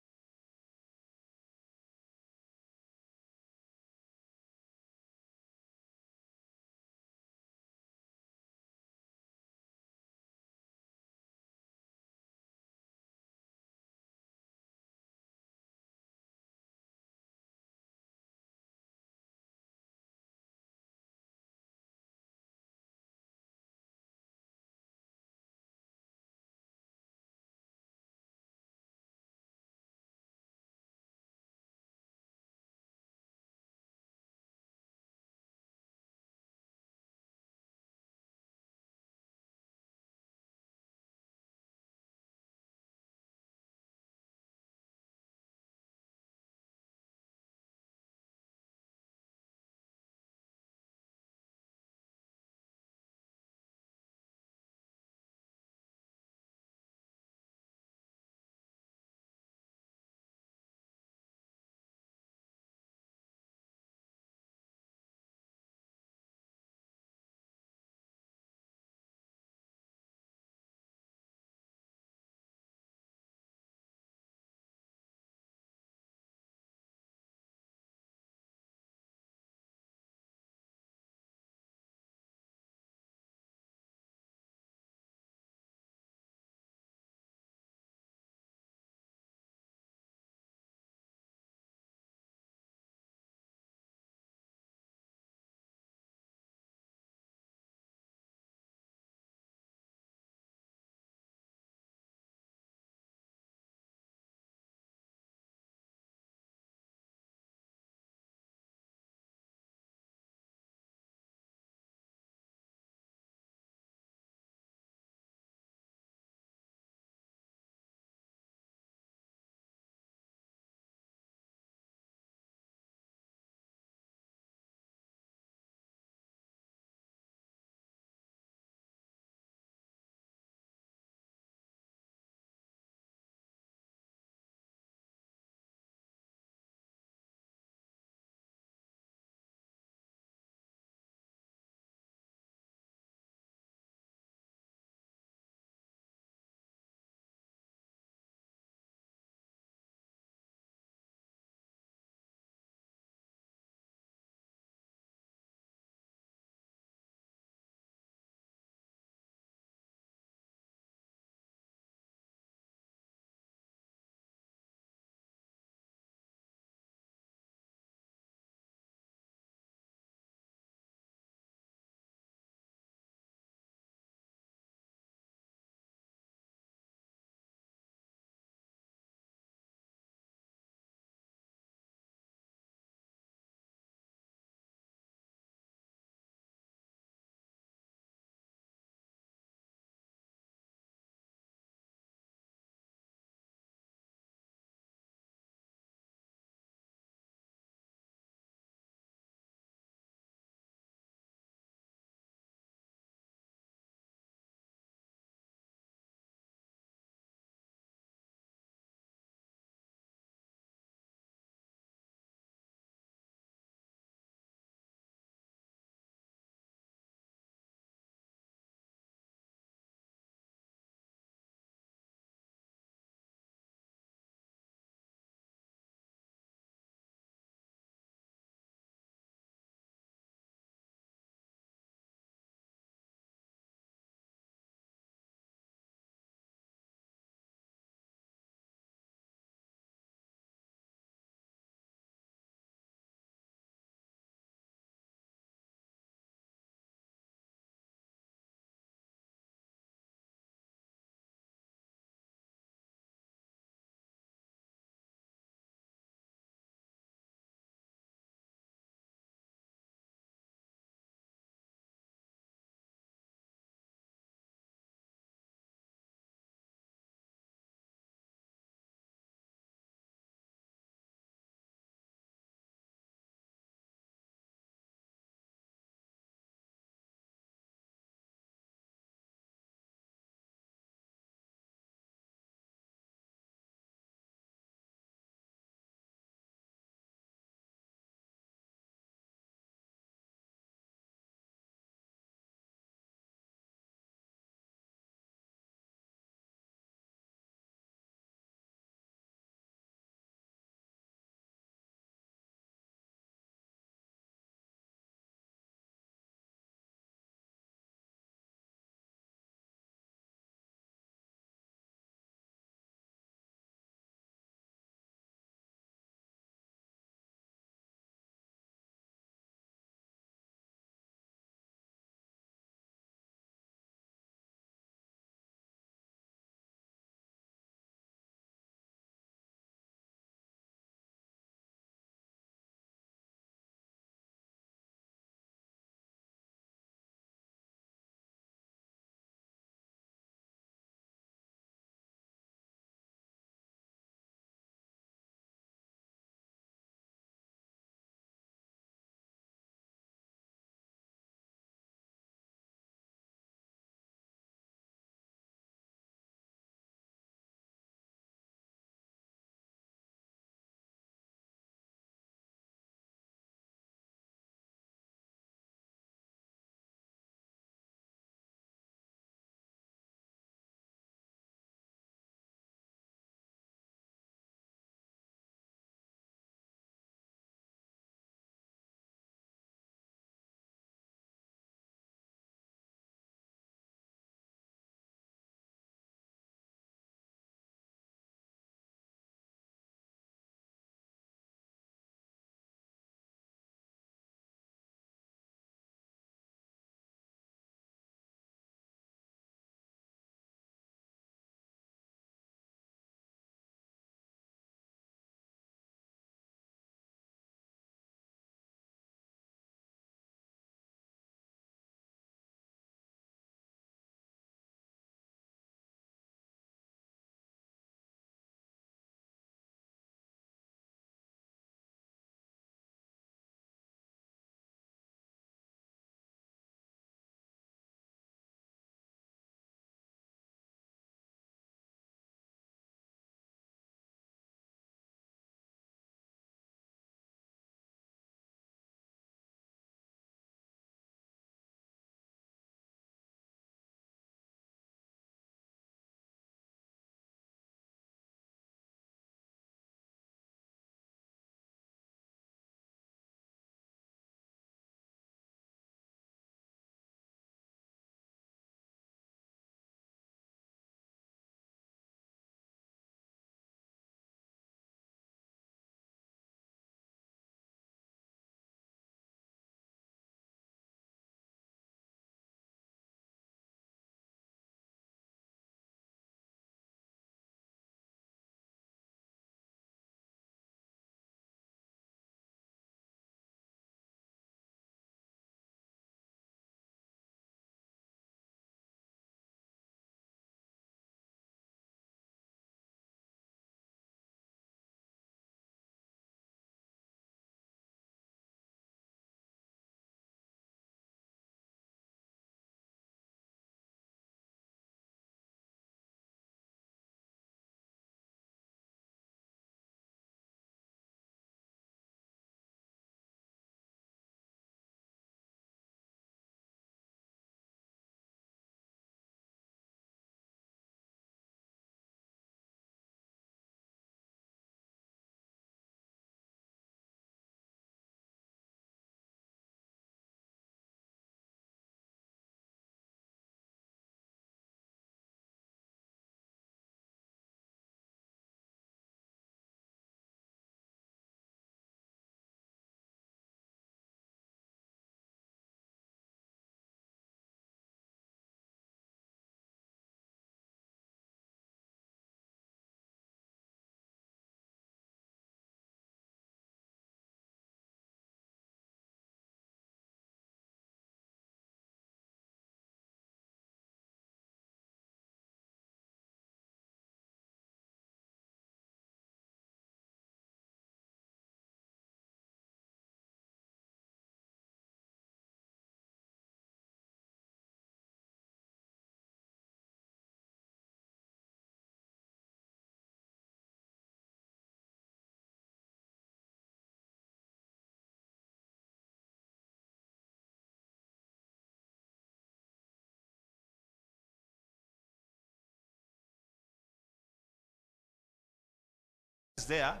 is there,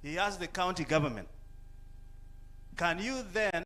he has the county government. Can you then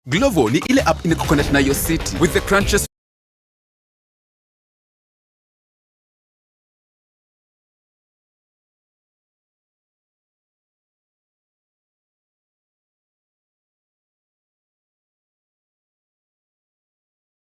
Glovo ni ile app inakuconnect na your city with the crunches